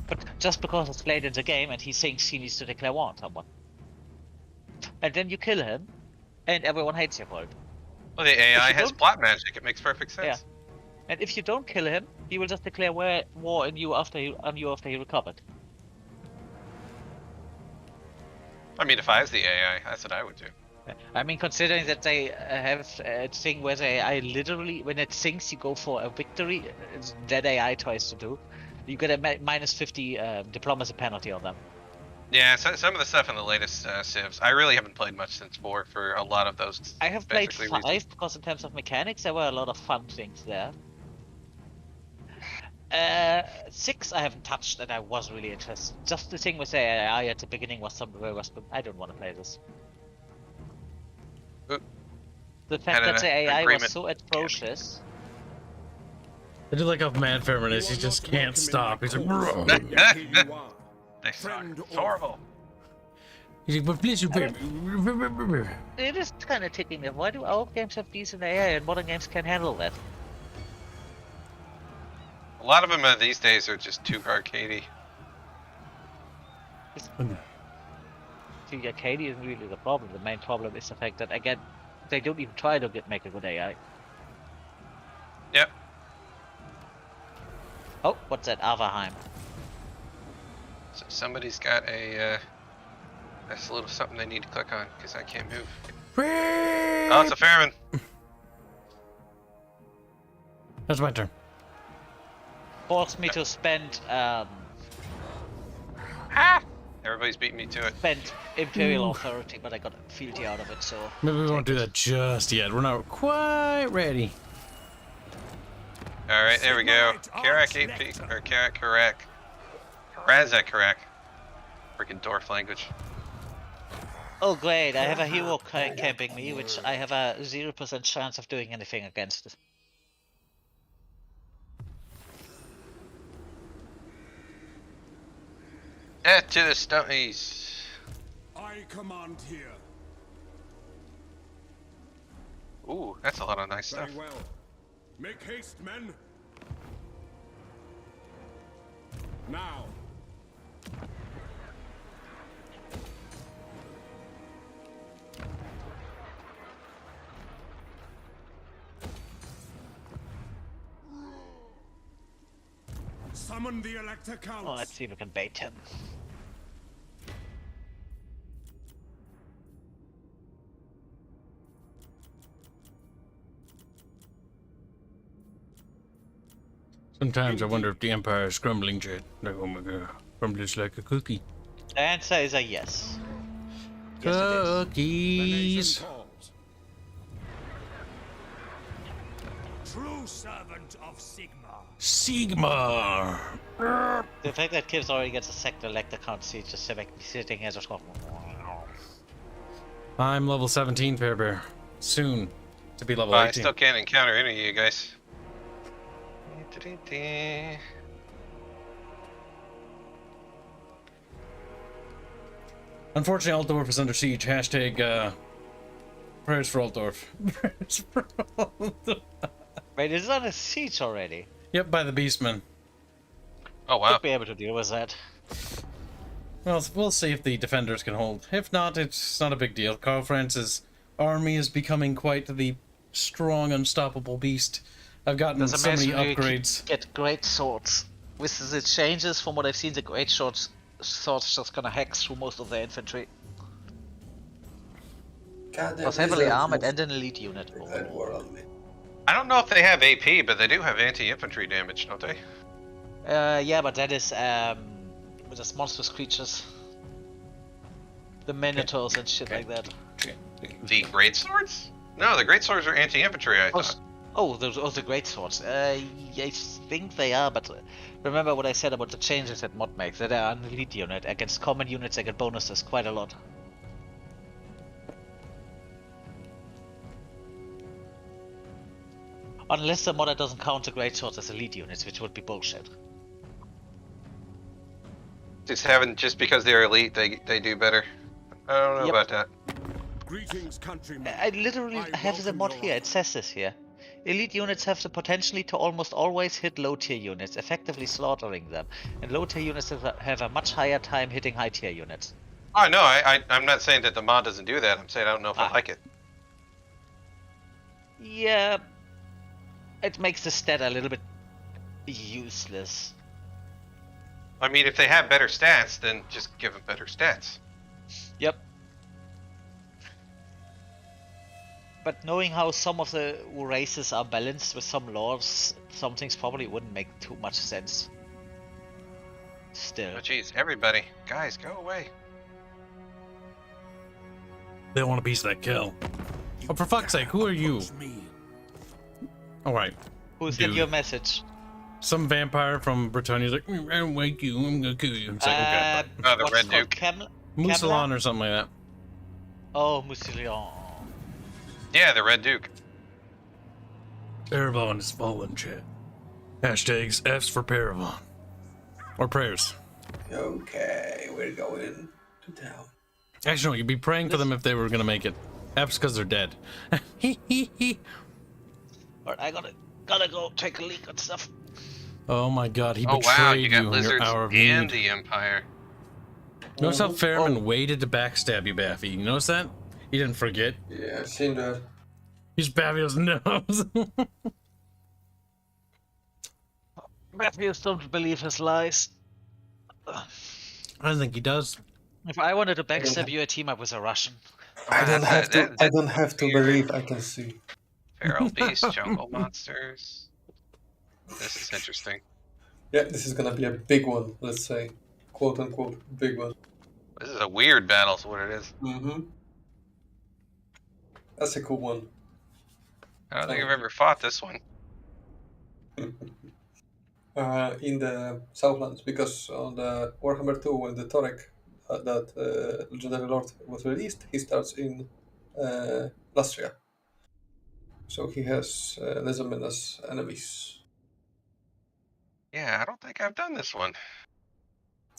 but just because it's late in the game and he thinks he needs to declare war on someone. And then you kill him, and everyone hates you for it.
Well, the AI
you
has
don't-
plot magic. It makes perfect sense.
Yeah. And if you don't kill him, he will just declare war on you after he recovered.
I mean, if I was the AI, that's what I would do.
I mean, considering that they have a thing where the AI literally, when it thinks you go for a victory, that AI tries to do, you get a minus 50 diplomacy penalty on them.
Yeah, so, some of the stuff in the latest Civs, I really haven't played much since 4 for a lot of those.
I have played
basically
5
reasons.
because in terms of mechanics, there were a lot of fun things there. 6 I haven't touched and I was really interested. Just the thing with the AI at the beginning was I don't want to play this.
Oop.
The fact
Had
that the
an
AI
agreement.
was so atrocious.
I do like how mad Fairman is. He just can't stop. He's like,
They suck. It's horrible.
he's like, but please, you
It is kind of ticking me. Why do our games have decent AI and modern games can't handle that?
A lot of them these days are just too arcadey.
See, arcade isn't really the problem. The main problem is the fact that, again, they don't even try to make a good AI.
Yep.
Oh, what's that? Averheim.
So somebody's got a that's a little something they need to click on because I can't move. Oh, it's a Fairman.
That's my turn.
Forced me to spend
Everybody's beating me to it.
Imperial Authority, but I got fealty out of it, so...
Maybe we won't do that just yet. We're not quite ready.
Alright, there we go. Karak AP, or Karak. Karazak. Freaking dwarf language.
Oh great, I have a hero camping me, which I have a 0% chance of doing anything against it.
To the stummies.
I command here.
Ooh, that's a lot of nice stuff.
Very well. Make haste, men. Now. Summon the Elector Counts.
Oh, let's see if we can bait him.
Sometimes I wonder if the Empire is crumbling, Jet. Like, oh my god, crumbles like a cookie.
The answer is a yes. Yes, it is.
Cookies.
True servant of Sigma.
Sigma.
The fact that Kibs already gets a second Elector Count seat just sitting as a squad.
I'm level 17, Farebear. Soon to be level 18.
I still can't encounter any of you guys.
Unfortunately, Altdorf is under siege. Hashtag prayers for Altdorf. Prayers for Altdorf.
Wait, is that a siege already?
Yep, by the Beastmen.
Oh wow.
Should be able to deal with that.
Well, we'll see if the defenders can hold. If not, it's not a big deal. Karl Franz's army is becoming quite the strong, unstoppable beast. I've gotten so many upgrades.
Get great swords. With the changes from what I've seen, the great swords just gonna hack through most of the infantry.
God,
Was heavily armored and an elite unit.
I don't know if they have AP, but they do have anti-infantry damage, don't they?
Yeah, but that is with those monstrous creatures. The Minotaurs and shit like that.
The great swords? No, the great swords are anti-infantry, I thought.
Oh, those are the great swords. I think they are, but remember what I said about the changes that mod makes. That are an elite unit. Against common units, they get bonuses quite a lot. Unless the modder doesn't count the great swords as elite units, which would be bullshit.
Just because they're elite, they do better. I don't know about that.
Greetings, countrymen.
I literally have the mod here. It says this here. Elite units have the potentially to almost always hit low tier units, effectively slaughtering them. And low tier units have a much higher time hitting high tier units.
Oh no, I'm not saying that the mod doesn't do that. I'm saying I don't know if I like it.
Yeah, it makes the stat a little bit useless.
I mean, if they have better stats, then just give them better stats.
Yep. But knowing how some of the races are balanced with some laws, some things probably wouldn't make too much sense. Still.
Oh jeez, everybody. Guys, go away.
They want a piece of that kill. Oh, for fuck's sake, who are you? Alright.
Who sent your message?
Some vampire from Britannia's like, I don't like you, I'm gonna kill you. It's like, okay.
Oh, the Red Duke.
Mousillon or something like that.
Oh, Mousillon.
Yeah, the Red Duke.
Paravon is fallen, chat. Hashtags F's for Paravon. Or prayers.
Okay, we're going to town.
Actually, no, you'd be praying for them if they were gonna make it. F's because they're dead.
Alright, I gotta go take a leak and stuff.
Oh my god, he
Oh
betrayed
wow, you got
in your
lizards
hour of
and
need.
the Empire.
Notice how Fairman waited to backstab you, Baffy. You notice that? He didn't forget.
Yeah, I've seen that.
He's Bafioz's nose.
Bafioz don't believe his lies.
I don't think he does.
If I wanted to backstab you, I team up with a Russian.
I don't have to. I don't have to believe I can see.
Feral beasts, jungle monsters. This is interesting.
Yeah, this is gonna be a big one. Let's say, quote unquote, big one.
This is a weird battle, is what it is.
Mm-hmm. That's a cool one.
I don't think I've ever fought this one.
In the Southlands, because on the Warhammer 2, when the Torek, that Legendary Lord was released, he starts in Lastria. So he has Lizardmen as enemies.
Yeah, I don't think I've done this one.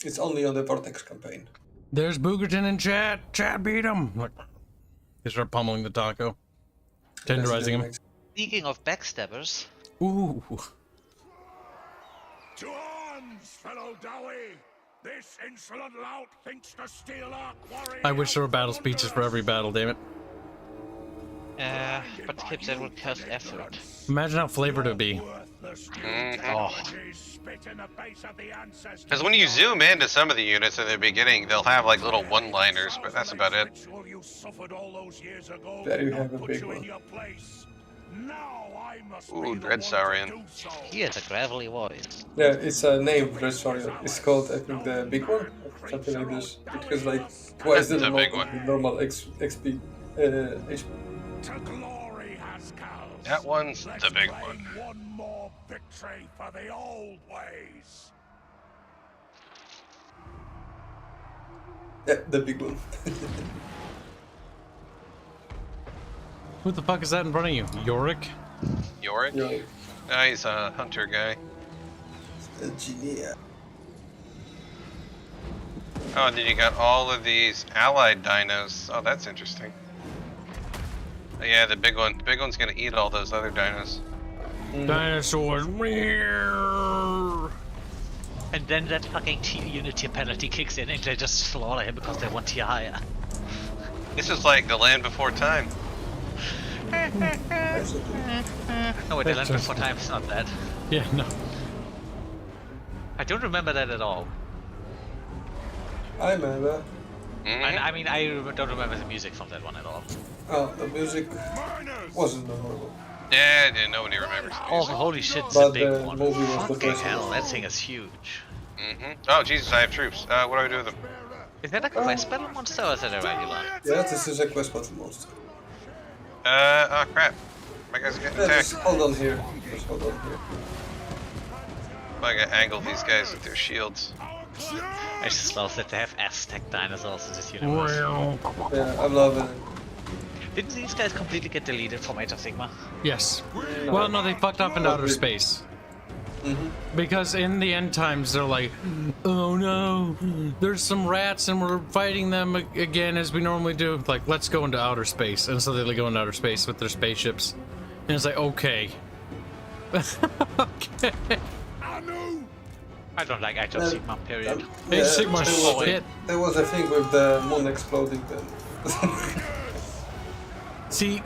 It's only on the Vortex campaign.
There's Boogerton in chat. Chat beat him. Like, they start pummeling the taco. Tenderizing him.
Speaking of backstabbers.
Ooh.
To arms, fellow Dowie! This insolent lout thinks to steal our quarry.
I wish there were battle speeches for every battle, damn it.
But Kibs, that would cost effort.
Imagine how flavored it would be.
Oh.
Because when you zoom into some of the units in the beginning, they'll have like little one-liners, but that's about it.
There you have a big one.
Ooh, Dreadsaurian.
He has a gravelly voice.
Yeah, it's a name, Dreadsaurian. It's called, I think, the big one, something like this. It has like twice the
big one.
normal XP. HP.
That one's the big one.
One more victory for the old ways.
Yeah, the big one.
Who the fuck is that in front of you? Yorick?
Yorick?
Yeah.
No, he's a hunter guy.
Engineer.
Oh, and then you got all of these allied dinos. Oh, that's interesting. Oh, yeah, the big one. The big one's gonna eat all those other dinos.
Dinosaurs.
And then that fucking unit tier penalty kicks in and they just slaughter him because they want tier higher.
This is like the Land Before Time.
No, wait, the Land Before Time is not that.
Yeah, no.
I don't remember that at all.
I remember.
I mean, I don't remember the music from that one at all.
Oh, the music wasn't memorable.
Yeah, nobody remembers. The
Oh,
music.
holy shit, it's
But
a big
the
one.
movie was the
Fucking
best
hell,
one.
that thing is huge.
Oh, Jesus, I have troops. What do I do with them?
Is that a quest battle monster or is that a regular?
Yeah, this is a quest battle monster.
Oh crap. My guys are getting
Yeah,
attacked.
just hold on here. Just hold on here.
I gotta angle these guys with their shields.
I just love that they have Aztec dinosaurs in this universe.
Yeah, I'm loving it.
Didn't these guys completely get deleted from Age of Sigmar?
Yes. Well, no, they fucked up into outer space. Because in the end times, they're like, oh no, there's some rats and we're fighting them again as we normally do. Like, let's go into outer space. And so they go into outer space with their spaceships. And it's like, okay. Okay.
I don't like Age of Sigmar, period.
Age of Sigmar
there
shit.
There was a thing with the moon exploding then.
See,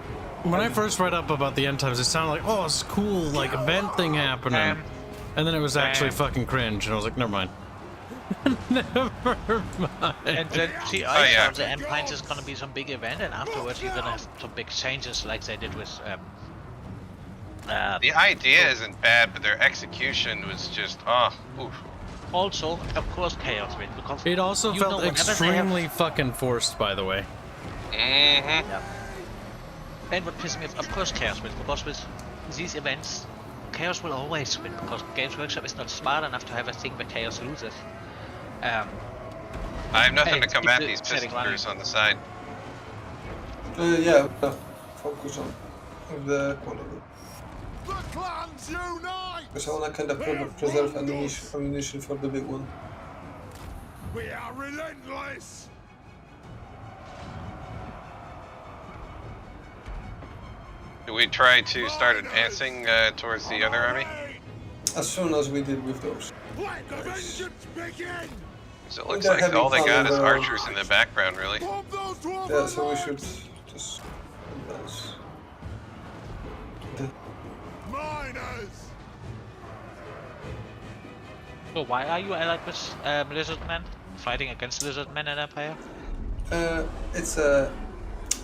when I first read up about the end times, it sounded like, oh, it's a cool, like, event thing happening. And then it was actually fucking cringe, and I was like, never mind. Never mind.
And then, see, I thought the Empires is gonna be some big event, and afterwards you're gonna have some big changes like they did with,
The idea isn't bad, but their execution was just, oof.
Also, of course, Chaos Wind, because
It also felt extremely fucking forced, by the way.
Yeah. And what pissed me off, of course, Chaos Wind, because with these events, Chaos will always win, because Games Workshop is not smart enough to have a thing where Chaos loses.
I have nothing to
it's
combat
the
these
setting
pistons on the side.
Yeah, focus on the quality.
The clans unite!
Because I wanna kind of preserve ammunition for the big one.
We are relentless!
Do we try to start advancing towards the other army?
as soon as we did with those.
Let the vengeance begin!
So it looks
They're
like
having
all they
fun
got
in
is
the-
archers in the background, really.
Bomb those dwarves!
Yeah, so we should just advance.
Miners!
So why are you allied with Lizardmen? Fighting against Lizardmen in Empire?
It's a,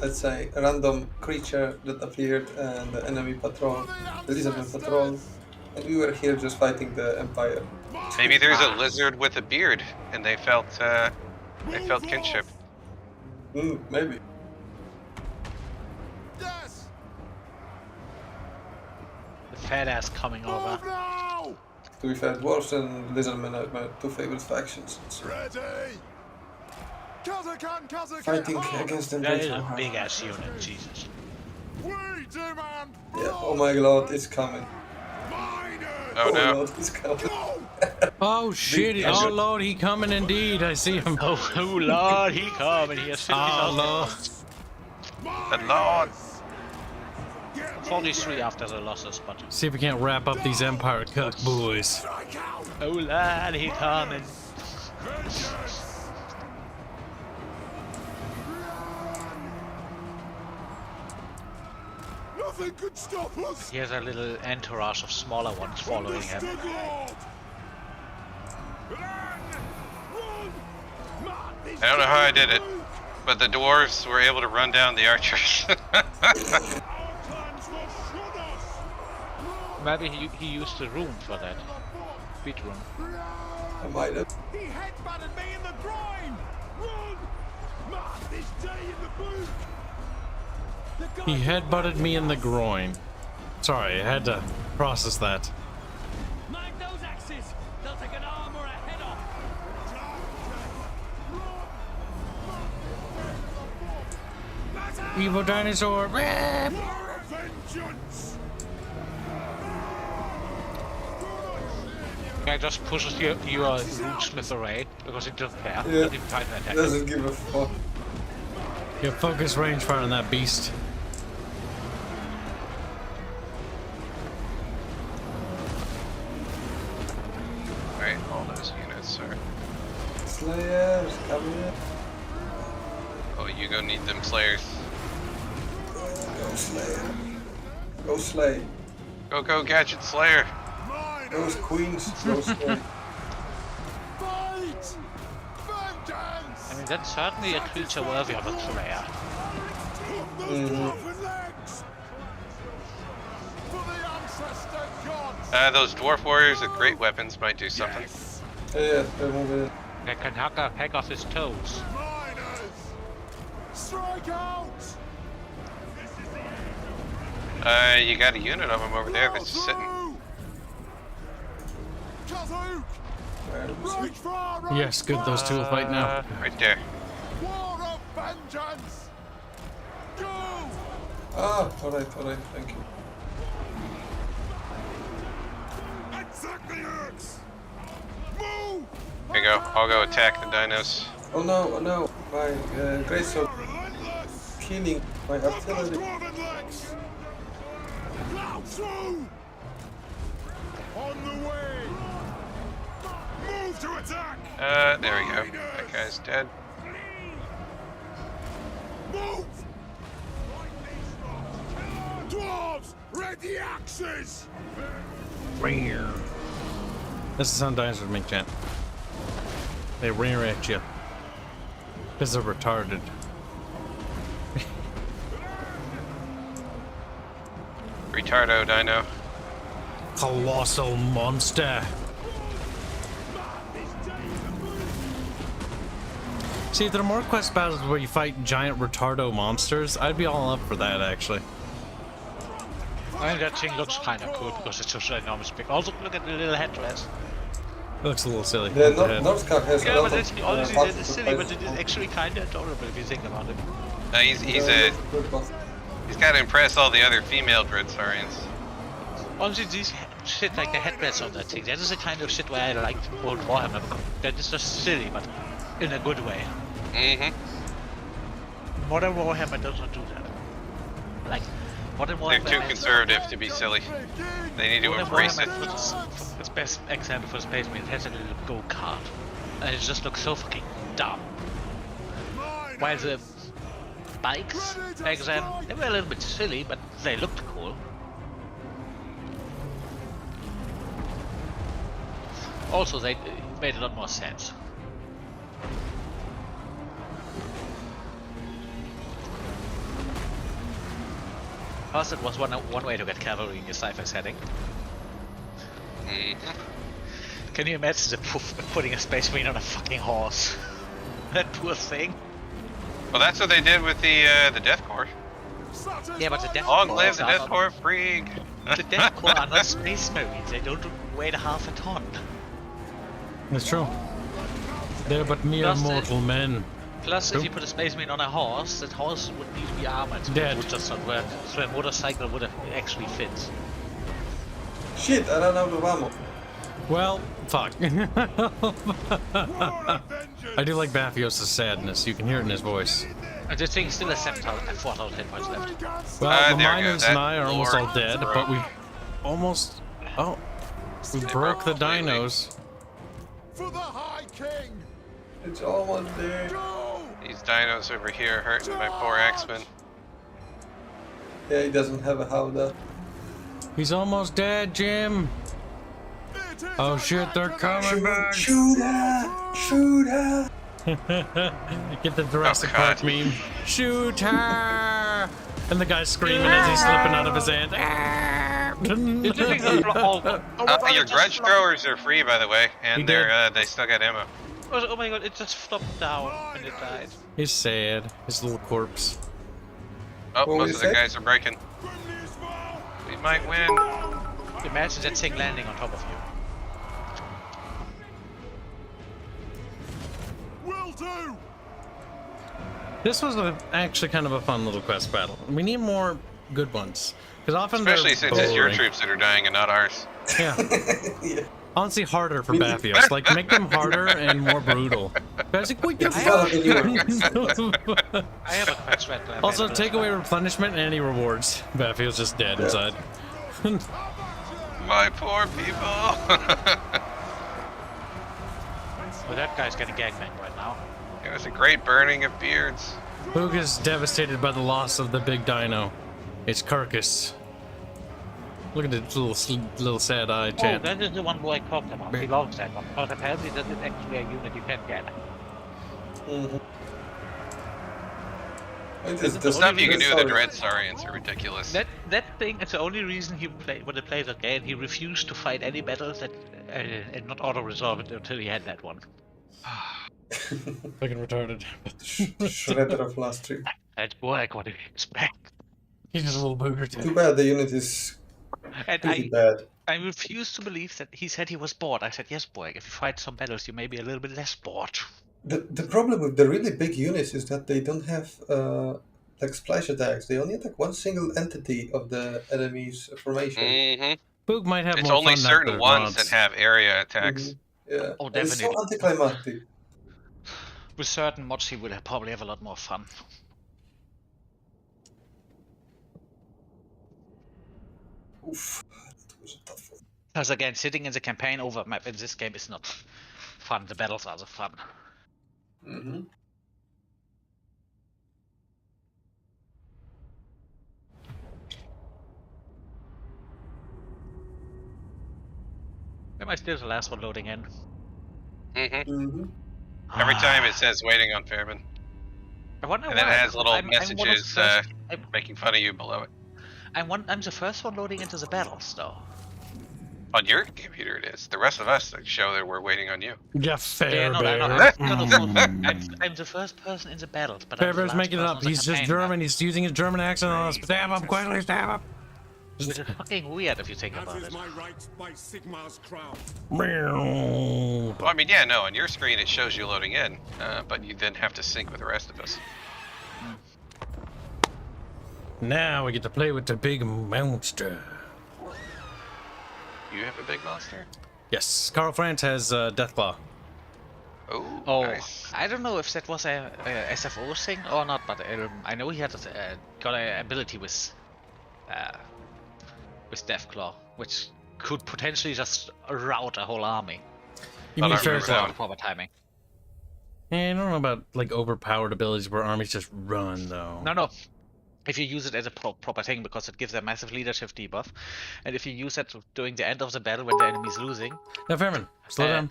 let's say, a random creature that appeared and the enemy patrol, the lizardman patrol, and we were here just fighting the Empire.
Maybe there's a lizard with a beard, and they felt kinship.
Maybe.
Yes!
The fat ass coming over.
Move now!
To be fair, dwarves and lizardmen are my two favorite factions. So
Ready! Kazakan,
fighting against them
That
right
is a
now.
big ass unit, Jesus.
We demand
Yeah, oh my god, it's coming.
miners!
Oh
my
no.
god, it's coming.
Go!
Oh shit! Oh lord, he coming indeed. I see him.
Oh lord, he come and he has 50,000.
Oh lord.
The Lord.
43 after the losses, but
See if we can't wrap up these Empire cook boys.
Strike out!
oh lord, he coming.
Nothing could stop us!
He has a little entourage of smaller ones following him.
Understood, Lord! Run!
I don't know how I did it, but the dwarves were able to run down the archers.
Our plans will shun us!
Maybe he used the rune for that. Speed rune.
I might have.
He headbutted me in the groin! Run! Mark this day in the boot!
He headbutted me in the groin. Sorry, I had to process that.
Mind those axes! They'll take an arm or a head off!
Evil dinosaur. Rah!
Vengeance!
Guy just pushes your runesmith away because he doesn't care.
Yeah.
But he tries to attack him.
Doesn't give a fuck.
Yeah, focus range fire on that beast.
Alright, all those units are.
Slayers, coming in.
Oh, you go need them slayers.
Go Slayer. Go Slay.
Go, Gadget Slayer.
Those queens, go Slay.
Fight! Vengeance!
I mean, that's certainly a creature worthy of a slayer.
Hook those dwarven legs! For the ancestor gods!
Those dwarf warriors with great weapons might do something.
Yes!
Yeah, they're moving in.
They can hack off his toes.
Miners! Strike out!
You got a unit of them over there that's just sitting.
Kazook!
Where is he?
Right far, right
Yes, good. Those two will fight now.
Right there.
War of vengeance! Go!
Ah, alright, thank you.
Exactly, X! Move!
Here you go. I'll go attack the dinos.
Oh no, my greatsword
Relentless!
killing my
Hook those
artillery.
dwarven legs! Plow through! On the way! Move to attack!
There we go. That guy's dead.
Move! Dwarves, ready axes!
This is how dinosaurs make chant. They rear at you. Because they're retarded.
Retardo dino.
Colossal monster. See, if there are more quest battles where you fight giant retardo monsters, I'd be all up for that, actually.
I mean, that thing looks kind of cool because it's so enormous big. Also, look at the little headdress.
It looks a little silly.
The
Go ahead.
Northcap has a
Yeah,
lot
but
of
it's honestly
parts
it's
to
silly,
fight
but it is
for.
actually kind of adorable if you think about it.
He's got to impress all the other female Dreadsaurians.
Honestly, these shit like the headdress of that thing, that is the kind of shit where I like old Warhammer. That is just silly, but in a good way.
Mm-hmm.
Modern Warhammer does not do that. Like, What in
They're too conservative to be silly. They need to embrace it.
Its best example for Space Marine, it has a little go-kart. And it just looks so fucking dumb. While the bikes back then, they were a little bit silly, but they looked cool. Also, they made a lot more sense. Plus, it was one way to get cavalry in your sci-fi setting. Can you imagine the putting a Space Marine on a fucking horse? That poor thing.
Well, that's what they did with the Death Corps.
Yeah, but the Death
Long
Corps
live the
are
Death
not-
Corps freak!
The Death Corps are not Space Marines. They don't weigh half a ton.
That's true. They're but mere
Plus the-
mortal men.
Plus, if you put a Space Marine on a horse, that horse would need to be armored. So
Dead.
it would just not work. So a motorcycle would have actually fit.
Shit, I ran out of ammo.
Well, fuck. I do like Bafioz' sadness. You can hear it in his voice.
And this thing still has 4,000 hit points left.
Well, the
there we go.
miners
That
and I are almost all
lore
dead,
broke.
but we almost... Oh. We broke the
completely.
dinos.
For the High King!
It's almost there.
Go!
These dinos over here hurting my poor X-Men.
Yeah, he doesn't have a howdah.
He's almost dead, Jim.
It is
Oh
a
shit, they're coming back.
Shoot her! Shoot her!
Get the Jurassic
Oh, God.
Park meme. Shoot her! And the guy's screaming as he's slipping out of his hand.
Your grudge throwers are free, by the way,
He
and
did.
they still got ammo.
Oh my god, it just flopped down when it died.
He's sad. His little corpse.
Oh,
What
most
was
of the
it?
guys are breaking. We might win.
Imagine that thing landing on top of you.
Will do!
This was actually kind of a fun little quest battle. We need more good ones. Because often
Especially
they're
since it's your
boring.
troops that are dying and not ours.
Yeah.
Yeah.
Honestly, harder for Bafioz. Like, make them harder and more brutal. Guys, like, wait,
It's not a new
I have a quest red lamp.
Also, take away replenishment and any rewards. Bafio's just dead inside.
My poor people.
Well, that guy's getting gangbanged right now.
It was a great burning of beards.
Boog is devastated by the loss of the big dino. Its carcass. Look at its little sad-eyed
Oh,
chat.
that is the one who I talked about. He loves that one, because apparently that is actually a unit you can get.
The stuff you can do with the Dread Saurians are ridiculous.
That thing, it's the only reason he played, when he played that game, he refused to fight any battles that, and not auto-resolve it until he had that one.
Fucking retarded.
Shredder of last trip.
That's like what do you expect?
He's just a little booger
Too
too.
bad the unit is
And
pretty bad.
I refuse to believe that he said he was bored. I said, yes, boy, if you fight some battles, you may be a little bit less bored.
The problem with the really big units is that they don't have like splash attacks. They only attack one single entity of the enemy's formation.
Mm-hmm.
Boog might have
It's
more
only
fun than
certain
the
ones
rods.
that have area attacks.
Yeah.
Oh,
And it's so
definitely.
anticlimactic.
With certain mods, he would probably have a lot more fun.
Oof. That was a tough one.
Because again, sitting in the campaign over map in this game is not fun. The battles are the fun.
Mm-hmm.
Am I still the last one loading in?
Mm-hmm.
Mm-hmm.
Every time it says waiting on Fairman.
I wonder
And then it
why,
has little
I'm one of the
messages
first-
making fun of you below it.
I'm the first one loading into the battles, though.
On your computer it is. The rest of us show that we're waiting on you.
Yeah,
Yeah, no,
Farebear.
I'm the first person in the battles, but I'm the
Fairbear's
last
making it
person
up.
on the
He's just
campaign
German. He's using his German accent on us. Stab him, quickly stab him.
Which is fucking weird if you think
As
about
is
it.
my right by Sigmar's crown.
Well, I mean, yeah, no, on your screen it shows you loading in, but you then have to sync with the rest of us.
Now we get to play with the big monster.
You have a big monster?
Yes, Karl Franz has Deathclaw.
Oh,
Oh,
nice.
I don't know if that was a SFO thing or not, but I know he had got an ability with Deathclaw, which could potentially just rout a whole army.
You mean
I remember
Fairclaw?
that.
Proper timing.
Yeah, I don't know about like overpowered abilities where armies just run though.
No. If you use it as a proper thing, because it gives a massive leadership debuff, and if you use it during the end of the battle when the enemy is losing.
Now, Fairman, slow down.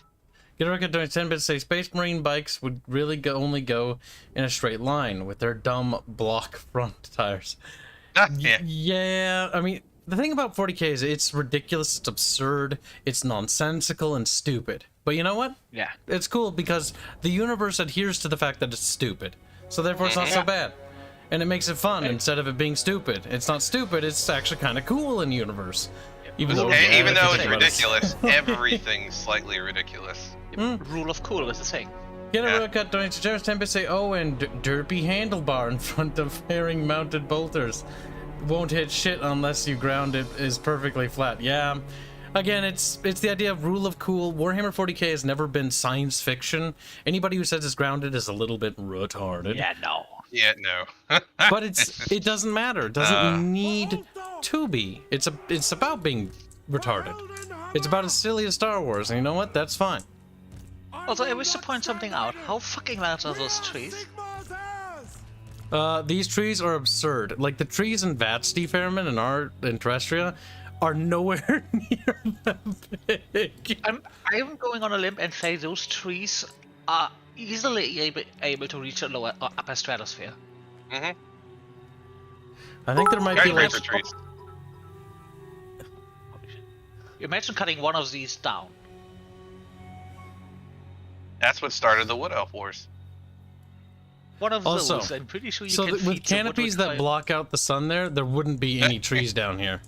Get a record doing 10 bits. Say Space Marine bikes would really only go in a straight line with their dumb block front tires.
Yeah.
Yeah, I mean, the thing about 40k is it's ridiculous, it's absurd, it's nonsensical and stupid. But you know what?
Yeah.
It's cool because the universe adheres to the fact that it's stupid. So therefore it's not so bad. And it makes it fun instead of it being stupid. It's not stupid, it's actually kind of cool in the universe. Even though
it's ridiculous, everything's slightly ridiculous.
Rule of cool is the thing.
Get a recut, donate to Generous 10 bits, say, oh, and derpy handlebar in front of fairing mounted bolters. Won't hit shit unless you ground it is perfectly flat. Yeah. Again, it's the idea of rule of cool. Warhammer 40k has never been science fiction. Anybody who says it's grounded is a little bit retarded.
Yeah, no.
Yeah, no.
But it doesn't matter. It doesn't need to be. It's about being retarded. It's about as silly as Star Wars, and you know what? That's fine.
Also, I wish to point something out. How fucking large are those trees?
These trees are absurd. Like the trees in Vatsti, Fairman, and Terrestria are nowhere near that big.
I'm going on a limb and say those trees are easily able to reach a lower or upper stratosphere.
Mm-hmm.
I think there might be like...
trees.
Imagine cutting one of these down.
That's what started the Wood Elf Wars.
One of
Also,
those, I'm pretty sure you
so
can
with
feed
canopies that block out the sun there wouldn't be any trees down here.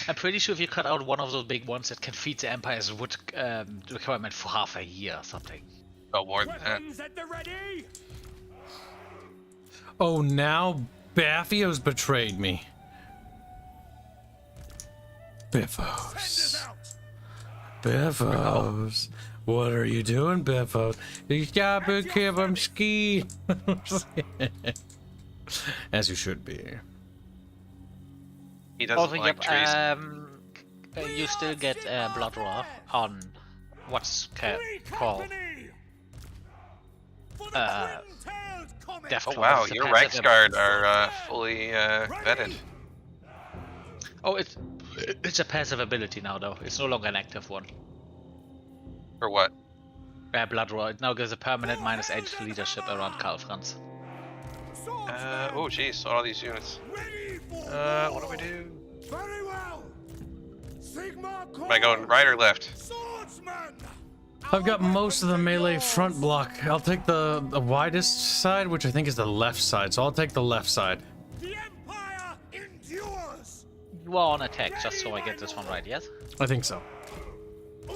I'm pretty sure if you cut out one of those big ones, it can feed the Empire's wood requirement for half a year or something.
Oh, more than that.
At the ready.
Oh, now Bafioz betrayed me. Bafioz. Bafioz. What are you doing, Bafioz? Stop it, Kib, I'm skiing. As you should be.
He doesn't
Also,
like trees.
you still get Blood Raw on what's called Death
Oh
Claw.
wow,
It's a
your
passive
Reichsguard are fully vetted.
Oh, it's a passive ability now, though. It's no longer an active one.
For what?
Blood Raw. It now gives a permanent -8 leadership around Karl Franz.
Oh jeez, all these units. What do we do?
Very well.
Am I going right or left?
Swordsman.
I've got most of the melee front block. I'll take the widest side, which I think is the left side, so I'll take the left side.
The Empire endures.
You are on attack, just so I get this one right, yes?
I think so.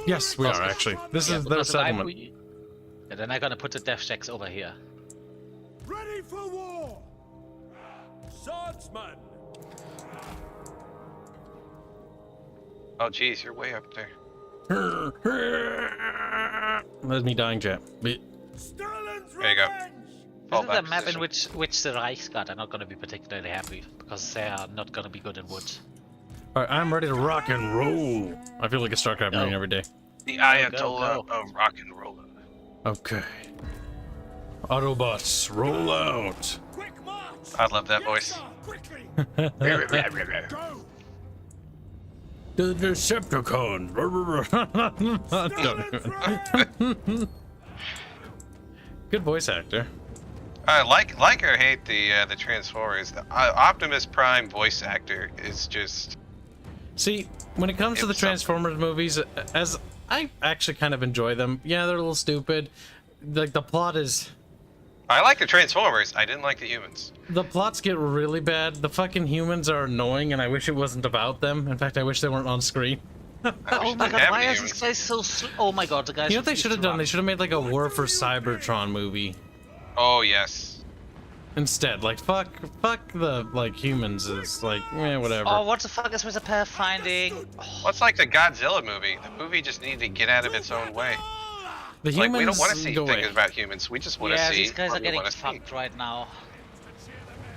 Yes, we are actually. This is their settlement.
Yeah, then I'm gonna put the death checks over here.
Ready for war.
Swordsman.
Oh jeez, you're way up there.
That's me dying, chat.
Stalin's
There you go.
revenge.
This is
back
a map in
position.
which the Reichsguard are not gonna be particularly happy, because they are not gonna be good in woods.
Alright, I'm ready to rock and roll. I feel like a StarCraft Marine every day.
The
Go,
Ayatollah
go.
of rock and roll.
Okay. Autobots, roll out.
Quick march.
I love that
Yes,
voice.
sir. Quickly. Go.
The Decepticon.
Stalin's revenge.
Good voice actor.
I like or hate the Transformers. The Optimus Prime voice actor is just.
See, when it comes to the
was something.
Transformers movies, as I actually kind of enjoy them. Yeah, they're a little stupid. Like the plot is.
I like the Transformers. I didn't like the humans.
The plots get really bad. The fucking humans are annoying, and I wish it wasn't about them. In fact, I wish they weren't on screen.
I wish
Oh my
they
god,
had
why
the
are
humans.
these guys so oh my god, the guys.
You know what they should have done? They should have made like a War for Cybertron movie
Oh yes.
instead. Like fuck the like humans is like whatever.
Oh, what the fuck is with the pathfinding?
What's like the Godzilla movie? The movie just needed to get out of its own way.
The
Like
humans
we don't want to see
go
things
away.
about humans. We just want to
Yeah,
see.
these guys
what
are
we
getting
wanna see.
fucked right now.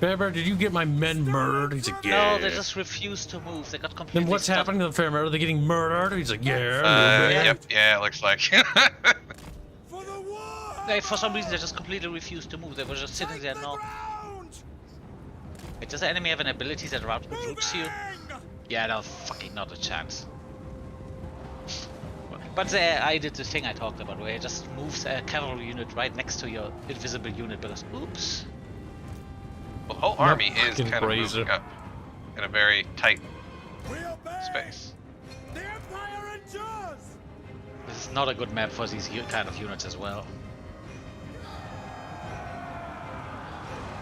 Farebear, did you get my men murdered? He's like, yeah.
No, they just refuse to move. They got completely
Then what's
stuck.
happening to the Farebear? Are they getting murdered? He's like, yeah.
Yep. Yeah, it looks like.
For some reason, they just completely refused to move. They were just sitting there. No. Wait, does the enemy have an ability that groups you? Yeah, no, fucking not a chance. But I did the thing I talked about, where it just moves a cavalry unit right next to your invisible unit because, oops.
The whole army is
fucking
kind of
crazy.
moving up in a very tight space.
The Empire endures!
This is not a good map for these kind of units as well.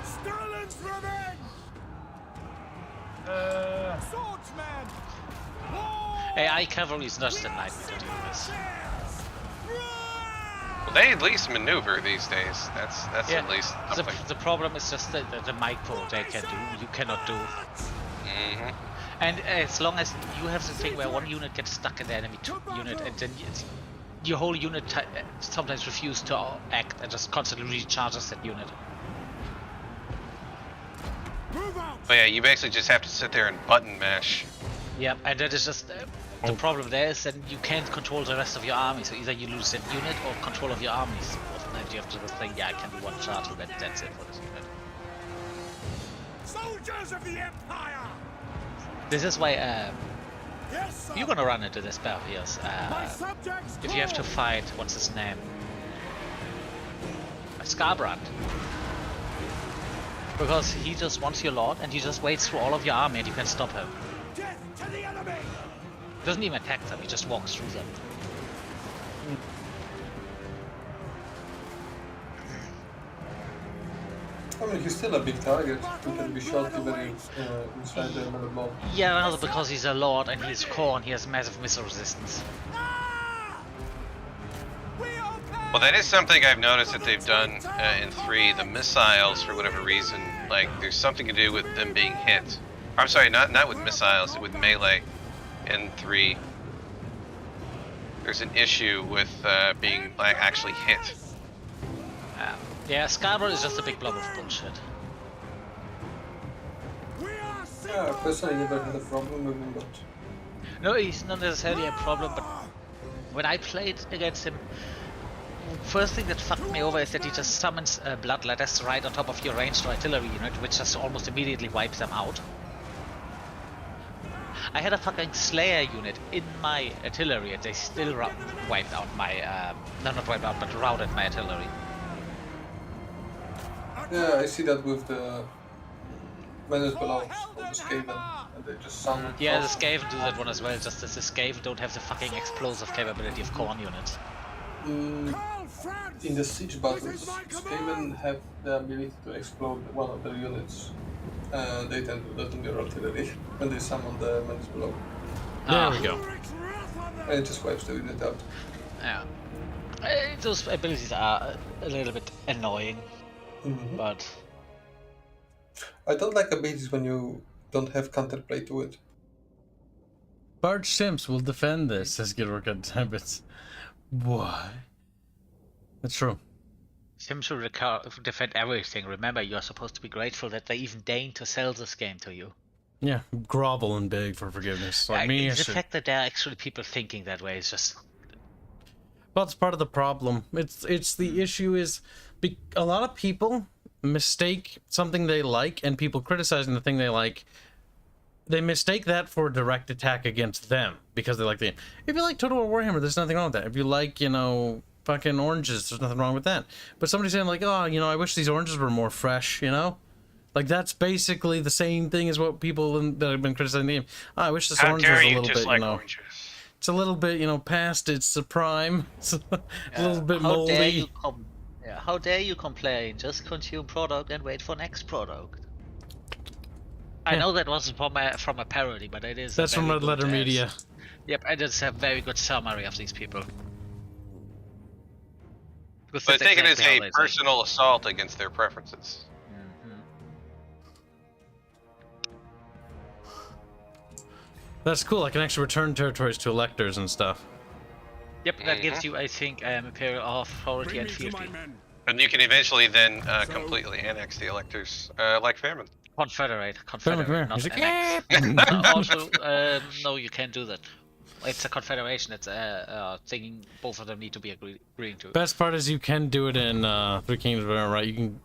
Stalin's revenge! Swordsman!
AI cavalry is just a nightmare to deal with.
Well, they at least maneuver these days. That's
Yeah,
at least something.
the problem is just the micro they can do, you cannot do.
Mm-hmm.
And as long as you have the thing where one unit gets stuck in the enemy unit, and then your whole unit sometimes refuses to act and just constantly recharges that unit.
But yeah, you basically just have to sit there and button mash.
Yep, and that is just the problem there is that you can't control the rest of your army, so either you lose that unit or control of your armies. And you have to just think, yeah, I can do one charge, and that's it for this unit.
Soldiers of the Empire!
This is why
Yes, sir.
you're gonna run into this Bafioz.
My subjects
If you have to fight, what's his name? Scarbrand. Because he just wants your lord and he just waits through all of your army and you can stop him.
Death to the enemy!
He doesn't even attack them, he just walks through them.
I mean, he's still a big target. He can be shot even inside the metal bomb.
Yeah, also because he's a lord and he's core and he has massive missile resistance.
Well, that is something I've noticed that they've done in 3. The missiles, for whatever reason, like there's something to do with them being hit. I'm sorry, not with missiles, with melee in 3. There's an issue with being like actually hit.
Yeah, Scarborough is just a big blob of bullshit.
Yeah, personally, never had a problem with him, but
No, he's not necessarily a problem, but when I played against him, first thing that fucked me over is that he just summons bloodletters right on top of your ranged artillery unit, which just almost immediately wipes them out. I had a fucking Slayer unit in my artillery and they still wiped out my, not wiped out, but routed my artillery.
yeah, I see that with the Menace belongs of the Skaven, and they just summon.
Yeah, the Skaven do that one as well, just as the Skaven don't have the fucking explosive capability of Khorne units.
In the siege battles, Skaven have the ability to explode one of their units. They tend to do that in their artillery when they summon the Menace below.
There we go.
And it just wipes the unit out.
Yeah. Those abilities are a little bit annoying, but...
I don't like abilities when you don't have counterplay to it.
Barge Sims will defend this, says Gilrock at Habits. Why? That's true.
Sims will defend everything. Remember, you're supposed to be grateful that they even deign to sell this game to you.
Yeah, grovel and beg for forgiveness. Like me,
the fact that there are actually people thinking that way is just...
Well, it's part of the problem. It's the issue is a lot of people mistake something they like and people criticizing the thing they like. They mistake that for a direct attack against them because they like the game. If you like Total War Warhammer, there's nothing wrong with that. If you like, you know, fucking oranges, there's nothing wrong with that. But somebody saying like, oh, you know, I wish these oranges were more fresh, you know? Like that's basically the same thing as what people that have been criticizing the game. Oh, I wish this orange was a little bit, you know.
Oranges?
It's a little bit, you know, past its prime. It's a little bit moldy.
How dare you complain? Just consume product and wait for next product. I know that wasn't from a parody, but it is.
That's from Red Letter Media.
Yep, and it's a very good summary of these people.
But I think it is a personal assault against their preferences.
That's cool. I can actually return territories to electors and stuff.
Yep, that gives you, I think, Imperial Authority and
Bring me to my
fealty.
men.
And you can eventually then completely annex the electors, like Fairman.
Confederate,
Fairman,
not
he's like,
annex. Also, no, you can't do that. It's a confederation. It's a thing both of them need to be agreeing to.
Best part is you can do it in Three Kingdoms, right? You can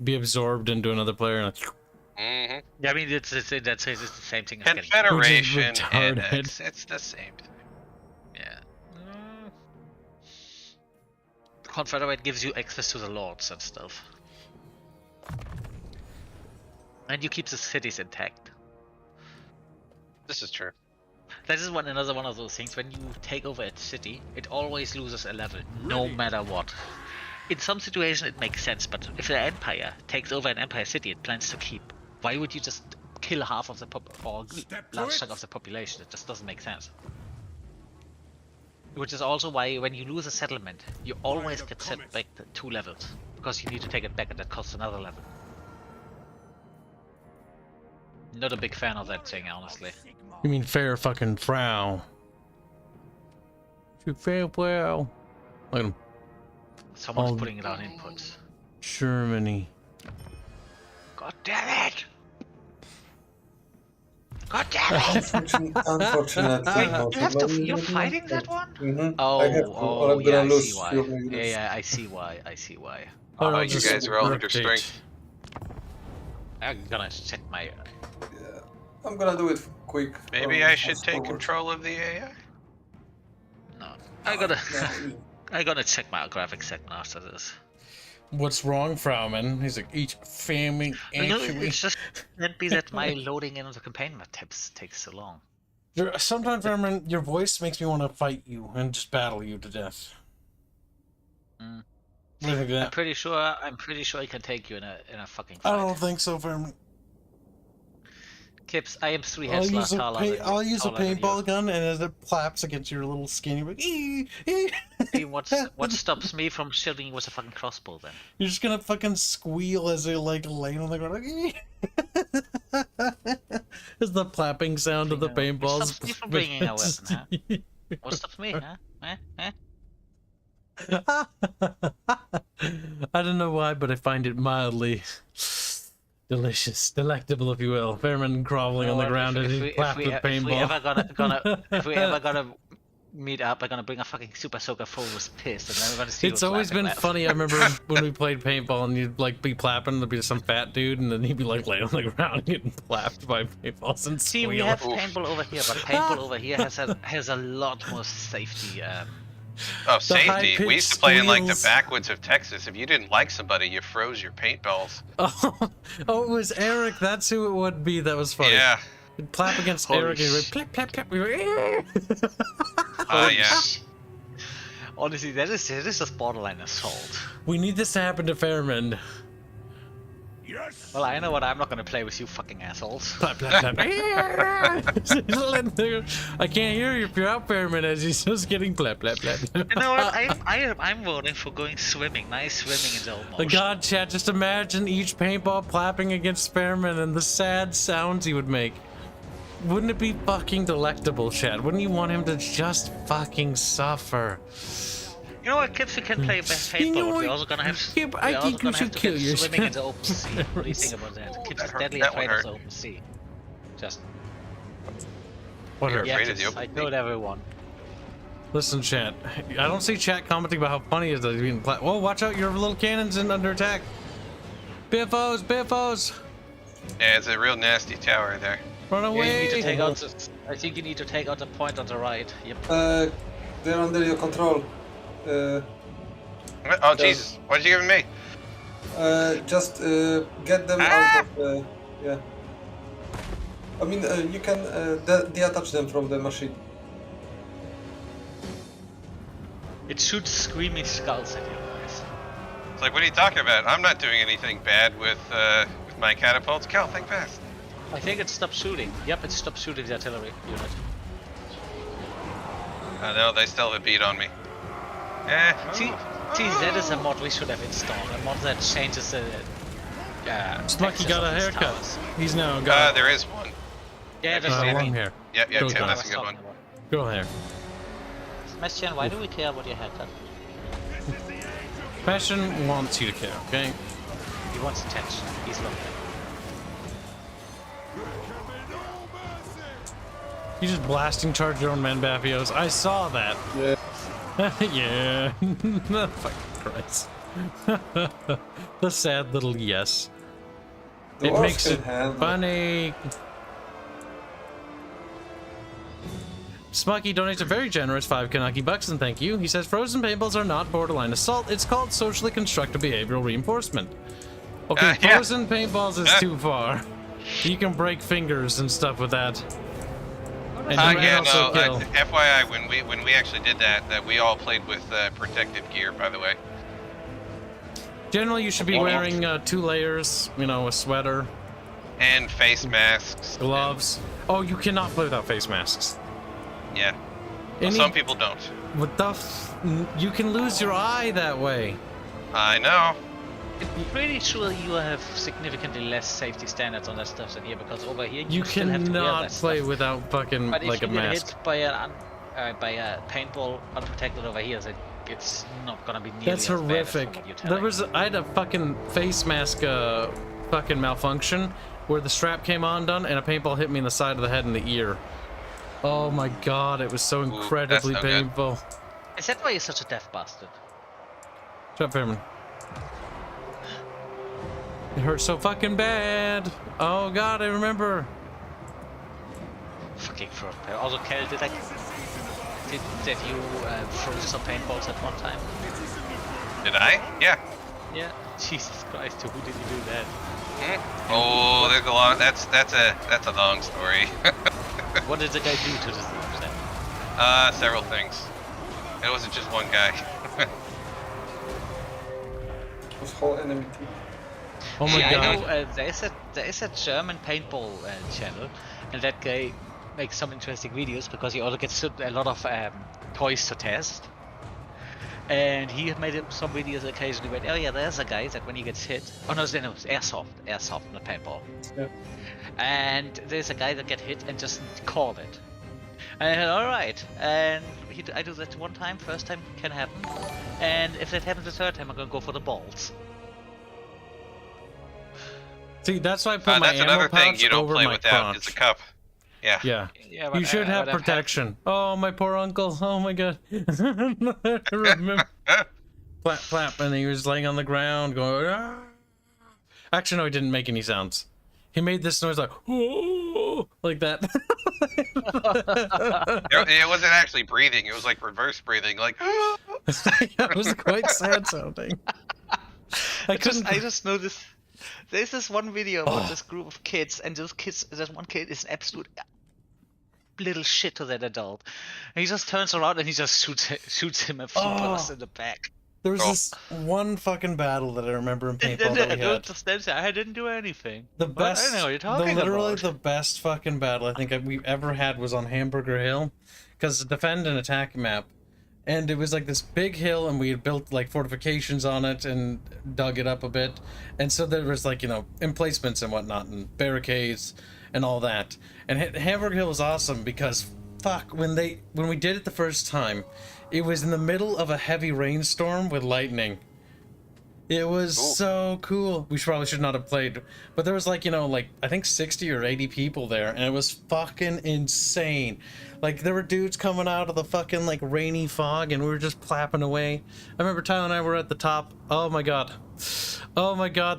be absorbed into another player. And
Mm-hmm.
Yeah, I mean it's the same thing. As
Confederation,
retarded.
annex, it's the same thing.
Yeah. Confederate gives you access to the lords and stuff. And you keep the cities intact.
This is true.
That is another one of those things. When you take over a city, it always loses a level, no matter what. In some situations it makes sense, but if an empire takes over an empire city it plans to keep, why would you just kill half of the large chunk of the population? It just doesn't make sense. Which is also why when you lose a settlement, you always get set back 2 levels, because you need to take it back and that costs another level. Not a big fan of that thing, honestly.
you mean fair fucking frow? You fair well. Look at him.
Someone's putting it on inputs.
Germany.
God damn it! God damn it!
Unfortunately.
You're fighting that one?
Mm-hmm.
Oh, yeah, I see why. Yeah, I see why.
Oh, you guys are all under strength.
I'm gonna check my...
Yeah. I'm gonna do it quick.
Maybe I should take control of the AI?
No. I gotta check my graphics second after this.
What's wrong, Frauman? He's like, each family actually...
It's just can't be that my loading in the campaign map takes so long.
Sometimes, Frauman, your voice makes me want to fight you and just battle you to death.
Mm.
What do you think of that?
I'm pretty sure I can take you in a fucking fight.
I don't think so, Frauman.
Kibs, I am 3 heads less taller than you.
I'll use a paintball gun, and as it claps against your little skin, you're like,
See, what stops me from shooting with a fucking crossbow then?
You're just gonna fucking squeal as you're like laying on the ground. Like, it's the clapping sound of the paintballs.
What stops me from bringing a weapon, huh? What stops me, huh?
I don't know why, but I find it mildly delicious, delectable, if you will. Fairman groveling on the ground as he clapped with paintball.
If we ever gonna meet up, I'm gonna bring a fucking super soaker full with piss, and then we're gonna see.
It's always been funny. I remember when we played paintball, and you'd like be clapping, there'd be some fat dude, and then he'd be like laying on the ground getting clapped by paintballs and
see, we have paintball over here, but paintball over here has a lot more safety.
Oh, safety! We used to play in like the backwoods of Texas. If you didn't like somebody, you froze your paintballs.
Oh, it was Eric. That's who it would be. That was funny.
Yeah.
You'd clap against Eric, and you'd plap, plap, plap.
Yeah.
Honestly, that is just borderline assault.
We need this to happen to Fairman.
Yes.
Well, I know what. I'm not gonna play with you fucking assholes.
Plap, plap, plap. I can't hear you if you're out, Fairman, as he's just getting plap, plap, plap.
You know what? I'm voting for going swimming. Nice swimming in the old motion.
God, chat, just imagine each paintball plapping against Fairman and the sad sounds he would make. Wouldn't it be fucking delectable, chat? Wouldn't you want him to just fucking suffer?
You know what, Kibs, we can play paintball, but we're also gonna have
I think you should kill yourself.
Swimming in the open sea. What do you think about that? Kibs is deadly afraid of the open sea. Just...
What
You're
are
afraid of the open
I told everyone.
Listen, chat. I don't see chat commenting about how funny it is that he's being whoa, watch out, your little cannon's under attack. Biffos, Biffos!
Yeah, it's a real nasty tower there.
Run away!
Yeah, you need to take out I think you need to take out the point on the right. Yep.
They're under your control.
Oh, Jesus. What did you give me?
Just get them out of the... Yeah. I mean, you can detach them from the machine.
It shoots screaming skulls at you guys.
It's like, what are you talking about? I'm not doing anything bad with my catapults. Cal, think fast.
I think it stopped shooting. Yep, it stopped shooting the artillery unit.
I know, they still have a beat on me.
See, that is a mod we should have installed. A mod that changes the...
Smucky got a haircut. He's now got...
there is one.
Yeah, there's
long hair.
Yep,
Go
Tim, that's a good one.
Go there.
Sebastian, why do we care about your haircut?
Passion wants you to kill, okay?
He wants attention. He's lonely.
You just blasting charge your own man, Bafioz. I saw that.
Yeah.
Yeah. Fucking Christ. The sad little yes. It
Dwarves
makes
can
it
handle
funny. Smucky donates a very generous 5 Kanaki bucks, and thank you. He says frozen paintballs are not borderline assault. It's called socially constructed behavioral reinforcement. Okay,
Yeah.
frozen paintballs is too far. You can break fingers and stuff with that. And you can
Yeah,
also
no.
kill.
FYI, when we actually did that we all played with protective gear, by the way.
Generally, you should be wearing 2 layers. You know, a sweater,
And face masks.
gloves. Oh, you cannot play without face masks.
Yeah. Well,
Any-
some people don't.
What the you can lose your eye that way.
I know.
I'm pretty sure you have significantly less safety standards on that stuff than here, because over here
You
still have to wear
cannot
that
play
stuff.
without fucking
But
like
if
a
you get
mask.
hit by a paintball unprotected over here, then it's not gonna be nearly
That's
as bad as
horrific.
what you're telling
I had a fucking face mask fucking malfunction where the strap came undone and a paintball hit me in the side of the head and the ear. Oh my god, it was so incredibly
that's no good.
painful.
Is that why you're such a deaf bastard?
Shut up, Fairman. It hurt so fucking bad. Oh god, I remember.
Fucking fraud. Also, Kel, did you froze some paintballs at one time?
Did I? Yeah.
Yeah. Jesus Christ, who did you do that?
Oh, there's a lot. That's a long story.
What did the guy do to this thing then?
Several things. It wasn't just one guy.
This whole enemy team.
Oh my
Yeah,
god.
I know there is a German paintball channel, and that guy makes some interesting videos because he also gets a lot of toys to test. And he made some videos occasionally where, oh yeah, there's a guy that when he gets hit, oh no, it's airsoft, not paintball.
Yeah.
And there's a guy that get hit and just call it. And all right, and I do that one time, first time can happen, and if that happens the third time, I'm gonna go for the balls.
See, that's why I put my
That's
ammo
another thing
pouch
you don't
over
play
my
without
crotch.
is the cup. Yeah.
Yeah.
Yeah,
You should have
but I've had-
protection. Oh, my poor uncle. Oh my god. I remember. Flap, flap, and he was laying on the ground going, ah. Actually, no, he didn't make any sounds. He made this noise like, oh, like that.
It wasn't actually breathing. It was like reverse breathing. Like.
It was quite sad sounding.
I just noticed there's this one video about this group of kids, and those kids, there's one kid is an absolute little shit to that adult. And he just turns around and he just shoots him a few bullets in the back.
There was this one fucking battle that I remember in paintball that we had.
I didn't do anything.
The
What?
best,
I don't know what you're talking
literally
about.
the best fucking battle I think we've ever had was on Hamburger Hill, because it's a defend and attack map, and it was like this big hill, and we had built like fortifications on it and dug it up a bit, and so there was like, you know, emplacements and whatnot and barricades and all that. And Hamburger Hill was awesome because fuck, when we did it the first time, it was in the middle of a heavy rainstorm with lightning. It was so cool. We probably should not have played, but there was like, you know, like I think 60 or 80 people there, and it was fucking insane. Like there were dudes coming out of the fucking like rainy fog, and we were just clapping away. I remember Tyler and I were at the top. Oh my god,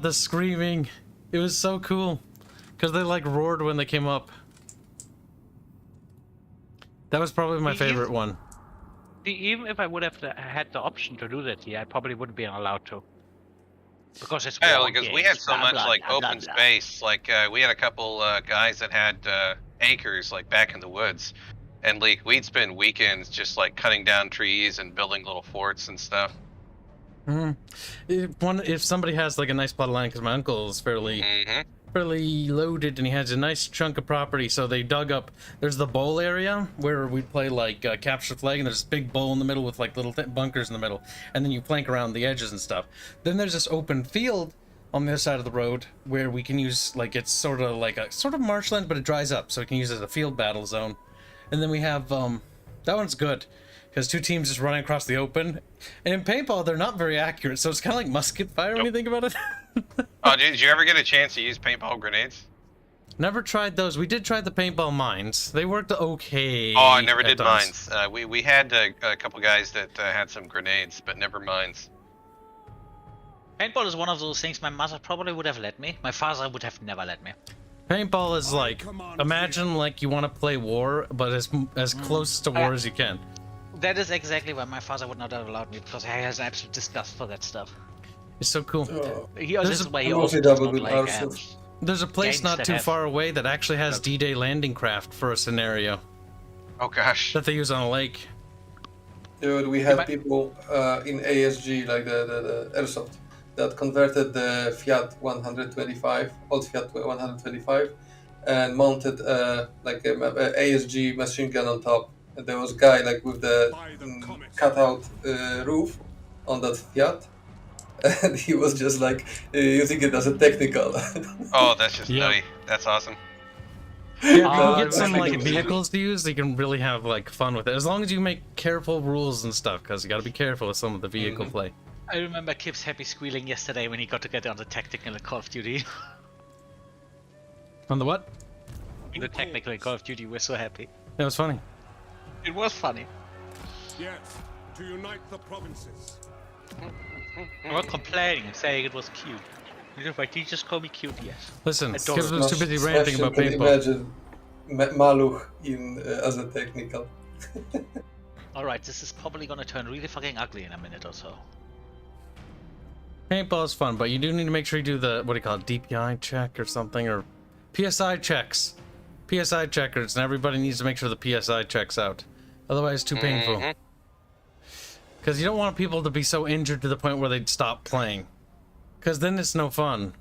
the screaming! It was so cool, because they like roared when they came up. That was probably my favorite one.
Even if I would have had the option to do that here, I probably wouldn't be allowed to. Because it's
Yeah,
war
because we
games,
had so
blah,
much
blah,
like
blah,
open
blah, blah.
space. Like we had a couple guys that had acres like back in the woods, and like we'd spend weekends just like cutting down trees and building little forts and stuff.
If somebody has like a nice plot of land, because my uncle is fairly loaded and he has a nice chunk of property, so they dug up, there's the bowl area where we play like capture the flag, and there's this big bowl in the middle with like little bunkers in the middle, and then you plank around the edges and stuff. Then there's this open field on the other side of the road where we can use, like, it's sort of like a sort of marshland, but it dries up, so we can use it as a field battle zone. And then we have that one's good because two teams just running across the open. And in paintball, they're not very accurate, so it's kind of like musket fire when you think about it.
Oh, did you ever get a chance to use paintball grenades?
Never tried those. We did try the paintball mines. They worked okay.
Oh, I never did
times.
mines. We had a couple guys that had some grenades, but never mines.
Paintball is one of those things my mother probably would have let me. My father would have never let me.
Paintball is like, imagine like you want to play war, but as close to war as you can.
That is exactly why my father would not have allowed me, because he has absolute disgust for that stuff.
It's so cool.
This is why he
I'm
also
also
does
double
not
with
like
arsenals.
There's a place
games
not
that
too
have-
far away that actually has D-Day landing craft for a scenario
Oh gosh.
that they use on a lake.
Dude, we had people in ASG, like the airsoft, that converted the Fiat 125, old Fiat 125, and mounted like a ASG machine gun on top. And there was a guy like with the cutout roof on that Fiat, and he was just like using it as a technical.
Oh, that's just
Yeah.
nutty. That's awesome.
Yeah, if you
Uh,
can get some
I
like
think-
vehicles to use, you can really have like fun with it. As long as you make careful rules and stuff, because you got to be careful with some of the vehicle play.
I remember Kibs happy squealing yesterday when he got to get on the tactical in Call of Duty.
On the what?
The technical in Call of Duty, we're so happy.
That was funny.
It was funny.
Yes, to unite the provinces.
I'm not complaining, saying it was cute. If my teachers call me cute, yes.
Listen,
I don't
Kibs was too busy ranting about
Can
paintball.
imagine Maluch in as a technical.
Alright, this is probably gonna turn really fucking ugly in a minute or so.
Paintball is fun, but you do need to make sure you do the, what do you call it, DPI check or something, or PSI checks. PSI checkers, and everybody needs to make sure the PSI checks out. Otherwise, it's too painful. Because you don't want people to be so injured to the point where they'd stop playing. Because then it's no fun.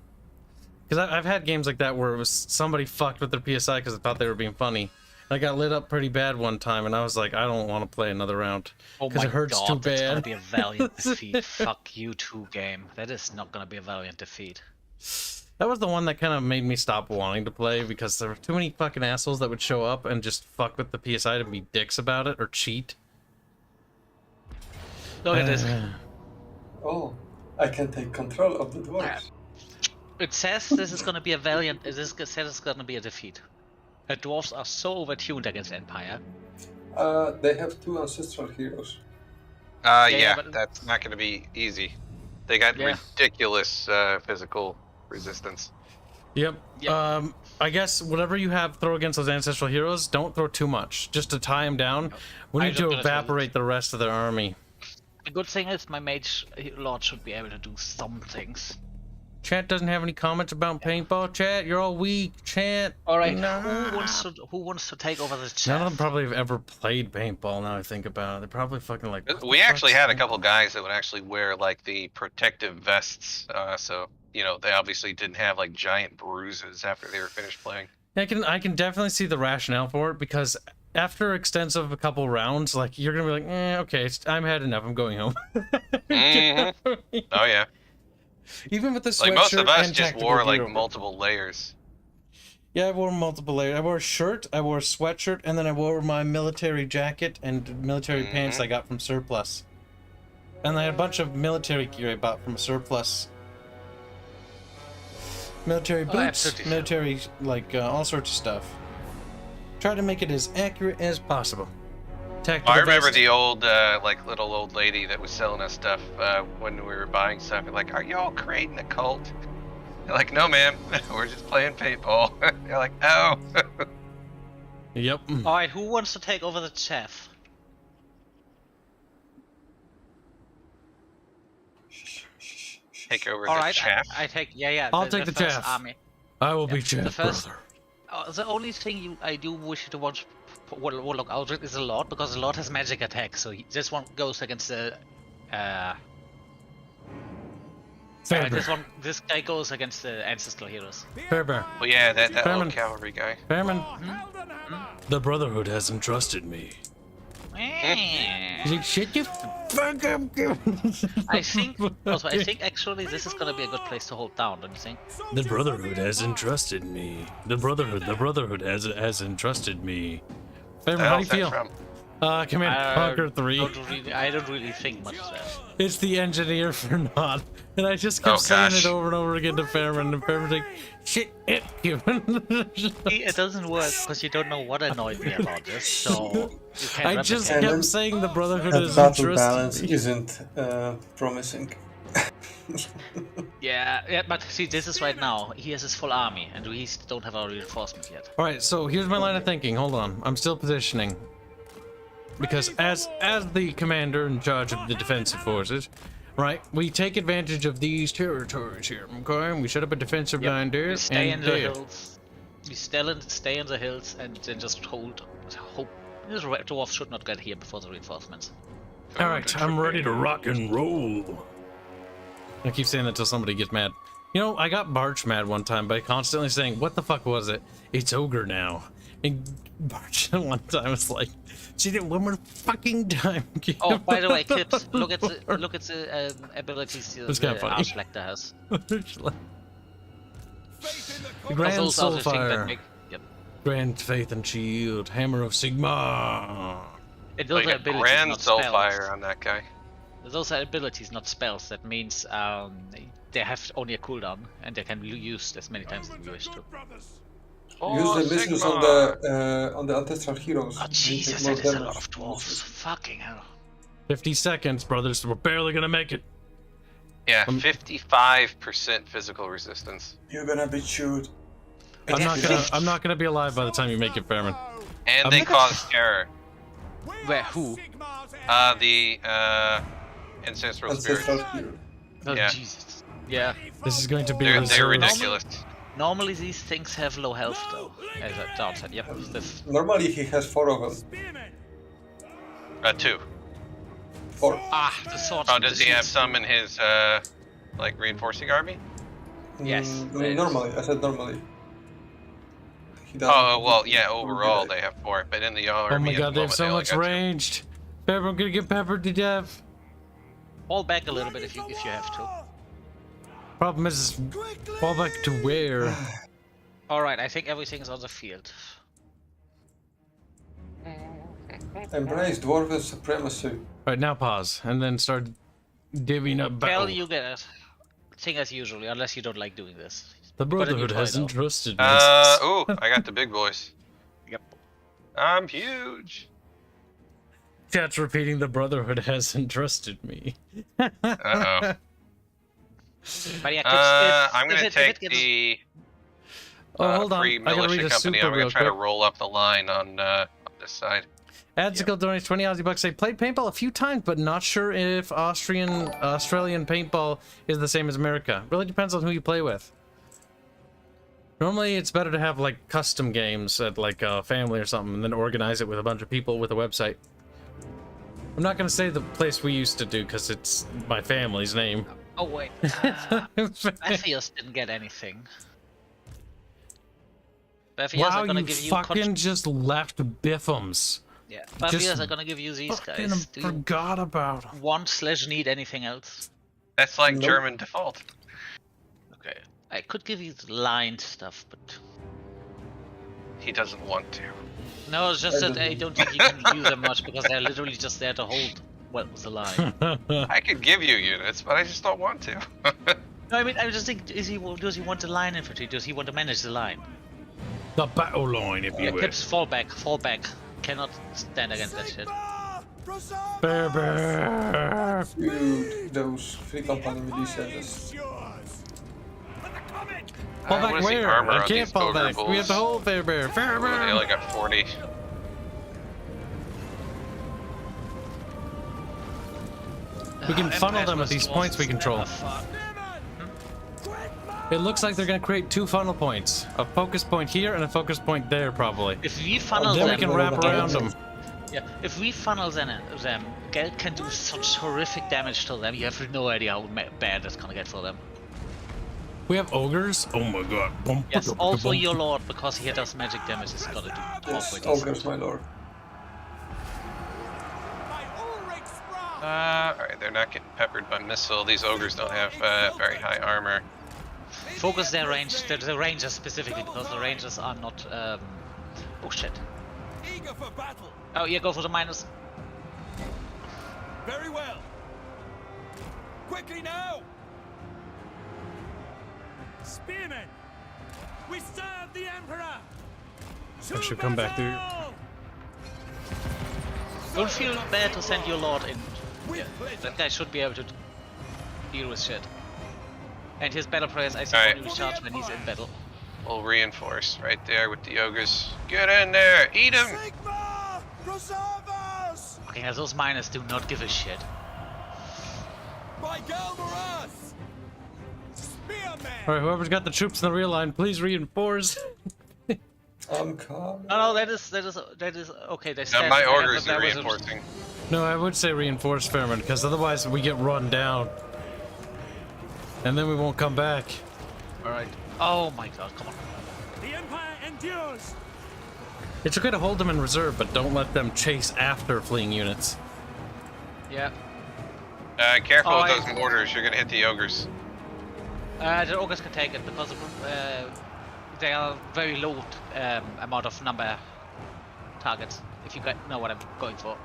Because I've had games like that where it was somebody fucked with their PSI because they thought they were being funny. I got lit up pretty bad one time, and I was like, I don't want to play another round.
Oh
Because
my
it hurts
god,
too
that's gonna
bad.
be a valiant defeat. Fuck you two game. That is not gonna be a valiant defeat.
That was the one that kind of made me stop wanting to play because there were too many fucking assholes that would show up and just fuck with the PSI to be dicks about it or cheat.
Look at this.
Oh, I can take control of the dwarves.
It says this is gonna be a valiant. This says it's gonna be a defeat. The dwarves are so overtuned against Empire.
They have two ancestral heroes.
Yeah,
but-
that's not going to be easy. They got
Yeah.
ridiculous physical resistance.
Yep.
Yep.
I guess whatever you have throw against those ancestral heroes, don't throw too much. Just to tie them down. We
I
need
don't
to
gonna throw
evaporate the rest of their army.
The good thing is my mage lord should be able to do some things.
Chat doesn't have any comments about paintball. Chat, you're all weak. Chat.
All right,
Nah.
who wants to take over the chat?
None of them probably have ever played paintball. Now I think about it, they're probably fucking like. what the
We actually
fuck's
had a
that?
couple guys that would actually wear like the protective vests, so you know they obviously didn't have like giant bruises after they were finished playing.
I can definitely see the rationale for it because after extensive a couple rounds, like you're gonna be like, okay, I'm had enough. I'm going home.
Mhm. Oh yeah,
Even with the sweatshirt
like most of us
and
just
tactical
wore like
gear.
multiple layers.
Yeah, I wore multiple layers. I wore a shirt, I wore a sweatshirt, and then I wore my military jacket and military pants I got from Surplus. And I had a bunch of military gear I bought from Surplus. Military boots,
absolutely.
military, like, all sorts of stuff. Try to make it as accurate as possible. Tactical
I remember
vest.
the old like little old lady that was selling us stuff when we were buying stuff. And like, are y'all creating a cult? They're like, no, ma'am, we're just playing paintball. They're like, oh.
Yep.
All right, who wants to take over the chef?
Take over
All
the
right,
chaff.
I take. Yeah.
I'll take the
first
chaff.
Army.
I will be
The
champ,
first-
brother.
The only thing I do wish you to watch Warlock Aldred is a Lord, because the Lord has magic attack, so this one goes against the.
Farebear.
This guy goes against the ancestral heroes.
Farebear.
Well, yeah, that
Fairman.
old cavalry guy.
Fairman. The Brotherhood has entrusted me. He's like, shut the fuck up,
I think. Also, I think actually this is gonna be a good place to hold down. Don't you think?
The Brotherhood has entrusted me. The Brotherhood has entrusted me. Fairman, how do you
How's that
feel?
from?
Command Conquer 3.
I don't really think much of that.
It's the engineer for not. And I just kept saying it over and over again to Fairman, and Fairman's like, shit,
It doesn't work because you don't know what annoyed me about this, so you can't
I just
replicate it.
kept saying the Brotherhood
That
is
battle balance
interesting.
isn't promising.
Yeah, but see, this is right now. He has his full army, and we don't have our reinforcements yet.
Alright, so here's my line of thinking. Hold on. I'm still positioning. Because as the commander in charge of the defensive forces, right, we take advantage of these territories here, okay? We set up a defensive line there,
We stay in
and
the
there.
hills. We stay in the hills, and then just hope. The dwarves should not get here before the reinforcements.
Alright, I'm ready to rock and roll. I keep saying that till somebody gets mad. You know, I got Barch mad one time by constantly saying, what the fuck was it? It's Ogre now. And Barch one time was like, see that one more fucking time.
Oh, by the way, Kibs, look at the abilities the Arschlecter has.
Grand
Those are the things that
Soulfire,
make- Yep.
Grand Faith and Shield, Hammer of Sigma.
And those are
Like a
abilities,
Grand
not spells.
Soulfire on that guy.
Those are abilities, not spells. That means they have only a cooldown, and they can be used as many times as you wish to.
Oh,
Use the missiles
Sigma.
on the ancestral heroes.
Oh
They
Jesus,
take more
that is a
damage.
lot of dwarves. Fucking hell.
50 seconds, brothers. We're barely gonna make it.
Yeah, 55% physical resistance.
You're gonna be chewed.
I'm not gonna be alive by the time you make it, Fairman.
And they cause terror.
Where? Who?
The ancestral spirits.
Ancestral hero.
Oh
Yeah.
Jesus. Yeah.
This is going to be
They're
reserved.
ridiculous.
Normally these things have low health though. As a downside. Yep. This.
Normally he has 4 of them.
2.
4.
Ah, the sword.
Oh, does he have some in his like reinforcing army?
Yes,
Normally, I said normally. He doesn't.
Oh well, yeah. Overall, they have 4, but in the army.
Oh my
at the
god, they have
moment,
so
only
much
got 2.
ranged. Pepper, I'm gonna get peppered to death.
Fall back a little bit if you have to.
Problem is, fall back to where?
All right, I think everything's on the field.
Embrace dwarven supremacy.
Right, now pause, and then start divvying up
Hell,
battle.
you get it. Thing as usually, unless you don't like doing this.
The Brotherhood
try,
hasn't
though.
trusted me.
Ooh, I got the big voice.
Yep.
I'm huge.
Chat's repeating, the Brotherhood hasn't trusted me.
Uh-oh.
But yeah,
I'm gonna take the
Oh, hold on.
free
I gotta
militia
read a
company.
super
I'm
real
gonna try to
quick.
roll up the line on this side.
Adsical donates 20 Aussie bucks. Say, played paintball a few times, but not sure if Australian paintball is the same as America. Really depends on who you play with. Normally, it's better to have like custom games at like a family or something, and then organize it with a bunch of people with a website. I'm not gonna say the place we used to do because it's my family's name.
Oh wait, Bafioz didn't get anything. Bafioz
Wow,
are gonna
you
give you
fucking just left Biffums.
yeah.
just
Bafioz are gonna give you these
Fucking
guys. Do you
forgot about 'em.
want/need anything else?
That's like
Nope.
German default.
Okay, I could give you the lined stuff, but
He doesn't want to.
no, it's just that I don't think you can use them much because they're literally just there to hold what was the line.
I could give you units, but I just don't want to.
No, I mean, I just think, does he want the line infantry? Does he want to manage the line?
The battle line, if
Yeah,
you will.
Kibs, fall back. Cannot stand against that shit.
Farebear.
Dude, those 3 company militia just...
Fall
I
back
wanna see
where?
armor
I
on
can't
these
fall
ogre
back. We have
bulls.
to hold Farebear.
They
Farebear.
only got 40.
We can funnel them at these points we control. It looks like they're gonna create 2 funnel points. A focus point here and a focus point there, probably.
If we funnel
Then we
them,
can wrap around them.
yeah. If we funnel them, Geld can do such horrific damage to them. You have no idea how bad that's gonna get for them.
We have ogres. Oh my god. Bum,
Yes,
ba-dum,
also
ba-dum.
your lord, because he does magic damage, is gonna do
Yes,
halfway
ogres,
decent.
my lord.
Alright, they're not getting peppered by missile. These ogres don't have very high armor.
Focus their range, the rangers specifically, because the rangers are not. Oh shit.
Eager for battle.
Oh, yeah, go for the minus.
Very well. Quickly now. Spearmen. We serve the Emperor.
I should come back through.
Don't feel bad to send your lord in. Yeah, that guy should be able to deal with shit. And his battle prayers, I think, only recharge when he's in battle.
We'll reinforce right there with the ogres. Get in there, eat him!
Sigma! Preserve us!
Okay, now those miners do not give a shit.
By Galvaras! Spearmen!
Alright, whoever's got the troops in the rear line, please reinforce.
I'm coming.
No, that is okay. They
Now
stand
my
together,
ogres
but
are
that was a-
reinforcing.
No, I would say reinforce Fairman, because otherwise we get run down. And then we won't come back.
Alright. Oh my god, come on.
The Empire endures!
It's okay to hold them in reserve, but don't let them chase after fleeing units.
Yeah.
Careful
Oh,
with those mortars, you're gonna hit the ogres.
The ogres can take it because they are very low amount of number targets, if you know what I'm going for.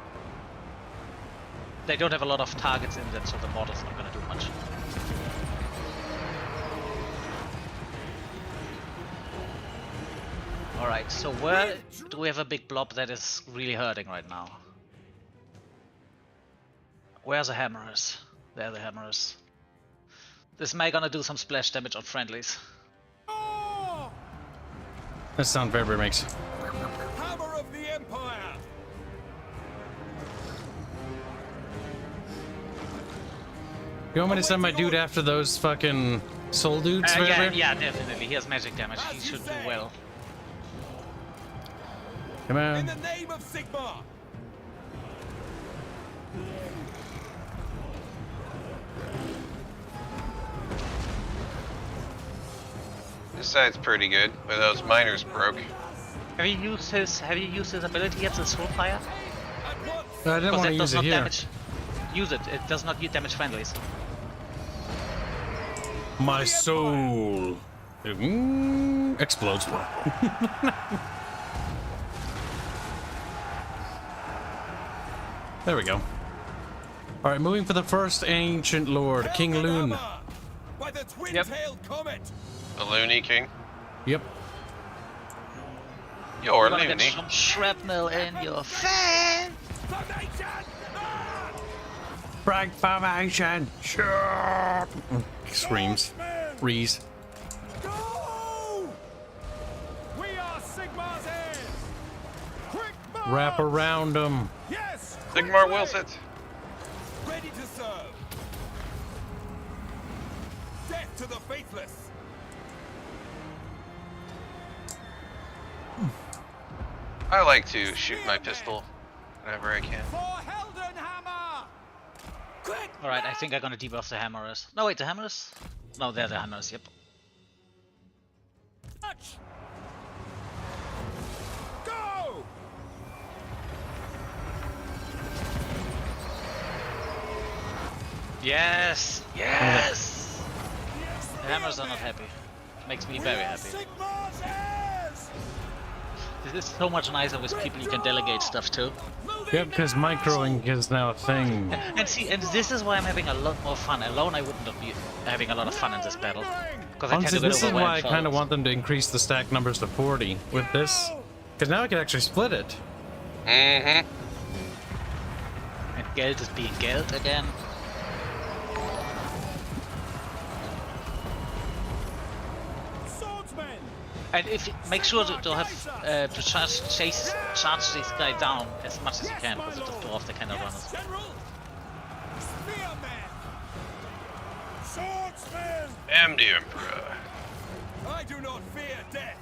They don't have a lot of targets in them, so the mortar's not going to do much. Alright, so where do we have a big blob that is really hurting right now? Where's the hammers? There the hammers. This may gonna do some splash damage on friendlies.
That sound Farebear makes.
Hammer of the Empire!
You want me to send my dude after those fucking soul dudes, Farebear?
Yeah, definitely. He has magic damage. He
As you
should do
say.
well.
Come
In
on.
the name of Sigma!
This side's pretty good, but those miners broke.
Have you used his ability yet, the soul fire?
At once!
I didn't
Because
want
that
to
does
use it
not
here.
damage. Use it. It does not damage friendlies.
My soul explodes. There we go. Alright, moving for the first ancient lord, King Loon.
Hammer! By the twin-tailed comet!
The Looney King.
Yep.
You're
You're gonna get
Looney.
some shrapnel in your face.
Formation! Ah!
Frag formation! Sharp! Screams.
Swordsman!
Rees.
Go! We are Sigmar's heirs! Quick march!
Wrap around them.
Yes!
Sigmar
quickly!
wills it.
Ready to serve! Death to the faithless!
I like to shoot my pistol whenever I can.
For Heldenhammer! Quick!
Alright, I think I'm gonna debuff the hammers. No, wait, the hammers? No, they're the hammers, yep.
March! Go!
Yes! Yes! The hammers are not happy. Makes me very happy.
Sigmar's heirs!
This is so much nicer with people you can delegate stuff to.
Yep, because microing is now a thing.
And see, and this is why I'm having a lot more fun. Alone, I wouldn't be having a lot of fun in this battle. Because I tend
Honestly,
to get
this is why I
overwhelmed.
kind of want them to increase the stack numbers to 40 with this. Because now I can actually split it.
Mm-hmm.
And Geld is being Geld again.
Swordsmen!
And if make sure to have to charge this guy down as much as you can, because it just too often cannot run us.
General! Spearmen! Swordsmen!
Am the Emperor.
I do not fear death!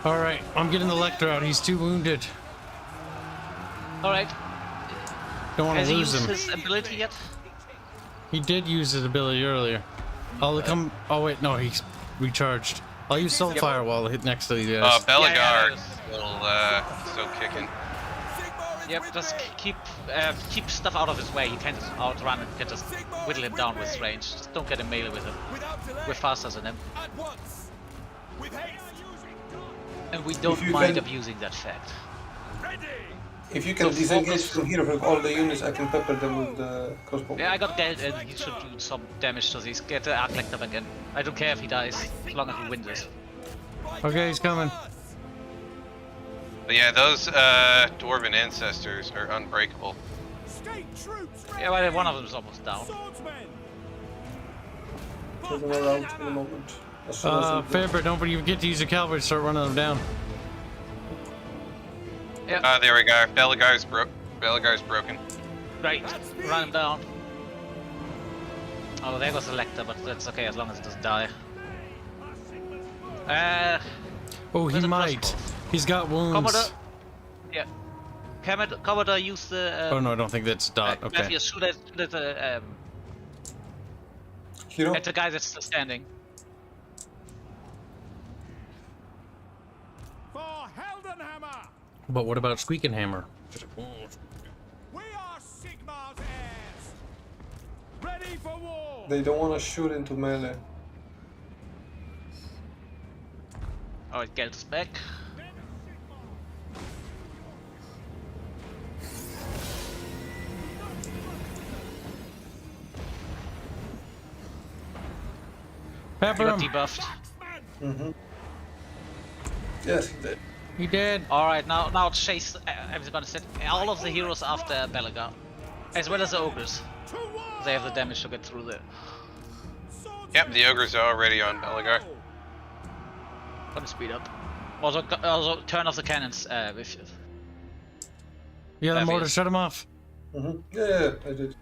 Alright, I'm getting the Lector out. He's too wounded.
Alright,
Don't want
has
to
he
lose
used
him.
his ability yet?
He did use his ability earlier. I'll come. Oh, wait, no, he's recharged. I'll use Soulfire while I hit next to you guys.
Belagar
Yeah,
still kicking.
Sigmar is
Yep,
with
just
me!
keep stuff out of his way. He can't just outrun and you can just whittle him down with range. Just don't get a melee with him.
Without delay!
We're faster than him.
At once! With haste!
And we don't
you
mind
can-
abusing that fact.
If you can
So
disengage
focus-
from here with all the units, I can pepper them with the crossbow.
Yeah, I got Geld and he should do some damage to these. Get the Arc Lecter back in. I don't care if he dies, as long as we win this.
Okay, he's coming.
But yeah, those dwarven ancestors are unbreakable.
Yeah, well, one of them is almost down.
Turn them around in a moment. As soon as we
Farebear, don't forget to use your cavalry to start running them down.
Yeah,
There we go. Belagar's broken.
right. Run him down. Oh, there goes the Lecter, but that's okay as long as it doesn't die.
Oh, he
Where's the
might.
crossbow?
He's got wounds.
Commodore. Yeah. Commodore, use the.
Oh no, I don't think that's dot. Okay.
Bafioz, shoot at the
Hero?
at the guy that's still standing.
For Heldenhammer!
But what about Squeaking Hammer?
We are Sigmar's heirs! Ready for war!
They don't want to shoot into melee.
Alright, Geld is back. He
Pepper
got
him.
debuffed.
Yes, he did.
He did.
Alright, now chase everybody set all of the heroes after Belagar. As well as the ogres. They have the damage to get through there.
Yep, the ogres are already on Belagar.
Gonna speed up. Also turn off the cannons with
Yeah, the
Bafioz.
mortar shut him off.
Yeah, I did.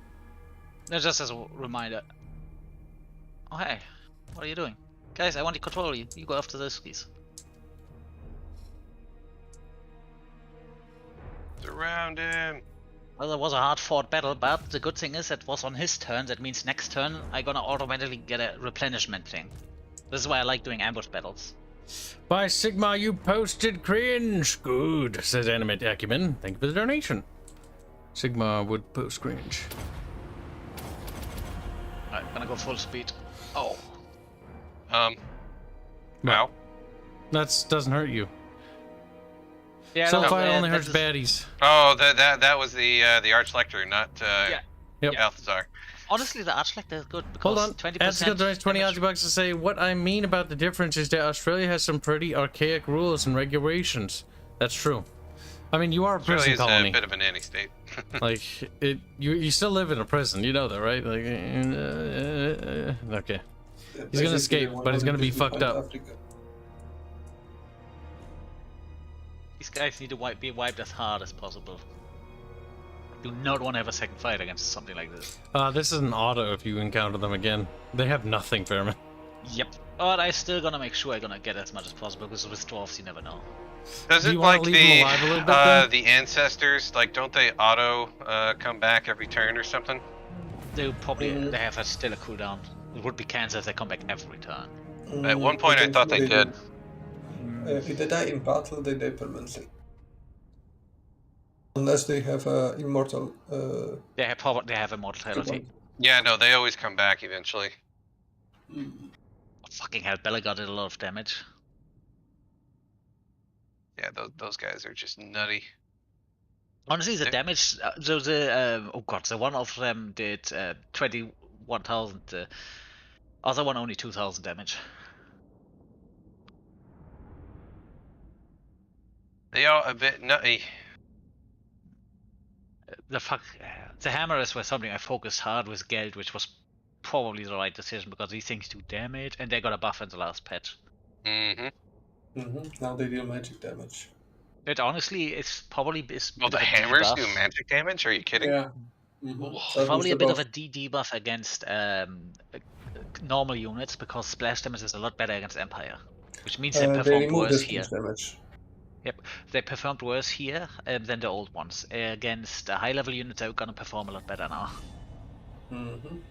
just as a reminder. Oh hey, what are you doing? Guys, I want to control you. You go after those please.
Surround him.
Well, it was a hard fought battle, but the good thing is it was on his turn. That means next turn I'm gonna automatically get a replenishment thing. This is why I like doing ambush battles.
By Sigma, you posted cringe. Good, says Animate Acumen. Thank you for the donation. Sigma would post cringe.
Alright, gonna go full speed. Oh.
Wow.
That doesn't hurt you.
Yeah,
Sulfide only
that
hurts
is-
baddies.
Oh, that was the Archlector, not
Yep.
Balthazar.
Honestly, the Archlector is good because
Hold on.
20%
Adskill donates 20
damage.
Aussie bucks to say, what I mean about the difference is that Australia has some pretty archaic rules and regulations. That's true. I mean, you are a prison
Australia's
colony.
a bit of a nanny state.
Like, you still live in a prison. You know that, right? Like, okay. He's gonna escape, but he's gonna be fucked up.
These guys need to be wiped as hard as possible. Do not want to have a second fight against something like this.
This is an auto if you encounter them again. They have nothing, Fairman.
Yep. But I still gonna make sure I'm gonna get as much as possible because with dwarves you never know.
Does
Do
it
you wanna
like
leave him alive a little bit, then?
the ancestors? Like, don't they auto come back every turn or something?
They would probably they have still a cooldown. It would be cancer if they come back every turn.
At one point, I thought they did.
If they die in battle, they die permanently. Unless they have Immortal.
They have immortality.
Yeah, no, they always come back eventually.
Fucking hell, Belagar did a lot of damage.
Yeah, those guys are just nutty.
Honestly, the damage. Oh god, the one of them did 21,000. The other one only 2,000 damage.
They are a bit nutty.
The hammers were something I focused hard with Geld, which was probably the right decision because these things do damage, and they got a buff in the last patch.
Now they deal magic damage.
It honestly, it's probably
Oh, the hammers do magic damage? Are you kidding?
Yeah.
Probably a bit of a debuff against normal units because splash damage is a lot better against Empire, which means they
They
perform
remove
worse here.
distance damage.
Yep, they performed worse here than the old ones. Against high level units, they're gonna perform a lot better now.
And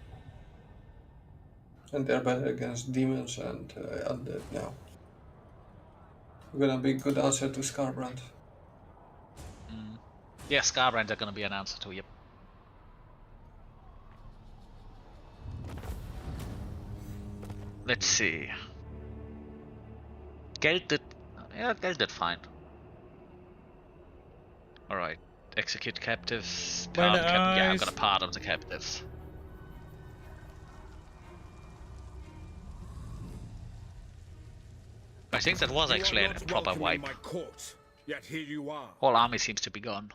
they're better against demons and undead now. Gonna be a good answer to Scarbrand.
Yeah, Scarbrand are gonna be an answer to, yep. Let's see. Geld did. Yeah, that guys did fine. Alright. Execute captives.
My
Pardon captives. Yeah, I'm
eyes.
gonna pardon the captives. I think that was
You
actually
are
a
not
proper
welcome in
wipe.
my court, yet here you are.
Whole army seems to be gone.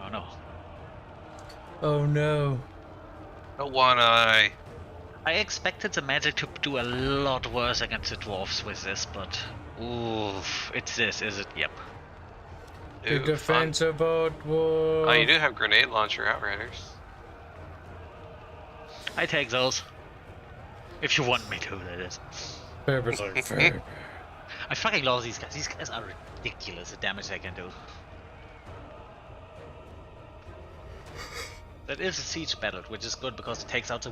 Oh no.
Oh no.
A one eye.
I expected the magic to do a lot worse against the dwarves with this, but oof, it's this, is it? Yep.
The
Ooh, fun.
defense about war.
Oh, you do have grenade launcher outriders.
I take those. If you want me to, that is.
Farebear's like, Farebear.
I fucking love these guys. These guys are ridiculous, the damage they can do. That is a siege battle, which is good because it takes out the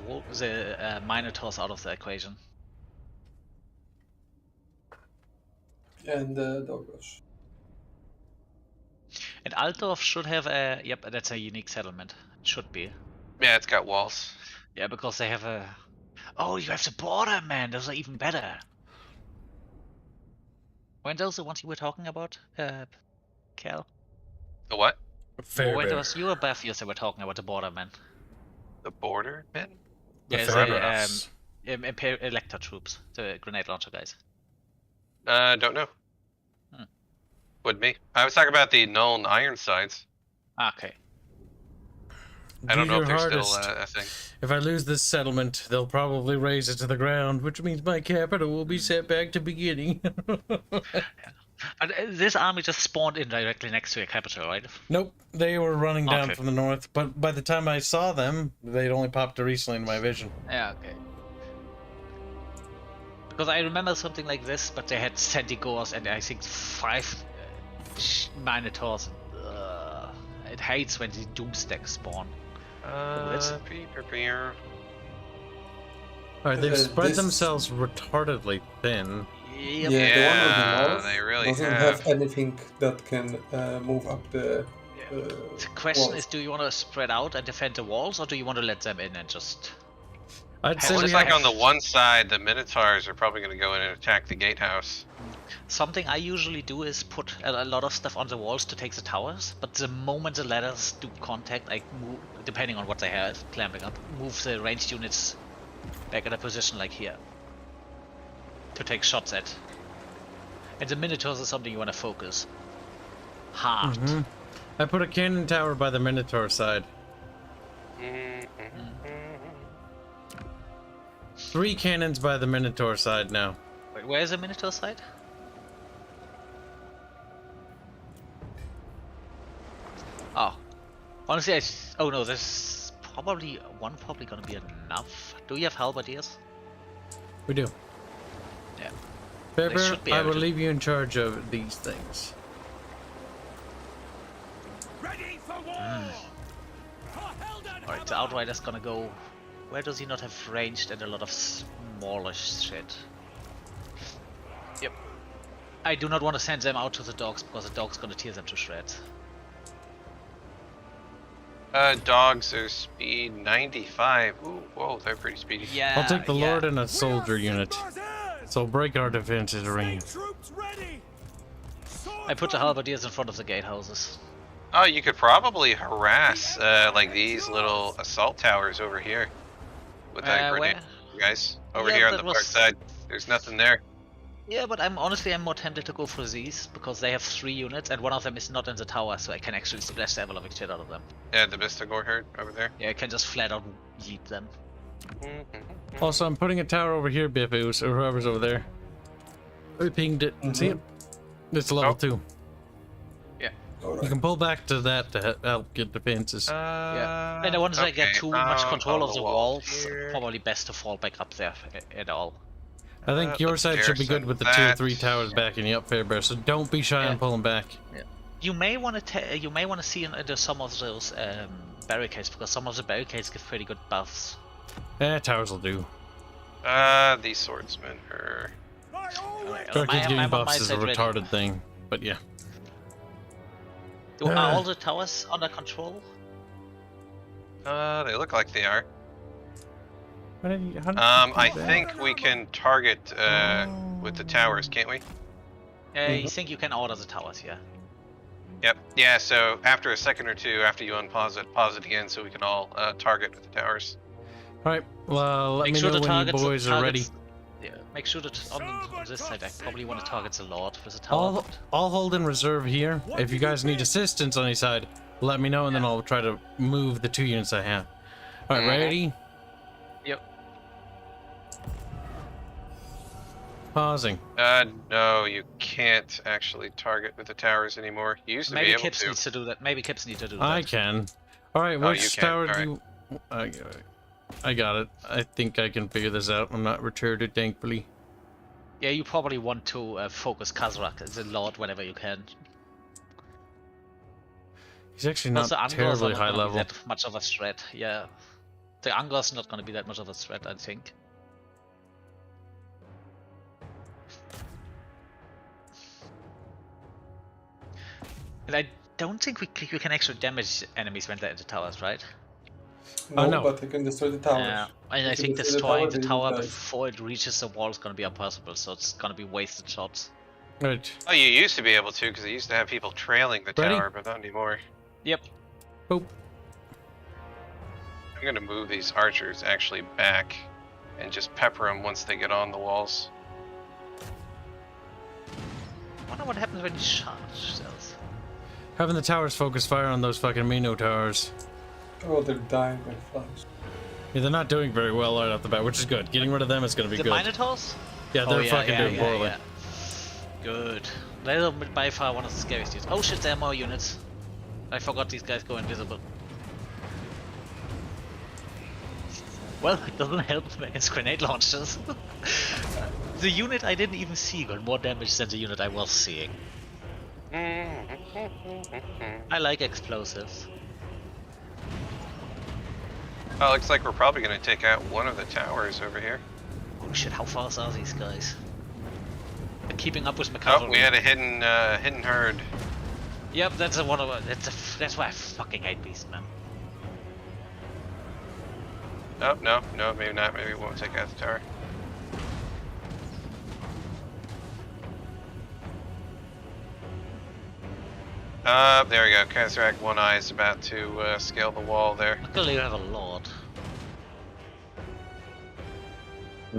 Minotaurs out of the equation.
And Douglas.
And Altdorf should have a... Yep, that's a unique settlement. It should be.
Yeah, it's got walls.
Yeah, because they have a... Oh, you have the border, man! Those are even better. Weren't those the ones you were talking about, Cal?
The what?
Or when it
Farebear.
was you or Bafioz that were talking about the border, man?
The border men?
The
Yeah,
Farebears.
the Elector troops, the grenade launcher guys.
Don't know.
Hmm.
Would be. I was talking about the Null Ironsides.
Okay.
I don't
Do
know if
your
they're
hardest.
still a thing.
If I lose this settlement, they'll probably raise it to the ground, which means my capital will be set back to beginning.
But this army just spawned in directly next to your capital, right?
Nope, they were running down
Okay.
from the north, but by the time I saw them, they'd only popped recently in my vision.
Yeah, okay. Because I remember something like this, but they had Sentigors and I think 5 Minotaurs. It hates when the Doomstack spawn. Let's-
Be prepared.
Alright, they've spread
This-
themselves retardedly thin.
Yep.
Yeah, the one on
Yeah,
the north
they really
doesn't
have.
have anything that can move up the.
The question
walls.
is, do you want to spread out and defend the walls, or do you want to let them in and just...
I'd say
Well,
we
Just like
have-
on the one side, the Minotaurs are probably going to go in and attack the gatehouse.
Something I usually do is put a lot of stuff on the walls to take the towers, but the moment the ladders do contact, I move, depending on what they have clamping up, move the ranged units back in a position like here to take shots at. And the Minotaurs is something you want to focus hard.
Mhm. I put a cannon tower by the Minotaur side. 3 cannons by the Minotaur side now.
Wait, where is the Minotaur side? Oh, honestly, oh no, there's probably gonna be enough. Do you have halberdiers?
We do.
Yeah. They
Farebear,
should be
I
able
will
to-
leave you in charge of these things.
Ready for war! For Helden
Alright, the Outrider's gonna go. Where does he not have ranged and a lot of smallish shit? Yep. I do not want to send them out to the dogs because the dog's gonna tear them to shreds.
Dogs are speed 95. Ooh, whoa, they're pretty speedy.
Yeah.
I'll take the
yeah.
Lord and a soldier unit. So break our defenses ring.
Troops ready!
I put the halberdiers in front of the gatehouses.
Oh, you could probably harass like these little assault towers over here with that grenade, guys. Over
Yeah,
here on
that
the far
was-
side. There's nothing there.
Yeah, but I'm more tempted to go for these because they have 3 units and one of them is not in the tower, so I can actually splash the ever-loving shit out of them.
Yeah, the Mistagor herd over there.
Yeah, I can just flat out yeet them.
Also, I'm putting a tower over here, Bafioz, or whoever's over there. I pinged it. See it? It's level 2.
Yeah.
You can pull back to that to help get defenses.
Yeah. And once I get
okay,
too much control
on
of the
walls
walls,
here.
probably best to fall back up there at all.
I think your side should be good with the 2 or
that.
3 towers backing you up, Farebear. So don't be shy
Yeah.
on pulling back.
You may want to see into some of those barricades because some of the barricades give pretty good buffs.
Towers will do.
These swordsmen are.
Alright,
Dark Kids getting
I'm on my
buffs is a
side ready.
retarded thing, but yeah.
Are all the towers under control?
They look like they are.
How did you do
I
that?
think we can target with the towers, can't we?
You think you can order the towers, yeah?
Yep. Yeah. So after a second or two, after you unpause it, pause it again, so we can all target with the towers.
All right. Well, let
Make
me
sure
know
the
when you
targets,
boys are ready.
Yeah, make sure that on this side I probably want to target the Lord with the tower.
I'll hold in reserve here. If you guys need assistance on any side, let me know, and then I'll try to move the 2 units I have. All right, ready?
Yep.
Pausing.
No, you can't actually target with the towers anymore. You used to
Maybe
be able
Kibs
to.
needs to do that. Maybe Kibs needs to do that.
I can. All right,
Oh, you
which
can.
tower
All
do you... I got it. I think I can figure this out. I'm not retarded, thankfully.
Yeah, you probably want to focus Kazrak as a Lord whenever you can.
He's actually not
Also, Anglos
terribly
are not
high
gonna be
level.
that much of a threat. Yeah, the Anglos not going to be that much of a threat, I think. And I don't think we can actually damage enemies when they're in the towers, right?
No,
no.
but they can destroy the towers.
Yeah, and I
If you
think
destroy
destroying the
they
tower
will die.
before it reaches the wall is going to be impossible, so it's going to be wasted shots.
Right.
Oh, you used to be able to, because they used to have people trailing the
Ready?
tower, but not anymore.
Yep.
Boop.
I'm gonna move these archers actually back, and just pepper them once they get on the walls.
I wonder what happens when you charge cells.
Having the towers focus fire on those fucking Mino towers.
Oh, they're dying like flies.
Yeah, they're not doing very well right off the bat, which is good. Getting rid of them is going to be
The
good.
Minotaurs?
Yeah, they're
Oh, yeah,
fucking
yeah,
doing
yeah,
poorly.
yeah. Good. They're by far one of the scariest dudes. Oh shit, there are more units. I forgot these guys go invisible. Well, it doesn't help against grenade launchers. The unit I didn't even see got more damage than the unit I was seeing. I like explosives.
Oh, looks like we're probably gonna take out one of the towers over here.
Oh shit, how fast are these guys? They're keeping up with my
Oh,
cavalry.
we had a hidden herd.
Yep, that's one of that's why I fucking hate Beastmen.
Oh, no, maybe not. Maybe we won't take out the tower. There we go. Kazrak One Eye is about to scale the wall there.
Luckily you have a lord.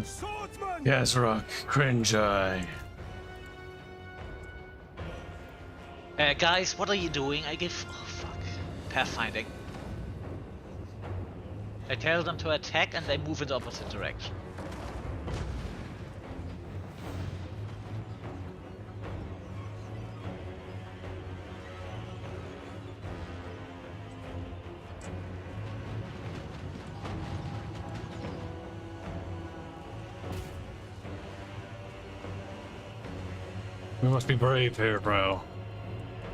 Swordsman!
Kazrak, cringe eye.
Guys, what are you doing? I give... Oh, fuck. Pathfinding. I tell them to attack and they move in the opposite direction.
We must be brave here, bro.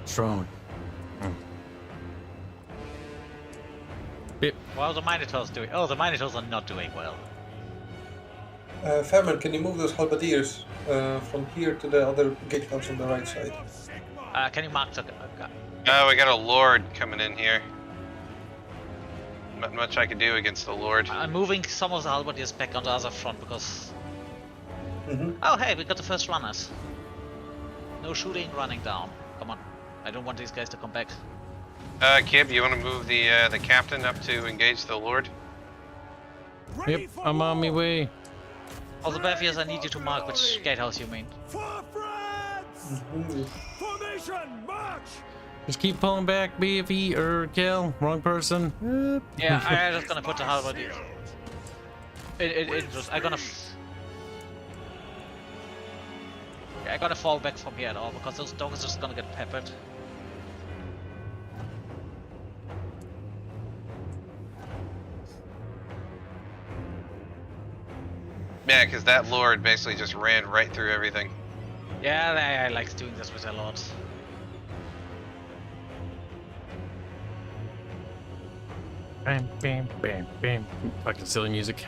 Strong. Bip.
What are the Minotaurs doing? Oh, the Minotaurs are not doing well.
Fairman, can you move those halberdiers from here to the other gatehouse on the right side?
Can you mark the...
Oh, we got a lord coming in here. Not much I can do against the lord.
I'm moving some of the halberdiers back on the other front because...
Mm-hmm.
Oh hey, we got the first runners. No shooting, running down. Come on. I don't want these guys to come back.
Kib, you want to move the captain up to engage the lord?
Yep, I'm on my way.
Also, Bafioz, I need you to mark which gatehouse you mean.
For France! Formation, march!
Just keep pulling back, BFE or kill. Wrong person.
Yeah, I'm just gonna put the halberdiers. I'm gonna... Yeah, I gotta fall back from here at all because those dogs are just gonna get peppered.
Yeah, because that lord basically just ran right through everything.
Yeah, I like doing this with a lot.
Bam, bam, bam, bam. Fucking silly music.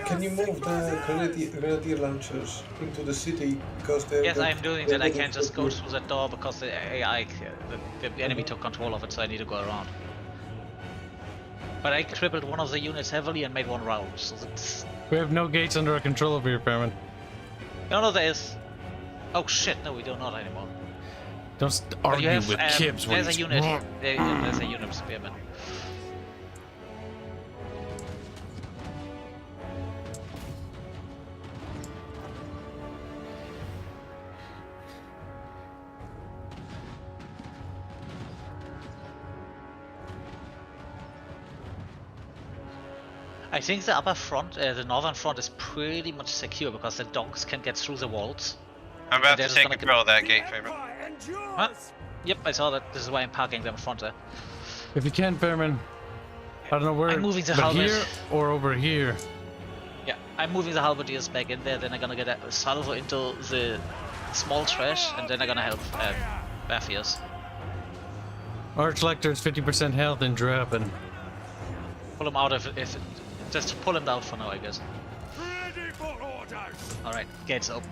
Can you move the grenadier launchers into the city because they're...
Yes, I'm doing that. I
getting
can't just go
close.
through that door because the AI, the enemy took control of it, so I need to go around. But I crippled one of the units heavily and made one round, so that's...
We have no gates under our control over here, Fairman.
No, there is. Oh shit, no, we do not anymore.
Don't
But
argue
you have,
with Kibs when
there's a
he's...
unit. There's a unit of spearmen. I think the upper front, the northern front, is pretty much secure because the dogs can get through the walls.
I'm about
They're
to
just
take
gonna
control of that gate, Faber.
Empire endures.
Huh? Yep, I saw that. This is why I'm parking them in front there.
If you can, Fairman. I don't know where,
I'm moving the
but
helmet.
here or over here.
Yeah, I'm moving the halberdiers back in there, then I'm gonna get a salvo into the small trash, and then I'm gonna help Bafioz.
Arch Lector is 50% health and dropping.
Pull him out if just pull him down for now, I guess.
Ready for orders.
Alright, gates open.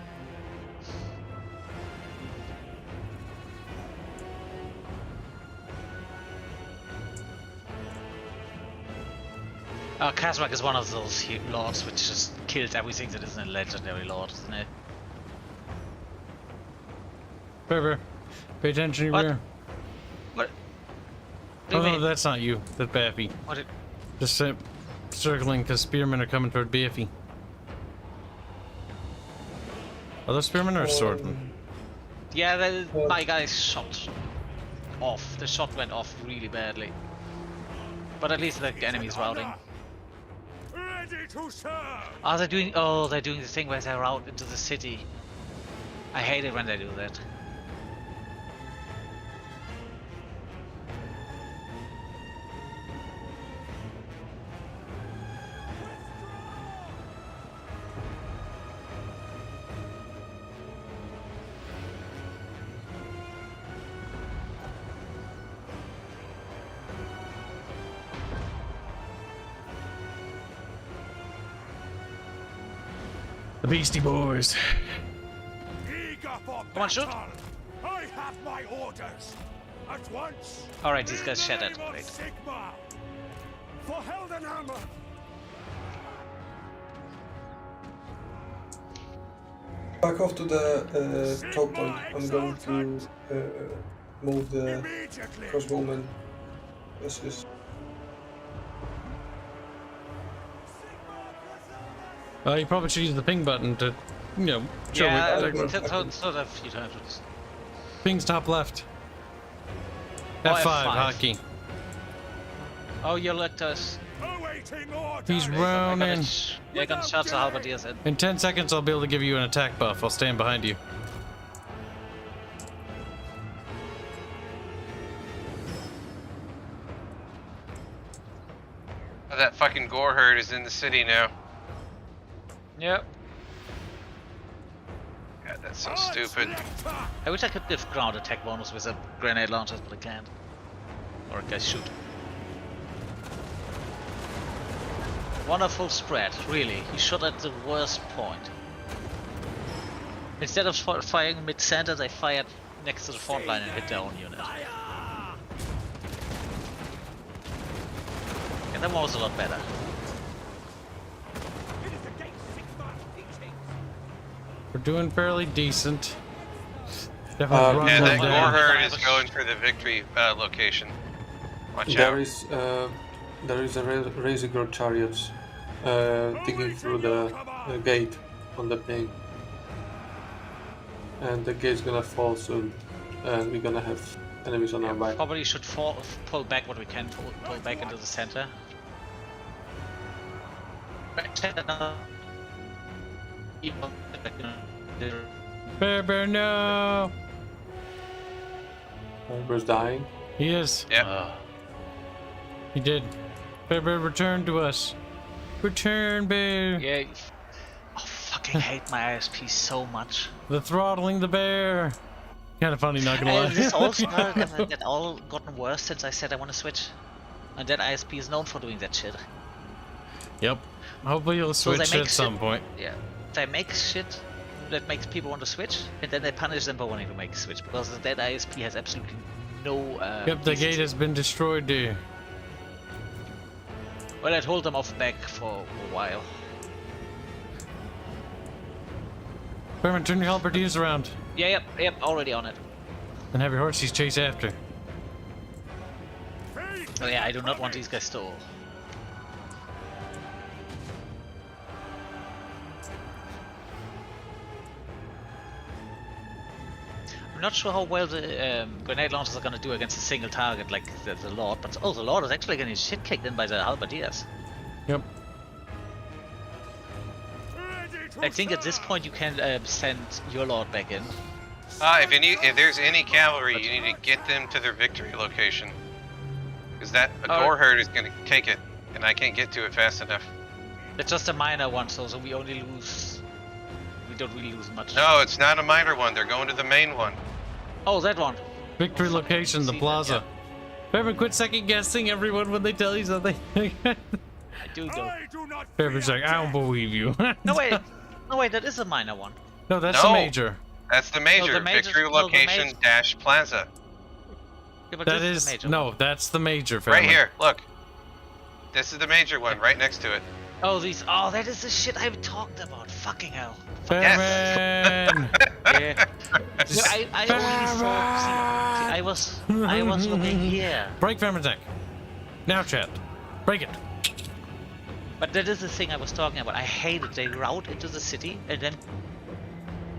Kazrak is one of those lords which just kills everything that isn't a legendary lord, isn't it?
Fairbear, pay attention to your
What?
rear.
What? Do
Oh
you
no,
mean?
that's not you. That's Baffy.
What did...
Just circling because spearmen are coming toward Baffy. Are those spearmen or swordsmen?
Yeah, my guy shot off. The shot went off really badly. But at least the enemy's routing.
Ready to serve.
Are they doing... Oh, they're doing the thing where they route into the city. I hate it when they do that.
The Beastie Boys.
Eager for
Come on, shoot.
battle. I have my orders. At once.
Alright, these guys
In the
shattered.
name of
Great.
Sigma. For Heldenhammer.
Back off to the choke point. I'm going to move the
Immediately.
crossbowman. This is
You probably should use the ping button to, you know, show
Yeah,
it.
so a few times.
Ping's top left.
Oh,
F5,
F5.
hotkey.
Oh, you looked us.
Awaiting orders.
He's running.
You're gonna charge the halberdiers in.
In 10 seconds, I'll be able to give you an attack buff. I'll stand behind you.
Oh, that fucking gore herd is in the city now.
Yep.
God, that's so stupid.
I wish I could give ground attack bonus with a grenade launchers, but I can't. Or I guess shoot. Wonderful spread, really. He shot at the worst point. Instead of firing mid-center, they fired next to the front line and hit their own unit. And that one was a lot better.
We're doing fairly decent.
Yeah,
Definitely run
that
them
gore
down.
herd is going for the victory location. Watch out.
there is a Razor chariots digging through the gate on the ping, and the gate's gonna fall soon, and we're gonna have enemies on our back.
Probably should pull back what we can, pull back into the center.
Fairbear, no!
Farebear's dying.
He is.
Yep.
He did. Fairbear, return to us. Return, bear.
Yeah. I fucking hate my ISP so much.
The throttling the bear. Kind of funny, not gonna lie.
This also that all gotten worse since I said I want to switch. And that ISP is known for doing that shit.
Yep. Hopefully you'll
So they
switch
make
at some
shit-
point.
Yeah. They make shit that makes people want to switch, and then they punish them for wanting to make a switch, because that ISP has absolutely no
Yep, the
decency.
gate has been destroyed, dude.
Well, I'd hold them off back for a while.
Berman, turn your halberdiers around.
Yeah, yep, already on it.
And have your horses chase after.
Oh yeah, I do not want these guys to... I'm not sure how well the grenade launchers are gonna do against a single target like the Lord, but oh, the Lord is actually getting shit kicked in by the halberdiers.
Yep.
I think at this point you can send your Lord back in.
If there's any cavalry, you need to get them to their victory location. Because that gore herd is going to take it, and I can't get to it fast enough.
It's just a minor one, so we only lose... We don't really lose much.
No, it's not a minor one. They're going to the main one.
Oh, that one.
Victory location, the plaza.
That,
Berman, quit second guessing everyone when they tell you something.
I do though.
Berman's like, I don't believe you.
No wait, that is a minor one.
No, that's the major.
That's the major.
No, the major
Victory location dash plaza.
Yeah, but
That
this
is
the major
no,
one.
that's the major.
Right
Berman.
here, look. This is the major one, right next to it.
Oh, these. Oh, that is the shit I talked about. Fucking hell.
Berman!
Yeah. No, I only saw. See, I was looking here.
Break Berman's neck. Now, chat. Break it.
But that is the thing I was talking about. I hate it. They route into the city and then.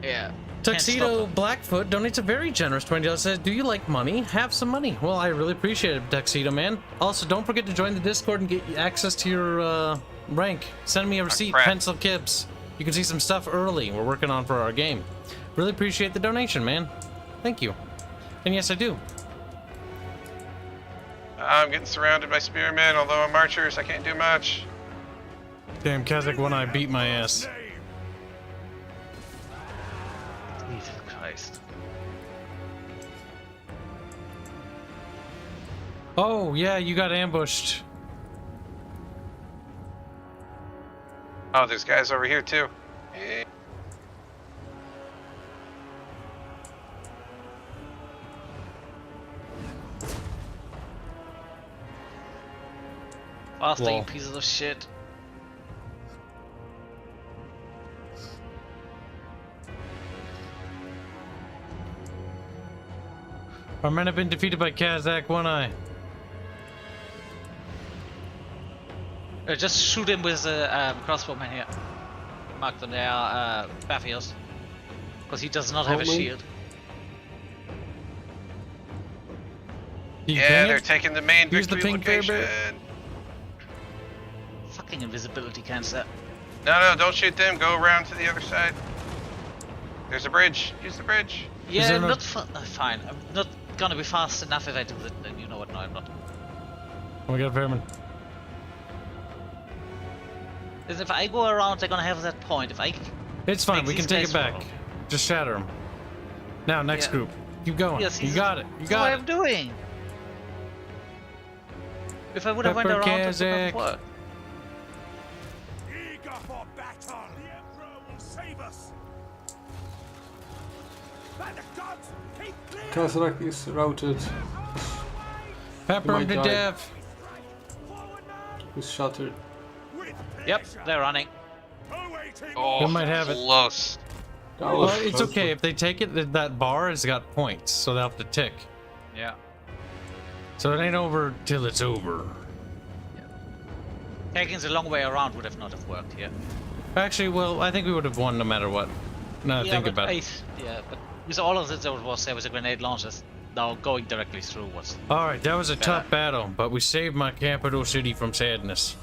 Yeah.
Tuxedo Blackfoot donates a very generous $20. Says, do you like money? Have some money. Well, I really appreciate it, Tuxedo man. Also, don't forget to join the Discord and get access to your rank. Send me a receipt, pencil Kibs. You can see some stuff early we're working on for our game. Really appreciate the donation, man. Thank you. And yes, I do.
I'm getting surrounded by spearmen, although I'm archers, I can't do much.
Damn, Kazakh One Eye beat my ass.
Jesus Christ.
Oh, yeah, you got ambushed.
Oh, there's guys over here too. Eh.
Faster,
Whoa.
you pieces of shit.
Our men have been defeated by Kazakh One Eye.
Just shoot him with a crossbowman here. Mark them there, Bafioz. Because he does not have a shield.
Yeah, they're taking the main
Here's the
victory
pink
location.
Farebear.
Fucking invisibility cancer.
No, don't shoot them. Go around to the other side. There's a bridge. Use the bridge.
Yeah, not fine. I'm not gonna be fast enough if I do that. Then you know what? No, I'm not.
Oh my god, Fairman.
Because if I go around, they're gonna have that point. If I.
It's fine. We can take it back.
Wrong.
Just shatter him. Now, next group. Keep going.
Yes,
you got it. You
That's
got
what
it.
I'm doing. If I would have went around, it would have worked.
Eager for battle. The Emperor will save us. By the gods, keep clear.
Kazakh is routed.
Pepper him
might
to
die.
death.
He's shattered.
Yep, they're running.
Oh,
They might have it.
close.
That
Well,
was
it's
close,
okay. If they take it, that bar has got points, so they'll have to tick.
Yeah.
So it ain't over till it's over.
Taking the long way around would have not have worked here.
Actually, well, I think we would have won no matter what. Now that I think
but
about it.
Yeah, but with all of this, there was a grenade launchers. Now going directly through was.
Alright, that was a tough battle, but we saved my capital city from sadness.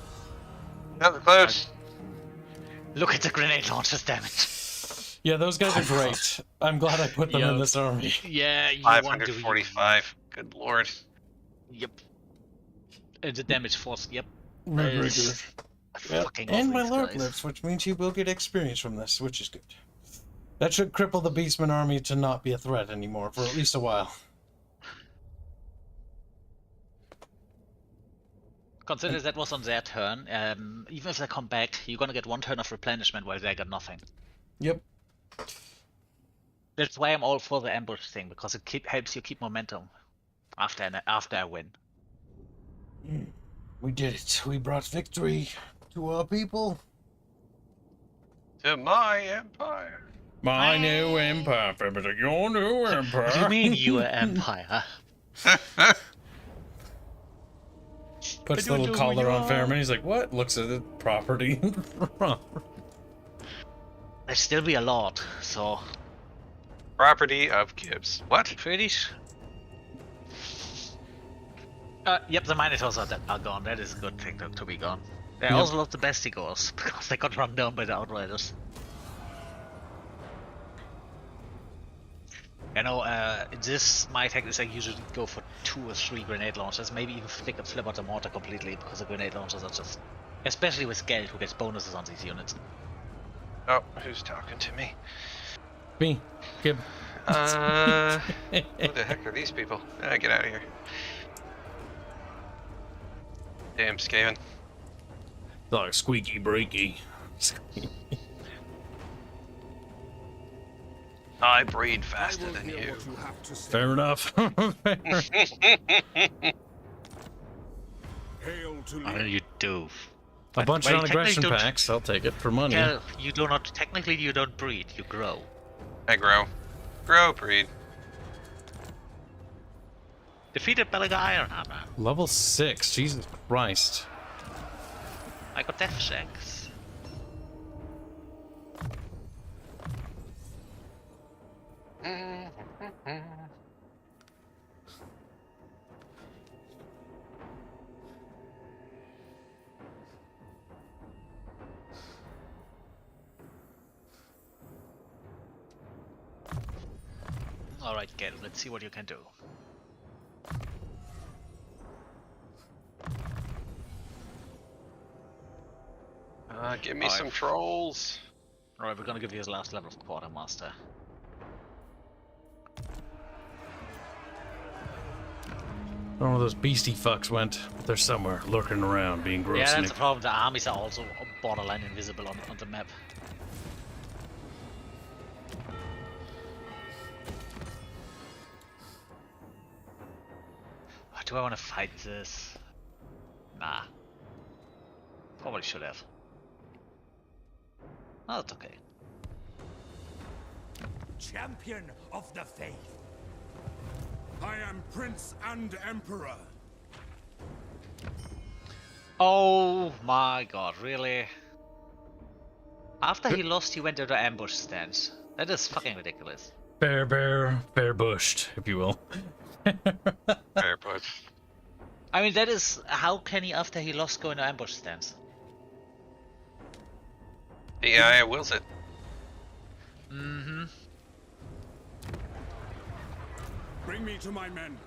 Another close.
Look at the grenade launchers damage.
Yeah, those guys are great. I'm glad I put them in this army.
Yeah, you want to.
545. Good lord.
Yep. And the damage force. Yep.
Yep.
Fucking
And my
these
lord
guys.
lives, which means he will get experience from this, which is good. That should cripple the Beastman army to not be a threat anymore for at least a while.
Consider that was on their turn. Even if they come back, you're gonna get one turn of replenishment while they got nothing.
Yep.
That's why I'm all for the ambush thing, because it helps you keep momentum after a win.
We did it. We brought victory to our people.
To my empire.
My new empire, Farebear. Your new empire.
What do you mean, your empire?
Puts the little collar on Fairman. He's like, what? Looks at the property.
There'd still be a lot, so...
Property of Kibs. What?
Pretty yep, the Minotaurs are gone. That is a good thing to be gone. They also love the Bestigors, because they got run down by the Outriders. You know, this my tactics I usually go for 2 or 3 grenade launchers, maybe even flip out the mortar completely, because the grenade launchers are just... Especially with Geld, who gets bonuses on these units.
Oh, who's talking to me?
Me. Kib.
Who the heck are these people? Get out of here. Damn, Skaven.
Like squeaky breaky.
I breed faster than you.
Fair enough.
Hail to
I mean, you do.
A bunch
Well,
of aggression
technically
packs, I'll take it for money.
Yeah, you do not. Technically, you don't breed. You grow.
I grow. Grow, breed.
Defeated Belaga Ironhammer.
Level 6, Jesus Christ.
I got death checks. Alright, Gale, let's see what you can do.
Give me some trolls.
Alright, we're gonna give you his last level of Quartermaster.
I don't know where those beastie fucks went, but they're somewhere lurking around being gross.
Yeah, that's the problem. The armies are also borderline invisible on the map. Do I want to fight this? Nah. Probably should have. Oh, that's okay.
Champion of the faith.
I am Prince and Emperor.
Oh my god, really? After he lost, he went into ambush stance. That is fucking ridiculous.
Fair bushed, if you will.
Fair push.
I mean, that is... How can he, after he lost, go into ambush stance?
The AI wills it.
Mm-hmm.
Bring me to my men.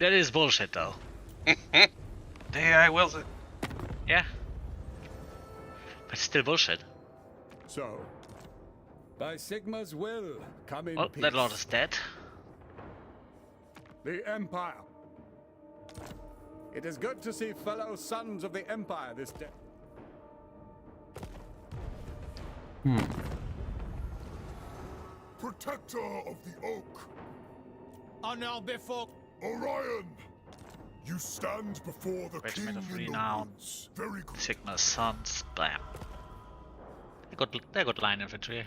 That is bullshit, though.
The AI wills it.
Yeah. But still bullshit.
So, by Sigma's will, come in
Oh,
peace.
that lord is dead.
The Empire. It is good to see fellow sons of the Empire this day. Protector of the Oak.
Honor before.
Orion. You stand before the
Regiment
king
of
in the
Renown.
woods. Very good.
Sigma's sons. Bam. They got line infantry.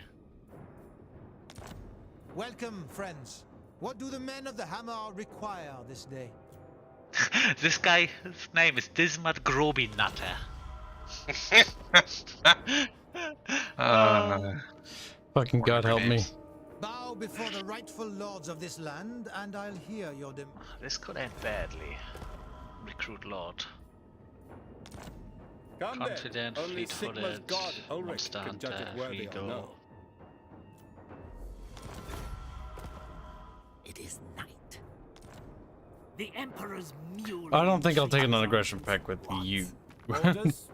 Welcome, friends. What do the men of the Hammer require this day?
This guy's name is Dismat Groby Nutter.
Fucking God help me.
Bow before the rightful lords of this land, and I'll hear your
This could end badly. Recruit Lord.
Come then.
Confident,
Only Sigma's
fleet-footed,
god, Ulrich,
monster
can judge
hunter,
it worthy or
Rigo.
no.
It is night. The Emperor's mule.
I don't think I'll take an aggression pack with you.
Orders?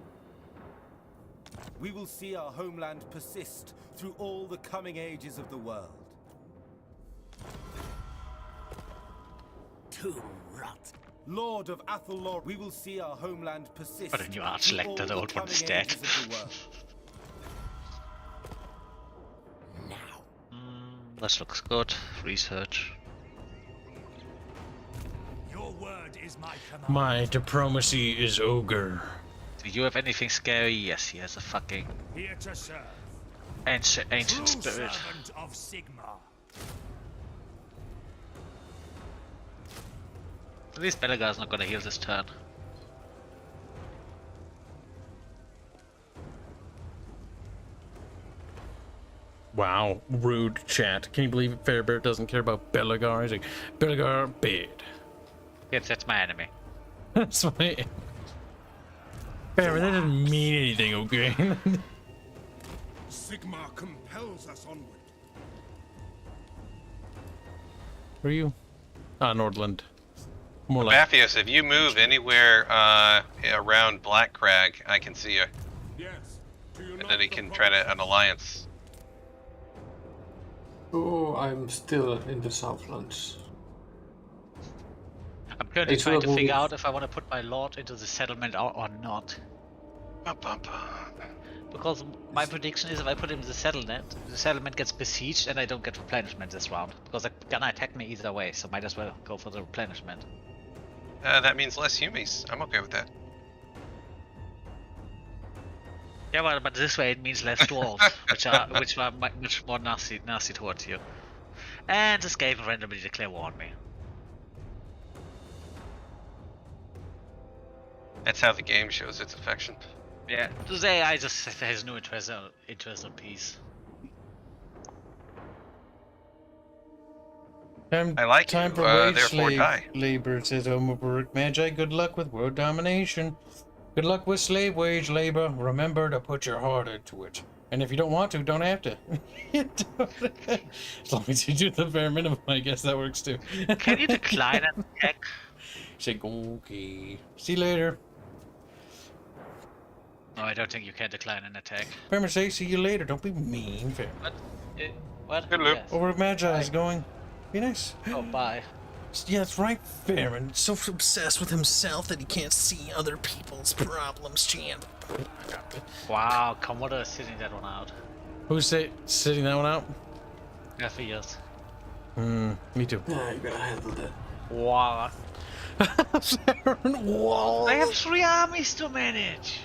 We will see our homeland persist through all the coming ages of the world.
To rot.
Lord of Athelor, we will see our homeland persist.
But a new
through
arch-lector,
all
the old one
coming
is dead.
ages of the world.
Now.
This looks good. Research.
Your word is my command.
My diplomacy is ogre.
Do you have anything scary? Yes, he has a fucking
Here to serve.
ancient
True
spirit.
servant of Sigma.
At least Belagar's not gonna heal this turn.
Wow, rude chat. Can you believe it? Farebear doesn't care about Belagar? He's like, Belagar, bad.
Yes, that's my enemy.
That's my... Farebear, that doesn't mean anything, okay?
Sigma compels us onward.
Where are you? Ah, Nordland. More like...
Bafioz, if you move anywhere around Black Crag, I can see you.
Yes.
And then he can try to an alliance.
Oh, I'm still in the Southlands.
I'm currently
It's
trying to
not
figure
moving.
out if I want to put my lord into the settlement or not. Because my prediction is if I put him in the settlement gets besieged and I don't get replenishment this round. Because they're gonna attack me either way, so might as well go for the replenishment.
That means less humies. I'm okay with that.
Yeah, but this way it means less dwarves, which are much more nasty towards you. And this game randomly declare war on me.
That's how the game shows its affection.
Yeah, the AI just has no interest in peace.
I like
time
you,
for wage
therefore die.
labor, says Homerberg. Magi, good luck with world domination. Good luck with slave wage labor. Remember to put your heart into it. And if you don't want to, don't have to. As long as you do the bare minimum, I guess that works too.
Can you decline an attack?
Say, okay. See you later.
No, I don't think you can decline an attack.
Farmer say, see you later. Don't be mean, Farmer.
What? What?
Hello.
Yes.
Over where Magi is going. Be nice.
Oh, bye.
Yeah, that's right, Farron. So obsessed with himself that he can't see other people's problems, champ.
Wow, Commodore is sitting that one out.
Who's sitting that one out?
Yeah, for years.
Me too.
Yeah, you gotta handle that.
Wow.
Farron, whoa!
I have 3 armies to manage.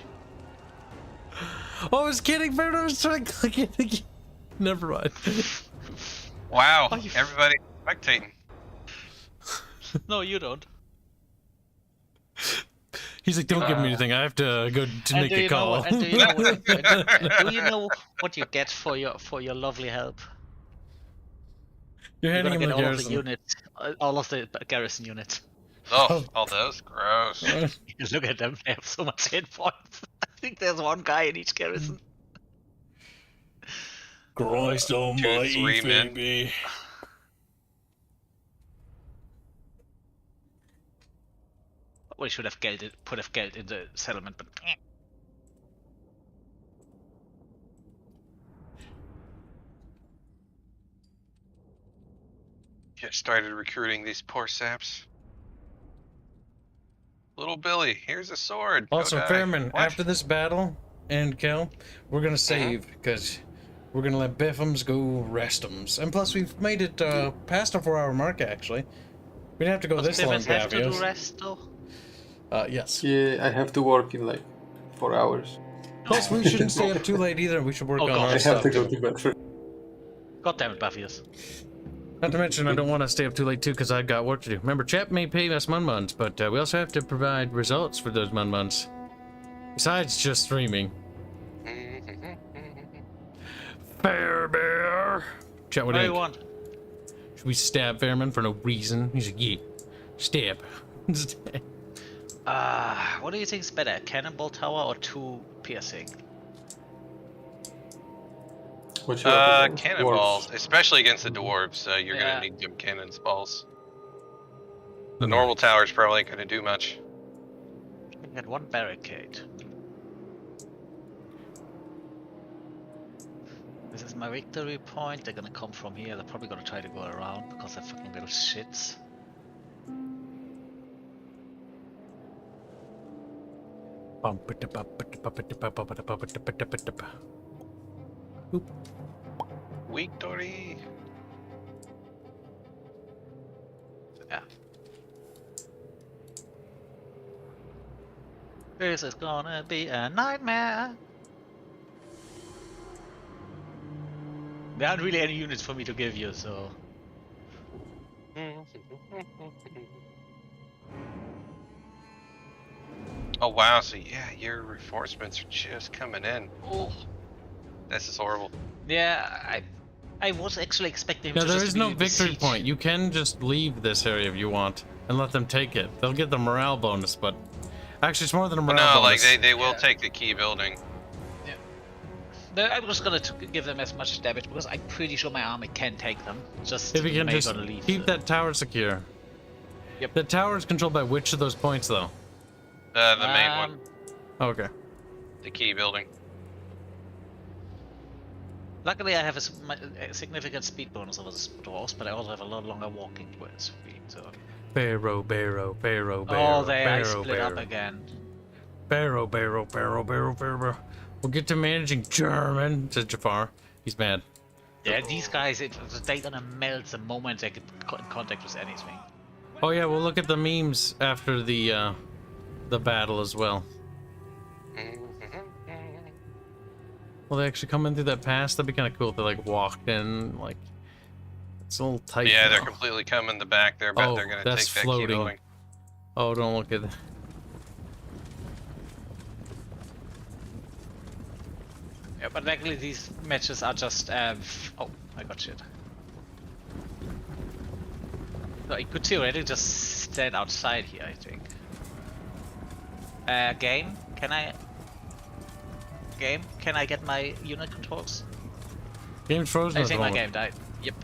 Oh, I was kidding, Farron. I was trying to click it again. Never mind.
Wow, everybody spectating.
No, you don't.
He's like, don't give me anything. I have to go to make a call.
Do you know what you get for your lovely help?
You're
You're
handing
gonna
him
get
the
all of the
garrison.
units, all of the garrison units.
Oh, all those? Gross.
Look at them, they have so much hit points. I think there's one guy in each garrison.
Christ almighty,
2, 3 men.
baby.
We should have put Geld in the settlement, but
Get started recruiting these poor saps. Little Billy, here's a sword. Go
Also,
die.
Fairman,
What?
after this battle and Kel, we're gonna save because we're gonna let Biffums go restums. And plus, we've made it past the 4-hour mark. Actually, we didn't have to go this long,
have to do
Bafioz.
rest though.
Yes.
Yeah, I have to work in like 4 hours.
Plus, we shouldn't stay up too late either. We should work
Oh,
on
God.
our
I have
stuff.
to go to bed first.
God damn it, Bafioz.
Not to mention, I don't want to stay up too late too because I've got work to do. Remember, chat may pay us mun-muns, but we also have to provide results for those mun-muns. Besides just streaming. Farebear! Chat, what
What
do
do
you
you
think?
want?
Should we stab Fairman for no reason? He's like, yeah. Stab.
What do you think is better, cannonball tower or 2 piercing?
What's your opinion?
Cannonballs, especially against the dwarves. You're
Yeah.
gonna need them cannons balls. The normal tower's probably ain't gonna do much.
I got 1 barricade. This is my victory point. They're gonna come from here. They're probably gonna try to go around because they're fucking little shits.
Oop.
Victory.
Yeah. This is gonna be a nightmare. There aren't really any units for me to give you, so.
Oh wow, so yeah, your reinforcements are just coming in. Oh, this is horrible.
Yeah, I was actually expecting.
Yeah,
to
there
just
is no victory
besiege.
point. You can just leave this area if you want and let them take it. They'll get the morale bonus, but actually it's more than a
But
morale
no, like
bonus.
they will take the key building.
No, I'm just gonna give them as much damage because I'm pretty sure my army can take them. Just
If you can
maybe
just
gonna leave.
keep that tower secure.
Yep.
The tower is controlled by which of those points, though?
The main one,
Okay.
the key building.
Luckily, I have a significant speed bonus over the dwarves, but I also have a lot longer walking speed. So.
Barrow, barrow, barrow, barrow.
Oh, they I
barrow,
split up
barrow.
again.
Barrow, barrow, barrow, barrow, barrow. We'll get to managing German, said Jafar. He's mad.
Yeah, these guys, they're gonna melt the moment they get in contact with anything.
Oh yeah, we'll look at the memes after the battle as well. Will they actually come in through that pass? That'd be kind of cool if they like walked in, like it's a little tight.
Yeah, they're
now.
completely coming the back there, but
Oh,
they're gonna
that's
take that key
floating.
building.
Oh, don't look at that.
Yeah, but luckily these matches are just. Oh, I got shit. So I could theoretically just stand outside here, I think. Game, can I? Game, can I get my unit controls?
Game's frozen.
I
at the
think my
moment.
game died. Yep.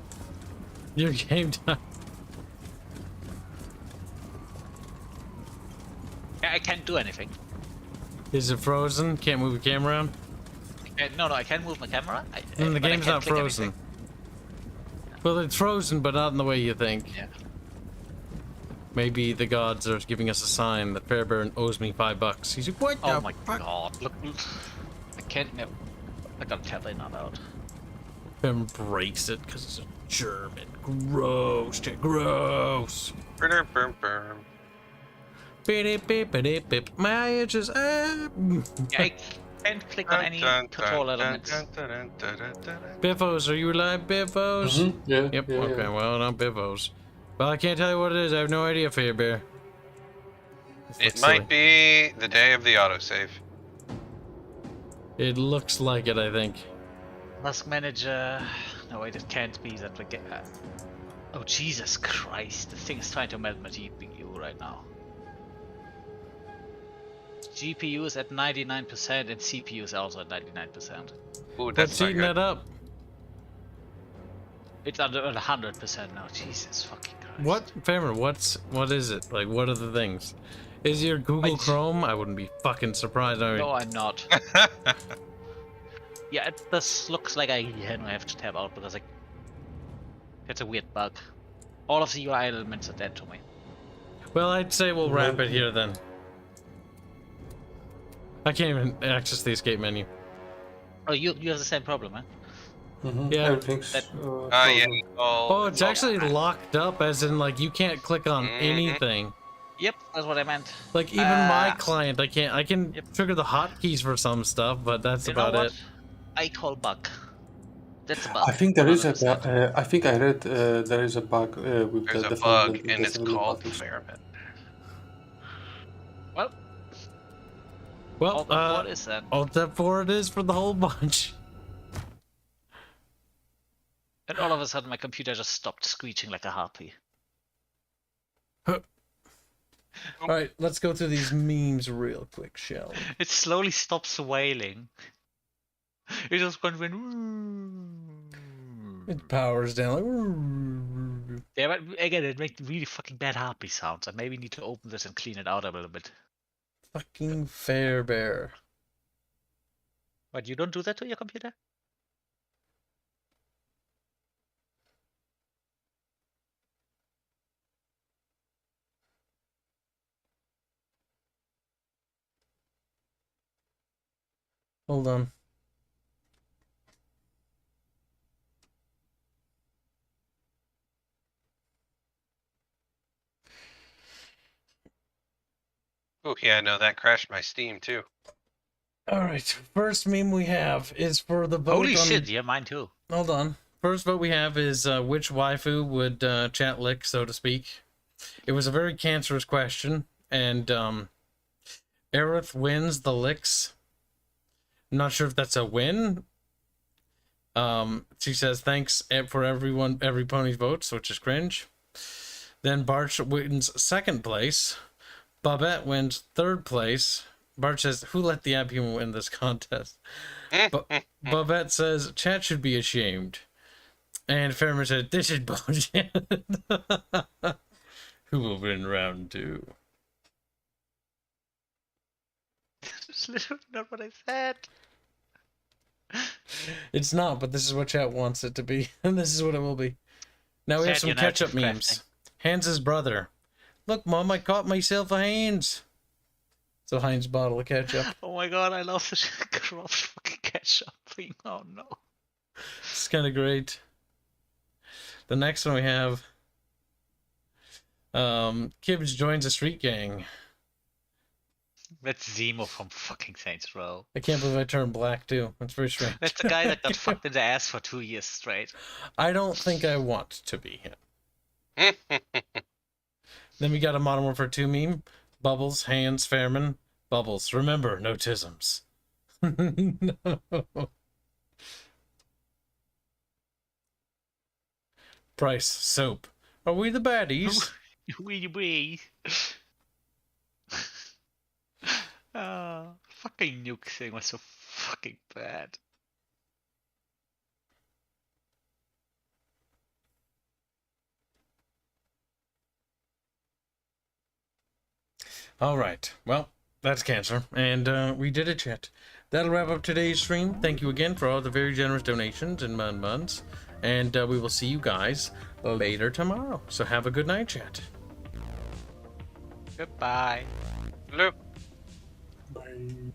Your game died.
I can't do anything.
Is it frozen? Can't move the camera around?
No, I can move my camera.
The
but I
game's
can't
not
click
frozen.
anything.
Well, it's frozen, but not in the way you think.
Yeah.
Maybe the gods are giving us a sign that Farebear owes me $5. He's like, what
Oh
the
my
fuck?
god! Look, I can't. No, I got tablet not out.
Embrace it, because it's a German. Gross, shit, gross.
Burn, burn, burn.
Beep. My edges.
Yeah, I can't click on any control elements.
Biffos, are you alive, Biffos?
Mm-hmm. Yeah.
Yep,
yeah,
okay,
yeah.
well, not Biffos. Well, I can't tell you what it is. I have no idea, Farebear.
It might be the day of the autosave.
It looks like it, I think.
Task manager. No, wait, it can't be that we get. Oh Jesus Christ! The thing is trying to melt my GPU right now. GPU is at 99% and CPU is also at 99%.
Ooh, that's
What's
not
eating
good.
that up?
It's under 100% now. Jesus fucking Christ.
What, Farebear, what is it? Like, what are the things? Is your Google Chrome? I wouldn't be fucking surprised. I mean,
No, I'm not. Yeah, this looks like I have to tab out because it's a weird bug. All of the UI elements are dead to me.
well, I'd say we'll wrap it here then. I can't even access the escape menu.
Oh, you have the same problem, huh?
Mm-hmm.
Yeah.
Everything's.
That-
Yeah.
frozen.
Oh, it's actually locked up, as in, like, you can't click on
Mhm.
anything.
Yep, that's what I meant.
Like, even my
Ah.
client, I can
Yep.
trigger the hotkeys for some stuff, but that's
You know
about
what?
it.
I call bug. That's a bug.
I think there is a.
100%.
I think I read there is a bug with
There's
the
a
definite
bug,
buttons,
and it's
definitely
called
buttons.
Fairman.
Well,
Well,
all the what is that?
Alt F4 it is for the whole bunch.
And all of a sudden, my computer just stopped screeching like a harpy.
Alright, let's go through these memes real quick, shall we?
It slowly stops wailing. It just went.
It powers down like.
Yeah, but again, it makes really fucking bad harpy sounds. I maybe need to open this and clean it out a little bit.
Fucking Farebear.
But you don't do that to your computer?
Hold on.
Oh yeah, no, that crashed my Steam too.
All right, first meme we have is for the vote
Holy
on...
shit, yeah, mine too.
Hold on. First vote we have is which waifu would chat lick, so to speak. It was a very cancerous question, and Aerith wins the licks. I'm not sure if that's a win. She says thanks for every pony's votes, which is cringe. Then Barch wins second place. Babette wins third place. Barch says, who let the Abhuman win this contest? Babette says, chat should be ashamed. And Farebear said, this is bullshit. Who will win round 2?
That's literally not what I said.
It's not, but this is what chat wants it to be. And this is what it will be. Now we have some ketchup memes. Hanse's brother. Look, Mom, I caught myself a Hanse. It's a Heinz bottle of ketchup.
Oh my god, I love this corrupt fucking ketchup thing. Oh no.
It's kind of great. The next one we have... Kibs joins a street gang.
That's Zemo from fucking Saints Row.
I can't believe I turned black, too. That's very strange.
That's the guy that got fucked in the ass for 2 years straight.
I don't think I want to be him. Then we got a Modern Warfare 2 meme. Bubbles, Hands, Fairman. Bubbles. Remember, no tisms. No. Price, soap. Are we the baddies?
We. Fucking nuke thing was so fucking bad.
All right. Well, that's cancer. And we did it, chat. That'll wrap up today's stream. Thank you again for all the very generous donations and months. And we will see you guys later tomorrow. So have a good night, chat.
Goodbye.
Hello.
Bye.